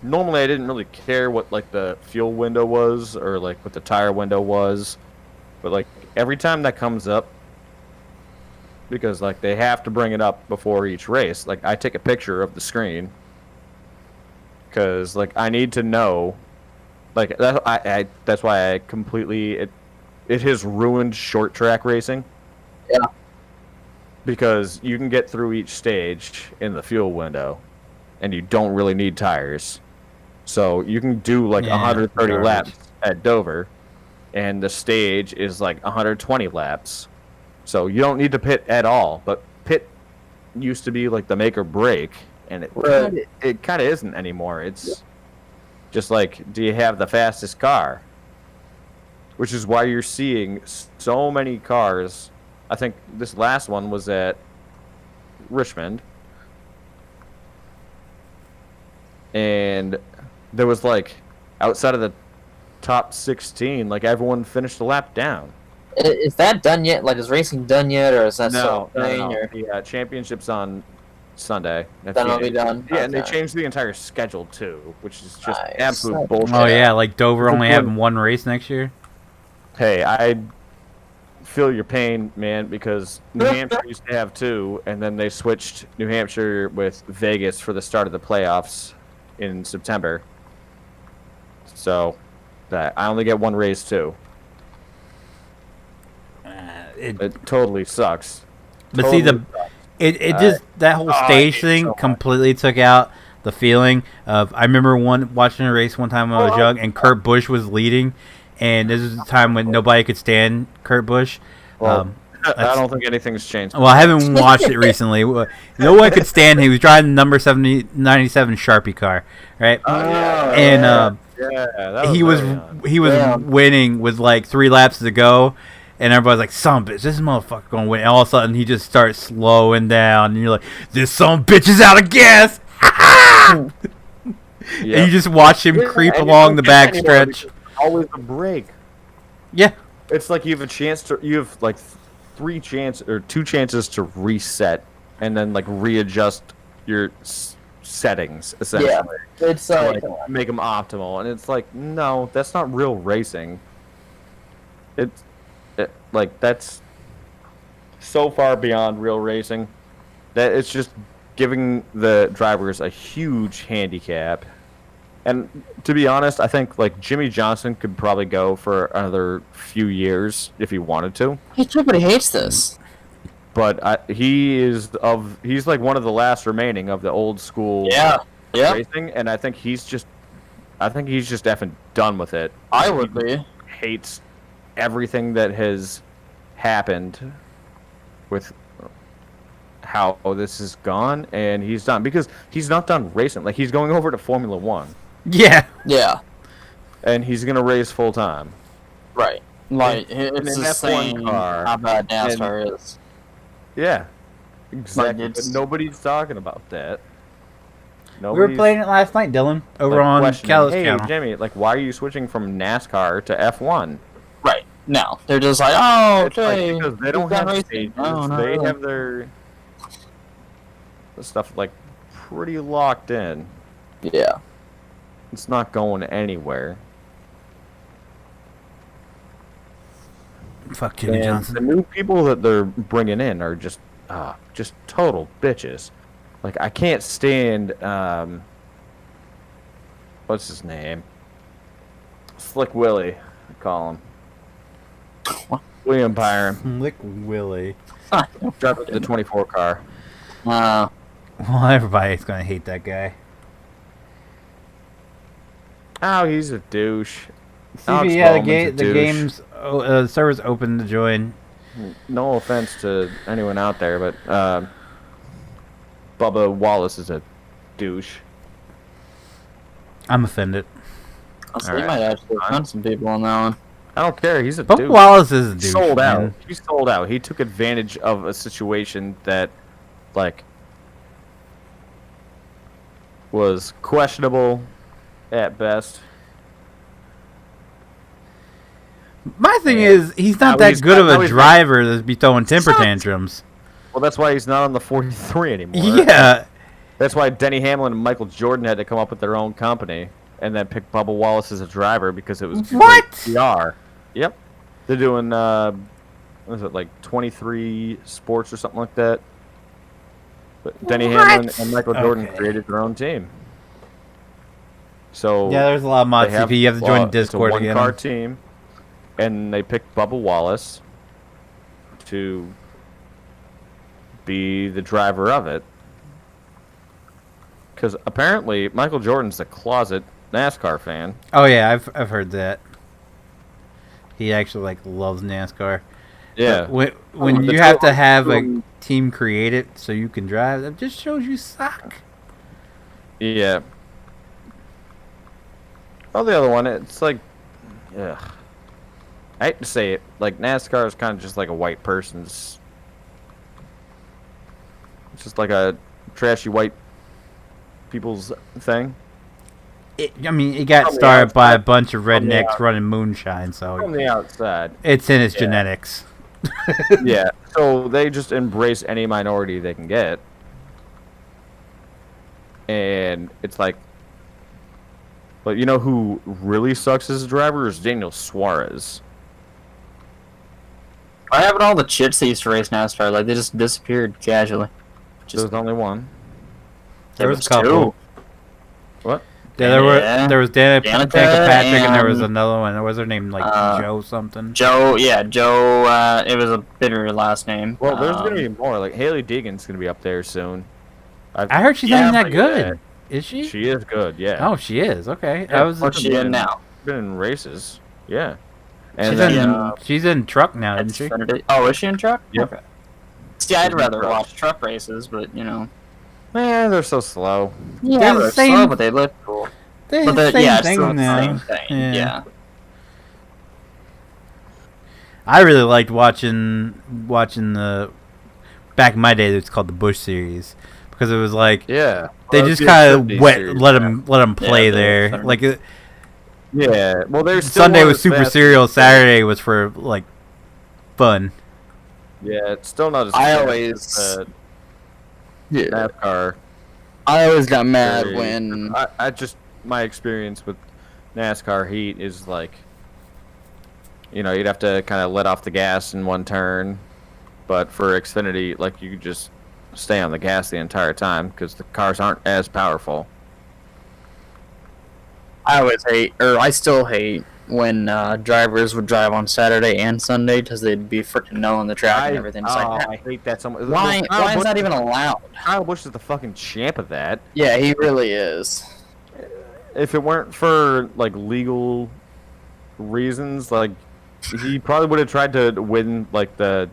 Speaker 7: normally I didn't really care what like the fuel window was or like what the tire window was, but like every time that comes up, because like they have to bring it up before each race, like I take a picture of the screen because like I need to know, like that's why I completely it has ruined short track racing.
Speaker 6: Yeah.
Speaker 7: Because you can get through each stage in the fuel window, and you don't really need tires. So you can do like
Speaker 1: Yeah,
Speaker 7: 130
Speaker 1: garbage.
Speaker 7: laps at Dover, and the stage is like 120 laps. So you don't need to pit at all. But pit used to be like the make or break, and it kind of isn't anymore. It's just like, do you have the fastest car? Which is why you're seeing so many cars. I think this last one was at Richmond, and there was like outside of the top 16, like everyone finished the lap down.
Speaker 6: Is that done yet? Like, is racing done yet, or is that still a thing?
Speaker 7: No.
Speaker 6: Or
Speaker 7: Yeah, championships on Sunday.
Speaker 6: that'll be done.
Speaker 7: Yeah, and they
Speaker 6: Okay.
Speaker 7: changed the entire schedule too, which is just
Speaker 6: Nice.
Speaker 7: absolute bullshit.
Speaker 1: Oh yeah, like Dover only
Speaker 7: Before-
Speaker 1: having one race next year.
Speaker 7: Hey, I feel your pain, man, because New Hampshire used to have two, and then they switched New Hampshire with Vegas for the start of the playoffs in September. So that I only get one race too. It totally sucks.
Speaker 1: But see,
Speaker 7: Totally
Speaker 1: it just that whole
Speaker 7: I
Speaker 1: stage
Speaker 7: hate it
Speaker 1: thing
Speaker 7: so much.
Speaker 1: completely took out the feeling of. I remember watching a race one time when I was young, and Kurt Busch was leading, and this was the time when nobody could stand Kurt Busch.
Speaker 7: Well, I
Speaker 1: that's-
Speaker 7: don't think anything's changed.
Speaker 1: Well, I haven't watched it recently. No one could stand him. He was driving the number 97 Sharpie car, right? And
Speaker 7: yeah, that
Speaker 1: he was
Speaker 7: very young.
Speaker 6: Damn.
Speaker 1: winning with like 3 laps to go, and everybody's like, "Son of a bitch, this motherfucker gonna win!" And all of a sudden, he just starts slowing down, and you're like, "This son of a bitch is out of gas!" And you just watch him creep
Speaker 7: and you
Speaker 1: along the
Speaker 7: don't get anymore
Speaker 1: backstretch.
Speaker 7: because there's always a break.
Speaker 1: Yeah,
Speaker 7: It's like you have like 2 chances to reset and then like readjust your settings essentially.
Speaker 6: Yeah, it's
Speaker 7: To,
Speaker 6: like,
Speaker 7: like, make them optimal, and it's like, no, that's not real racing. Like that's so far beyond real racing that it's just giving the drivers a huge handicap. And to be honest, I think like Jimmy Johnson could probably go for another few years if he wanted to.
Speaker 6: everybody hates this.
Speaker 7: But he's like one of the last remaining of the old school
Speaker 6: Yeah.
Speaker 7: racing, and I think he's just effing done with it.
Speaker 6: I would be.
Speaker 7: Hates everything that has happened with how this is gone, and he's done because he's not done racing. Like he's going over to Formula One,
Speaker 1: Yeah.
Speaker 6: Yeah.
Speaker 7: and he's gonna race full time.
Speaker 6: Right. Like
Speaker 7: in
Speaker 6: it's
Speaker 7: an
Speaker 6: the
Speaker 7: F1
Speaker 6: same
Speaker 7: car,
Speaker 6: how bad NASCAR is.
Speaker 7: Yeah, exactly.
Speaker 6: it's-
Speaker 7: But nobody's talking about that.
Speaker 1: We were playing it last night, Dylan, over on Callus
Speaker 7: Hey,
Speaker 1: channel.
Speaker 7: Jimmy, like, why are you switching from NASCAR to F1?
Speaker 6: Right. No, they're just like, oh,
Speaker 7: It's like,
Speaker 6: okay.
Speaker 7: because they don't
Speaker 6: we've done
Speaker 7: have
Speaker 6: racing.
Speaker 7: stages.
Speaker 6: No, not
Speaker 7: They
Speaker 6: really.
Speaker 7: have their stuff like pretty locked in.
Speaker 6: Yeah.
Speaker 7: It's not going anywhere.
Speaker 1: Fuck Jimmy
Speaker 7: And
Speaker 1: Johnson.
Speaker 7: the new people that they're bringing in are just total bitches. Like I can't stand what's his name? Slick Willie, I call him. William Byron.
Speaker 1: Lick Willie.
Speaker 7: Driving the 24 car.
Speaker 6: Uh,
Speaker 1: Well, everybody's gonna hate that guy.
Speaker 7: Oh, he's a douche. Alex
Speaker 1: CB, yeah,
Speaker 7: Bowman's a
Speaker 1: the
Speaker 7: douche.
Speaker 1: game's server's open to join.
Speaker 7: No offense to anyone out there, but Bubba Wallace is a douche.
Speaker 1: I'm offended.
Speaker 6: so
Speaker 7: All
Speaker 6: you
Speaker 7: right.
Speaker 6: might actually offend some people on that one.
Speaker 7: I don't care. He's a
Speaker 1: But
Speaker 7: douche.
Speaker 1: Wallace is a douche.
Speaker 7: Sold out.
Speaker 1: man.
Speaker 7: He sold out. He took advantage of a situation that, like, was questionable at best.
Speaker 1: My thing
Speaker 7: Yeah.
Speaker 1: is, he's not
Speaker 7: Now
Speaker 1: that
Speaker 7: he's
Speaker 1: good
Speaker 7: not-
Speaker 1: of
Speaker 7: now
Speaker 1: a
Speaker 7: he's not-
Speaker 1: driver to be throwing temper
Speaker 6: Sucks.
Speaker 1: tantrums.
Speaker 7: Well, that's why he's not on the 43 anymore.
Speaker 1: Yeah.
Speaker 7: That's why Denny Hamlin and Michael Jordan had to come up with their own company and then pick Bubba Wallace as a driver because it was
Speaker 1: What?
Speaker 7: PR. Yep. They're doing, what is it, like 23 Sports or something like that. But Denny Hamlin and Michael Jordan
Speaker 1: Okay.
Speaker 7: created their own team. So
Speaker 1: Yeah, there's a lot of mods.
Speaker 7: they
Speaker 1: You have to join Discord
Speaker 7: it's a
Speaker 1: again.
Speaker 7: one-car team, and they picked Bubba Wallace to be the driver of it. Because apparently Michael Jordan's a closet NASCAR fan.
Speaker 1: Oh yeah, I've heard that. He actually like loves NASCAR.
Speaker 7: Yeah.
Speaker 1: But when
Speaker 7: The
Speaker 1: you have to
Speaker 7: total-
Speaker 1: have a team create it so you can drive, that just shows you suck.
Speaker 7: Yeah. Oh, the other one, it's like, ugh. I hate to say it, like NASCAR is kind of just like a white person's. It's just like a trashy white people's thing.
Speaker 1: I mean, it got
Speaker 7: From the
Speaker 1: started by a
Speaker 7: outside.
Speaker 1: bunch of
Speaker 7: From the
Speaker 1: rednecks
Speaker 7: out-
Speaker 1: running moonshine,
Speaker 7: From
Speaker 1: so
Speaker 7: the outside.
Speaker 1: it's in its
Speaker 7: Yeah.
Speaker 1: genetics.
Speaker 7: Yeah. So they just embrace any minority they can get. And it's like, but you know who really sucks as a driver is Daniel Suarez.
Speaker 6: I have all the chits that used to race NASCAR. Like they just disappeared casually.
Speaker 7: There's only one.
Speaker 1: There was a couple.
Speaker 7: What?
Speaker 1: Yeah,
Speaker 6: Yeah.
Speaker 1: there was Danica
Speaker 6: Danica
Speaker 1: Patrick, and there was
Speaker 6: and-
Speaker 1: another one. What was her name? Like Joe something.
Speaker 6: Joe, it was a bitter last name.
Speaker 7: Well, there's gonna be more. Like Haley Deegan's gonna be up there soon.
Speaker 1: I heard she's
Speaker 6: Yeah,
Speaker 1: not even that
Speaker 7: but
Speaker 1: good. Is she?
Speaker 7: She is good. Yeah.
Speaker 1: Oh, she is. Okay.
Speaker 7: Yeah,
Speaker 1: I was.
Speaker 6: What's she in now?
Speaker 7: Been in races. Yeah. And
Speaker 1: She's
Speaker 7: then,
Speaker 1: in. She's in truck now, isn't she?
Speaker 6: Xfinity. Oh, is she in truck?
Speaker 7: Yep.
Speaker 6: Okay. See, I'd
Speaker 7: She's in
Speaker 6: rather
Speaker 7: truck.
Speaker 6: watch truck races, but you know.
Speaker 7: they're so slow.
Speaker 6: Yeah,
Speaker 1: They're the
Speaker 6: they're
Speaker 1: same-
Speaker 6: slow, but they look cool.
Speaker 1: They're
Speaker 6: But
Speaker 1: the
Speaker 6: the,
Speaker 1: same
Speaker 6: yeah, it's
Speaker 1: thing
Speaker 6: still the
Speaker 1: now.
Speaker 6: same thing. Yeah.
Speaker 1: I really liked watching the. Back in my day, it was called the Bush series because it was like
Speaker 7: Yeah.
Speaker 1: they
Speaker 7: Well,
Speaker 1: just
Speaker 7: the
Speaker 1: kind
Speaker 7: Xfinity
Speaker 1: of
Speaker 7: series,
Speaker 1: let
Speaker 7: yeah.
Speaker 1: them play
Speaker 6: Yeah, the
Speaker 1: there.
Speaker 6: Xfinity.
Speaker 1: Like
Speaker 7: Yeah. Well, there's still
Speaker 1: Sunday
Speaker 7: one
Speaker 1: was
Speaker 7: as
Speaker 1: super
Speaker 7: fast as-
Speaker 1: serial. Saturday was for like fun.
Speaker 7: Yeah, it's still not as.
Speaker 6: I
Speaker 7: fast
Speaker 6: always-
Speaker 7: as,
Speaker 6: Yeah.
Speaker 7: NASCAR.
Speaker 6: I always got mad
Speaker 7: Very-
Speaker 6: when
Speaker 7: I just my experience with NASCAR heat is like, you know, you'd have to kind of let off the gas in one turn, but for Xfinity, like you could just stay on the gas the entire time because the cars aren't as powerful.
Speaker 6: I always hate, or I still hate when drivers would drive on Saturday and Sunday because they'd be freaking knowing the track and everything. It's like,
Speaker 7: I hate that so much.
Speaker 6: why is that even allowed?
Speaker 7: Kyle Busch is the fucking champ of that.
Speaker 6: Yeah, he really is.
Speaker 7: If it weren't for like legal reasons, like he probably would have tried to win like the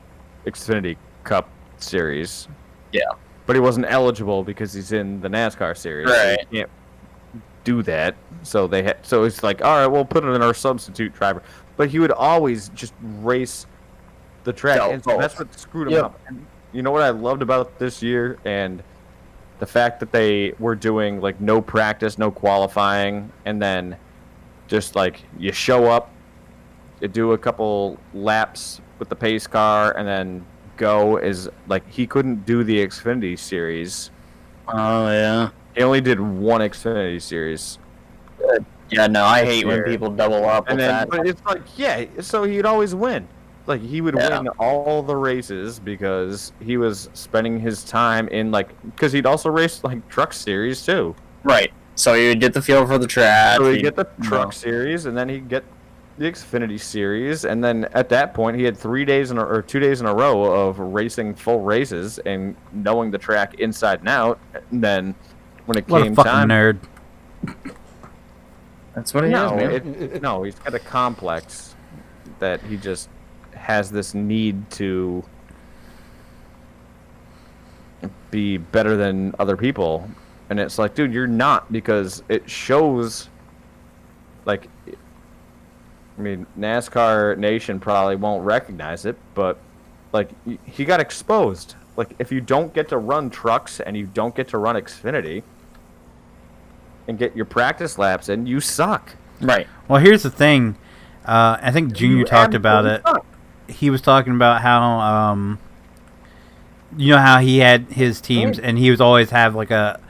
Speaker 7: Xfinity Cup series.
Speaker 6: Yeah.
Speaker 7: But he wasn't eligible because he's in the NASCAR series.
Speaker 6: Right.
Speaker 7: So he can't do that. So so it's like, all right, we'll put him in our substitute driver. But he would always just race the track, and so that's what screwed him up. And you know what I loved about this year, and the fact that they were doing like no practice, no qualifying, and then just like you show up, you do a couple laps with the pace car, and then go. Is like he couldn't do the Xfinity series.
Speaker 6: Oh yeah.
Speaker 7: He only did one Xfinity series.
Speaker 6: Yeah, no, I hate when people double up
Speaker 7: And
Speaker 6: with
Speaker 7: then,
Speaker 6: that.
Speaker 7: but it's like, yeah, so he'd always win. Like he would win all the races because he was spending his time in because he'd also race like truck series too.
Speaker 6: Right. So you would get the feel for the track.
Speaker 7: So he'd get the truck series, and then he'd get the Xfinity series, and then at that point he had 2 days in a row of racing full races and knowing the track inside and out. And then when it
Speaker 1: What
Speaker 7: came
Speaker 1: a fucking
Speaker 7: time,
Speaker 1: nerd.
Speaker 6: That's what he is, man.
Speaker 7: no, he's got a complex that he just has this need to be better than other people, and it's like, dude, you're not, because it shows. Like, I mean, NASCAR Nation probably won't recognize it, but like he got exposed. Like, if you don't get to run trucks and you don't get to run Xfinity and get your practice laps in, you suck.
Speaker 6: Right.
Speaker 1: Well, here's the thing. I think Junior talked about it.
Speaker 7: Suck.
Speaker 1: He was talking about how, you know how he had his teams, and he was always have like a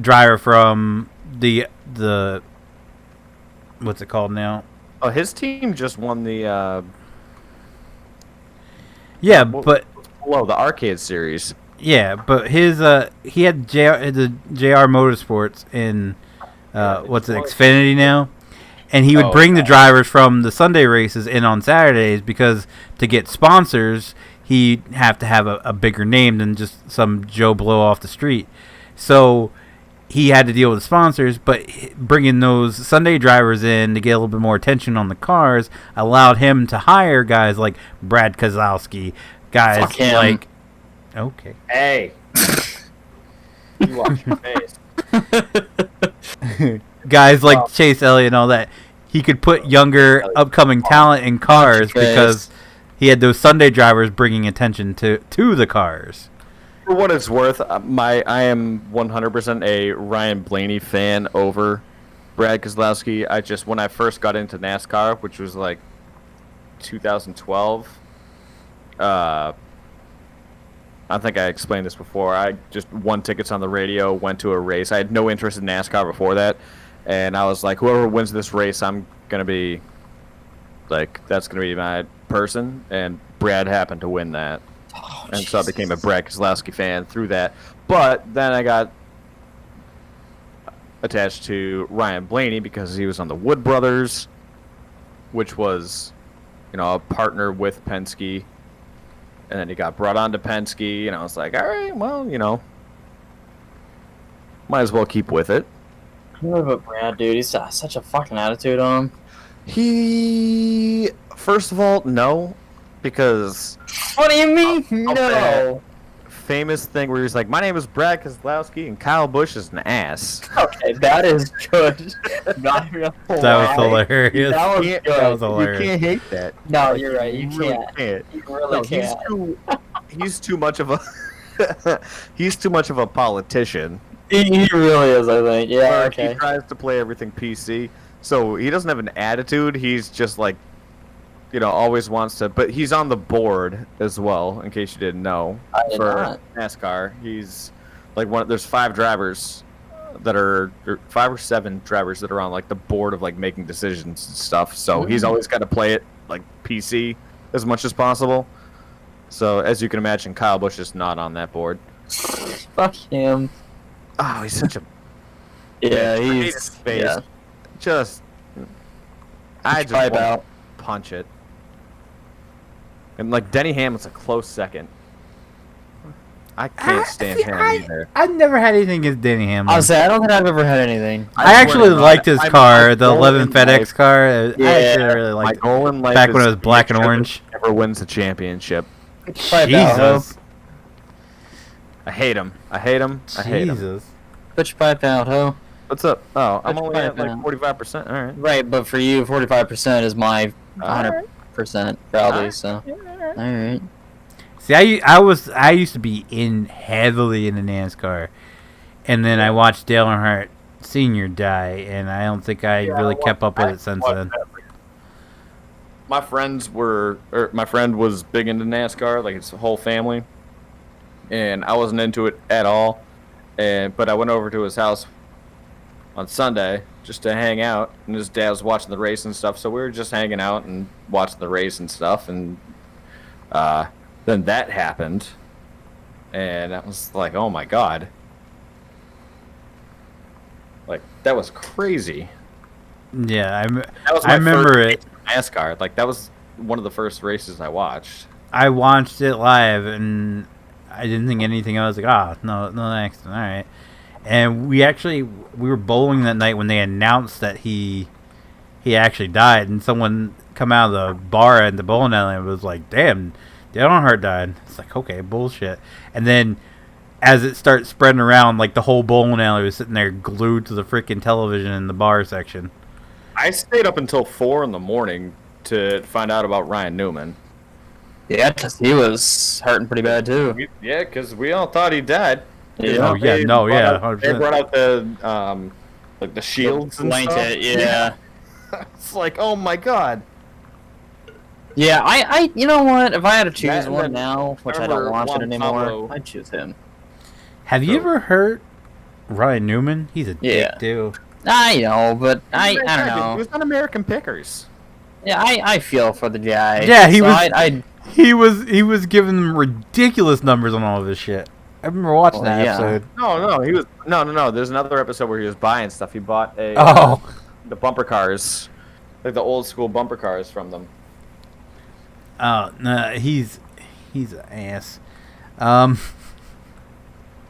Speaker 1: driver from the what's it called now?
Speaker 7: Oh, his team just won the
Speaker 1: Yeah, but
Speaker 7: the arcade series.
Speaker 1: yeah, but his he had the JR Motorsports in Xfinity now, and he would bring the drivers from the Sunday races in on Saturdays because to get sponsors he'd have to have a bigger name than just some Joe Blow off the street. So he had to deal with the sponsors, but bringing those Sunday drivers in to get a little bit more attention on the cars allowed him to hire guys like Brad Keselowski, guys like... Okay.
Speaker 7: Hey. You watch your face.
Speaker 1: Guys like Chase Elliott and all that. He could put younger, upcoming talent in cars because he had those Sunday drivers bringing attention to the cars.
Speaker 7: For what it's worth, I am 100% a Ryan Blaney fan over Brad Keselowski. When I first got into NASCAR, which was like 2012, I think I explained this before. I just won tickets on the radio, went to a race. I had no interest in NASCAR before that, and I was like, whoever wins this race, I'm gonna be like, that's gonna be my person. And Brad happened to win that. And so I became a Brad Keselowski fan through that. But then I got attached to Ryan Blaney because he was on the Wood Brothers, which was, a partner with Penske. And then he got brought on to Penske, and I was like, all right, well, might as well keep with it.
Speaker 6: I love it, Brad, dude. He's got such a fucking attitude on him.
Speaker 7: He, first of all, no, because...
Speaker 6: What do you mean? No.
Speaker 7: Famous thing where he's like, my name is Brad Keselowski, and Kyle Busch is an ass.
Speaker 6: Okay, that is good. Not even a lie.
Speaker 1: That was hilarious.
Speaker 6: That was good.
Speaker 1: That was hilarious.
Speaker 7: You can't hate that.
Speaker 6: No, you're right. You
Speaker 7: really
Speaker 6: can't. You really can't.
Speaker 7: He's too much of a... he's too much of a politician.
Speaker 6: He really is, I think. Yeah,
Speaker 7: Where
Speaker 6: okay.
Speaker 7: He tries to play everything PC, so he doesn't have an attitude. He's just like, always wants to. But he's on the board as well, in case you didn't know.
Speaker 6: I did
Speaker 7: for
Speaker 6: not.
Speaker 7: NASCAR, he's like there's 5 drivers that are, or 5 or 7 drivers that are on like the board of like making decisions and stuff. So he's always got to play it like PC as much as possible. So as you can imagine, Kyle Busch is not on that board.
Speaker 6: Fuck him.
Speaker 7: Oh, he's such a...
Speaker 6: Yeah,
Speaker 7: I hate
Speaker 6: he's...
Speaker 7: his face.
Speaker 6: Yeah.
Speaker 7: I just want to punch it. And like Denny Hamlin's a close second. I can't stand him either.
Speaker 1: I've never had anything against Denny Hamlin.
Speaker 6: I'll say, I don't think I've ever had anything.
Speaker 1: I actually liked his car, the 11 FedEx car. I actually really liked it.
Speaker 7: My goal in life
Speaker 1: back when
Speaker 7: is
Speaker 1: it was black and orange.
Speaker 7: Never wins the championship.
Speaker 1: Jesus.
Speaker 7: I hate him. I hate him. I hate him.
Speaker 1: Jesus.
Speaker 6: Put your pipe out, ho.
Speaker 7: What's up? Oh, I'm
Speaker 6: Put your
Speaker 7: only at
Speaker 6: pipe
Speaker 7: like
Speaker 6: out.
Speaker 7: 45%. All right.
Speaker 6: Right, but for you, 45% is my
Speaker 7: Alright.
Speaker 6: 100% probably. So, all right.
Speaker 1: See, I used to be heavily into NASCAR, and then I watched Dale Earnhardt Sr. die, and I don't think I really kept up with it since then.
Speaker 7: My friend was big into NASCAR, like his whole family, and I wasn't into it at all. But I went over to his house on Sunday just to hang out, and his dad was watching the race and stuff. So we were just hanging out and watching the race and stuff, and then that happened, and I was like, "Oh my god!" Like that was crazy.
Speaker 1: Yeah,
Speaker 7: That was
Speaker 1: I
Speaker 7: my
Speaker 1: remember
Speaker 7: first
Speaker 1: it.
Speaker 7: race in NASCAR. Like that was one of the first races I watched.
Speaker 1: I watched it live, and I didn't think anything. I was like, no accident, all right. And we were bowling that night when they announced that he actually died, and someone come out of the bar at the bowling alley and was like, "Damn, Dale Earnhardt died." It's like, okay, bullshit. And then as it starts spreading around, like the whole bowling alley was sitting there glued to the freaking television in the bar section.
Speaker 7: I stayed up until 4 a.m. to find out about Ryan Newman.
Speaker 6: Yeah, because he was hurting pretty bad too.
Speaker 7: Yeah, because we all thought he died.
Speaker 1: Oh yeah,
Speaker 7: They
Speaker 1: no, yeah,
Speaker 7: brought
Speaker 1: 100%.
Speaker 7: out the like the shields and stuff.
Speaker 6: Blanket, yeah.
Speaker 7: It's like, oh my god.
Speaker 6: Yeah, I you know what? If I had to choose
Speaker 7: That and
Speaker 6: one
Speaker 7: then
Speaker 6: now, which I
Speaker 7: remember
Speaker 6: don't watch it
Speaker 7: Juan
Speaker 6: anymore,
Speaker 7: Pablo-
Speaker 6: I'd choose him.
Speaker 1: Have you ever heard Ryan Newman? He's a
Speaker 6: Yeah.
Speaker 1: dick too.
Speaker 6: I know, but I don't
Speaker 7: He
Speaker 6: know.
Speaker 7: was on American Pickers.
Speaker 6: Yeah, I feel for the guy.
Speaker 1: Yeah, he
Speaker 6: So
Speaker 1: was-
Speaker 6: I
Speaker 1: He was giving them ridiculous numbers on all of his shit. I remember watching that
Speaker 6: yeah.
Speaker 1: episode.
Speaker 7: No, he was no. There's another episode where he was buying stuff. He bought the bumper cars, like the old school bumper cars from them.
Speaker 1: Oh no, he's an ass.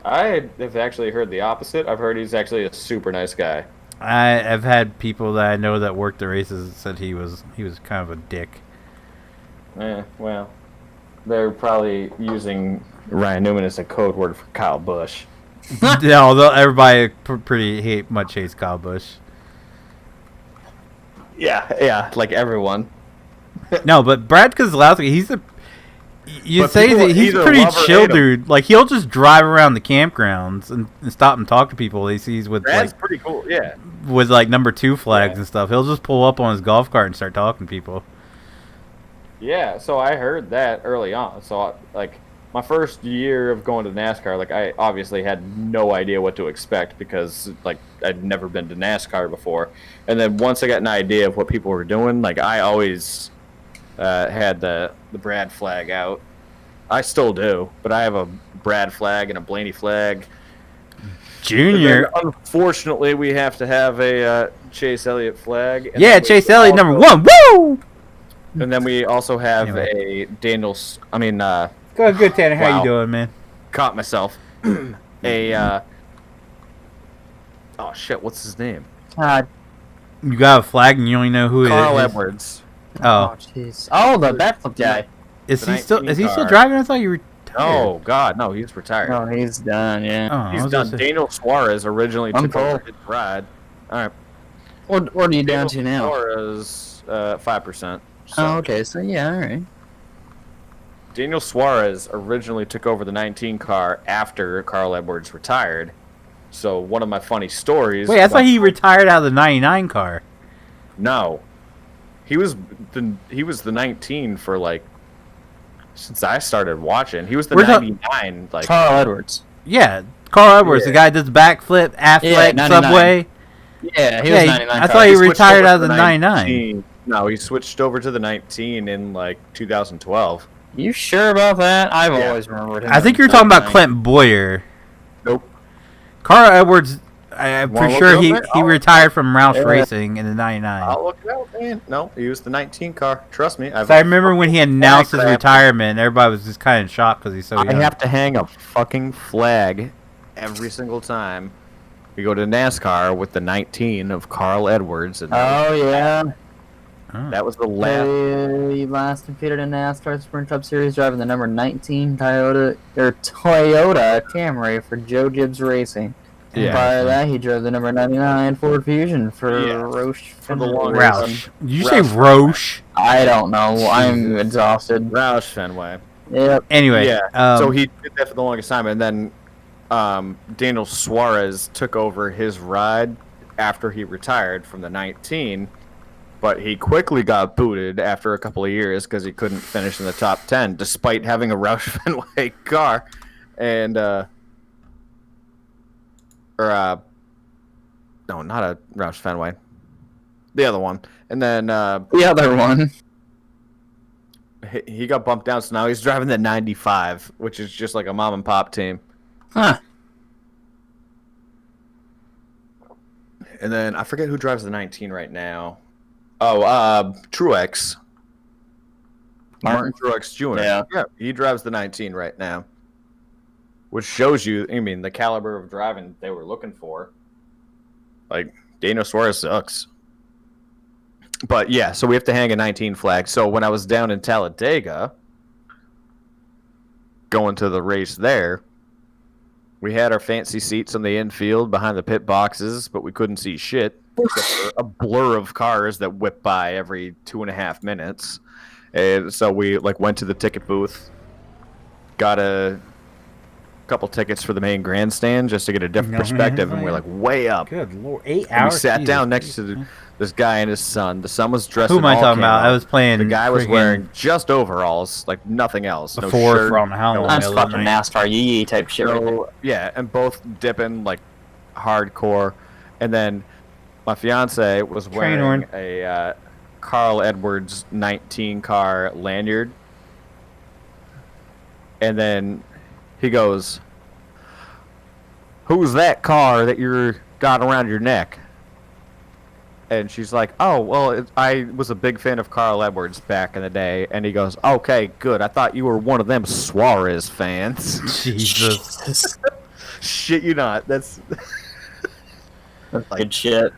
Speaker 7: I have actually heard the opposite. I've heard he's actually a super nice guy.
Speaker 1: I've had people that I know that worked the races said he was kind of a dick.
Speaker 7: Well, they're probably using Ryan Newman as a code word for Kyle Busch.
Speaker 1: Yeah, although everybody pretty much hates Kyle Busch.
Speaker 7: Yeah, like everyone.
Speaker 1: No, but Brad Keselowski, he's a. You
Speaker 7: But
Speaker 1: say
Speaker 7: people
Speaker 1: that he's a
Speaker 7: either
Speaker 1: pretty
Speaker 7: love or
Speaker 1: chill
Speaker 7: hate him.
Speaker 1: dude. Like he'll just drive around the campgrounds and stop and talk to people he sees with
Speaker 7: Brad's
Speaker 1: like
Speaker 7: pretty cool. Yeah.
Speaker 1: with like number 2 flags
Speaker 7: Yeah.
Speaker 1: and stuff. He'll just pull up on his golf cart and start talking to people.
Speaker 7: Yeah, so I heard that early on. So, like, my first year of going to NASCAR, like, I obviously had no idea what to expect because, like, I'd never been to NASCAR before. And then once I got an idea of what people were doing, like, I always had the Brad flag out. I still do, but I have a Brad flag and a Blaney flag.
Speaker 1: Junior.
Speaker 7: And then, unfortunately, we have to have a Chase Elliott flag. And
Speaker 1: Yeah,
Speaker 7: then we
Speaker 1: Chase Elliott
Speaker 7: also-
Speaker 1: number 1. Woo!
Speaker 7: And then we also have
Speaker 1: Anyway.
Speaker 7: a Daniels. I mean,
Speaker 1: Go good, Tanner. How
Speaker 7: Wow.
Speaker 1: you doing, man?
Speaker 7: caught myself. Oh shit! What's his name?
Speaker 1: You got a flag and you only know who
Speaker 7: Carl
Speaker 1: it is.
Speaker 7: Edwards.
Speaker 1: Oh,
Speaker 6: jeez. Oh, the backflip guy.
Speaker 1: is
Speaker 7: The
Speaker 1: he still
Speaker 7: 19
Speaker 1: still
Speaker 7: car.
Speaker 1: driving? I thought you retired.
Speaker 7: Oh God, no, he's retired.
Speaker 6: Oh, he's done. Yeah.
Speaker 1: Oh, I
Speaker 7: He's
Speaker 1: was
Speaker 7: done.
Speaker 1: gonna say-
Speaker 7: Daniel Suarez originally
Speaker 6: I'm
Speaker 7: took over
Speaker 6: cool.
Speaker 7: his ride. All right.
Speaker 6: What are you down to now?
Speaker 7: Suarez, 5%.
Speaker 6: Oh, okay. So yeah, all right.
Speaker 7: Daniel Suarez originally took over the 19 car after Carl Edwards retired. So one of my funny stories.
Speaker 1: Wait, I thought he retired out of the 99 car.
Speaker 7: No, he was the 19 for like since I started watching. He was the
Speaker 1: We're ta-
Speaker 7: 99. Like
Speaker 6: Carl Edwards.
Speaker 1: Yeah, Carl Edwards, the
Speaker 7: Yeah.
Speaker 1: guy that does backflip, Affleck,
Speaker 6: 99.
Speaker 1: Subway.
Speaker 6: Yeah, he
Speaker 1: Yeah,
Speaker 6: was
Speaker 1: he-
Speaker 6: 99.
Speaker 1: I thought
Speaker 6: car.
Speaker 1: he
Speaker 7: switched
Speaker 1: retired
Speaker 7: over
Speaker 1: out
Speaker 7: to
Speaker 1: of the 99.
Speaker 7: No, he switched over to the 19 in like 2012.
Speaker 6: You sure about that? I've
Speaker 7: Yeah.
Speaker 6: always remembered him.
Speaker 1: I think
Speaker 6: as
Speaker 1: you're talking about
Speaker 6: 99.
Speaker 1: Clint Boyer.
Speaker 7: Nope.
Speaker 1: Carl Edwards, I'm
Speaker 7: Wanna
Speaker 1: pretty
Speaker 7: look
Speaker 1: sure
Speaker 7: it up,
Speaker 1: he
Speaker 7: man? I'll-
Speaker 1: retired from Roush
Speaker 7: Yeah.
Speaker 1: Racing in the 99.
Speaker 7: I'll look it up, man. No, he was the 19 car. Trust me.
Speaker 1: So I remember when he announced his
Speaker 7: crap.
Speaker 1: retirement, everybody was just kind of shocked because he's so
Speaker 7: I
Speaker 1: young.
Speaker 7: have to hang a fucking flag every single time we go to NASCAR with the 19 of Carl Edwards. And
Speaker 6: Oh yeah.
Speaker 1: Oh.
Speaker 7: That was the last.
Speaker 6: He last competed in NASCAR Sprint Cup Series driving the number 19 Toyota Camry for Joe Gibbs Racing. And
Speaker 7: Yeah.
Speaker 6: prior to that, he drove the number 99 Ford Fusion for
Speaker 7: Yeah.
Speaker 6: Roush.
Speaker 7: For the longest.
Speaker 1: Roush. Did you say Roche?
Speaker 6: I don't know. I'm exhausted.
Speaker 7: Roush Fenway.
Speaker 6: Yep.
Speaker 1: Anyway,
Speaker 7: Yeah. So he did that for the longest time, and then Daniel Suarez took over his ride after he retired from the 19, but he quickly got booted after a couple of years because he couldn't finish in the top 10 despite having a Roush Fenway car. And no, not a Roush Fenway, the other one. And then
Speaker 6: The other one.
Speaker 7: he got bumped down, so now he's driving the 95, which is just like a mom and pop team.
Speaker 6: Huh.
Speaker 7: And then I forget who drives the 19 right now. Oh, Truex. Martin Truex Jr.
Speaker 6: Yeah.
Speaker 7: He drives the 19 right now. Which shows you, I mean, the caliber of driving they were looking for. Like, Daniel Suarez sucks. But yeah, so we have to hang a 19 flag. So when I was down in Talladega, going to the race there, we had our fancy seats on the infield behind the pit boxes, but we couldn't see shit except for a blur of cars that whip by every 2.5 minutes. And so we went to the ticket booth, got a couple tickets for the main grandstand just to get a different perspective, and we're way up.
Speaker 1: Good Lord, 8
Speaker 7: And
Speaker 1: hours.
Speaker 7: we sat
Speaker 1: Jesus.
Speaker 7: down next to this guy and his son. The son was dressed
Speaker 1: Who
Speaker 7: in
Speaker 1: am I
Speaker 7: all
Speaker 1: talking about?
Speaker 7: camo.
Speaker 1: I was playing.
Speaker 7: The guy was
Speaker 1: friggin'
Speaker 7: wearing just overalls, like nothing else.
Speaker 1: the
Speaker 7: No
Speaker 1: Ford
Speaker 7: shirt,
Speaker 1: from how long?
Speaker 6: That's
Speaker 1: ago,
Speaker 6: fucking
Speaker 1: night?
Speaker 6: NASCAR yee type shit right there.
Speaker 7: So, yeah, and both dipping hardcore. And then my fiance was
Speaker 1: Train
Speaker 7: wearing
Speaker 1: horn.
Speaker 7: a Carl Edwards 19 car lanyard. And then he goes, "Who's that car that you're got around your neck?" And she's like, "Oh, well, I was a big fan of Carl Edwards back in the day." And he goes, "Okay, good. I thought you were one of them Suarez fans."
Speaker 1: Jesus.
Speaker 7: Shit you not. That's
Speaker 6: That's good shit.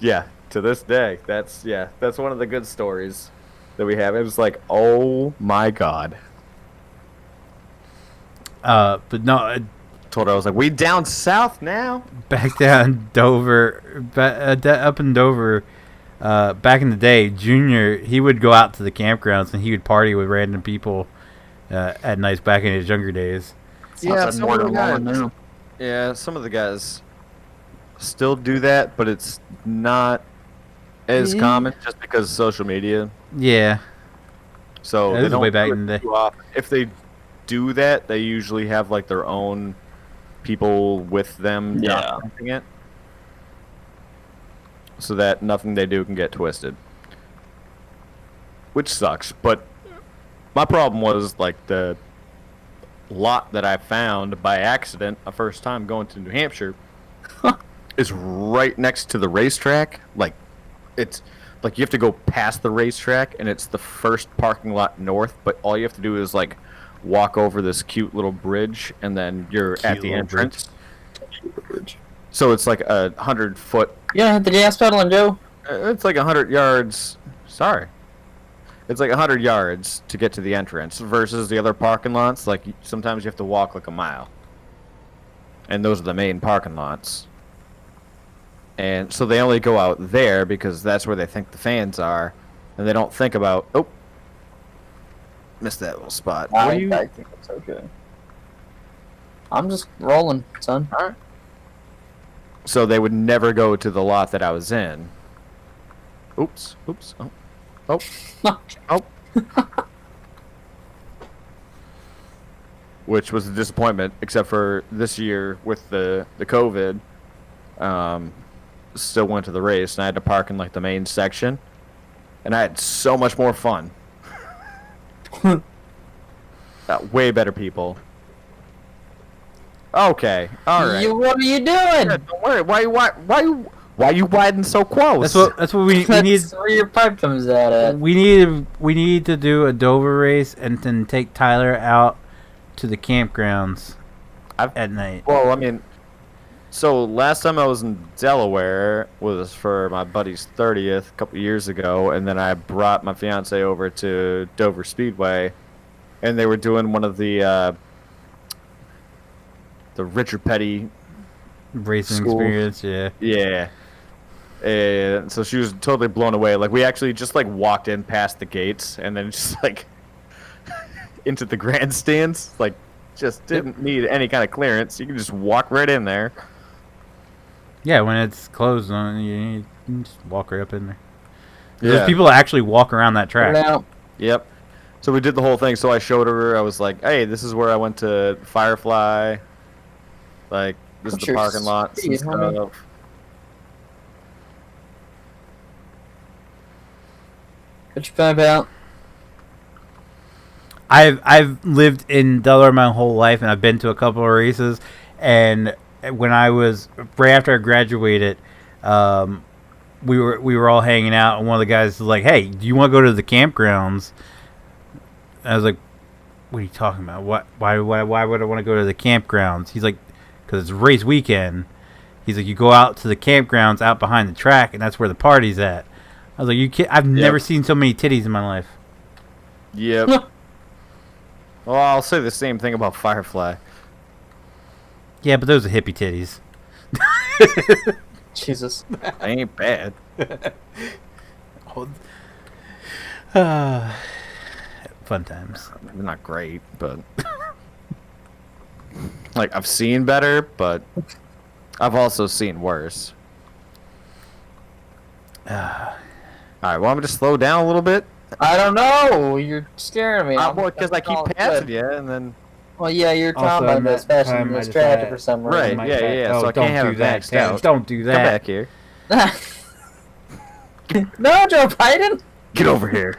Speaker 7: yeah, to this day. That's one of the good stories that we have. It was like, oh my god.
Speaker 1: But no,
Speaker 7: Told her, I was like, we down south now?
Speaker 1: back down Dover, up in Dover. Back in the day, Junior, he would go out to the campgrounds and he would party with random people at nights back in his younger days.
Speaker 7: Yeah,
Speaker 6: Sounds like more than one now.
Speaker 7: Yeah, some of the guys still do that, but it's not as common just because of social media.
Speaker 1: Yeah,
Speaker 7: So
Speaker 1: That
Speaker 7: they
Speaker 1: was
Speaker 7: don't
Speaker 1: way back
Speaker 7: do
Speaker 1: in the
Speaker 7: it
Speaker 1: day.
Speaker 7: too often. If they do that, they usually have their own people with them
Speaker 6: Yeah.
Speaker 7: documenting it, so that nothing they do can get twisted. Which sucks, but my problem was the lot that I found by accident a first time going to New Hampshire is right next to the racetrack. It's you have to go past the racetrack, and it's the first parking lot north, but all you have to do is walk over this cute little bridge, and then you're at the
Speaker 1: little
Speaker 7: entrance. So it's 100-foot.
Speaker 6: Yeah, hit the gas pedal and go.
Speaker 7: It's 100 yards. Sorry. It's 100 yards to get to the entrance versus the other parking lots. Sometimes you have to walk a mile. And those are the main parking lots. And so they only go out there because that's where they think the fans are. And they don't think about, oh, missed that little spot. What do you...
Speaker 6: I think it's okay. I'm just rolling, son.
Speaker 7: Alright. So they would never go to the lot that I was in. Oops. Oh. Which was a disappointment, except for this year with the COVID. Still went to the race, and I had to park in the main section. And I had so much more fun. Way better people. Okay, all right.
Speaker 6: What are you doing?
Speaker 7: Yeah, don't worry. Why you widen so close?
Speaker 1: that's what we need.
Speaker 6: That's where your pipe comes out at.
Speaker 1: We need to do a Dover race and then take Tyler out to the campgrounds at night.
Speaker 7: Well, I mean, So last time I was in Delaware was for my buddy's 30th a couple years ago, and then I brought my fiance over to Dover Speedway, and they were doing one of the Richard Petty
Speaker 1: Racing
Speaker 7: schools.
Speaker 1: experience, yeah.
Speaker 7: Yeah. And so she was totally blown away. Like, we actually just like walked in past the gates and then just like into the grandstands. Like, just didn't need any kind of clearance. You can just walk right in there.
Speaker 1: Yeah, when it's closed, you can just walk right up in there.
Speaker 7: Yeah.
Speaker 1: There's people that actually walk around that track.
Speaker 6: Now,
Speaker 7: Yep. So we did the whole thing. So I showed her. I was like, "Hey, this is where I went to Firefly. Like, this is
Speaker 6: What's
Speaker 7: the
Speaker 6: your
Speaker 7: parking lot and
Speaker 6: speed, homie?
Speaker 7: stuff."
Speaker 6: what you find out?
Speaker 1: I've lived in Delaware my whole life, and I've been to a couple of races. And when I was right after I graduated, we were all hanging out, and one of the guys was like, "Hey, do you want to go to the campgrounds?" I was like, "What are you talking about? What? Why would I want to go to the campgrounds?" He's like, "Because it's race weekend." He's like, "You go out to the campgrounds out behind the track, and that's where the party's at." I was like, "You can't, I've never seen so many titties in my life."
Speaker 7: Yep. Well, I'll say the same thing about Firefly.
Speaker 1: Yeah, but those are hippie titties.
Speaker 6: Jesus.
Speaker 7: They ain't bad.
Speaker 1: Fun times.
Speaker 7: They're not great, but like, I've seen better, but I've also seen worse. All right, want me to slow down a little bit?
Speaker 6: I don't know. You're scaring me.
Speaker 7: Well, because I keep passing you, and then
Speaker 6: Well, yeah, you're
Speaker 1: Also,
Speaker 6: talking about this
Speaker 1: that
Speaker 6: fashion
Speaker 1: time I
Speaker 6: distracted
Speaker 1: decided-
Speaker 6: for some reason.
Speaker 7: Right, yeah. So I
Speaker 1: don't
Speaker 7: can't have
Speaker 1: do
Speaker 7: it
Speaker 1: that,
Speaker 7: maxed
Speaker 1: Ken.
Speaker 7: out.
Speaker 1: Don't do
Speaker 7: come
Speaker 1: that.
Speaker 7: back here.
Speaker 6: No, Joe Biden.
Speaker 7: Get over here.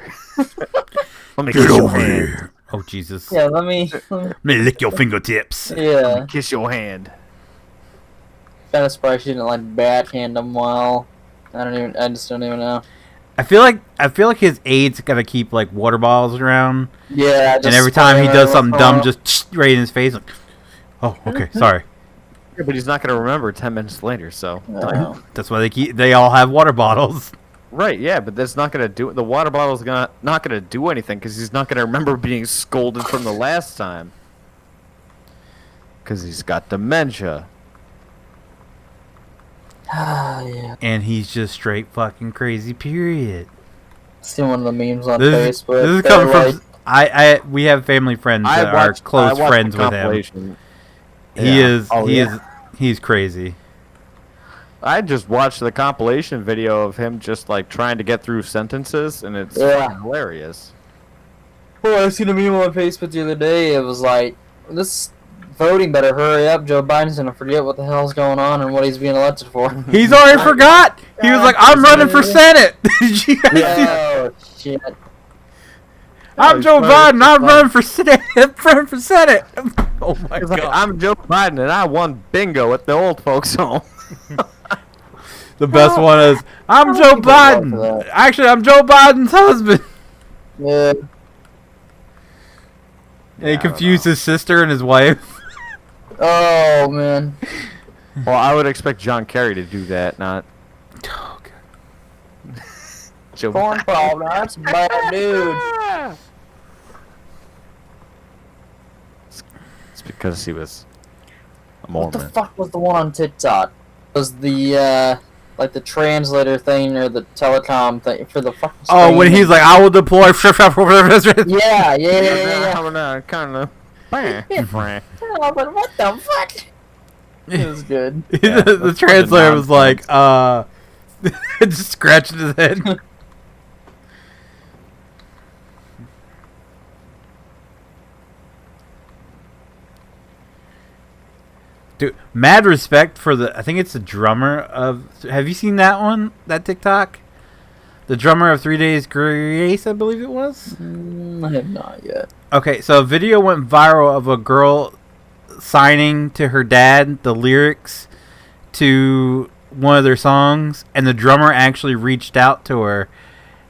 Speaker 7: Let me
Speaker 1: Get
Speaker 7: kiss your
Speaker 1: over
Speaker 7: hand.
Speaker 1: here. Oh, Jesus.
Speaker 6: Yeah, let me.
Speaker 1: Let me lick your fingertips.
Speaker 6: Yeah,
Speaker 7: Kiss your hand.
Speaker 6: kind of surprised she didn't like backhand him well. I just don't even know.
Speaker 1: I feel like his aides gotta keep like water bottles around,
Speaker 6: Yeah,
Speaker 1: and every time he does something dumb, just right in his face. Like, oh, okay, sorry.
Speaker 7: Yeah, but he's not gonna remember 10 minutes later. So
Speaker 6: No.
Speaker 1: That's why they all have water bottles.
Speaker 7: right, yeah, but that's not gonna do. The water bottle's not gonna do anything because he's not gonna remember being scolded from the last time. Because he's got dementia.
Speaker 6: Yeah.
Speaker 1: And he's just straight fucking crazy. Period.
Speaker 6: Seen one of the memes on
Speaker 1: This
Speaker 6: Facebook.
Speaker 1: is
Speaker 6: They're
Speaker 1: coming
Speaker 6: like,
Speaker 1: from. We have family friends that are close friends with him. He's crazy.
Speaker 7: I just watched the compilation video of him just like trying to get through sentences, and it's fucking hilarious.
Speaker 6: Well, I seen a meme on Facebook the other day. It was like, this voting better hurry up. Joe Biden's gonna forget what the hell's going on and what he's being elected for.
Speaker 1: He's already forgot. He was like, "I'm running for Senate." Did you guys see-
Speaker 6: Oh shit!
Speaker 1: I'm Joe Biden. I'm running for Senate. I'm running for Senate. Oh my
Speaker 7: He's
Speaker 1: god!
Speaker 7: like, I'm Joe Biden, and I won bingo at the old folks' home.
Speaker 1: The best one is, "I'm Joe
Speaker 6: people vote for
Speaker 1: Biden."
Speaker 6: that.
Speaker 1: Actually, I'm Joe Biden's husband.
Speaker 6: Yeah.
Speaker 1: And he confused his sister and his wife.
Speaker 6: Oh man.
Speaker 7: Well, I would expect John Kerry to do that, not
Speaker 1: Oh, God.
Speaker 7: Joe
Speaker 6: Corn pop, that's a bad dude.
Speaker 7: It's because he was a
Speaker 6: What the
Speaker 7: Mormon.
Speaker 6: fuck was the one on TikTok? Was the like the translator thing or the telecom thing for the fucking?
Speaker 1: Oh, when
Speaker 6: screen?
Speaker 1: he's like, "I will deploy."
Speaker 6: Yeah.
Speaker 7: Kind of.
Speaker 6: Oh, but what the fuck? It was good.
Speaker 7: Yeah,
Speaker 1: the
Speaker 7: that's
Speaker 1: translator
Speaker 7: fucking
Speaker 1: was like, just scratching his head. Dude, mad respect for I think it's the drummer of, have you seen that one? That TikTok? The drummer of 3 Days Grace, I believe it was?
Speaker 6: I have not yet.
Speaker 1: Okay, so a video went viral of a girl signing to her dad the lyrics to one of their songs, and the drummer actually reached out to her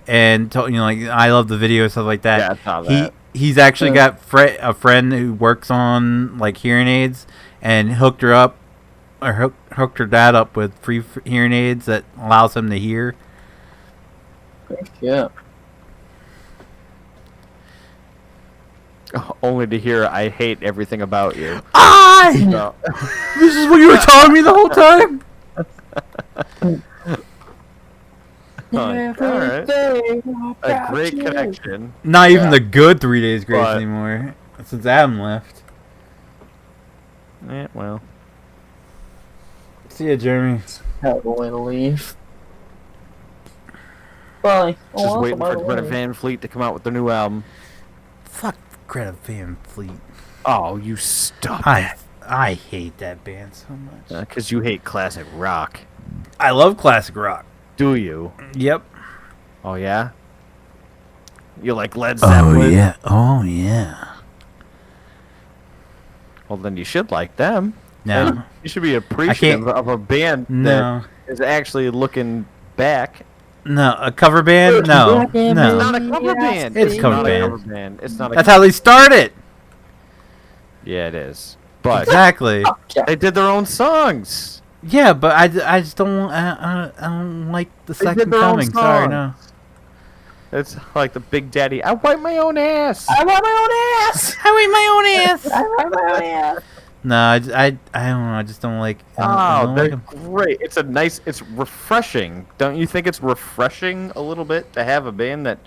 Speaker 1: and told, like, "I love the video," stuff like that.
Speaker 7: Yeah, I saw that.
Speaker 1: He's actually got a friend who works on like hearing aids, and hooked her up, or hooked her dad up with free hearing aids that allows him to hear.
Speaker 6: Yeah.
Speaker 7: Only to hear, I hate everything about you.
Speaker 1: No. This is what you were telling me the whole time?
Speaker 7: Alright. A great connection.
Speaker 1: Not even the good 3 Days Grace
Speaker 7: But-
Speaker 1: anymore. Since Adam left.
Speaker 7: Yeah, well.
Speaker 1: See ya, Jeremy.
Speaker 6: How going to leave? Bye.
Speaker 7: Just waiting for Greta Van Fleet to come out with their new album.
Speaker 1: Fuck Greta Van Fleet.
Speaker 7: Oh, you stop
Speaker 1: I hate that band so much.
Speaker 7: Because you hate classic rock.
Speaker 1: I love classic rock.
Speaker 7: Do you?
Speaker 1: Yep.
Speaker 7: Oh, yeah? You like Led Zeppelin?
Speaker 1: Oh, yeah.
Speaker 7: Well, then you should like them.
Speaker 1: No.
Speaker 7: And you should be appreciative of a band
Speaker 1: No.
Speaker 7: that is actually looking back.
Speaker 1: No. A cover band? No.
Speaker 7: It's
Speaker 1: No.
Speaker 7: not a cover band.
Speaker 1: It's a cover
Speaker 7: not
Speaker 1: band.
Speaker 7: A cover band. It's not a
Speaker 1: That's how they started.
Speaker 7: Yeah, it is. But
Speaker 1: Exactly.
Speaker 7: they did their own songs.
Speaker 1: Yeah, but I just don't I don't like the
Speaker 7: They did
Speaker 1: second
Speaker 7: their own
Speaker 1: coming. Sorry,
Speaker 7: song.
Speaker 1: no.
Speaker 7: It's like the Big Daddy. I wipe my own ass.
Speaker 6: I want my own ass.
Speaker 1: I want my own ass.
Speaker 6: I want my own ass.
Speaker 1: No, I don't know. I just don't like. I
Speaker 7: Oh,
Speaker 1: don't
Speaker 7: they're
Speaker 1: like 'em.
Speaker 7: great. It's refreshing. Don't you think it's refreshing a little bit to have a band that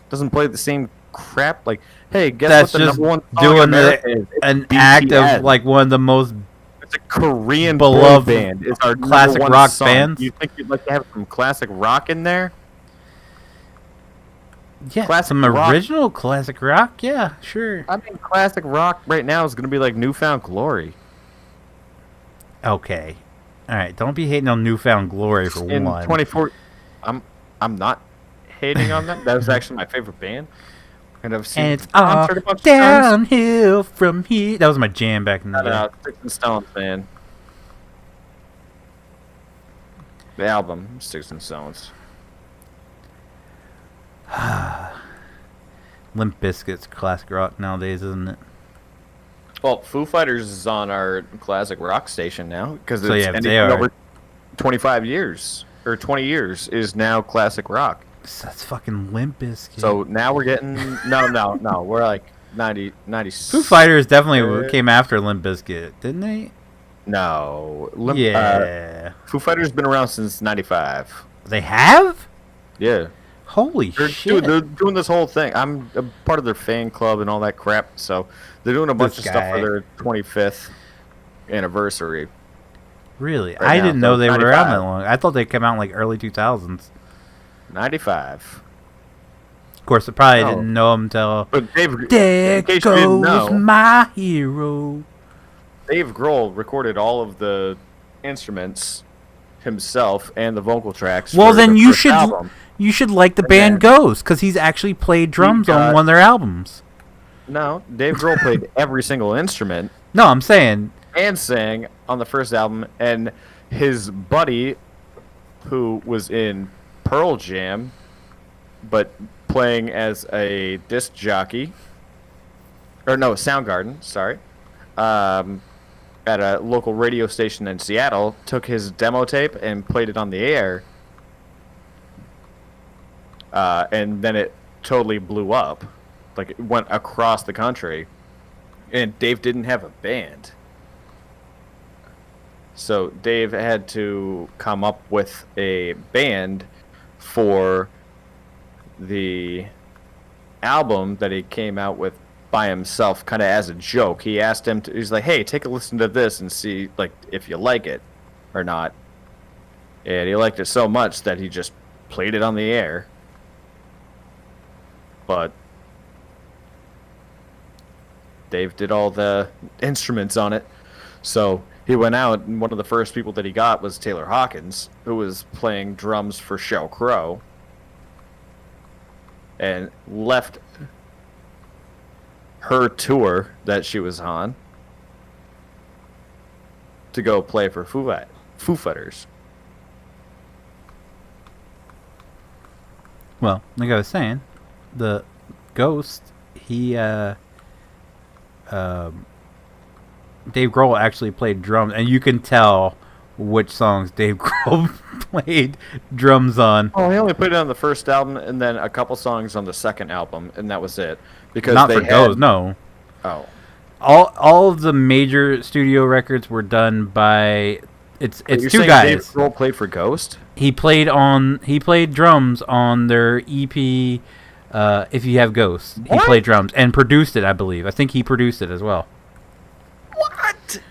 Speaker 7: doesn't play the same crap? Like, hey, guess
Speaker 1: That's
Speaker 7: what the
Speaker 1: just
Speaker 7: number one song
Speaker 1: doing
Speaker 7: in America is? It's
Speaker 1: an
Speaker 7: BTS.
Speaker 1: act of like one of the most
Speaker 7: It's a Korean
Speaker 1: beloved
Speaker 7: boy band. It's our
Speaker 1: classic
Speaker 7: number one
Speaker 1: rock
Speaker 7: song.
Speaker 1: bands.
Speaker 7: You think you'd like to have some classic rock in there? Classic
Speaker 1: some
Speaker 7: rock.
Speaker 1: original classic rock. Yeah, sure.
Speaker 7: I mean, classic rock right now is going to be like Newfound Glory.
Speaker 1: Okay, all right. Don't be hating on Newfound Glory for
Speaker 7: In
Speaker 1: one.
Speaker 7: 24, I'm not hating on that. That was actually my favorite band. And I've seen
Speaker 1: And it's
Speaker 7: the
Speaker 1: all
Speaker 7: concert a bunch of times.
Speaker 1: downhill from here. That was my jam back in the day.
Speaker 7: No, Sticks and Stones, man. The album, Sticks and Stones.
Speaker 1: Limp Bizkit's classic rock nowadays, isn't it?
Speaker 7: Well, Foo Fighters is on our classic rock station now because
Speaker 1: So,
Speaker 7: it's
Speaker 1: yeah,
Speaker 7: anything
Speaker 1: they are.
Speaker 7: over 25 years or 20 years is now classic rock.
Speaker 1: That's fucking Limp Bizkit.
Speaker 7: So now we're getting no, we're like 90.
Speaker 1: Foo Fighters definitely came after Limp Bizkit, didn't they?
Speaker 7: No,
Speaker 1: Yeah.
Speaker 7: Foo Fighters been around since 95.
Speaker 1: They have?
Speaker 7: Yeah.
Speaker 1: Holy shit.
Speaker 7: They're doing this whole thing. I'm a part of their fan club and all that crap. So they're doing a bunch
Speaker 1: This
Speaker 7: of stuff
Speaker 1: guy.
Speaker 7: for their 25th anniversary.
Speaker 1: Really?
Speaker 7: Right
Speaker 1: I
Speaker 7: now,
Speaker 1: didn't
Speaker 7: so
Speaker 1: know they were around
Speaker 7: 95.
Speaker 1: that long. I thought they came out in like early 2000s.
Speaker 7: 95.
Speaker 1: Of course, I probably
Speaker 7: Oh.
Speaker 1: didn't know them until
Speaker 7: But
Speaker 1: There
Speaker 7: in case you didn't
Speaker 1: Goes
Speaker 7: know,
Speaker 1: My Hero.
Speaker 7: Dave Grohl recorded all of the instruments himself and the vocal tracks.
Speaker 1: Well,
Speaker 7: for
Speaker 1: then
Speaker 7: the
Speaker 1: you
Speaker 7: first
Speaker 1: should
Speaker 7: album.
Speaker 1: you should like the
Speaker 7: And
Speaker 1: band
Speaker 7: then-
Speaker 1: Ghost because he's actually played drums on
Speaker 7: got-
Speaker 1: one of their albums.
Speaker 7: No, Dave Grohl played every single instrument
Speaker 1: No, I'm saying
Speaker 7: and sang on the first album, and his buddy, who was in Pearl Jam, but playing as a disc jockey, or no, Soundgarden, sorry, at a local radio station in Seattle, took his demo tape and played it on the air, and then it totally blew up. Like, it went across the country, and Dave didn't have a band. So Dave had to come up with a band for the album that he came out with by himself, kind of as a joke. He asked him to, he's like, hey, take a listen to this and see like if you like it or not. And he liked it so much that he just played it on the air. But Dave did all the instruments on it. So he went out, and one of the first people that he got was Taylor Hawkins, who was playing drums for Sheryl Crow, and left her tour that she was on to go play for Foo Fighters.
Speaker 1: Well, like I was saying, the Ghost, Dave Grohl actually played drums, and you can tell which songs Dave Grohl played drums on.
Speaker 7: Oh, he only played it on the first album and then a couple songs on the second album, and that was it. Because
Speaker 1: Not
Speaker 7: they
Speaker 1: for
Speaker 7: had...
Speaker 1: Ghost, no.
Speaker 7: Oh.
Speaker 1: All of the major studio records were done by it's
Speaker 7: You're
Speaker 1: two
Speaker 7: saying
Speaker 1: guys.
Speaker 7: Dave Grohl played for Ghost?
Speaker 1: He played drums on their EP. If You Have Ghosts, he played drums and produced it. I believe. I think he produced it as well.
Speaker 7: What?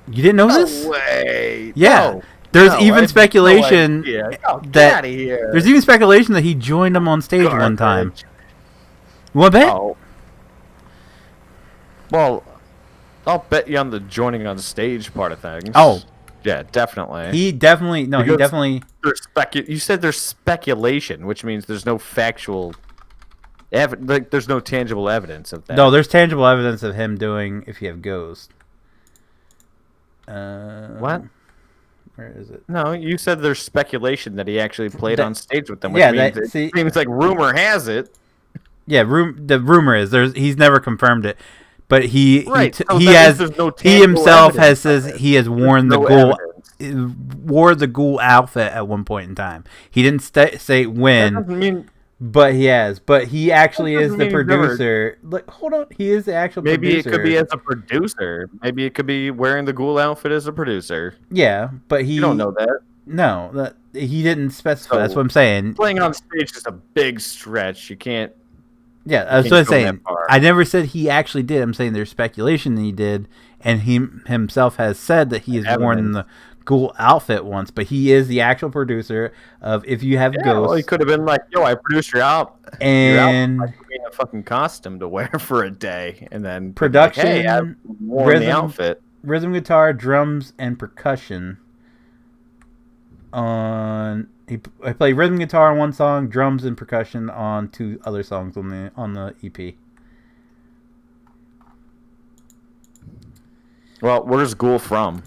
Speaker 1: You didn't know this?
Speaker 7: No way.
Speaker 1: Yeah.
Speaker 7: No.
Speaker 1: There's
Speaker 7: No, I
Speaker 1: even
Speaker 7: had
Speaker 1: speculation
Speaker 7: no idea. Oh, get
Speaker 1: that
Speaker 7: outta here.
Speaker 1: there's even speculation that he joined them on stage one time.
Speaker 7: Garbage.
Speaker 1: You want to bet?
Speaker 7: Oh. Well, I'll bet you on the joining on stage part of things.
Speaker 1: Oh.
Speaker 7: Yeah, definitely.
Speaker 1: He definitely
Speaker 7: You said there's speculation, which means there's no factual there's no tangible evidence of that.
Speaker 1: No, there's tangible evidence of him doing If You Have Ghosts. What? Where is it?
Speaker 7: No, you said there's speculation that he actually played on stage with them. Which
Speaker 1: yeah,
Speaker 7: means it seems like rumor has it.
Speaker 1: Yeah, the rumor is he's never confirmed it, but he himself has says he has worn the ghoul outfit at one point in time. He didn't say when. But he has. But he actually is the producer. Like, hold on, he is the actual producer.
Speaker 7: Maybe it could be as a producer. Maybe it could be wearing the ghoul outfit as a producer.
Speaker 1: Yeah, but you
Speaker 7: don't know that.
Speaker 1: No, he didn't specify. That's what I'm saying.
Speaker 7: Playing on stage is a big stretch. You can't.
Speaker 1: Yeah, that's what I'm saying. I never said he actually did. I'm saying there's speculation that he did, and he himself has said that he has worn the ghoul outfit once, but he is the actual producer of If You Have Ghosts.
Speaker 7: Well, he could have been like, "Yo, I produced your album,"
Speaker 1: and
Speaker 7: like a fucking costume to wear for a day, and then
Speaker 1: production,
Speaker 7: like, hey, I wore the outfit,
Speaker 1: rhythm guitar, drums, and percussion. I played rhythm guitar on one song, drums and percussion on two other songs on the EP.
Speaker 7: Well, where's Ghoul from?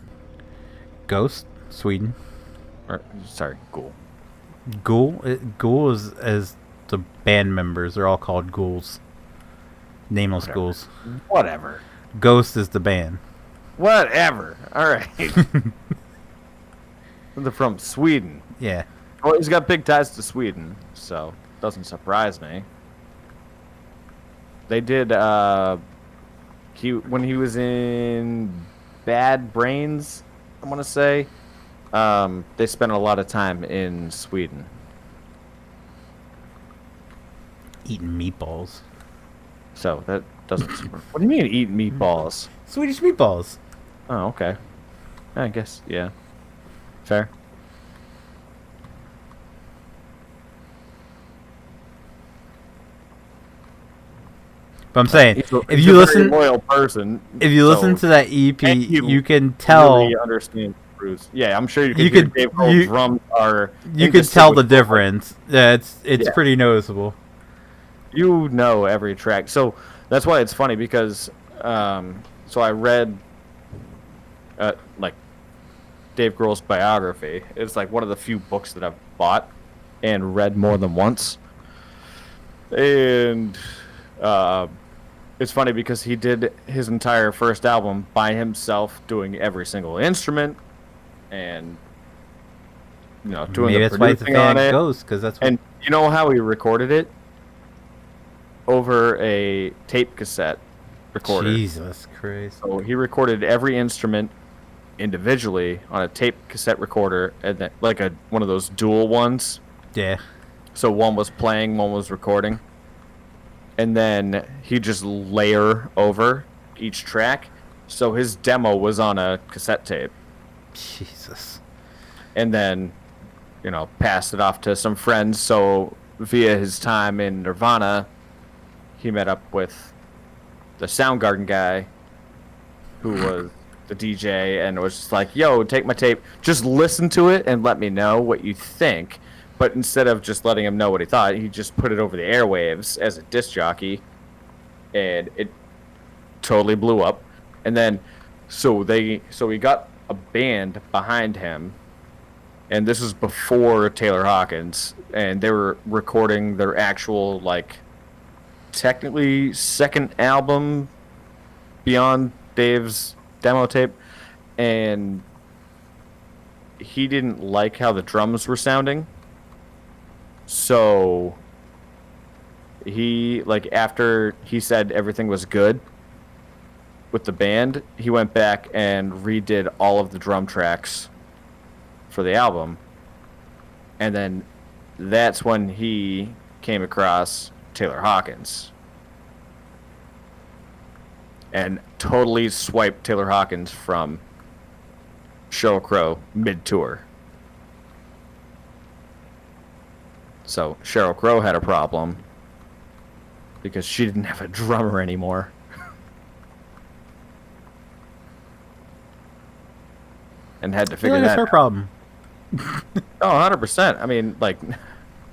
Speaker 1: Ghost, Sweden.
Speaker 7: Sorry, Ghoul.
Speaker 1: Ghoul is as the band members. They're all called ghouls. Nameless ghouls.
Speaker 7: Whatever.
Speaker 1: Ghost is the band.
Speaker 7: Whatever. All right. They're from Sweden.
Speaker 1: Yeah.
Speaker 7: Well, he's got big ties to Sweden, so doesn't surprise me. They did. When he was in Bad Brains, I want to say, they spent a lot of time in Sweden.
Speaker 1: Eating meatballs.
Speaker 7: So that doesn't. What do you mean eating meatballs?
Speaker 1: Swedish meatballs.
Speaker 7: Oh, okay. I guess, yeah. Fair.
Speaker 1: But I'm saying, if you listen, loyal person. If you listen to that EP, you can tell.
Speaker 7: Really understand Bruce. Yeah, I'm sure you can. Drums are.
Speaker 1: You could tell the difference. Yeah, it's pretty noticeable.
Speaker 7: You know every track, so that's why it's funny because so I read like Dave Grohl's biography. It's like one of the few books that I've bought and read more than once, and it's funny because he did his entire first album by himself, doing every single instrument, and doing
Speaker 1: maybe
Speaker 7: the
Speaker 1: that's why it's a fan of Ghost, because that's what...
Speaker 7: And you know how he recorded it? Over a tape cassette recorder.
Speaker 1: Jesus Christ!
Speaker 7: So he recorded every instrument individually on a tape cassette recorder, and then, like one of those dual ones.
Speaker 1: Yeah.
Speaker 7: So one was playing, one was recording. And then he just layer over each track. So his demo was on a cassette tape.
Speaker 1: Jesus.
Speaker 7: And then, passed it off to some friends. So via his time in Nirvana, he met up with the Soundgarden guy, who was the DJ, and was just like, yo, take my tape. Just listen to it and let me know what you think. But instead of just letting him know what he thought, he just put it over the airwaves as a disc jockey, and it totally blew up. And then, so he got a band behind him, and this was before Taylor Hawkins, and they were recording their actual, technically second album beyond Dave's demo tape, and he didn't like how the drums were sounding. So he, like, after he said everything was good with the band, he went back and redid all of the drum tracks for the album. And then that's when he came across Taylor Hawkins. And totally swiped Taylor Hawkins from Sheryl Crow mid-tour. So Sheryl Crow had a problem because she didn't have a drummer anymore. And had to figure that
Speaker 1: That's her
Speaker 7: out.
Speaker 1: problem.
Speaker 7: Oh, 100%. I mean, like,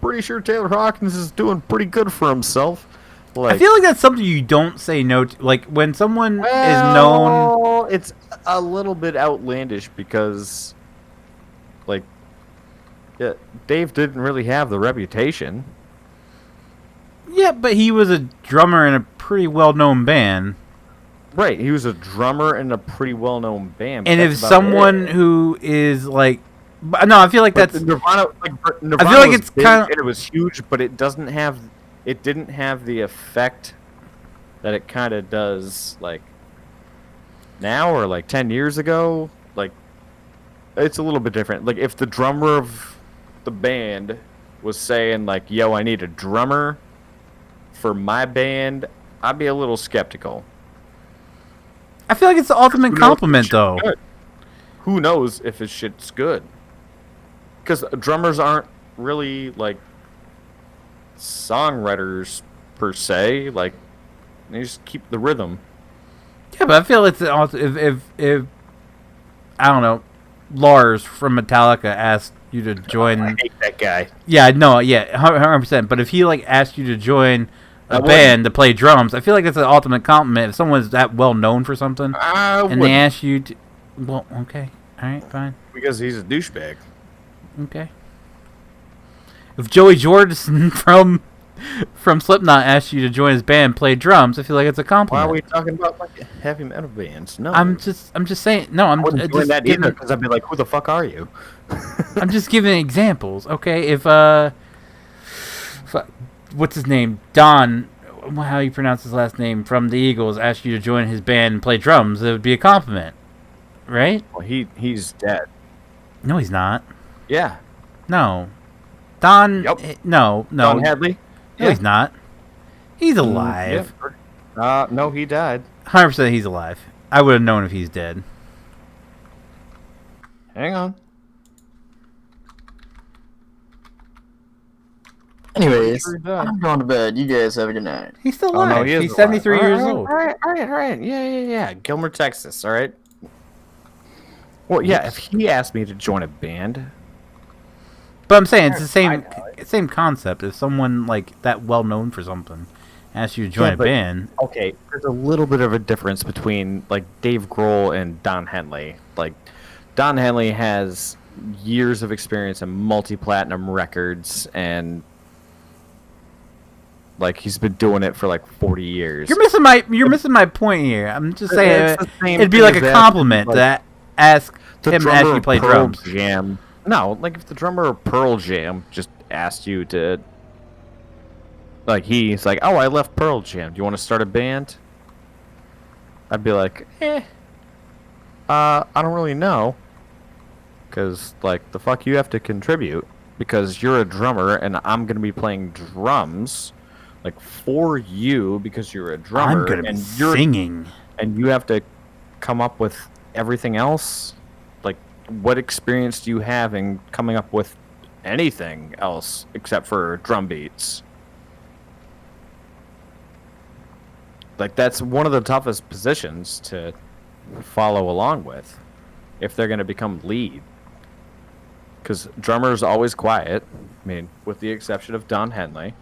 Speaker 7: pretty sure Taylor Hawkins is doing pretty good for himself. Like,
Speaker 1: I feel like that's something you don't say no to. Like, when someone is known...
Speaker 7: well, it's a little bit outlandish because, like, yeah, Dave didn't really have the reputation.
Speaker 1: Yeah, but he was a drummer in a pretty well-known band.
Speaker 7: Right, he was a drummer in a pretty well-known band.
Speaker 1: And if someone who is, like... No, I feel like
Speaker 7: But
Speaker 1: that's...
Speaker 7: Nirvana, Nirvana
Speaker 1: I feel like
Speaker 7: was
Speaker 1: it's
Speaker 7: big
Speaker 1: kind of...
Speaker 7: and it was huge, but it doesn't have... It didn't have the effect that it kind of does, like, now or, like, 10 years ago. Like, it's a little bit different. Like, if the drummer of the band was saying, like, yo, I need a drummer for my band, I'd be a little skeptical.
Speaker 1: I feel like it's the ultimate compliment, though.
Speaker 7: Good. Who knows if his shit's good? Because drummers aren't really, like, songwriters per se. Like, they just keep the rhythm.
Speaker 1: Yeah, but I feel it's also if I don't know, Lars from Metallica asked you to join.
Speaker 7: I hate that guy.
Speaker 1: Yeah, no, yeah, 100%. But if he like asked you to join a band to play drums, I feel like that's an ultimate compliment. If someone's that well known for something and they ask you to, well, okay, all right, fine.
Speaker 7: Because he's a douchebag.
Speaker 1: Okay. If Joey Jordison from Slipknot asked you to join his band and play drums, I feel like it's a compliment.
Speaker 7: Why are we talking about like heavy metal bands? No,
Speaker 1: I'm just saying. No, I'm
Speaker 7: wouldn't
Speaker 1: just
Speaker 7: doing that
Speaker 1: giving,
Speaker 7: either because I'd be like, who the fuck are you?
Speaker 1: I'm just giving examples, okay? If what's his name? Don, how you pronounce his last name, from the Eagles, asked you to join his band and play drums, it would be a compliment, right?
Speaker 7: Well, he's dead.
Speaker 1: No, he's not.
Speaker 7: Yeah.
Speaker 1: No. Don.
Speaker 7: Yep.
Speaker 1: No.
Speaker 7: Don Hadley.
Speaker 1: No, he's not. He's alive.
Speaker 7: Yeah. No, he died.
Speaker 1: 100% he's alive. I would have known if he's dead.
Speaker 7: Hang on.
Speaker 6: Anyways,
Speaker 7: Sure died.
Speaker 6: I'm going to bed. You guys have a good night.
Speaker 1: He's still
Speaker 7: Oh,
Speaker 1: alive.
Speaker 7: no, he is
Speaker 1: He's
Speaker 7: alive.
Speaker 1: 73 years old.
Speaker 7: All right. Yeah. Gilmer, Texas. All right. Well, yeah. If he asked me to join a band,
Speaker 1: But I'm saying it's the same concept. If someone like that well known for something asks you to join a band,
Speaker 7: okay, there's a little bit of a difference between like Dave Grohl and Don Henley. Like Don Henley has years of experience in multi-platinum records and like he's been doing it for like 40 years.
Speaker 1: you're missing my point here. I'm just saying it'd be like a compliment to ask him to ask you to play drums.
Speaker 7: Jam. No, like if the drummer of Pearl Jam just asked you to, like he's like, oh, I left Pearl Jam. Do you want to start a band? I'd be like, I don't really know, because like the fuck you have to contribute because you're a drummer and I'm gonna be playing drums, like for you because you're a drummer.
Speaker 1: I'm gonna
Speaker 7: and
Speaker 1: be
Speaker 7: you're
Speaker 1: singing,
Speaker 7: and you have to come up with everything else. What experience do you have in coming up with anything else except for drum beats? Like, that's one of the toughest positions to follow along with if they're going to become lead. Because drummers always quiet. I mean, with the exception of Don Henley.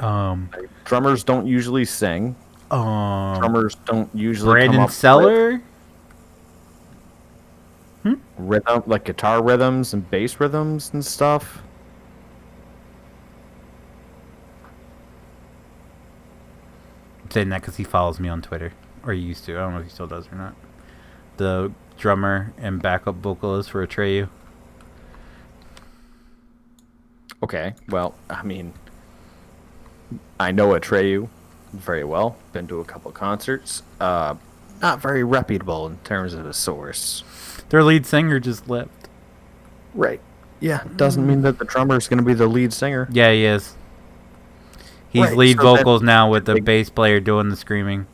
Speaker 7: Drummers don't usually sing. Drummers don't usually
Speaker 1: Brandon
Speaker 7: come up
Speaker 1: Seller?
Speaker 7: with rhythm, like guitar rhythms and bass rhythms and stuff.
Speaker 1: I'm saying that because he follows me on Twitter, or he used to. I don't know if he still does or not. The drummer and backup vocalist for Atreyu.
Speaker 7: Okay, well, I mean, I know Atreyu very well. Been to a couple concerts. Not very reputable in terms of a source.
Speaker 1: Their lead singer just left.
Speaker 7: Right. Yeah, doesn't mean that the drummer is going to be the lead singer.
Speaker 1: Yeah, he is. He's
Speaker 7: Right,
Speaker 1: lead
Speaker 7: so
Speaker 1: vocals now with the
Speaker 7: they-
Speaker 1: bass player doing the screaming.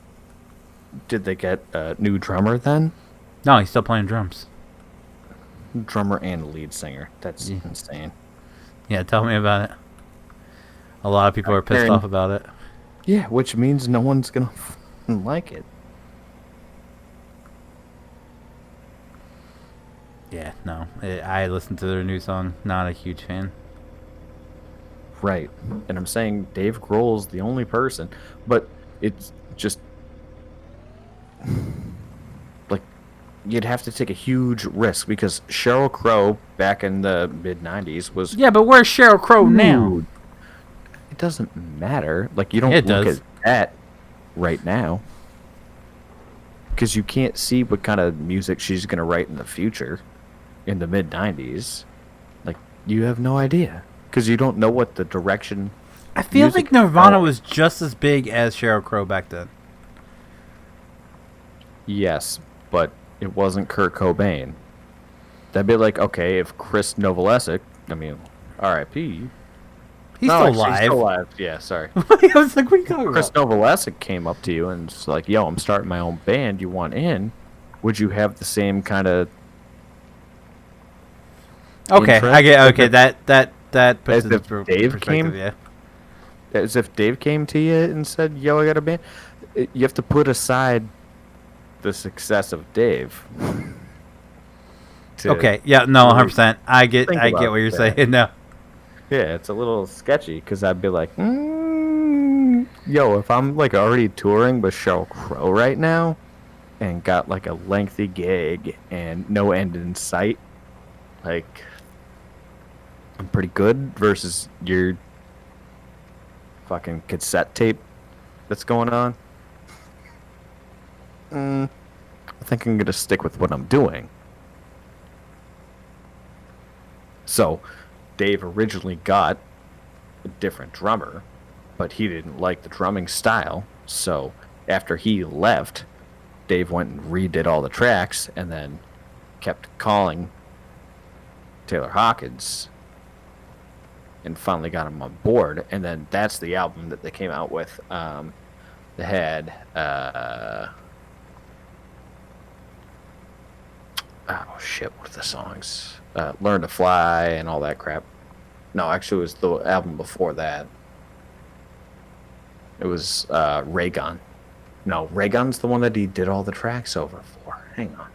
Speaker 7: Did they get a new drummer then?
Speaker 1: No, he's still playing drums.
Speaker 7: Drummer and lead singer. That's
Speaker 1: Yeah.
Speaker 7: insane.
Speaker 1: Yeah, tell me about it. A lot of people are pissed
Speaker 7: Aaron.
Speaker 1: off about it.
Speaker 7: Yeah, which means no one's going to like it.
Speaker 1: Yeah, no. I listened to their new song. Not a huge fan.
Speaker 7: Right. And I'm saying Dave Grohl's the only person, but it's just like you'd have to take a huge risk because Sheryl Crow back in the mid 90s was
Speaker 1: Yeah, but where's Sheryl Crow now?
Speaker 7: Dude, it doesn't matter. Like you don't
Speaker 1: It
Speaker 7: look
Speaker 1: does.
Speaker 7: at that right now because you can't see what kind of music she's going to write in the future in the mid 90s. Like you have no idea. Because you don't know what the direction.
Speaker 1: I feel
Speaker 7: music
Speaker 1: like Nirvana
Speaker 7: is.
Speaker 1: was just as big as Sheryl Crow back then.
Speaker 7: Yes, but it wasn't Kurt Cobain. That'd be like, okay, if Chris Novoselic, I mean, R.I.P.
Speaker 1: He's
Speaker 7: No,
Speaker 1: still
Speaker 7: actually,
Speaker 1: alive.
Speaker 7: He's still alive. Yeah, sorry.
Speaker 1: I was like, what are you talking
Speaker 7: Chris
Speaker 1: about?
Speaker 7: Novoselic came up to you and was like, yo, I'm starting my own band. You want in? Would you have the same kind of.
Speaker 1: Okay,
Speaker 7: interest?
Speaker 1: I get. Okay, that puts
Speaker 7: As
Speaker 1: it
Speaker 7: if
Speaker 1: in
Speaker 7: Dave
Speaker 1: perspective.
Speaker 7: came?
Speaker 1: Yeah.
Speaker 7: As if Dave came to you and said, yo, I got a band. You have to put aside the success of Dave. to-
Speaker 1: Okay. Yeah. No.
Speaker 7: really
Speaker 1: 100%. I get.
Speaker 7: think
Speaker 1: I get
Speaker 7: about
Speaker 1: what you're
Speaker 7: that.
Speaker 1: saying. No.
Speaker 7: Yeah, it's a little sketchy because I'd be like, yo, if I'm like already touring with Sheryl Crow right now and got like a lengthy gig and no end in sight, like I'm pretty good versus your fucking cassette tape that's going on. I think I'm gonna stick with what I'm doing. So, Dave originally got a different drummer, but he didn't like the drumming style. So, after he left, Dave went and redid all the tracks and then kept calling Taylor Hawkins and finally got him on board. And then that's the album that they came out with. They had oh shit, what are the songs? Learn to Fly and all that crap. No, actually it was the album before that. It was Raygun. No, Raygun's the one that he did all the tracks over for. Hang on.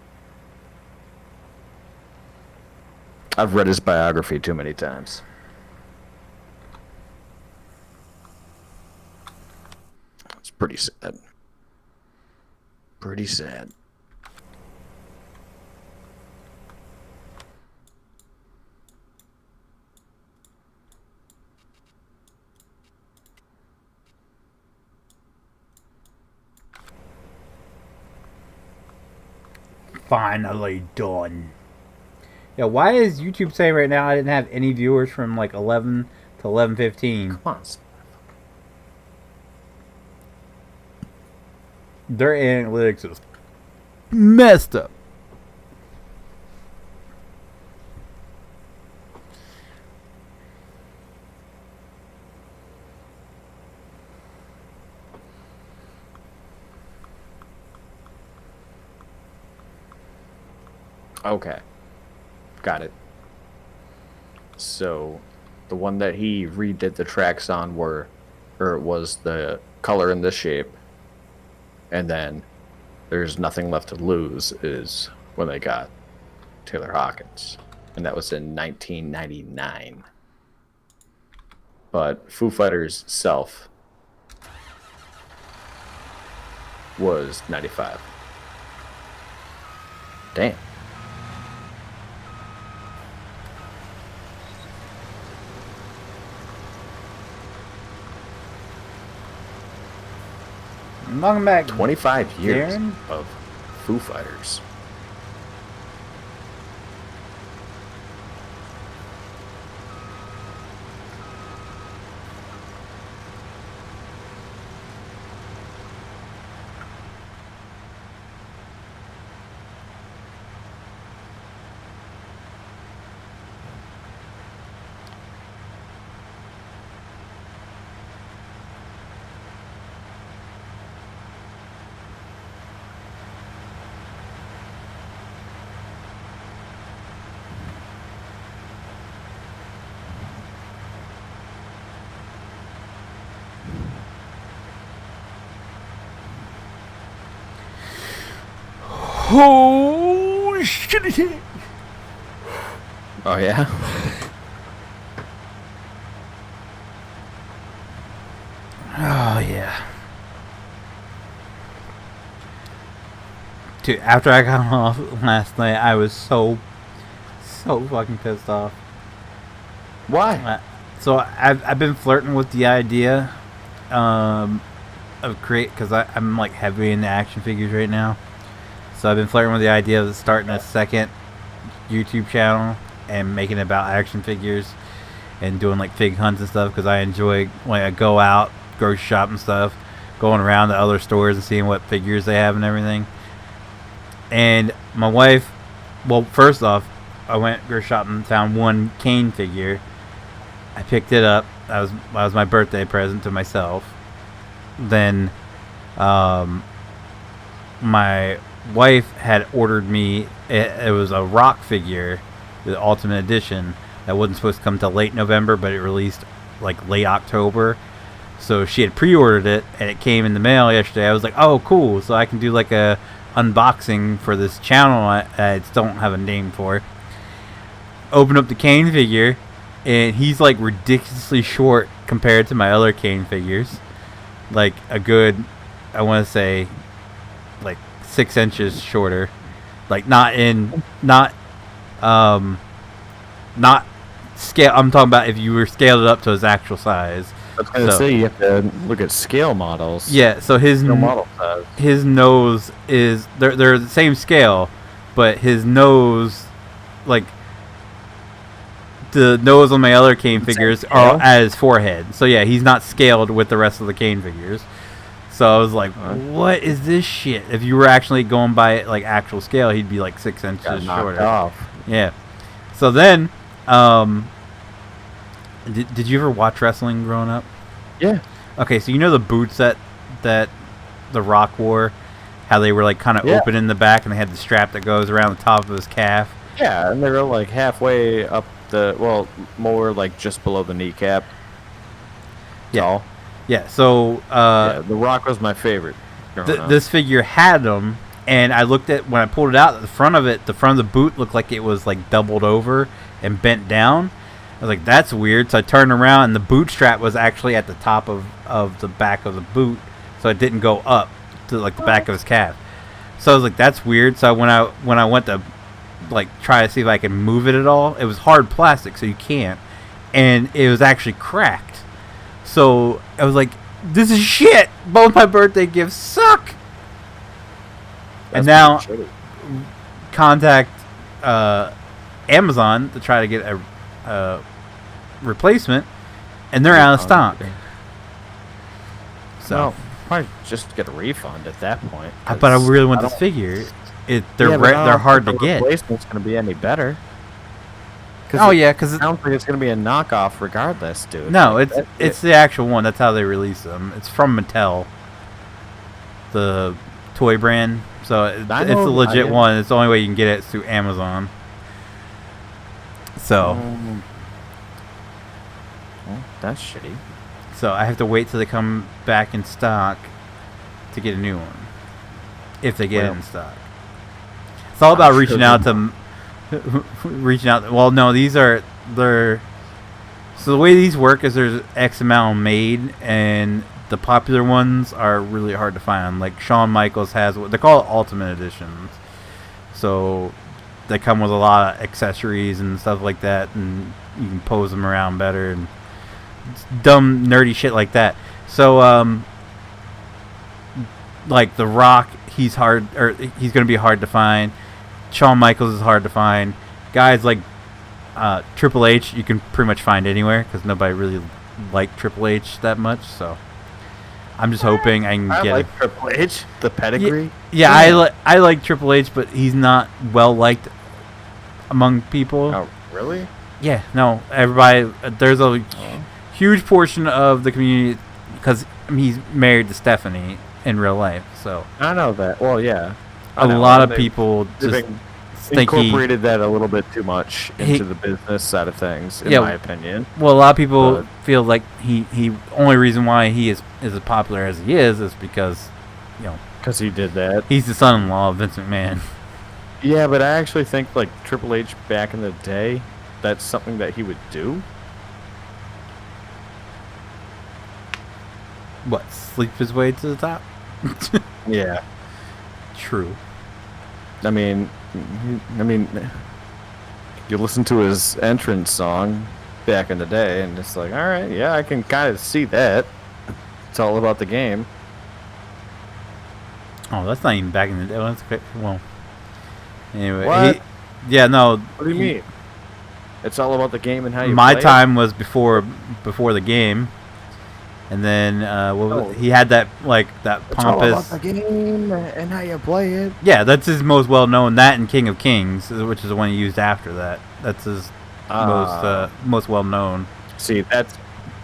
Speaker 7: I've read his biography too many times. It's pretty sad. Pretty sad.
Speaker 1: Finally done. Yeah. Why is YouTube saying right now I didn't have any viewers from like 11 to 11:15?
Speaker 7: Come on.
Speaker 1: Their analytics is messed up.
Speaker 7: Okay. Got it. So, the one that he redid the tracks on was the Color in This Shape. And then There's Nothing Left to Lose is when they got Taylor Hawkins. And that was in 1999. But Foo Fighters' Self was 95. Damn.
Speaker 1: Welcome back.
Speaker 7: 25 years
Speaker 1: Darren?
Speaker 7: of Foo Fighters.
Speaker 1: Oh shit!
Speaker 7: Oh yeah.
Speaker 1: Oh yeah. Dude, after I got off last night, I was so fucking pissed off.
Speaker 7: Why?
Speaker 1: So I've been flirting with the idea of because I'm like heavy into action figures right now. So I've been flirting with the idea of starting a second YouTube channel and making it about action figures and doing like fig hunts and stuff, because I enjoy when I go out grocery shop and stuff, going around to other stores and seeing what figures they have and everything. And my wife, well, first off, I went grocery shopping and found one Kane figure. I picked it up. That was my birthday present to myself. Then my wife had ordered me, it was a Rock figure, the Ultimate Edition, that wasn't supposed to come till late November, but it released like late October. So she had pre-ordered it, and it came in the mail yesterday. I was like, oh, cool. So I can do like a unboxing for this channel I don't have a name for. Open up the Kane figure, and he's like ridiculously short compared to my other Kane figures. Like a good, I want to say, like 6 inches shorter. Like not scale. I'm talking about if you were scaled it up to his actual size.
Speaker 7: I was gonna say you have to look at scale models.
Speaker 1: Yeah, so his
Speaker 7: model size.
Speaker 1: His nose is they're the same scale, but his nose, like the nose on my other Kane figures are at his forehead. So yeah, he's not scaled with the rest of the Kane figures. So I was like, what is this shit? If you were actually going by like actual scale, he'd be like 6 inches shorter.
Speaker 7: Off.
Speaker 1: Yeah. So then, did you ever watch wrestling growing up?
Speaker 7: Yeah.
Speaker 1: Okay, so you know the boots that The Rock wore, how they were like kind of open in the back and they had the strap that goes around the top of his calf.
Speaker 7: Yeah, and they were like halfway up more like just below the kneecap.
Speaker 1: Yeah.
Speaker 7: Tall.
Speaker 1: Yeah. So
Speaker 7: The Rock was my favorite.
Speaker 1: This figure had them, and I looked at when I pulled it out. The front of the boot looked like it was like doubled over and bent down. I was like, that's weird. So I turned around, and the boot strap was actually at the top of the back of the boot, so it didn't go up to like the back of his calf. So I was like, that's weird. So when I went to like try to see if I could move it at all, it was hard plastic, so you can't, and it was actually cracked. So I was like, this is shit. Both my birthday gifts suck. And now contact Amazon to try to get a replacement, and they're out of stock. So
Speaker 7: well, probably just get a refund at that point.
Speaker 1: But I really want this figure. They're hard to get.
Speaker 7: The replacement's going to be any better.
Speaker 1: Oh yeah, because
Speaker 7: it sounds like it's going to be a knockoff regardless, dude.
Speaker 1: No, it's the actual one. That's how they release them. It's from Mattel, the toy brand. So it's a legit one. It's the only way you can get it is through Amazon. So
Speaker 7: well, that's shitty.
Speaker 1: So I have to wait till they come back in stock to get a new one, if they get it in stock. It's all about reaching out. Well, no, they're. So the way these work is there's X amount made, and the popular ones are really hard to find. Like Shawn Michaels has what they call Ultimate Editions. So they come with a lot of accessories and stuff like that, and you can pose them around better and dumb nerdy shit like that. So like The Rock, he's going to be hard to find. Shawn Michaels is hard to find. Guys like Triple H, you can pretty much find anywhere because nobody really liked Triple H that much. So I'm just hoping I can get.
Speaker 7: I like Triple H, the pedigree.
Speaker 1: Yeah, I like Triple H, but he's not well liked among people.
Speaker 7: Oh, really?
Speaker 1: Yeah, no. Everybody, there's a huge portion of the community because he's married to Stephanie in real life. So
Speaker 7: I know that. Well, yeah.
Speaker 1: A lot of people just think
Speaker 7: incorporated that a little bit too much into the business side of things, in my opinion.
Speaker 1: Well, a lot of people feel like he only reason why he is as popular as he is because, because he did that. He's the son-in-law of Vince McMahon.
Speaker 7: Yeah, but I actually think like Triple H back in the day, that's something that he would do.
Speaker 1: What? Sleep his way to the top?
Speaker 7: Yeah.
Speaker 1: True.
Speaker 7: I mean, you listen to his entrance song back in the day, and it's like, all right, yeah, I can kind of see that. It's all about the game.
Speaker 1: Oh, that's not even back in the day. Well, that's great. Well, anyway.
Speaker 7: What?
Speaker 1: Yeah, no.
Speaker 7: What do you mean? It's all about the game and how you
Speaker 1: My
Speaker 7: play
Speaker 1: time was before the game. And then he had that that
Speaker 7: It's all about
Speaker 1: pompous.
Speaker 7: the game and how you play it.
Speaker 1: Yeah, that's his most well known. That and King of Kings, which is the one he used after that. That's his most well known.
Speaker 7: See, that's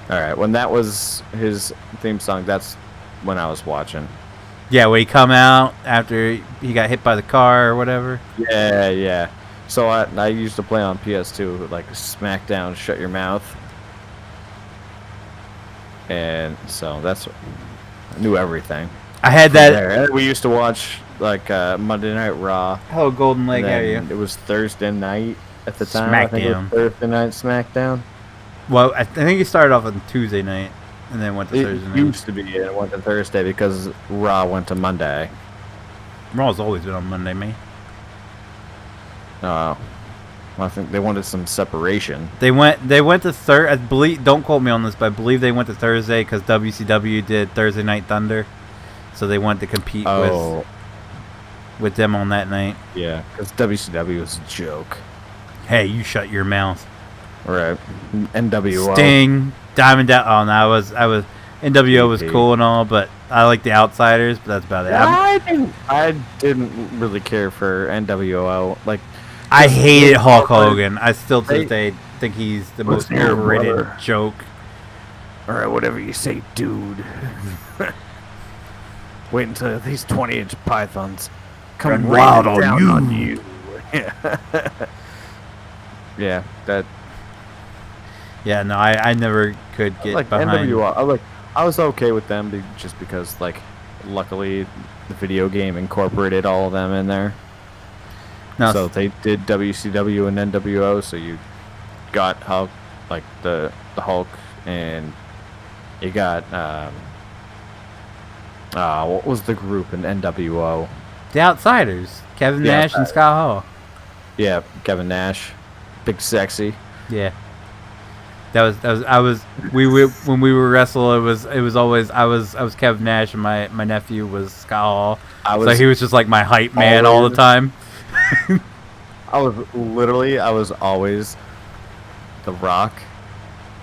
Speaker 7: all right. When that was his theme song, that's when I was watching.
Speaker 1: Yeah, when he come out after he got hit by the car or whatever.
Speaker 7: Yeah, yeah. So I used to play on PS2 like SmackDown, Shut Your Mouth. And so I knew everything.
Speaker 1: I had that.
Speaker 7: There. We used to watch like Monday Night Raw.
Speaker 1: Hello, Golden Leg. How are you?
Speaker 7: It was Thursday night at the time. I think it was
Speaker 1: SmackDown.
Speaker 7: Thursday night SmackDown.
Speaker 1: Well, I think he started off on Tuesday night and then went to
Speaker 7: It
Speaker 1: Thursday night.
Speaker 7: used to be it went to Thursday because Raw went to Monday.
Speaker 1: Raw's always been on Monday, man.
Speaker 7: I think they wanted some separation.
Speaker 1: They went to I believe. Don't quote me on this, but I believe they went to Thursday because WCW did Thursday Night Thunder, so they wanted to compete with them on that night.
Speaker 7: Yeah, because WCW was a joke.
Speaker 1: Hey, you shut your mouth.
Speaker 7: Right. NWO.
Speaker 1: Sting, Diamond Down. Oh, no, I was NWO was cool and all, but I like the Outsiders. But that's about it.
Speaker 7: I didn't really care for NWO. Like,
Speaker 1: I hated Hulk Hogan. I still to this day think he's the most overrated joke.
Speaker 7: Alright, whatever you say, dude. Wait until these 20-inch pythons come wild on you. Yeah, that.
Speaker 1: Yeah, no, I never could get
Speaker 7: Like
Speaker 1: behind.
Speaker 7: NWO, I was okay with them just because, like, luckily the video game incorporated all of them in there.
Speaker 1: No,
Speaker 7: So they did WCW and NWO, so you got Hulk, like the Hulk, and you got what was the group in NWO?
Speaker 1: the Outsiders, Kevin Nash and Scott Hall.
Speaker 7: Yeah, Kevin Nash, Big Sexy.
Speaker 1: Yeah. When we were wrestle, it was always I was Kevin Nash and my nephew was Scott Hall. So he was just like my hype man all the time.
Speaker 7: I was always The Rock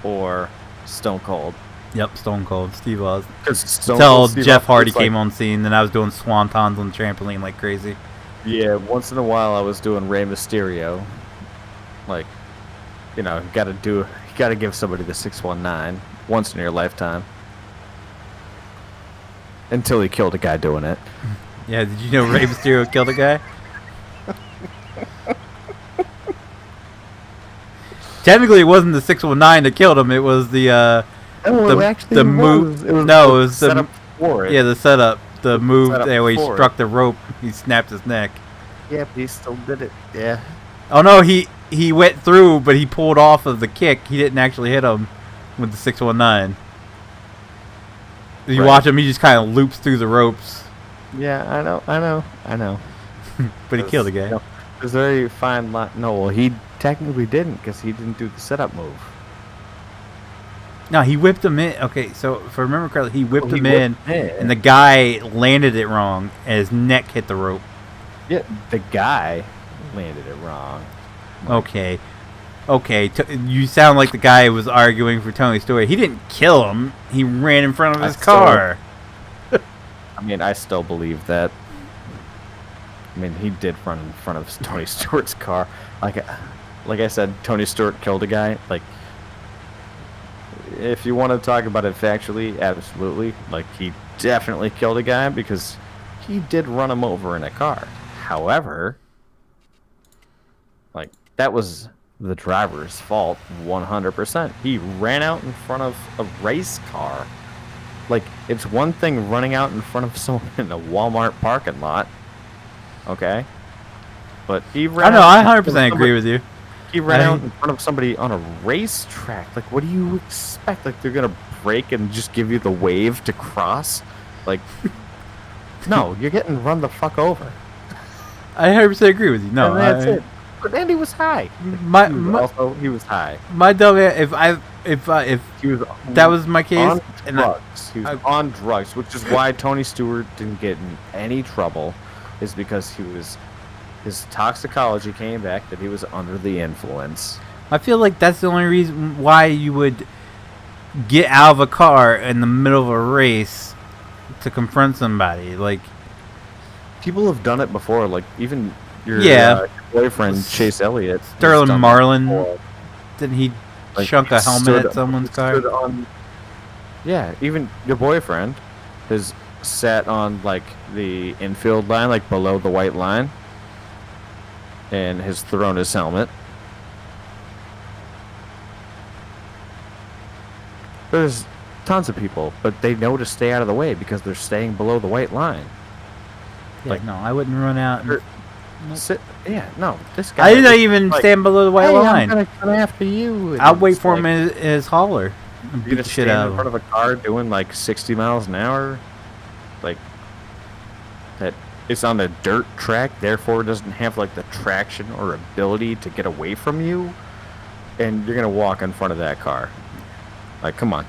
Speaker 7: or Stone Cold.
Speaker 1: Yep, Stone Cold, Steve Oz.
Speaker 7: Until
Speaker 1: Jeff Hardy came on scene, then I was doing swantons on the trampoline like crazy.
Speaker 7: Yeah, once in a while I was doing Rey Mysterio. Like, you know, you gotta give somebody the 619 once in your lifetime. Until he killed a guy doing it.
Speaker 1: Yeah, did you know Rey Mysterio killed a guy? Technically, it wasn't the 619 that killed him. It was the move.
Speaker 7: It was
Speaker 1: no, it was the
Speaker 7: setup for it.
Speaker 1: Yeah, the setup. The move
Speaker 7: Setup
Speaker 1: where he
Speaker 7: for
Speaker 1: struck the rope. He snapped his neck.
Speaker 7: Yeah, but he still did it. Yeah.
Speaker 1: Oh no, he went through, but he pulled off of the kick. He didn't actually hit him with the 619. You watch him; he just kind of loops through the ropes.
Speaker 7: Yeah, I know.
Speaker 1: But he killed the guy.
Speaker 7: You know, it was a very fine line. No, well, he technically didn't because he didn't do the setup move.
Speaker 1: No, he whipped him in. Okay, so if I remember correctly, he whipped him in, and the guy landed it wrong, and his neck hit the rope.
Speaker 7: Yeah, the guy landed it wrong.
Speaker 1: Okay. You sound like the guy who was arguing for Tony's story. He didn't kill him. He ran in front of his car.
Speaker 7: I mean, I still believe that. I mean, he did run in front of Tony Stewart's car. Like I said, Tony Stewart killed a guy. Like, if you want to talk about it factually, absolutely. Like, he definitely killed a guy because he did run him over in a car. However, like, that was the driver's fault 100%. He ran out in front of a race car. Like, it's one thing running out in front of someone in a Walmart parking lot. Okay? but he
Speaker 1: I
Speaker 7: ran.
Speaker 1: know. I
Speaker 7: out
Speaker 1: 100% agree with you.
Speaker 7: He ran out in front of somebody on a racetrack. Like, what do you expect? Like, they're gonna brake and just give you the wave to cross? Like, no, you're getting run the fuck over.
Speaker 1: I 100% agree with you. No,
Speaker 7: and that's it. But Andy was high. He was high.
Speaker 1: My dumb ass, if
Speaker 7: He was
Speaker 1: that was my case,
Speaker 7: on
Speaker 1: and
Speaker 7: drugs. He was on drugs, which is why Tony Stewart didn't get in any trouble, is because his toxicology came back that he was under the influence.
Speaker 1: I feel like that's the only reason why you would get out of a car in the middle of a race to confront somebody. Like,
Speaker 7: people have done it before. Like, even your boyfriend Chase Elliott,
Speaker 1: Sterling Marlin, didn't he chunk a helmet at someone's car?
Speaker 7: Yeah, even your boyfriend has sat on like the infield line, like below the white line, and has thrown his helmet. There's tons of people, but they know to stay out of the way because they're staying below the white line.
Speaker 1: Yeah, like, no, I wouldn't run out. And,
Speaker 7: no, this guy.
Speaker 1: I didn't even stand below the white line.
Speaker 7: I'm gonna come after you.
Speaker 1: I'll wait for him in his hauler. And beat the shit out of him.
Speaker 7: In front of a car doing like 60 miles an hour, like that. It's on a dirt track, therefore it doesn't have like the traction or ability to get away from you, and you're gonna walk in front of that car. Like, come on,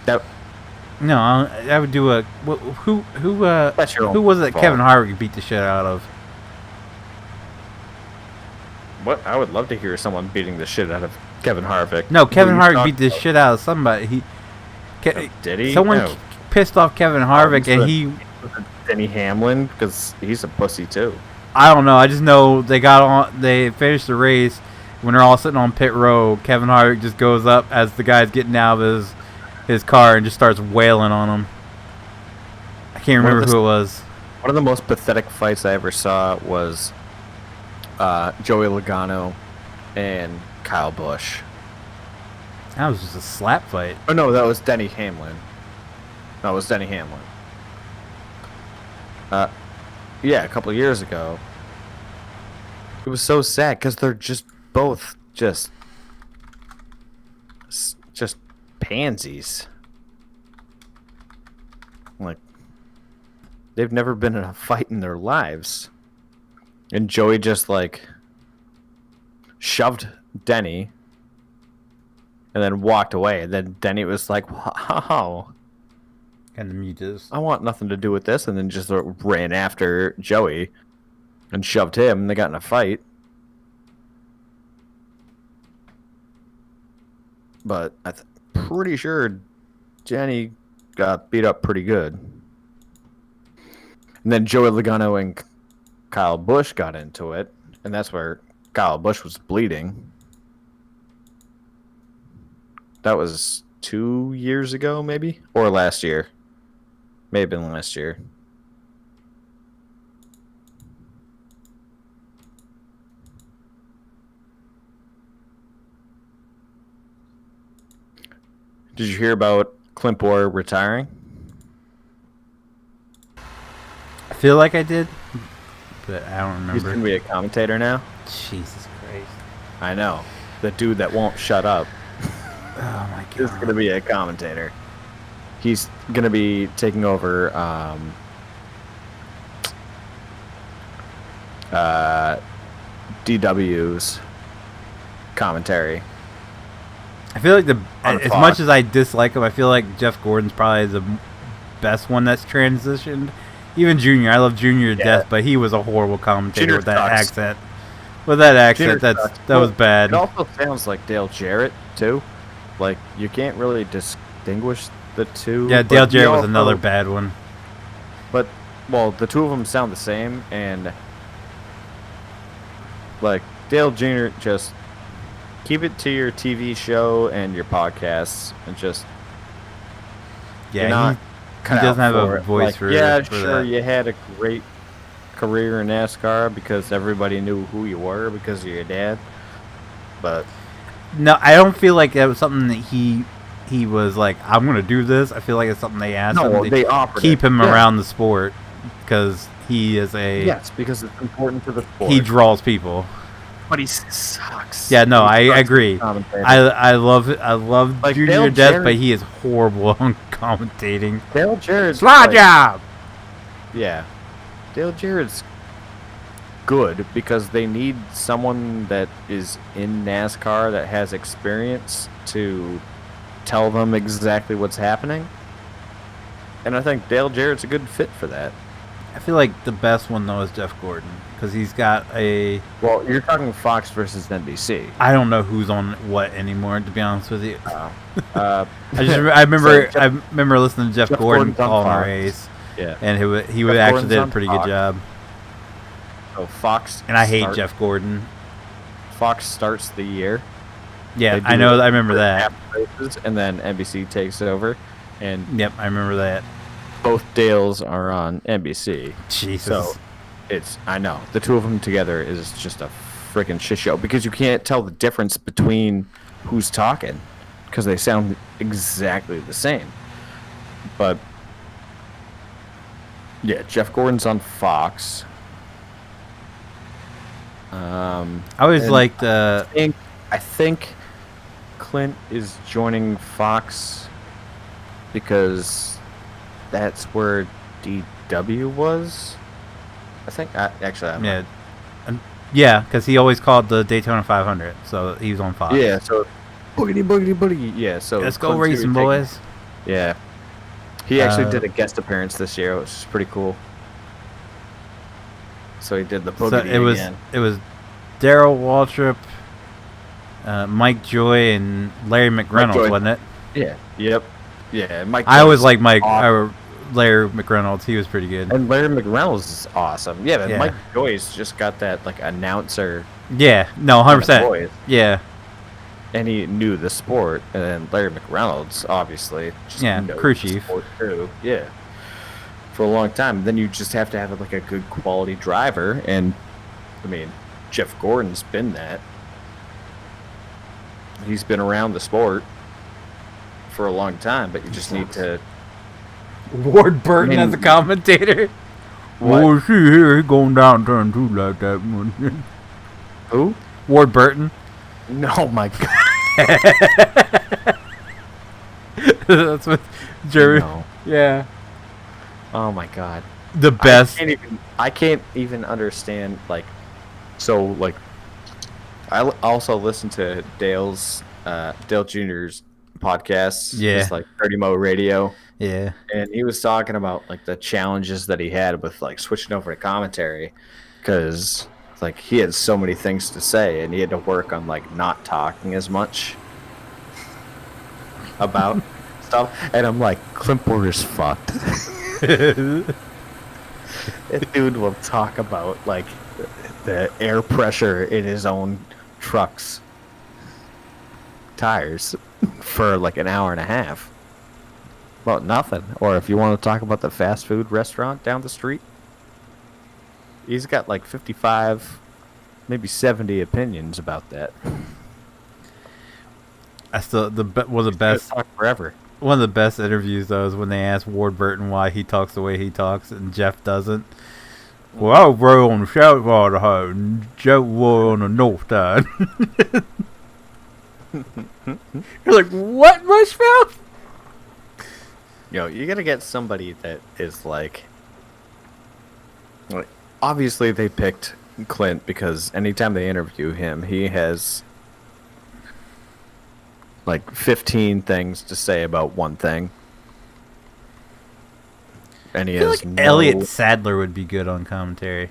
Speaker 1: No, I would do a who was it? Kevin Harvick beat the shit out of.
Speaker 7: What? I would love to hear someone beating the shit out of Kevin Harvick.
Speaker 1: No, Kevin Harvick beat the shit out of somebody.
Speaker 7: Did he?
Speaker 1: Someone pissed off Kevin Harvick, and he.
Speaker 7: Denny Hamlin, because he's a pussy too.
Speaker 1: I don't know. I just know they got on. They finished the race when they're all sitting on pit row. Kevin Harvick just goes up as the guy's getting out of his car and just starts wailing on him. I can't remember who it was.
Speaker 7: One of the most pathetic fights I ever saw was Joey Logano and Kyle Busch.
Speaker 1: That was just a slap fight.
Speaker 7: Oh no, that was Denny Hamlin. No, it was Denny Hamlin. Yeah, a couple of years ago. It was so sad because they're just both just pansies. Like, they've never been in a fight in their lives. And Joey just like shoved Denny and then walked away. And then Denny was like, wow.
Speaker 1: And the mute is.
Speaker 7: I want nothing to do with this, and then just ran after Joey and shoved him, and they got in a fight. But I'm pretty sure Jenny got beat up pretty good. And then Joey Logano and Kyle Busch got into it, and that's where Kyle Busch was bleeding. That was 2 years ago, maybe? Or last year. May have been last year. Did you hear about Clint Boyer retiring?
Speaker 1: I feel like I did, but I don't remember.
Speaker 7: He's going to be a commentator now?
Speaker 1: Jesus Christ.
Speaker 7: I know. The dude that won't shut up.
Speaker 1: Oh my God.
Speaker 7: He's going to be a commentator. He's going to be taking over DW's commentary.
Speaker 1: I feel like as much as I dislike him, I feel like Jeff Gordon's probably the best one that's transitioned. Even Junior, I love Junior to death, but he was a horrible commentator
Speaker 7: Junior
Speaker 1: with that
Speaker 7: sucks.
Speaker 1: accent. With that accent, that was bad.
Speaker 7: It also sounds like Dale Jarrett too. Like, you can't really distinguish the two.
Speaker 1: Yeah, Dale Jarrett was another bad one.
Speaker 7: But, well, the two of them sound the same, and like Dale Jr., just keep it to your TV show and your podcasts, and just
Speaker 1: yeah, he doesn't have a voice
Speaker 7: like,
Speaker 1: for
Speaker 7: yeah,
Speaker 1: for
Speaker 7: sure,
Speaker 1: that.
Speaker 7: you had a great career in NASCAR because everybody knew who you were because of your dad, but
Speaker 1: no, I don't feel like that was something that he was like, I'm gonna do this. I feel like it's something they asked him
Speaker 7: they
Speaker 1: to
Speaker 7: offered
Speaker 1: keep
Speaker 7: it.
Speaker 1: him around the sport because he is a
Speaker 7: because it's important to the sport.
Speaker 1: He draws people.
Speaker 7: But he sucks.
Speaker 1: Yeah, no, I agree.
Speaker 7: Commentator.
Speaker 1: I love it. I love
Speaker 7: Like,
Speaker 1: Junior
Speaker 7: Dale
Speaker 1: to death,
Speaker 7: Jarrett-
Speaker 1: but he is horrible on commentating.
Speaker 7: Dale Jarrett's
Speaker 1: Slide
Speaker 7: like-
Speaker 1: job.
Speaker 7: Yeah. Dale Jarrett's good because they need someone that is in NASCAR that has experience to tell them exactly what's happening. And I think Dale Jarrett's a good fit for that.
Speaker 1: I feel like the best one though is Jeff Gordon because he's got a.
Speaker 7: Well, you're talking Fox versus NBC.
Speaker 1: I don't know who's on what anymore, to be honest with you.
Speaker 7: Uh,
Speaker 1: I remember
Speaker 7: So
Speaker 1: I remember listening to Jeff Gordon
Speaker 7: Gordon's on
Speaker 1: calling the
Speaker 7: Fox.
Speaker 1: race,
Speaker 7: yeah.
Speaker 1: and he
Speaker 7: Jeff
Speaker 1: actually
Speaker 7: Gordon's
Speaker 1: did a
Speaker 7: on
Speaker 1: pretty good
Speaker 7: Fox.
Speaker 1: job.
Speaker 7: So Fox.
Speaker 1: And I hate Jeff Gordon.
Speaker 7: Fox starts the year.
Speaker 1: Yeah,
Speaker 7: They
Speaker 1: I
Speaker 7: do
Speaker 1: know.
Speaker 7: it
Speaker 1: I remember
Speaker 7: for
Speaker 1: that.
Speaker 7: half races, and then NBC takes over, and
Speaker 1: Yep, I remember that.
Speaker 7: both Dales are on NBC.
Speaker 1: Jesus.
Speaker 7: So I know the two of them together is just a freaking shit show because you can't tell the difference between who's talking because they sound exactly the same. But yeah, Jeff Gordon's on Fox.
Speaker 1: I always
Speaker 7: and
Speaker 1: liked.
Speaker 7: I think Clint is joining Fox because that's where DW was. I think. Actually, I'm
Speaker 1: Yeah, yeah, because he always called the Daytona 500, so he was on Fox.
Speaker 7: Yeah, so boogity boogity boogity. Yeah, so
Speaker 1: Let's go
Speaker 7: Clint's
Speaker 1: racing,
Speaker 7: gonna be taking-
Speaker 1: boys.
Speaker 7: Yeah, he actually
Speaker 1: Uh,
Speaker 7: did a guest appearance this year, which is pretty cool. So he did the boogity
Speaker 1: So
Speaker 7: again.
Speaker 1: it was Daryl Waltrip, Mike Joy, and Larry McReynolds,
Speaker 7: Joy.
Speaker 1: wasn't it?
Speaker 7: Yeah. Yep. Yeah. Mike.
Speaker 1: I always
Speaker 7: Joy's
Speaker 1: like Mike
Speaker 7: awesome.
Speaker 1: Larry McReynolds. He was pretty good.
Speaker 7: And Larry McReynolds is awesome. Yeah, but
Speaker 1: Yeah.
Speaker 7: Mike Joyce just got that like announcer.
Speaker 1: Yeah, no, 100%.
Speaker 7: voice,
Speaker 1: Yeah,
Speaker 7: and he knew the sport. And then Larry McReynolds, obviously, just
Speaker 1: Yeah,
Speaker 7: knows
Speaker 1: crew
Speaker 7: the
Speaker 1: chief.
Speaker 7: sport too. Yeah. For a long time. Then you just have to have like a good quality driver, and I mean, Jeff Gordon's been that. He's been around the sport for a long time, but you just need to.
Speaker 1: Ward Burton
Speaker 7: I mean-
Speaker 1: as a commentator.
Speaker 7: What?
Speaker 1: Oh, see here, he going down turn two like that one.
Speaker 7: Who?
Speaker 1: Ward Burton.
Speaker 7: No, my God.
Speaker 1: That's what Jerry.
Speaker 7: No.
Speaker 1: Yeah,
Speaker 7: Oh my God.
Speaker 1: the best.
Speaker 7: I can't even understand like. So like, also listen to Dale Jr.'s podcasts.
Speaker 1: Yeah.
Speaker 7: It's like 30 Mo Radio.
Speaker 1: Yeah,
Speaker 7: And he was talking about like the challenges that he had with like switching over to commentary, because like he had so many things to say and he had to work on like not talking as much about stuff. And I'm like, Clint Porter's fucked. That dude will talk about like the air pressure in his own truck's tires for like an hour and a half. Well, nothing. Or if you want to talk about the fast food restaurant down the street, he's got like 55, maybe 70 opinions about that.
Speaker 1: I still one of the best.
Speaker 7: Talk forever.
Speaker 1: One of the best interviews though is when they asked Ward Burton why he talks the way he talks and Jeff doesn't. Well, I was raised on the south side of the house and Jeff was on the north side. You're like, what, Rushville?
Speaker 7: Yo, you gotta get somebody that is like obviously they picked Clint because anytime they interview him, he has like 15 things to say about one thing. And he
Speaker 1: I feel
Speaker 7: has
Speaker 1: like Elliot Sadler would be good on commentary.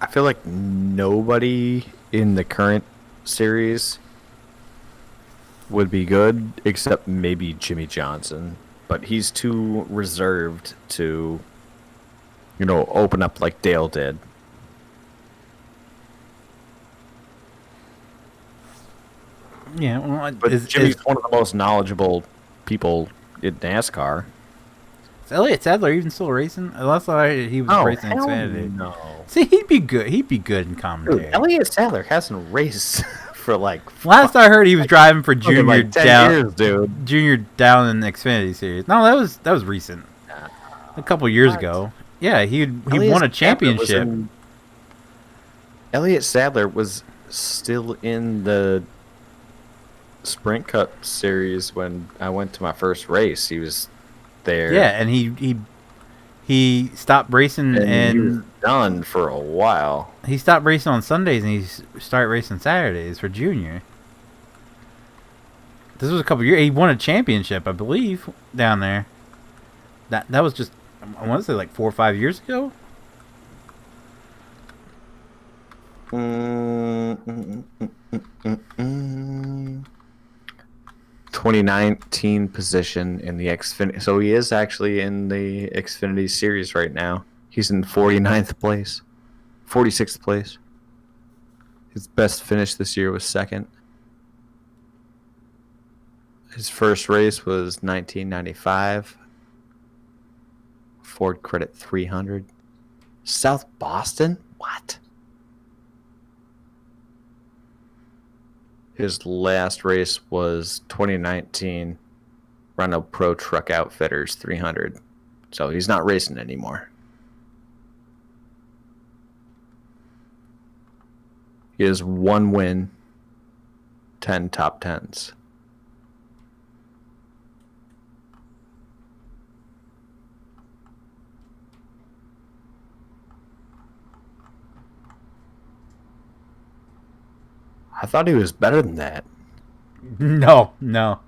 Speaker 7: I feel like nobody in the current series would be good except maybe Jimmy Johnson, but he's too reserved to, you know, open up like Dale did.
Speaker 1: Yeah, well,
Speaker 7: But Jimmy's one of the most knowledgeable people in NASCAR.
Speaker 1: is Elliot Sadler even still racing? Last time I heard he was racing
Speaker 7: hell
Speaker 1: Xfinity.
Speaker 7: no.
Speaker 1: See, he'd be good. He'd be good in commentary.
Speaker 7: Dude, Elliot Sadler hasn't raced for like
Speaker 1: Last I heard, he was driving for
Speaker 7: fucking,
Speaker 1: Junior
Speaker 7: like 10
Speaker 1: down.
Speaker 7: years, dude.
Speaker 1: Junior down in the Xfinity series. No, that was recent. A couple years
Speaker 7: What?
Speaker 1: ago. Yeah, he
Speaker 7: Elliot
Speaker 1: won a
Speaker 7: Sadler was
Speaker 1: championship.
Speaker 7: Elliott Sadler was still in the Sprint Cup series when I went to my first race. He was there.
Speaker 1: Yeah, and he stopped racing
Speaker 7: and he was
Speaker 1: and
Speaker 7: done for a while.
Speaker 1: he stopped racing on Sundays and he started racing Saturdays for junior. This was a couple years. He won a championship, I believe, down there. That was just, I want to say, like 4 or 5 years ago.
Speaker 7: 2019 position in the Xfinity. So he is actually in the Xfinity series right now. He's in 49th place, 46th place. His best finish this year was second. His first race was 1995. Ford Credit 300. South Boston? What? His last race was 2019 Renault Pro Truck Outfitters 300. So he's not racing anymore. He has 1 win, 10 top 10s. I thought he was better than that.
Speaker 1: No.
Speaker 7: No,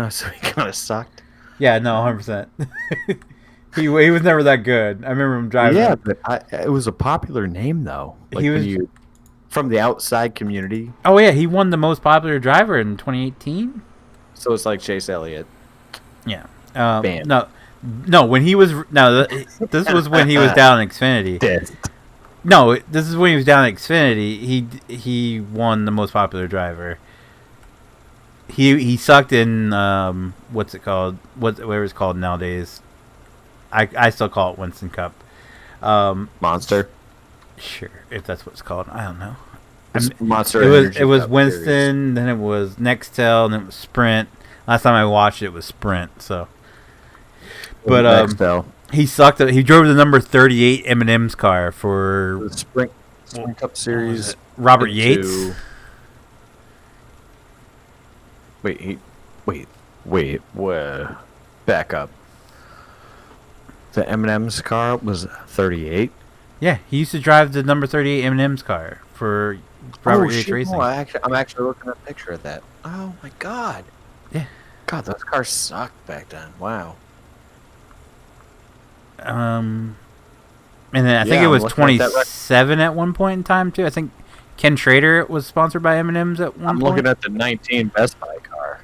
Speaker 7: so he kind of sucked.
Speaker 1: Yeah, no, 100%. He was never that good. I remember him driving.
Speaker 7: Yeah, but it was a popular name, though. Like
Speaker 1: He was-
Speaker 7: when you, from the outside community.
Speaker 1: Oh, yeah, he won the most popular driver in 2018.
Speaker 7: So it's like Chase Elliott.
Speaker 1: Yeah.
Speaker 7: Bam.
Speaker 1: No, when he was... No, this was when he was down in Xfinity.
Speaker 7: Dead.
Speaker 1: No, this is when he was down at Xfinity. He won the most popular driver. He sucked in what's it called? Whatever it's called nowadays. I still call it Winston Cup.
Speaker 7: Monster.
Speaker 1: Sure, if that's what it's called. I don't know.
Speaker 7: Monster.
Speaker 1: It was Winston, series. Then it was Nextel, and then it was Sprint. Last time I watched it was Sprint. So, but
Speaker 7: Nextel.
Speaker 1: he sucked. He drove the number 38 M&M's car for
Speaker 7: The Spring Cup Series.
Speaker 1: Robert Yates.
Speaker 7: Wait. Whoa. Back up. The M&M's car was 38.
Speaker 1: Yeah, he used to drive the number 38 M&M's car for Robert Yates Racing.
Speaker 7: No, I'm actually looking at a picture of that. Oh my god.
Speaker 1: Yeah.
Speaker 7: God, those cars sucked back then. Wow.
Speaker 1: And then I think
Speaker 7: Yeah,
Speaker 1: it
Speaker 7: I'm
Speaker 1: was
Speaker 7: looking at that
Speaker 1: 27 at one point in time too. I think Ken Trader was sponsored by M&M's at one
Speaker 7: I'm
Speaker 1: point.
Speaker 7: looking at the 19 Best Buy car.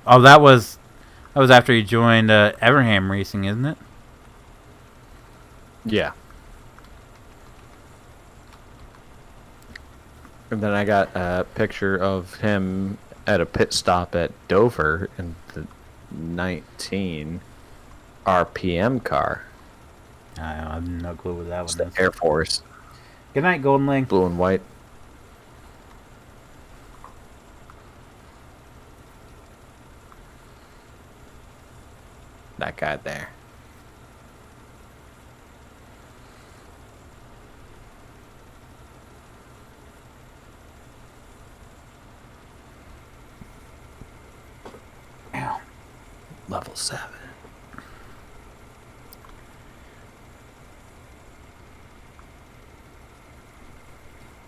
Speaker 1: That was after he joined Everham Racing, isn't it?
Speaker 7: Yeah. And then I got a picture of him at a pit stop at Dover in the 19 RPM car.
Speaker 1: I have no clue what that
Speaker 7: It's
Speaker 1: one
Speaker 7: the
Speaker 1: is.
Speaker 7: Air Force.
Speaker 1: Good night, Golden Link.
Speaker 7: Blue and white. That guy there. Level 7.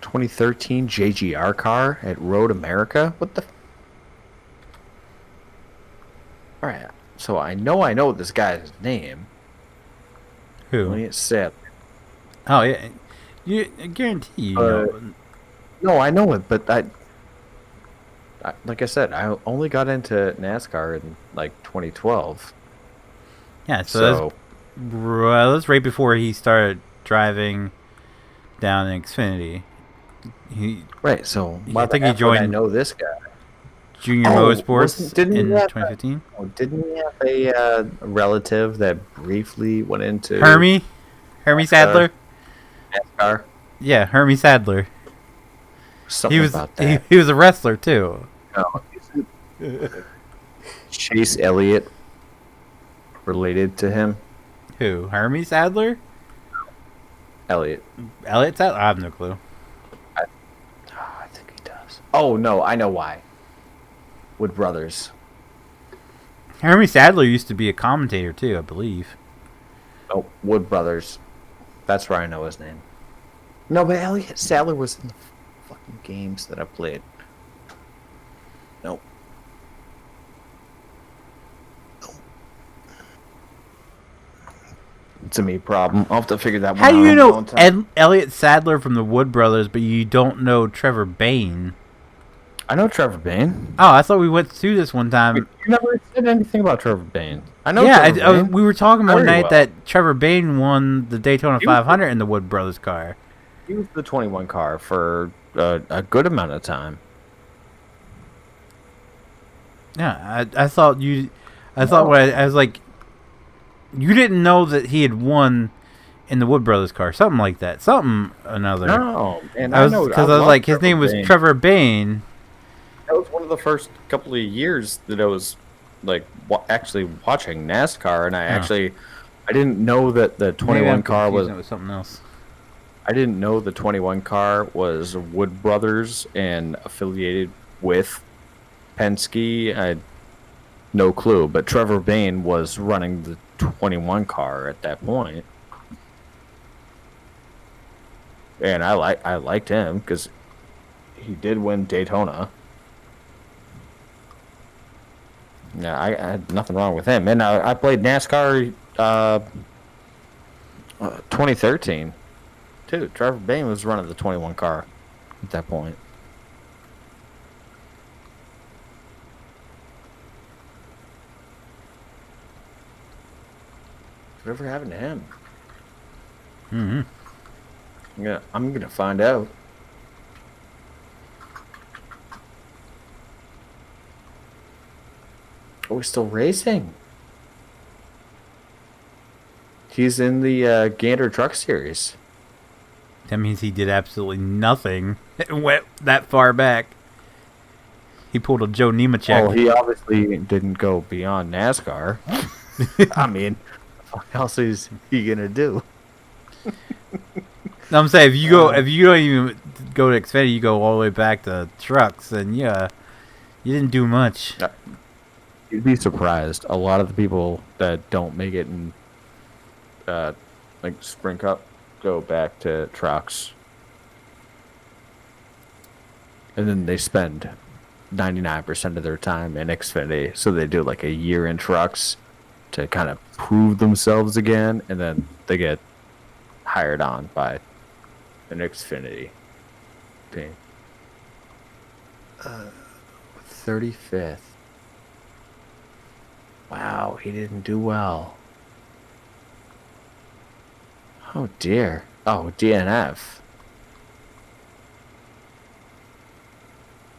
Speaker 7: ...2013 JGR car at Road America? What the... Alright, so I know this guy's name.
Speaker 1: Who?
Speaker 7: Elliott Sadler.
Speaker 1: Oh yeah, I guarantee you know.
Speaker 7: No, I know it, but I like I said, I only got into NASCAR in like 2012.
Speaker 1: Yeah, so that's right before he started driving down in Xfinity.
Speaker 7: Right, so
Speaker 1: I think he
Speaker 7: I
Speaker 1: joined
Speaker 7: know this guy.
Speaker 1: Junior Motorsports in 2015.
Speaker 7: Didn't he have a relative that briefly went into
Speaker 1: Hermie Sadler.
Speaker 7: NASCAR?
Speaker 1: Yeah, Hermie Sadler.
Speaker 7: Something about that.
Speaker 1: He was a wrestler too.
Speaker 7: Chase Elliott related to him?
Speaker 1: Who? Hermes Sadler?
Speaker 7: Elliot.
Speaker 1: Elliot Sadler? I have no clue.
Speaker 7: I think he does. Oh no, I know why. Wood Brothers.
Speaker 1: Hermes Sadler used to be a commentator too, I believe.
Speaker 7: Oh, Wood Brothers. That's where I know his name. No, but Elliot Sadler was in the fucking games that I played. Nope. It's a me problem. I'll have to figure that one
Speaker 1: How
Speaker 7: out.
Speaker 1: do you
Speaker 7: on my
Speaker 1: know
Speaker 7: own time.
Speaker 1: Elliot Sadler from the Wood Brothers, but you don't know Trevor Bain?
Speaker 7: I know Trevor Bain.
Speaker 1: Oh, I thought we went through this one time.
Speaker 7: You never said anything about Trevor Bain. I know
Speaker 1: Yeah,
Speaker 7: Trevor Bain.
Speaker 1: we were talking one
Speaker 7: Very
Speaker 1: night
Speaker 7: well.
Speaker 1: that Trevor Bain won the Daytona
Speaker 7: He was-
Speaker 1: 500 in the Wood Brothers car.
Speaker 7: He was the 21 car for a good amount of time.
Speaker 1: Yeah, I thought you. I thought I was like, you didn't know that he had won in the Wood Brothers car, something like that, something another.
Speaker 7: No, and
Speaker 1: I was
Speaker 7: know
Speaker 1: because I was
Speaker 7: love
Speaker 1: like, his
Speaker 7: Trevor
Speaker 1: name was
Speaker 7: Bain.
Speaker 1: Trevor Bain.
Speaker 7: That was one of the first couple of years that I was like actually watching NASCAR, and I didn't know that the
Speaker 1: Maybe
Speaker 7: 21
Speaker 1: I'm
Speaker 7: car was.
Speaker 1: confusing it with something else.
Speaker 7: I didn't know the 21 car was Wood Brothers and affiliated with Penske. I had no clue, but Trevor Bain was running the 21 car at that point. And I liked him because he did win Daytona. Yeah, I had nothing wrong with him. And I played NASCAR 2013 too. Trevor Bain was running the 21 car at that point. Whatever happened to him?
Speaker 1: Mm-hmm.
Speaker 7: Yeah, I'm gonna find out. Oh, he's still racing. He's in the Gander Truck Series.
Speaker 1: That means he did absolutely nothing. It went that far back. He pulled a Joe Nemechek.
Speaker 7: Oh, he obviously didn't go beyond NASCAR. I mean, what else is he gonna do?
Speaker 1: No, I'm saying if you don't even go to Xfinity, you go all the way back to trucks, then yeah, you didn't do much.
Speaker 7: You'd be surprised. A lot of the people that don't make it in, like Sprint Cup, go back to trucks, and then they spend 99% of their time in Xfinity. So they do like a year in trucks to kind of prove themselves again, and then they get hired on by an Xfinity team. 35th. Wow, he didn't do well. Oh dear. Oh, DNF.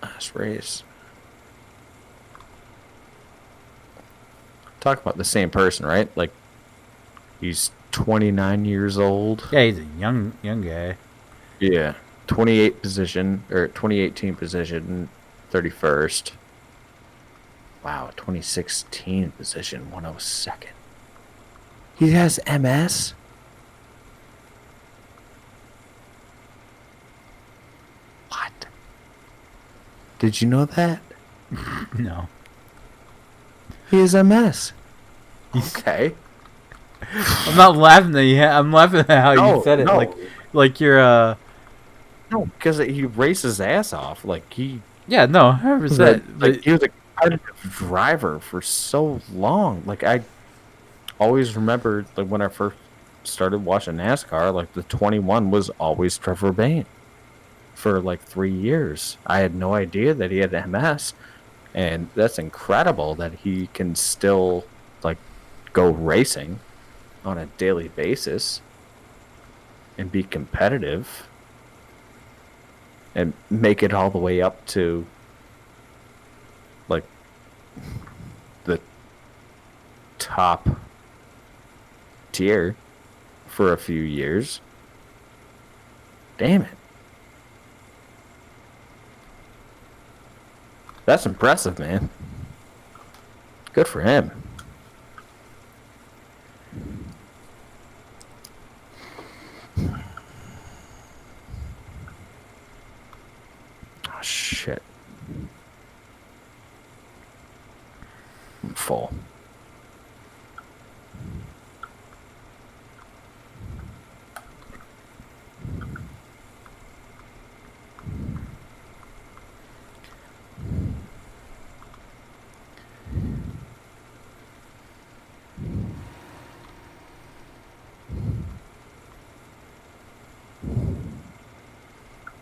Speaker 7: Last race. Talk about the same person, right? Like, he's 29 years old.
Speaker 1: Yeah, he's a young guy.
Speaker 7: Yeah. 28 position, or 2018 position, 31st. Wow, 2016 position, 102nd. He has MS? What? Did you know that?
Speaker 1: No.
Speaker 7: He has MS. Okay.
Speaker 1: I'm not laughing at you. I'm laughing at how
Speaker 7: No,
Speaker 1: you said it.
Speaker 7: no.
Speaker 1: Like you're
Speaker 7: No, because he raced his ass off. Like, he...
Speaker 1: yeah, no, 100%.
Speaker 7: Like, he was a competitive driver for so long. Like, I always remember, like, when I first started watching NASCAR, like, the 21 was always Trevor Bain for like 3 years. I had no idea that he had MS, and that's incredible that he can still like go racing on a daily basis and be competitive and make it all the way up to like the top tier for a few years. Damn it. That's impressive, man. Good for him.
Speaker 6: I'm full.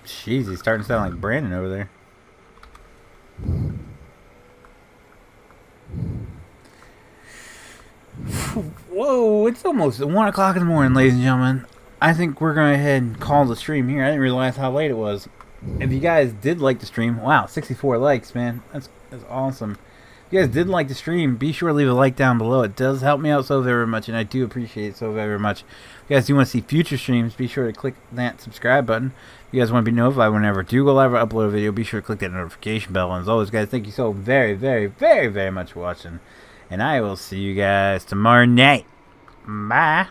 Speaker 1: Jeez, he's starting to sound like Brandon over there. Whoa, it's almost 1 o'clock in the morning, ladies and gentlemen. I think we're going to go ahead and call the stream here. I didn't realize how late it was. If you guys did like the stream, wow, 64 likes, man. That's awesome. If you guys did like the stream, be sure to leave a like down below. It does help me out so very much, and I do appreciate it so very much. If you guys do want to see future streams, be sure to click that subscribe button. If you guys want to be notified whenever I do go live or upload a video, be sure to click that notification bell. And as always, guys, thank you so very, very, very, very much for watching. And I will see you guys tomorrow night. Bye.